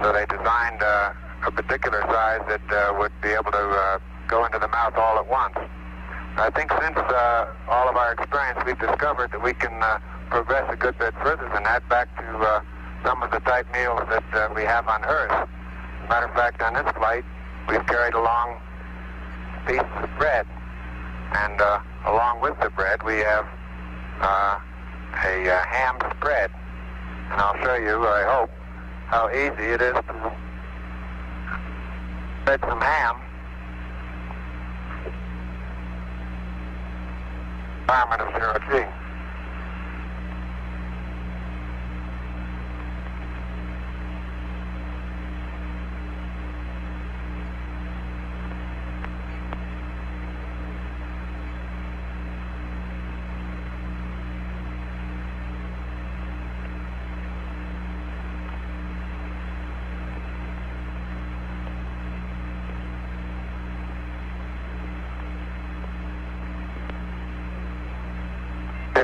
S17: So they designed a particular size that would be able to go into the mouth all at once. I think since all of our experience, we've discovered that we can progress a good bit further than that back to some of the type meals that we have on Earth. As a matter of fact, on this flight, we've carried along pieces of bread, and along with the bread, we have a ham spread. And I'll show you, I hope, how easy it is to spread some ham. Environment of zero G.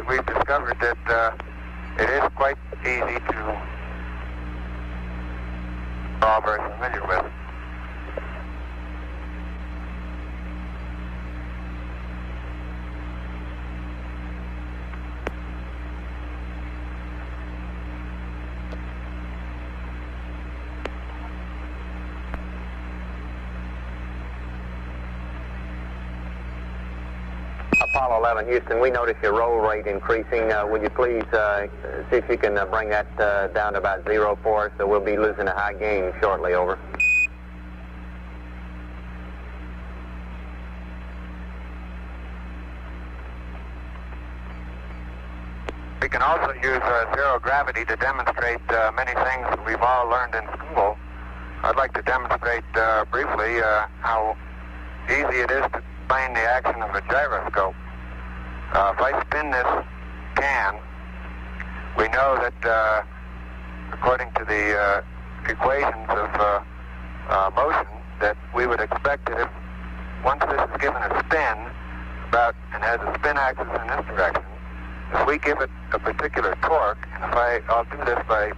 S17: We've discovered that it is quite easy to all very familiar with.
S7: Apollo 11, Houston, we notice your roll rate increasing. Would you please see if you can bring that down to about 0 for us, so we'll be losing a high gain shortly, over.
S17: We can also use zero gravity to demonstrate many things that we've all learned in school. I'd like to demonstrate briefly how easy it is to explain the action of a gyroscope. If I spin this can, we know that according to the equations of motion, that we would expect that if once this is given a spin and has a spin axis in this direction, if we give it a particular torque, and I'll do this by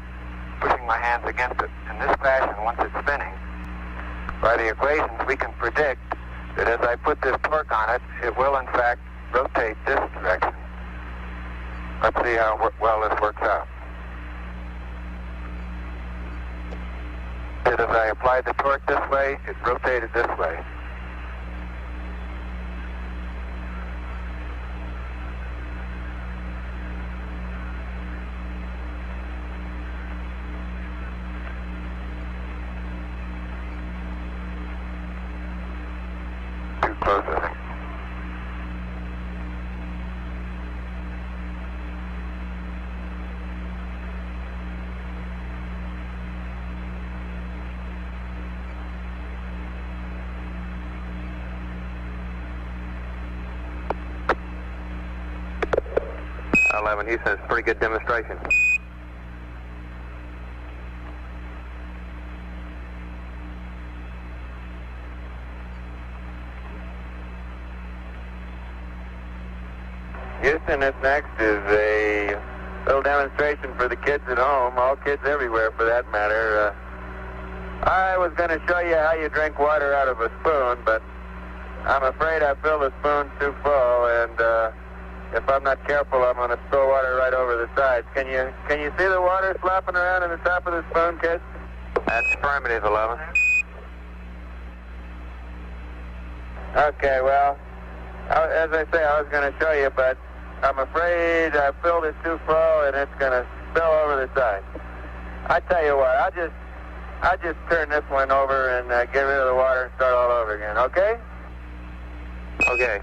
S17: pushing my hands against it in this fashion once it's spinning, by the equations we can predict that as I put this torque on it, it will in fact rotate this direction. Let's see how well this works out. As I applied the torque this way, it rotated this way. Too close, I think.
S7: Houston, it's a pretty good demonstration.
S12: Houston, this next is a little demonstration for the kids at home, all kids everywhere for that matter. I was going to show you how you drink water out of a spoon, but I'm afraid I filled the spoon too full, and
S7: if I'm not careful, I'm going to spill water right over the sides. Can you see the water slopping around in the top of the spoon, kids? That's affirmative, 11. Okay, well, as I say, I was going to show you, but I'm afraid I filled it too full and it's going to spill over the side. I tell you what, I'll just turn this one over and get rid of the water and start all over again, okay? Okay.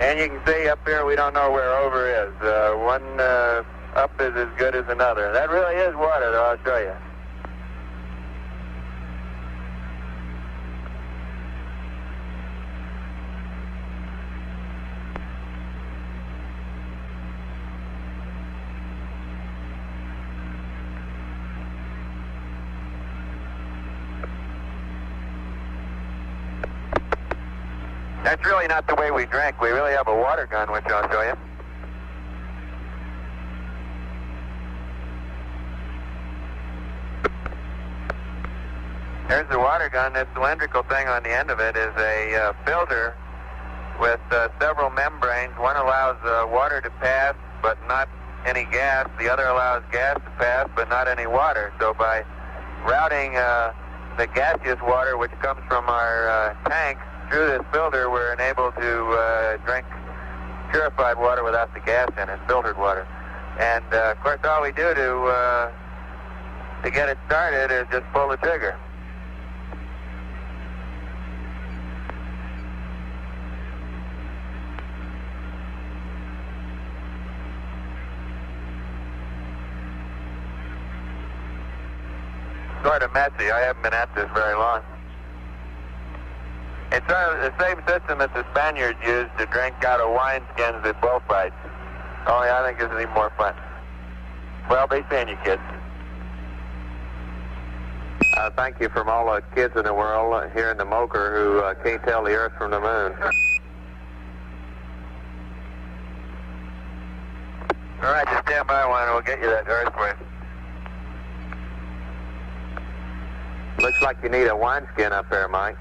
S7: And you can see up here we don't know where over is. One up is as good as another. That really is water, though, I'll show you. That's really not the way we drink. We really have a water gun, which I'll show you. There's the water gun. This cylindrical thing on the end of it is a filter with several membranes. One allows water to pass, but not any gas. The other allows gas to pass, but not any water. So by routing the gaseous water, which comes from our tank, through this filter, we're enabled to drink purified water without the gas in it, filtered water. And of course, all we do to get it started is just pull the trigger. Sort of messy. I haven't been at this very long. It's sort of the same system that the Spaniards used to drink out of wineskins at bullfights. Only I think this is even more fun. Well, be seeing you, kids. Thank you from all the kids in the world here in the Moker who can't tell the Earth from the moon. All right, just stand by one and we'll get you that earthquake. Looks like you need a wineskin up there, Mike.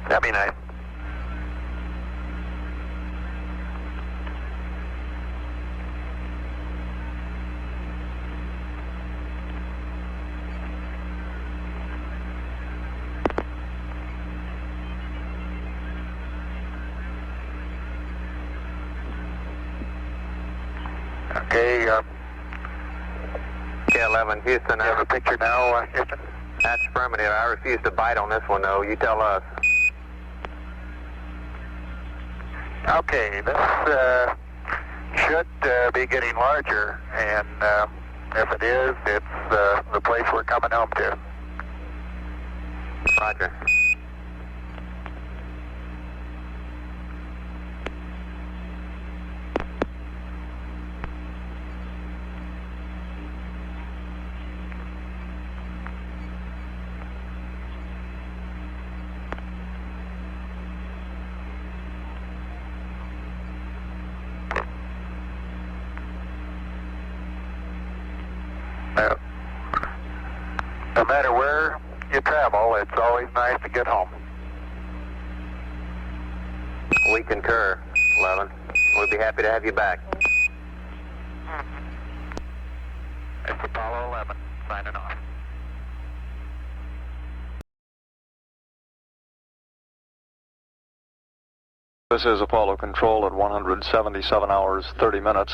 S7: That'd be nice. Okay, K11 Houston, I have a picture now, Houston. That's affirmative. I refuse to bite on this one, though. You tell us. Okay, this should be getting larger, and if it is, it's the place we're coming home to. Roger. No matter where you travel, it's always nice to get home. We concur, 11. We'll be happy to have you back. It's Apollo 11, signing off.
S8: This is Apollo Control at 177 hours, 30 minutes.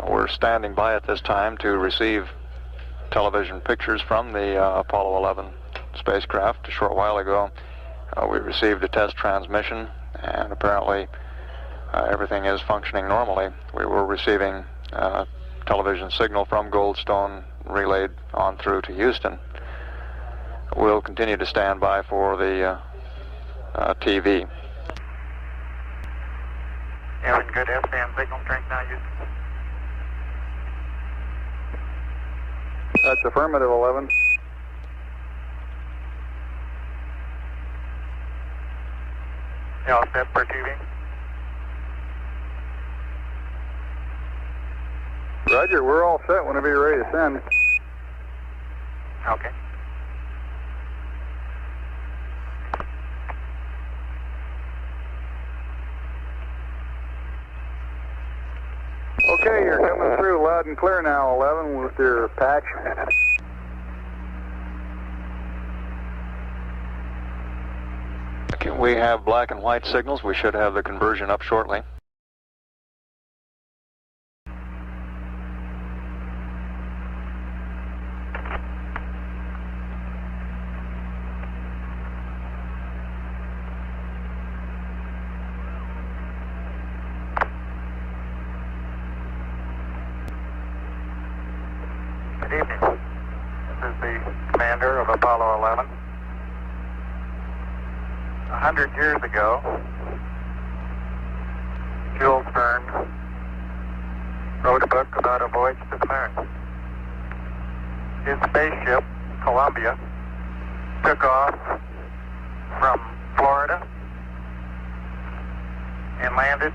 S8: We're standing by at this time to receive television pictures from the Apollo 11 spacecraft. A short while ago, we received a test transmission, and apparently everything is functioning normally. We were receiving television signal from Goldstone relayed on through to Houston. We'll continue to stand by for the TV.
S9: Having good SDM signal strength now, Houston.
S6: That's affirmative, 11.
S9: You all set for TV?
S6: Roger, we're all set whenever you're ready to send.
S9: Okay.
S6: Okay, you're coming through loud and clear now, 11, with your patch.
S8: Okay, we have black and white signals. We should have the conversion up shortly.
S9: Good evening. This is the commander of Apollo 11. 100 years ago, Jules Verne wrote a book about a voyage to the moon. His spaceship, Columbia, took off from Florida and landed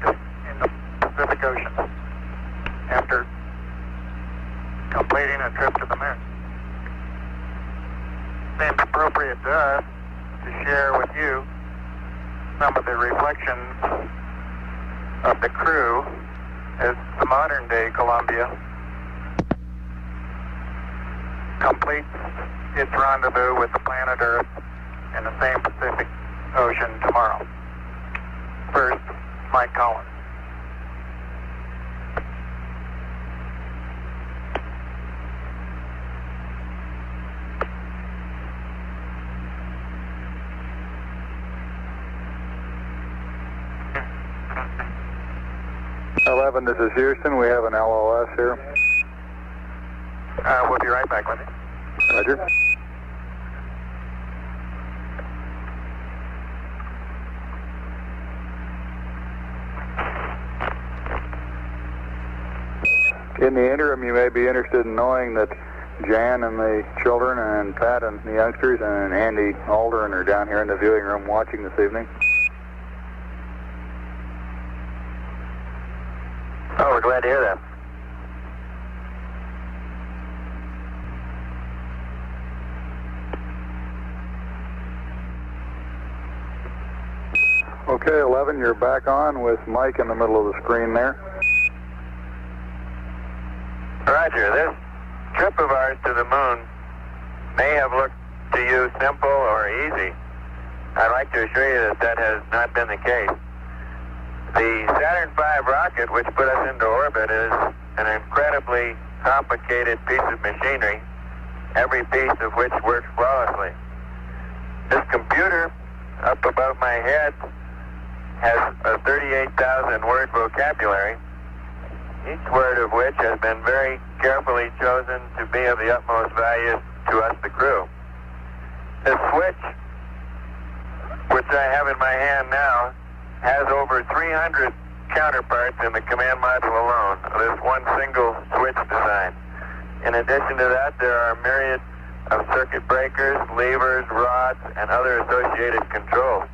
S9: in the Pacific Ocean after completing a trip to the moon. Seems appropriate to us to share with you some of the reflections of the crew as the modern day Columbia completes its rendezvous with the planet Earth in the same Pacific Ocean tomorrow. First, Mike Collins.
S6: This is Houston. We have an LOS here.
S9: We'll be right back with you.
S6: Roger. In the interim, you may be interested in knowing that Jan and the children and Pat and the youngsters and Andy Aldrin are down here in the viewing room watching this evening.
S9: Oh, we're glad to hear that.
S6: Okay, 11, you're back on with Mike in the middle of the screen there.
S7: Roger, this trip of ours to the moon may have looked to you simple or easy. I'd like to assure you that that has not been the case. The Saturn V rocket, which put us into orbit, is an incredibly complicated piece of machinery, every piece of which works flawlessly. This computer up above my head has a 38,000 word vocabulary, each word of which has been very carefully chosen to be of the utmost value to us, the crew. This switch, which I have in my hand now, has over 300 counterparts in the command module alone of this one single switch design. In addition to that, there are myriad of circuit breakers, levers, rods, and other associated controls.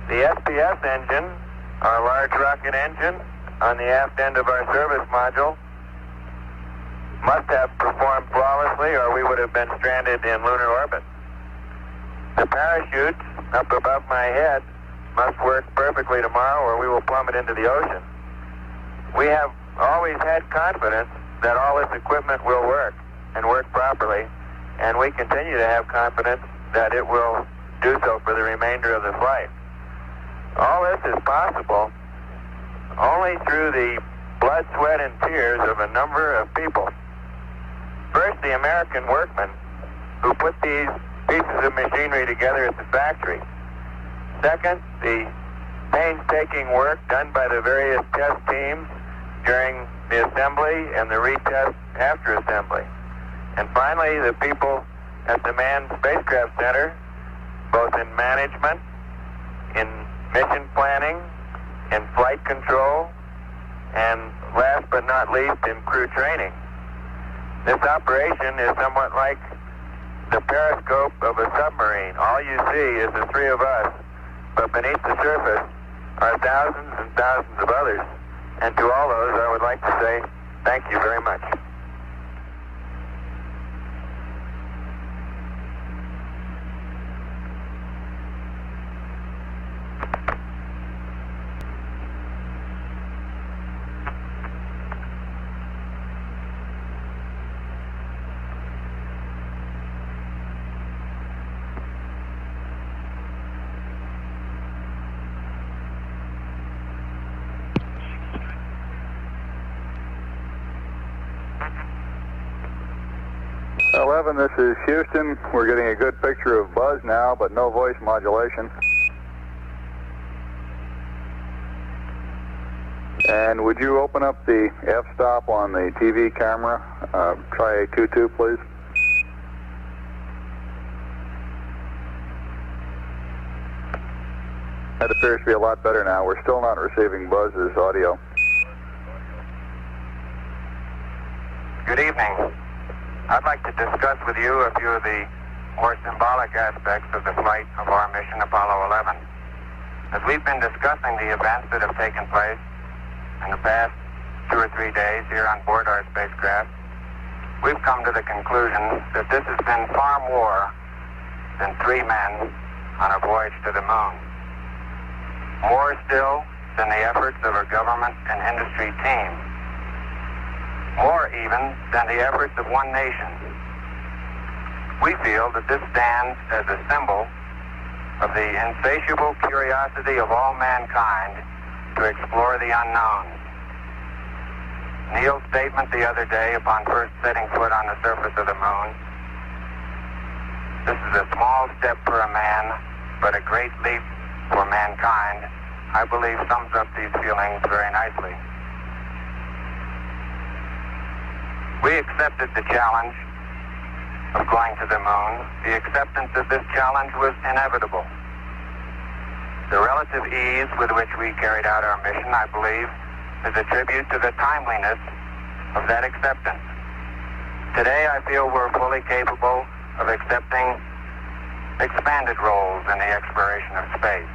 S7: The SPS engine, our large rocket engine, on the aft end of our service module, must have performed flawlessly or we would have been stranded in lunar orbit. The parachutes up above my head must work perfectly tomorrow or we will plummet into the ocean. We have always had confidence that all this equipment will work and work properly, and we continue to have confidence that it will do so for the remainder of the flight. All this is possible only through the blood, sweat, and tears of a number of people. First, the American workmen who put these pieces of machinery together at the factory. Second, the painstaking work done by the various test teams during the assembly and the retest after assembly. And finally, the people at the Manned Spacecraft Center, both in management, in mission planning, in flight control, and last but not least, in crew training. This operation is somewhat like the periscope of a submarine. All you see is the three of us, but beneath the surface are thousands and thousands of others. And to all those, I would like to say thank you very much.
S6: 11, this is Houston. We're getting a good picture of Buzz now, but no voice modulation. And would you open up the f-stop on the TV camera? Try a 22, please. That appears to be a lot better now. We're still not receiving Buzz's audio.
S17: Good evening. I'd like to discuss with you a few of the more symbolic aspects of the flight of our mission Apollo 11. As we've been discussing the events that have taken place in the past 2 or 3 days here on board our spacecraft, we've come to the conclusion that this has been far more than 3 men on a voyage to the moon. More still than the efforts of a government and industry team. More even than the efforts of one nation. We feel that this stands as a symbol of the insatiable curiosity of all mankind to explore the unknown. Neil's statement the other day upon first setting foot on the surface of the moon, this is a small step for a man, but a great leap for mankind, I believe sums up these feelings very nicely. We accepted the challenge of going to the moon. The acceptance of this challenge was inevitable. The relative ease with which we carried out our mission, I believe, is a tribute to the timeliness of that acceptance. Today, I feel we're fully capable of accepting expanded roles in the exploration of space.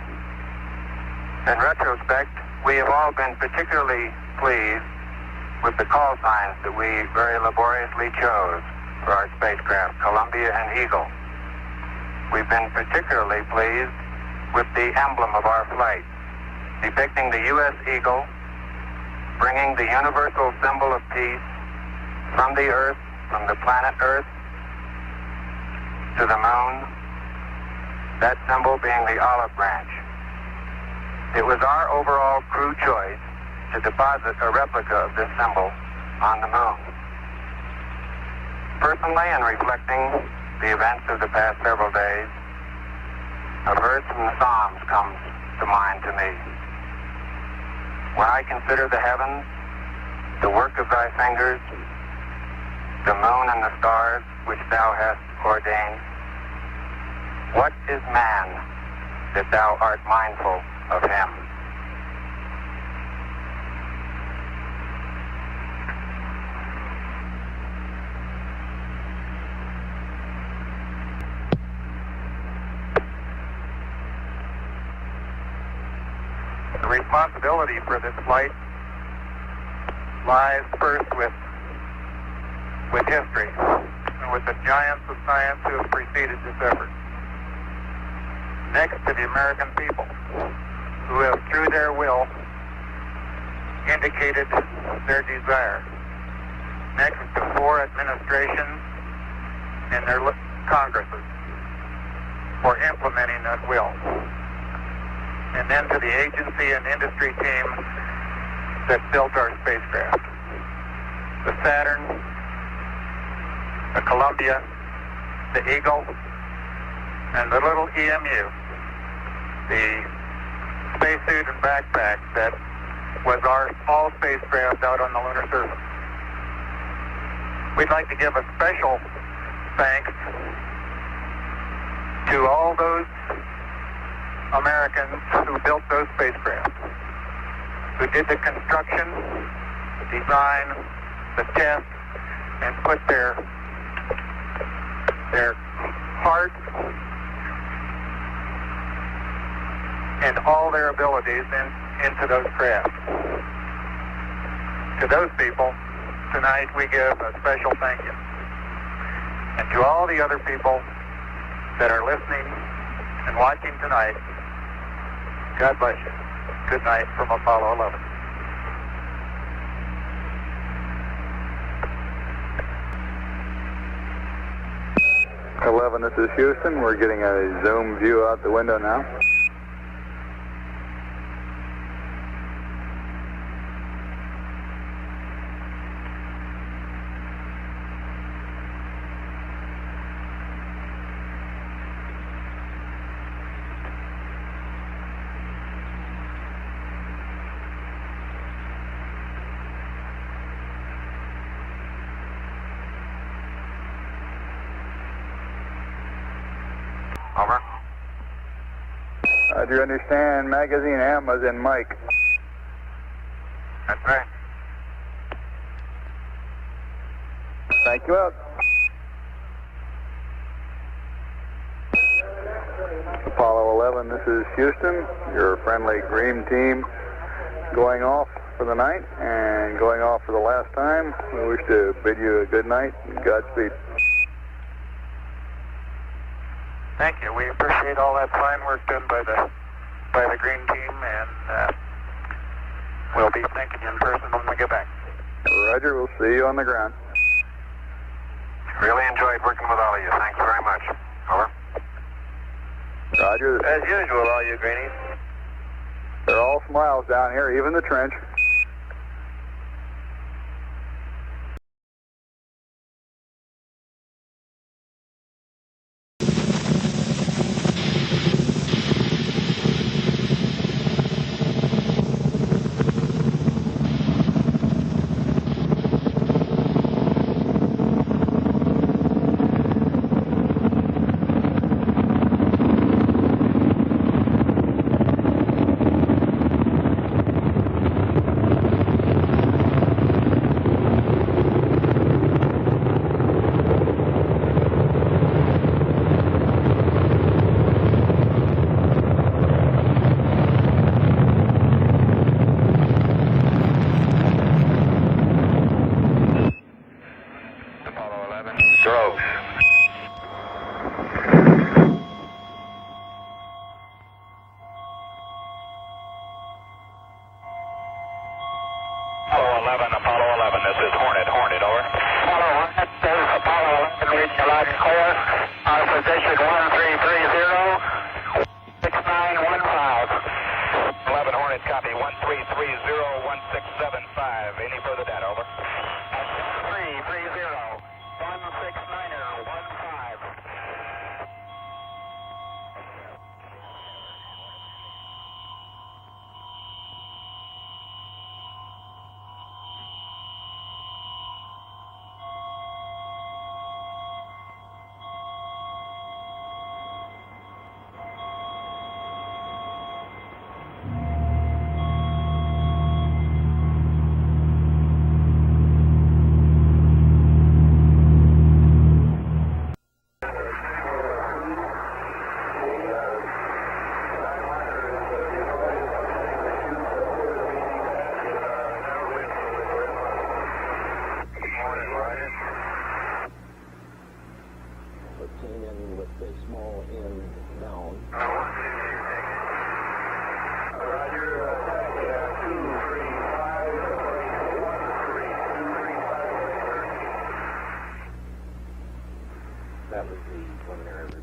S17: In retrospect, we have all been particularly pleased with the call signs that we very laboriously chose for our spacecraft, Columbia and Eagle. We've been particularly pleased with the emblem of our flight, depicting the U.S. Eagle, bringing the universal symbol of peace from the Earth, from the planet Earth, to the moon, that symbol being the olive branch. It was our overall crew choice to deposit a replica of this symbol on the moon. Personally, in reflecting the events of the past several days, a verse from the Psalms comes to mind to me. When I consider the heavens, the work of thy fingers, the moon and the stars which thou hast ordained, what is man that thou art mindful of him? The responsibility for this flight lies first with history and with the giants of science who have preceded this effort. Next to the American people, who have, through their will, indicated their desire. Next to 4 administrations and their Congresses for implementing that will. And then to the agency and industry team that built our spacecraft. The Saturn, the Columbia, the Eagle, and the little EMU, the spacesuit and backpack that was our small spacecraft out on the lunar surface. We'd like to give a special thanks to all those Americans who built those spacecraft, who did the construction, the design, the test, and put their heart and all their abilities into those craft. To those people, tonight we give a special thank you. And to all the other people that are listening and watching tonight, God bless you. Good night from Apollo 11.
S6: This is Houston. We're getting a zoom view out the window now.
S17: Over.
S6: Do you understand? Magazine M is in Mike.
S17: That's right.
S6: Thank you out. Apollo 11, this is Houston, your friendly green team going off for the night and going off for the last time. We wish to bid you a good night and Godspeed.
S9: Thank you. We appreciate all that fine work done by the green team, and we'll be thanking you in person when we get back.
S6: Roger, we'll see you on the ground.
S17: Really enjoyed working with all of you. Thanks very much. Over.
S6: Roger.
S17: As usual, all you greenies.
S6: They're all smiles down here, even the trench.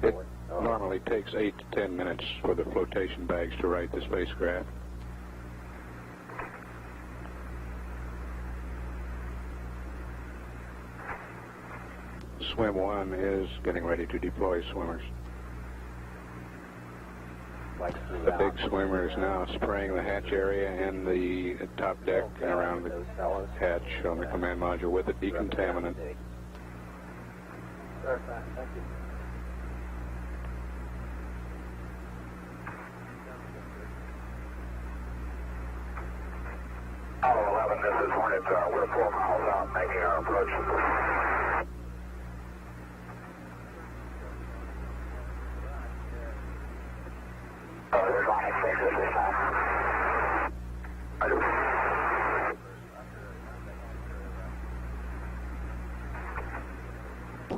S15: It normally takes 8 to 10 minutes for the flotation bags to right the spacecraft. Swim 1 is getting ready to deploy swimmers. The big swimmer is now spraying the hatch area and the top deck and around the hatch on the command module with a decontaminant.
S17: Apollo 11, this is Hornet. We're 4 miles out, making our approach.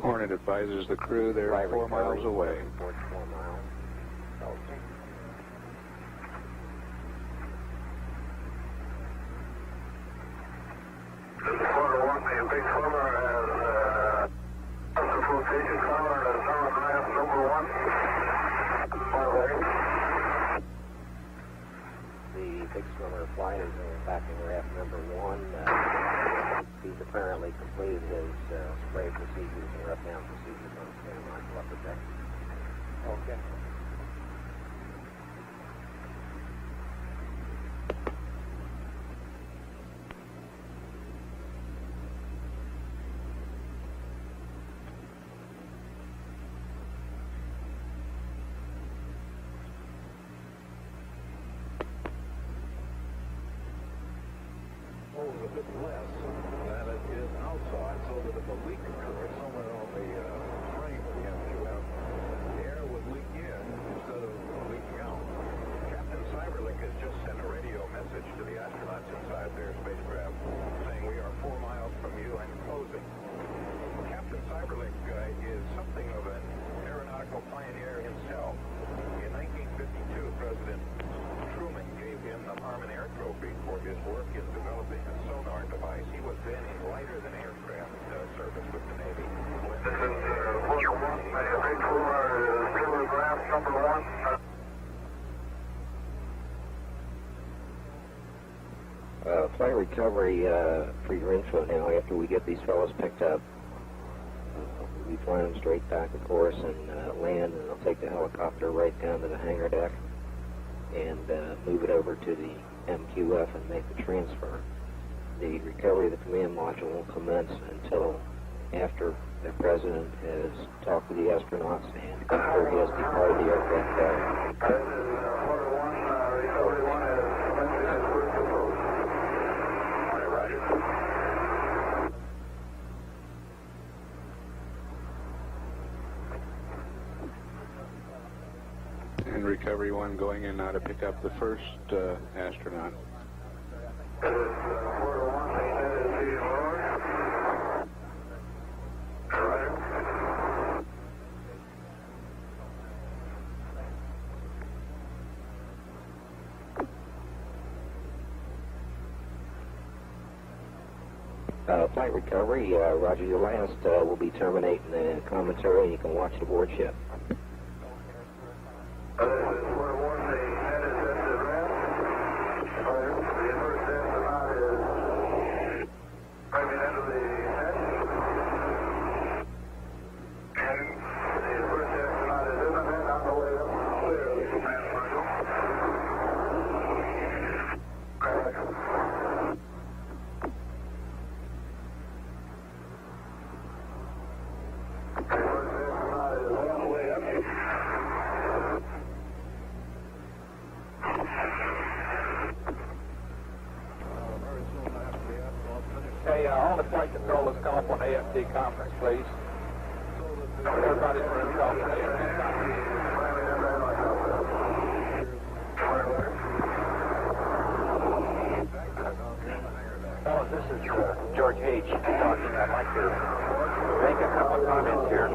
S15: Hornet advises the crew they're 4 miles away.
S13: The big swimmer flight is back in RAF number 1. He's apparently completed his spray procedures and rough down procedures on the command module upper deck. Okay.
S15: controlled a bit less than it is outside, so that if a leak occurred somewhere on the frame of the MQF, the air would leak in instead of leaking out. Captain Cyberlink has just sent a radio message to the astronauts inside their spacecraft saying we are 4 miles from you and closing. Captain Cyberlink is something of an aeronautical pioneer himself. In 1952, President Truman gave him the Harmon Air Trophy for his work in developing a sonar device. He was then in lighter-than-aircraft service with the Navy.
S17: This is Vulcan 1, Big 4, telegraph number 1.
S13: Flight recovery for your info now, after we get these fellows picked up. We fly them straight back, of course, and land, and they'll take the helicopter right down to the hangar deck and move it over to the MQF and make the transfer. The recovery of the command module won't commence until after the President has talked to the astronauts and confirmed he has departed the aircraft carrier.
S15: And Recovery 1 going in now to pick up the first astronaut.
S13: Flight recovery, roger, your last will be terminating the commentary, and you can watch the board ship.
S14: All the flight controllers come up on AFT conference, please. Everybody's room call for AFT conference. Well, this is George H. talking. I'd like to make a couple of comments here.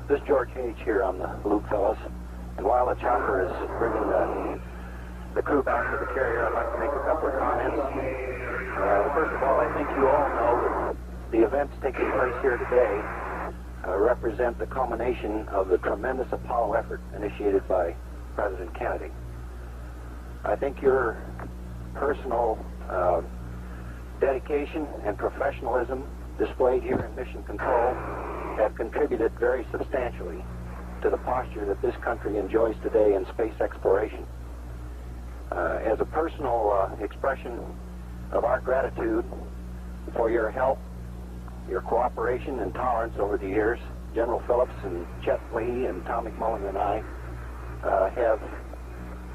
S14: This is George H. here on the loop, fellas. And while the chopper is bringing the crew back to the carrier, I'd like to make a couple of comments. First of all, I think you all know that the events taking place here today represent the culmination of the tremendous Apollo effort initiated by President Kennedy. I think your personal dedication and professionalism displayed here in Mission Control have contributed very substantially to the posture that this country enjoys today in space exploration. As a personal expression of our gratitude for your help, your cooperation and tolerance over the years, General Phillips and Chet Lee and Tom McMullen and I have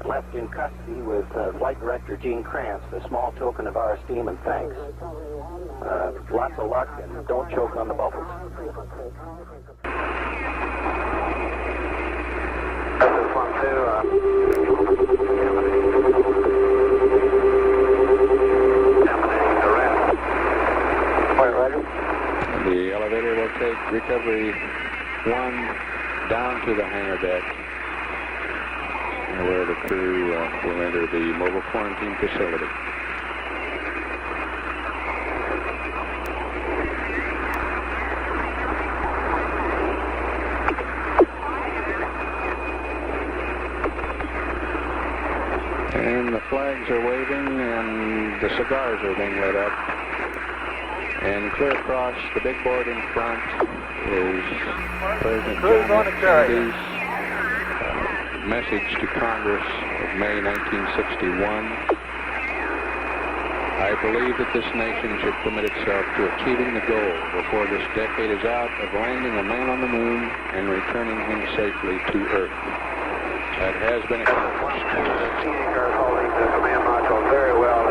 S14: left in custody with Flight Director Gene Kranz a small token of our esteem and thanks. Lots of luck, and don't choke on the bubbles.
S15: The elevator will take Recovery 1 down to the hangar deck, where the crew will enter the mobile quarantine facility. And the flags are waving and the cigars are being lit up. And clear across the big board in front is President John F. Kennedy's message to Congress of May 1961. I believe that this nation should commit itself to achieving the goal before this decade is out of landing a man on the moon and returning him safely to Earth. That has been accomplished.
S9: Holding the command module very well.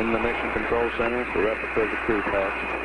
S10: in the Mission Control Center, the replica of the crew patch.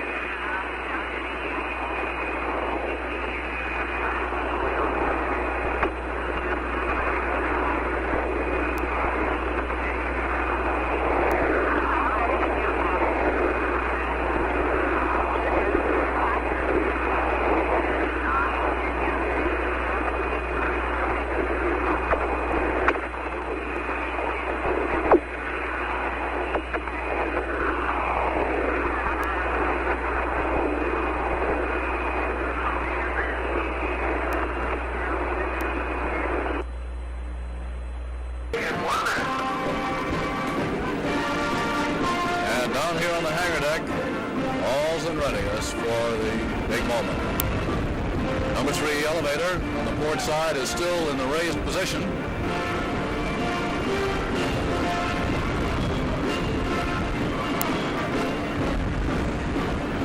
S20: Side is still in the raised position.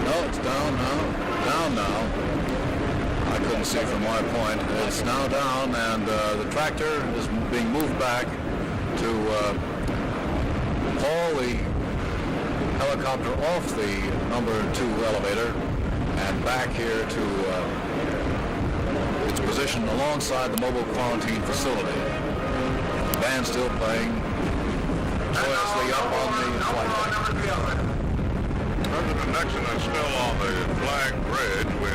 S20: No, it's down now. Down now. I couldn't see from my point. It's now down, and the tractor is being moved back to haul the helicopter off the number 2 elevator and back here to position alongside the mobile quarantine facility. The band still playing joyously up on the flight deck.
S15: President Nixon is still on the flag bridge. We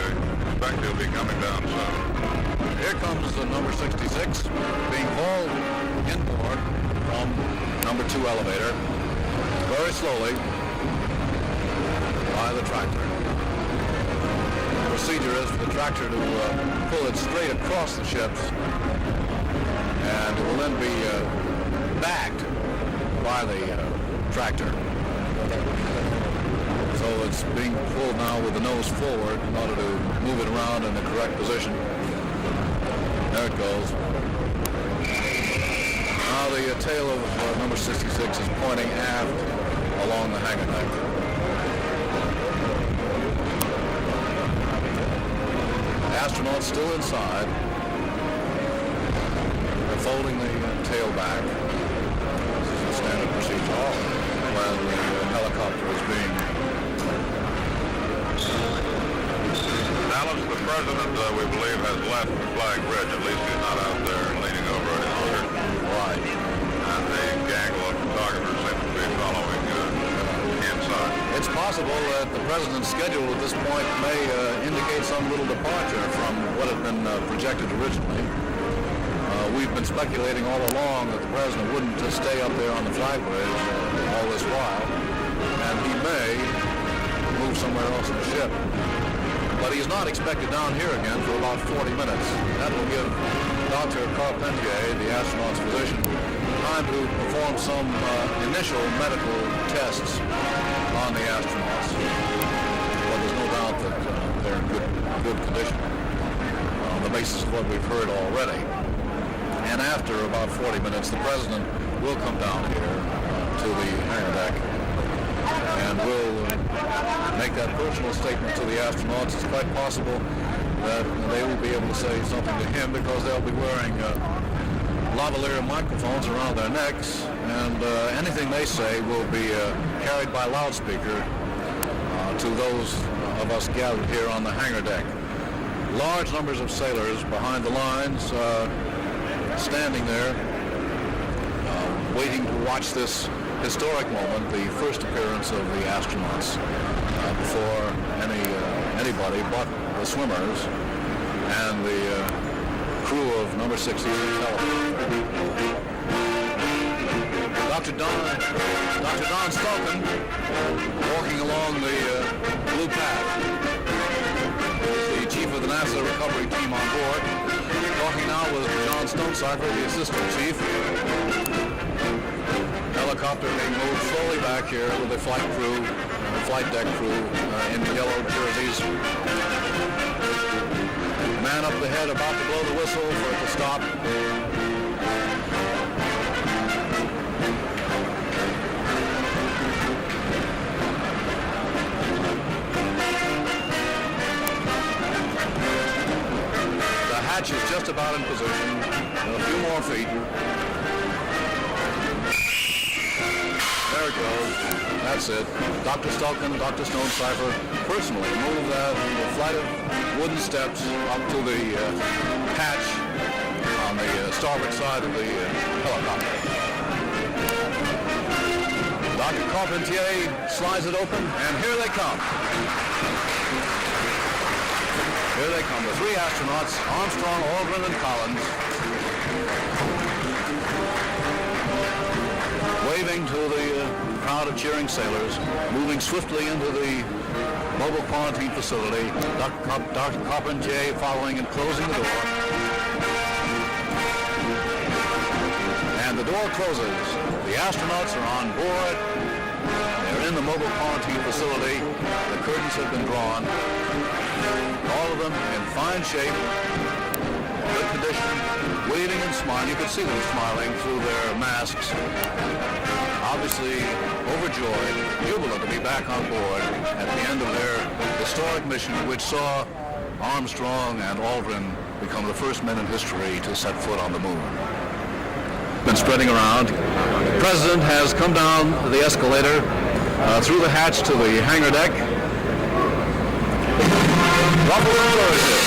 S15: expect he'll be coming down soon.
S20: Here comes the number 66 being hauled inboard from number 2 elevator very slowly by the tractor. Procedure is for the tractor to pull it straight across the ships, and it will then be backed by the tractor. So it's being pulled now with the nose forward in order to move it around in the correct position. There it goes. Now the tail of number 66 is pointing aft along the hangar deck. Astronauts still inside. They're folding the tail back. This is a standard procedure when the helicopter is being...
S15: Dallas, the president, we believe, has left the flag bridge. At least he's not out there leaning over any longer.
S20: Right.
S15: And the gaggle of photographers seem to be following inside.
S20: It's possible that the president's schedule at this point may indicate some little departure from what had been projected originally. We've been speculating all along that the president wouldn't just stay up there on the flag bridge all this while, and he may move somewhere else in the ship. But he's not expected down here again for about 40 minutes. That will give Dr. Carpentier, the astronaut's physician, time to perform some initial medical tests on the astronauts. But there's no doubt that they're in good condition on the basis of what we've heard already. And after about 40 minutes, the president will come down here to the hangar deck and will make that personal statement to the astronauts. It's quite possible that they will be able to say something to him because they'll be wearing lavalier microphones around their necks, and anything they say will be carried by loudspeaker to those of us gathered here on the hangar deck. Large numbers of sailors behind the lines standing there waiting to watch this historic moment, the first appearance of the astronauts before anybody but the swimmers and the crew of number 60 telephone. Dr. Don Stoughton walking along the blue path. The chief of the NASA recovery team on board, talking now with John Stonecipher, the assistant chief. Helicopter being moved slowly back here with the flight crew, the flight deck crew in yellow jerseys. Man up ahead about to blow the whistle for it to stop. The hatch is just about in position. A few more feet. There it goes. That's it. Dr. Stulkin, Dr. Stonecipher personally moved the flight of wooden steps up to the hatch on the starboard side of the helicopter. Dr. Carpentier slides it open, and here they come. Here they come, the three astronauts, Armstrong, Aldrin, and Collins, waving to the crowd of cheering sailors, moving swiftly into the mobile quarantine facility, Dr. Carpentier following and closing the door. And the door closes. The astronauts are on board. They're in the mobile quarantine facility. The curtains have been drawn. All of them in fine shape, good condition, waving and smiling. You could see them smiling through their masks. Obviously overjoyed, jubilant to be back on board at the end of their historic mission, which saw Armstrong and Aldrin become the first men in history to set foot on the moon. Been spreading around. The President has come down the escalator through the hatch to the hangar deck. Ruffled and flourishes.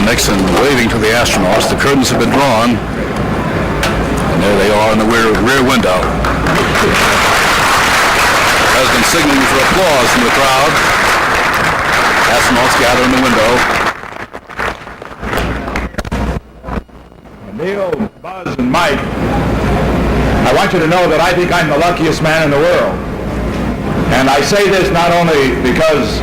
S20: Nixon waving to the astronauts. The curtains have been drawn, and there they are in the rear window. President signaling for applause from the crowd. Astronauts gather in the window.
S21: Neil, Buzz, and Mike, I want you to know that I think I'm the luckiest man in the world. And I say this not only because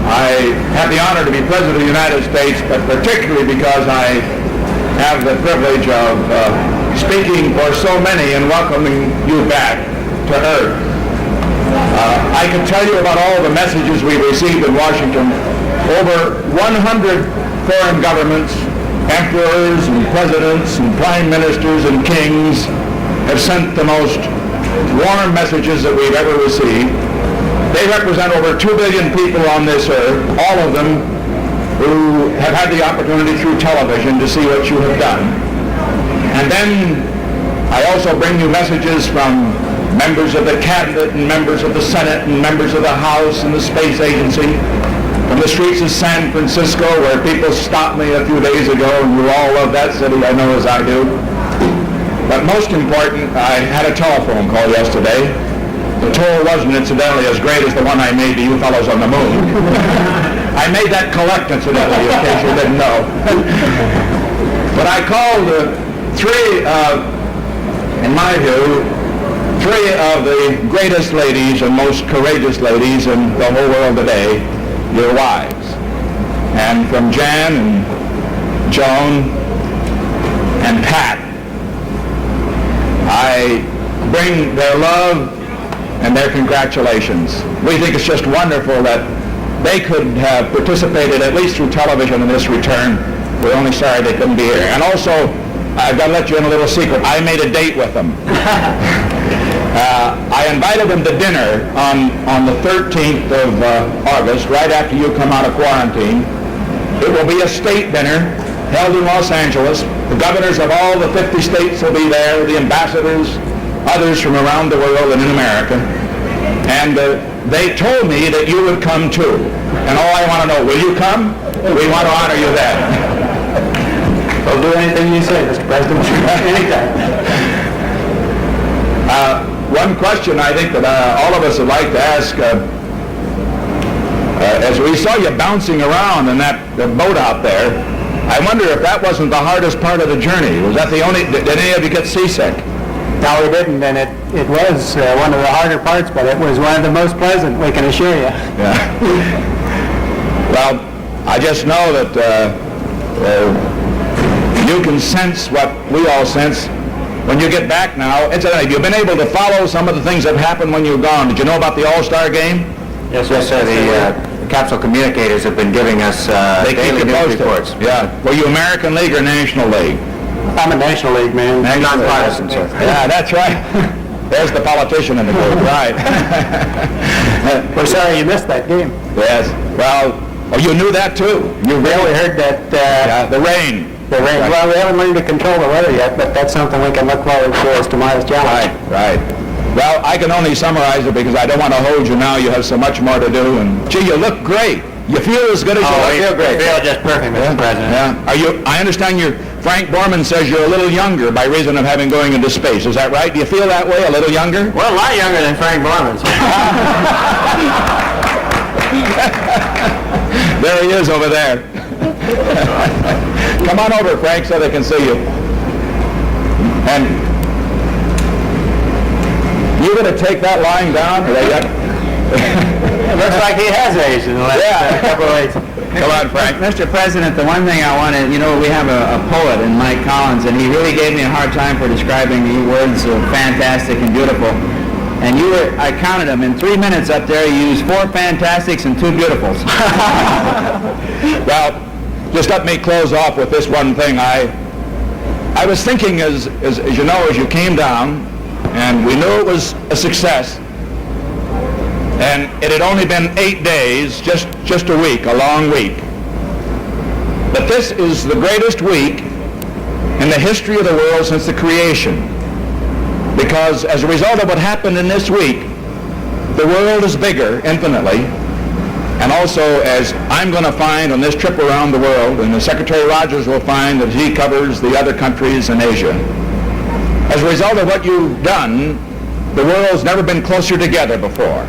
S21: I have the honor to be President of the United States, but particularly because I have the privilege of speaking for so many and welcoming you back to Earth. I can tell you about all the messages we've received in Washington. Over 100 foreign governments, emperors and presidents and prime ministers and kings have sent the most warm messages that we've ever received. They represent over 2 billion people on this earth, all of them who have had the opportunity through television to see what you have done. And then I also bring you messages from members of the cabinet and members of the Senate and members of the House and the Space Agency, from the streets of San Francisco, where people stopped me a few days ago, and you all love that city, I know, as I do. But most important, I had a telephone call yesterday. The toll wasn't incidentally as great as the one I made to you fellows on the moon. I made that collect incidentally, in case you didn't know. But I called in my view, three of the greatest ladies and most courageous ladies in the whole world today, your wives. And from Jan and Joan and Pat, I bring their love and their congratulations. We think it's just wonderful that they could have participated, at least through television, in this return. We're only sorry they couldn't be here. And also, I've got to let you in a little secret. I made a date with them. I invited them to dinner on the 13th of August, right after you come out of quarantine. It will be a state dinner held in Los Angeles. The governors of all the 50 states will be there, the ambassadors, others from around the world and in America. And they told me that you would come too. And all I want to know, will you come? We want to honor you then.
S22: I'll do anything you say, Mr. President. Anytime.
S21: One question I think that all of us would like to ask, as we saw you bouncing around in that boat out there, I wonder if that wasn't the hardest part of the journey. Was that the only, did any of you get seasick?
S22: No, we didn't, and it was one of the harder parts, but it was one of the most pleasant, we can assure you.
S21: Yeah. Well, I just know that you can sense what we all sense when you get back now. Incidentally, you've been able to follow some of the things that happened when you've gone. Did you know about the All-Star game?
S1: Yes, sir. The capsule communicators have been giving us
S21: They keep
S1: daily
S21: you
S1: news
S21: posted.
S1: reports.
S21: Yeah. Were you American League or National League?
S22: I'm a National League man.
S1: Non-partisan, sir.
S21: Yeah, that's right. There's the politician in the group, right.
S22: We're sorry you missed that game.
S21: Yes. Well, you knew that too. You
S22: really heard that...
S21: the rain.
S22: The rain.
S21: Right.
S22: Well, we haven't learned to control the weather yet, but that's something we can look forward to as tomorrow's challenge.
S21: Right. Well, I can only summarize it because I don't want to hold you now. You have so much more to do. And gee, you look great. You feel as good as you look.
S1: I feel great. I feel just perfect, Mr. President.
S21: Yeah. Are you? I understand Frank Borman says you're a little younger by reason of having going into space. Is that right? Do you feel that way? A little younger?
S1: Well, a lot younger than Frank Borman.
S21: There he is over there. Come on over, Frank, so they can see you. And you going to take that line down?
S22: It looks like he has aged in the last couple of weeks.
S21: Come on, Frank.
S5: Mr. President, the one thing I wanted, we have a poet in Mike Collins, and he really gave me a hard time for describing the words of fantastic and beautiful. And I counted them. In 3 minutes up there, you used 4 fantastics and 2 beautifuls.
S21: Well, just let me close off with this one thing. I was thinking as you know, as you came down, and we knew it was a success, and it had only been 8 days, just a week, a long week. But this is the greatest week in the history of the world since the creation. Because as a result of what happened in this week, the world is bigger infinitely. And also, as I'm going to find on this trip around the world, and Secretary Rogers will find that he covers the other countries in Asia. As a result of what you've done, the world's never been closer together before.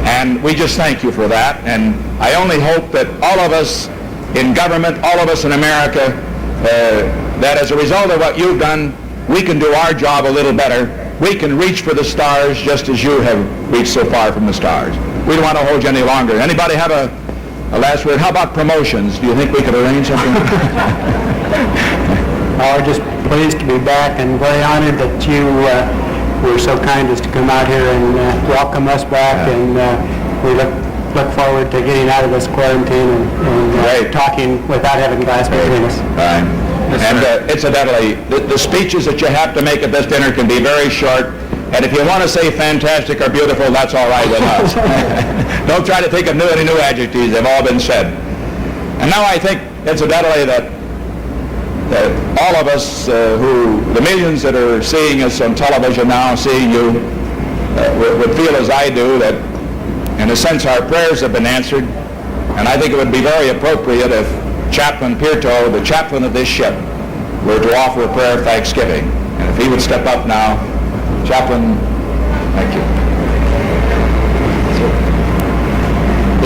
S21: And we just thank you for that. And I only hope that all of us in government, all of us in America, that as a result of what you've done, we can do our job a little better. We can reach for the stars just as you have reached so far from the stars. We don't want to hold you any longer. Anybody have a last word? How about promotions? Do you think we could arrange something?
S22: We're just pleased to be back and very honored that you were so kind as to come out here and welcome us back. Yeah. And we look forward to getting out of this quarantine and talking without having glass between us.
S21: Right. And incidentally, the speeches that you have to make at this dinner can be very short. And if you want to say fantastic or beautiful, that's all right with us. Don't try to think of any new adjectives. They've all been said. And now I think, incidentally, that all of us, the millions that are seeing us on television now, seeing you, would feel as I do that, in a sense, our prayers have been answered. And I think it would be very appropriate if Chaplain Pierto, the chaplain of this ship, were to offer a prayer of thanksgiving. And if he would step up now, Chaplain, thank you.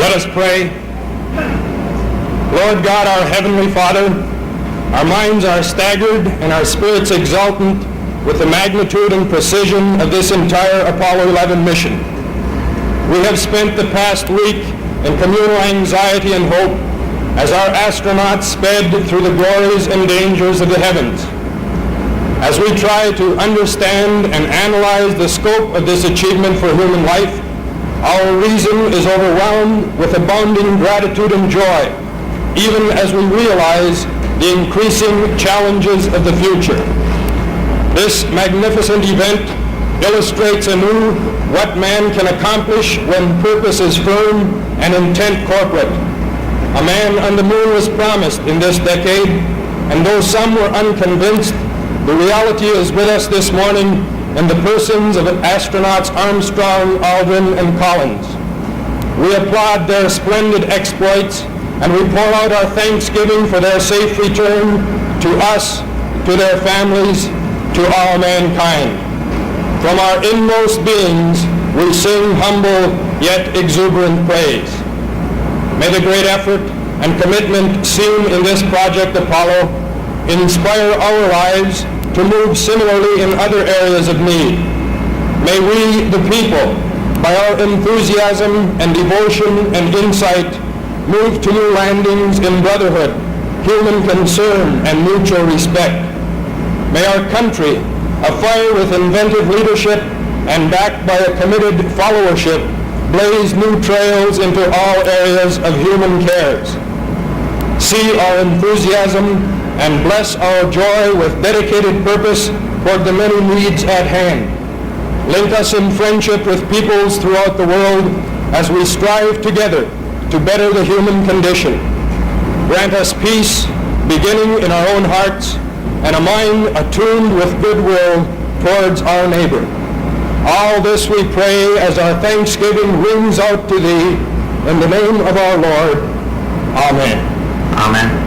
S23: Let us pray. Lord God, our Heavenly Father, our minds are staggered and our spirits exultant with the magnitude and precision of this entire Apollo 11 mission. We have spent the past week in communal anxiety and hope as our astronauts sped through the glories and dangers of the heavens. As we try to understand and analyze the scope of this achievement for human life, our reason is overwhelmed with abounding gratitude and joy, even as we realize the increasing challenges of the future. This magnificent event illustrates anew what man can accomplish when purpose is firm and intent corporate. A man on the moon was promised in this decade, and though some were unconvinced, the reality is with us this morning in the persons of astronauts Armstrong, Aldrin, and Collins. We applaud their splendid exploits, and we pour out our thanksgiving for their safe return to us, to their families, to all mankind. From our inmost beings, we sing humble yet exuberant praise. May the great effort and commitment seen in this Project Apollo inspire our lives to move similarly in other areas of need. May we, the people, by our enthusiasm and devotion and insight, move to new landings in brotherhood, human concern, and mutual respect. May our country, afire with inventive leadership and backed by a committed followership, blaze new trails into all areas of human cares. See our enthusiasm and bless our joy with dedicated purpose toward the many needs at hand. Link us in friendship with peoples throughout the world as we strive together to better the human condition. Grant us peace, beginning in our own hearts, and a mind attuned with goodwill towards our neighbor. All this we pray as our thanksgiving rings out to Thee, in the name of our Lord. Amen.
S5: Amen.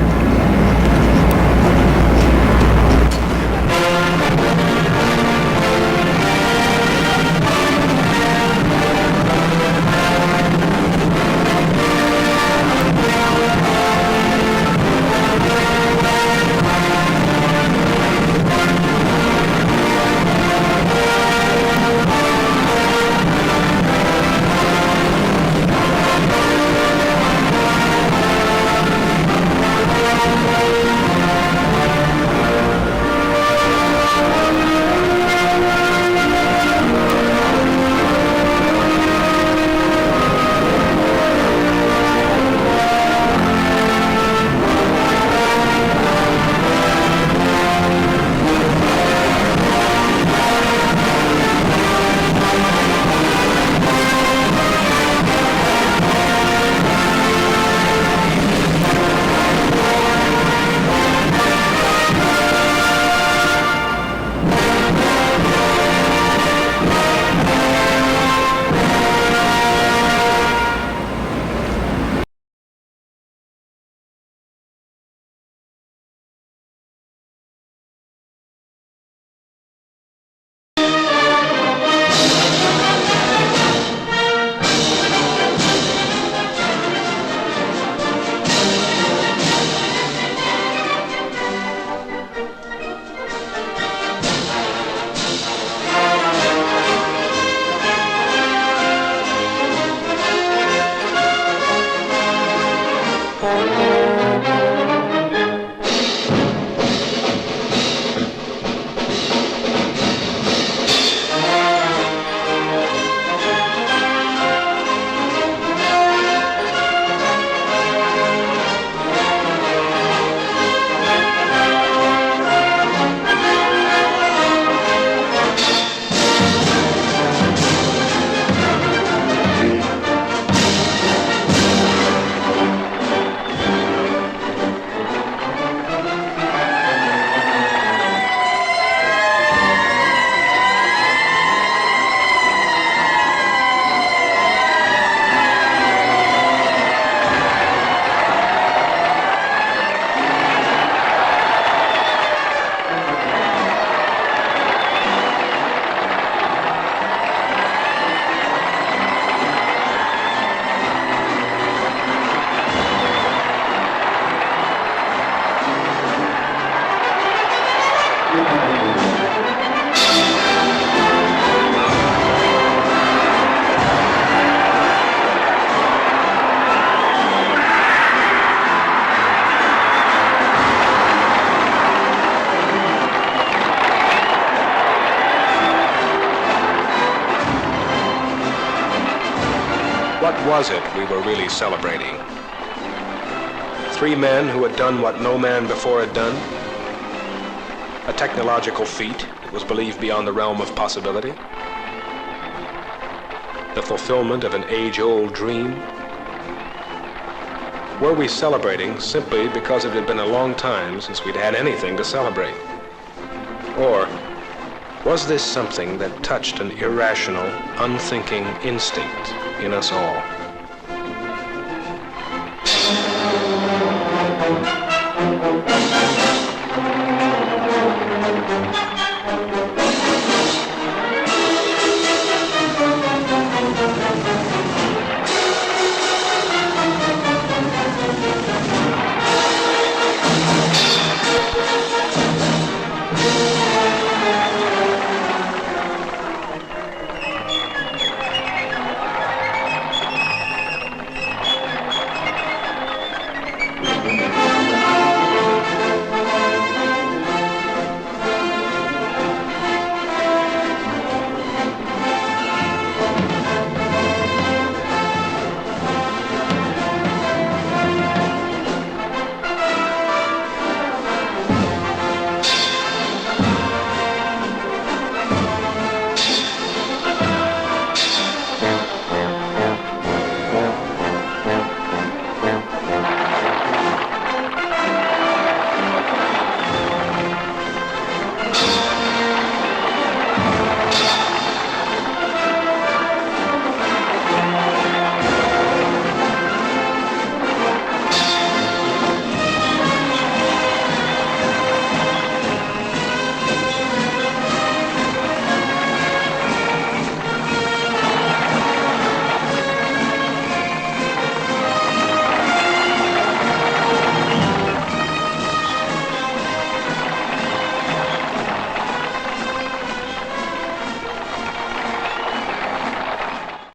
S2: What was it we were really celebrating? 3 men who had done what no man before had done? A technological feat that was believed beyond the realm of possibility? The fulfillment of an age-old dream? Were we celebrating simply because it had been a long time since we'd had anything to celebrate? Or was this something that touched an irrational, unthinking instinct in us all?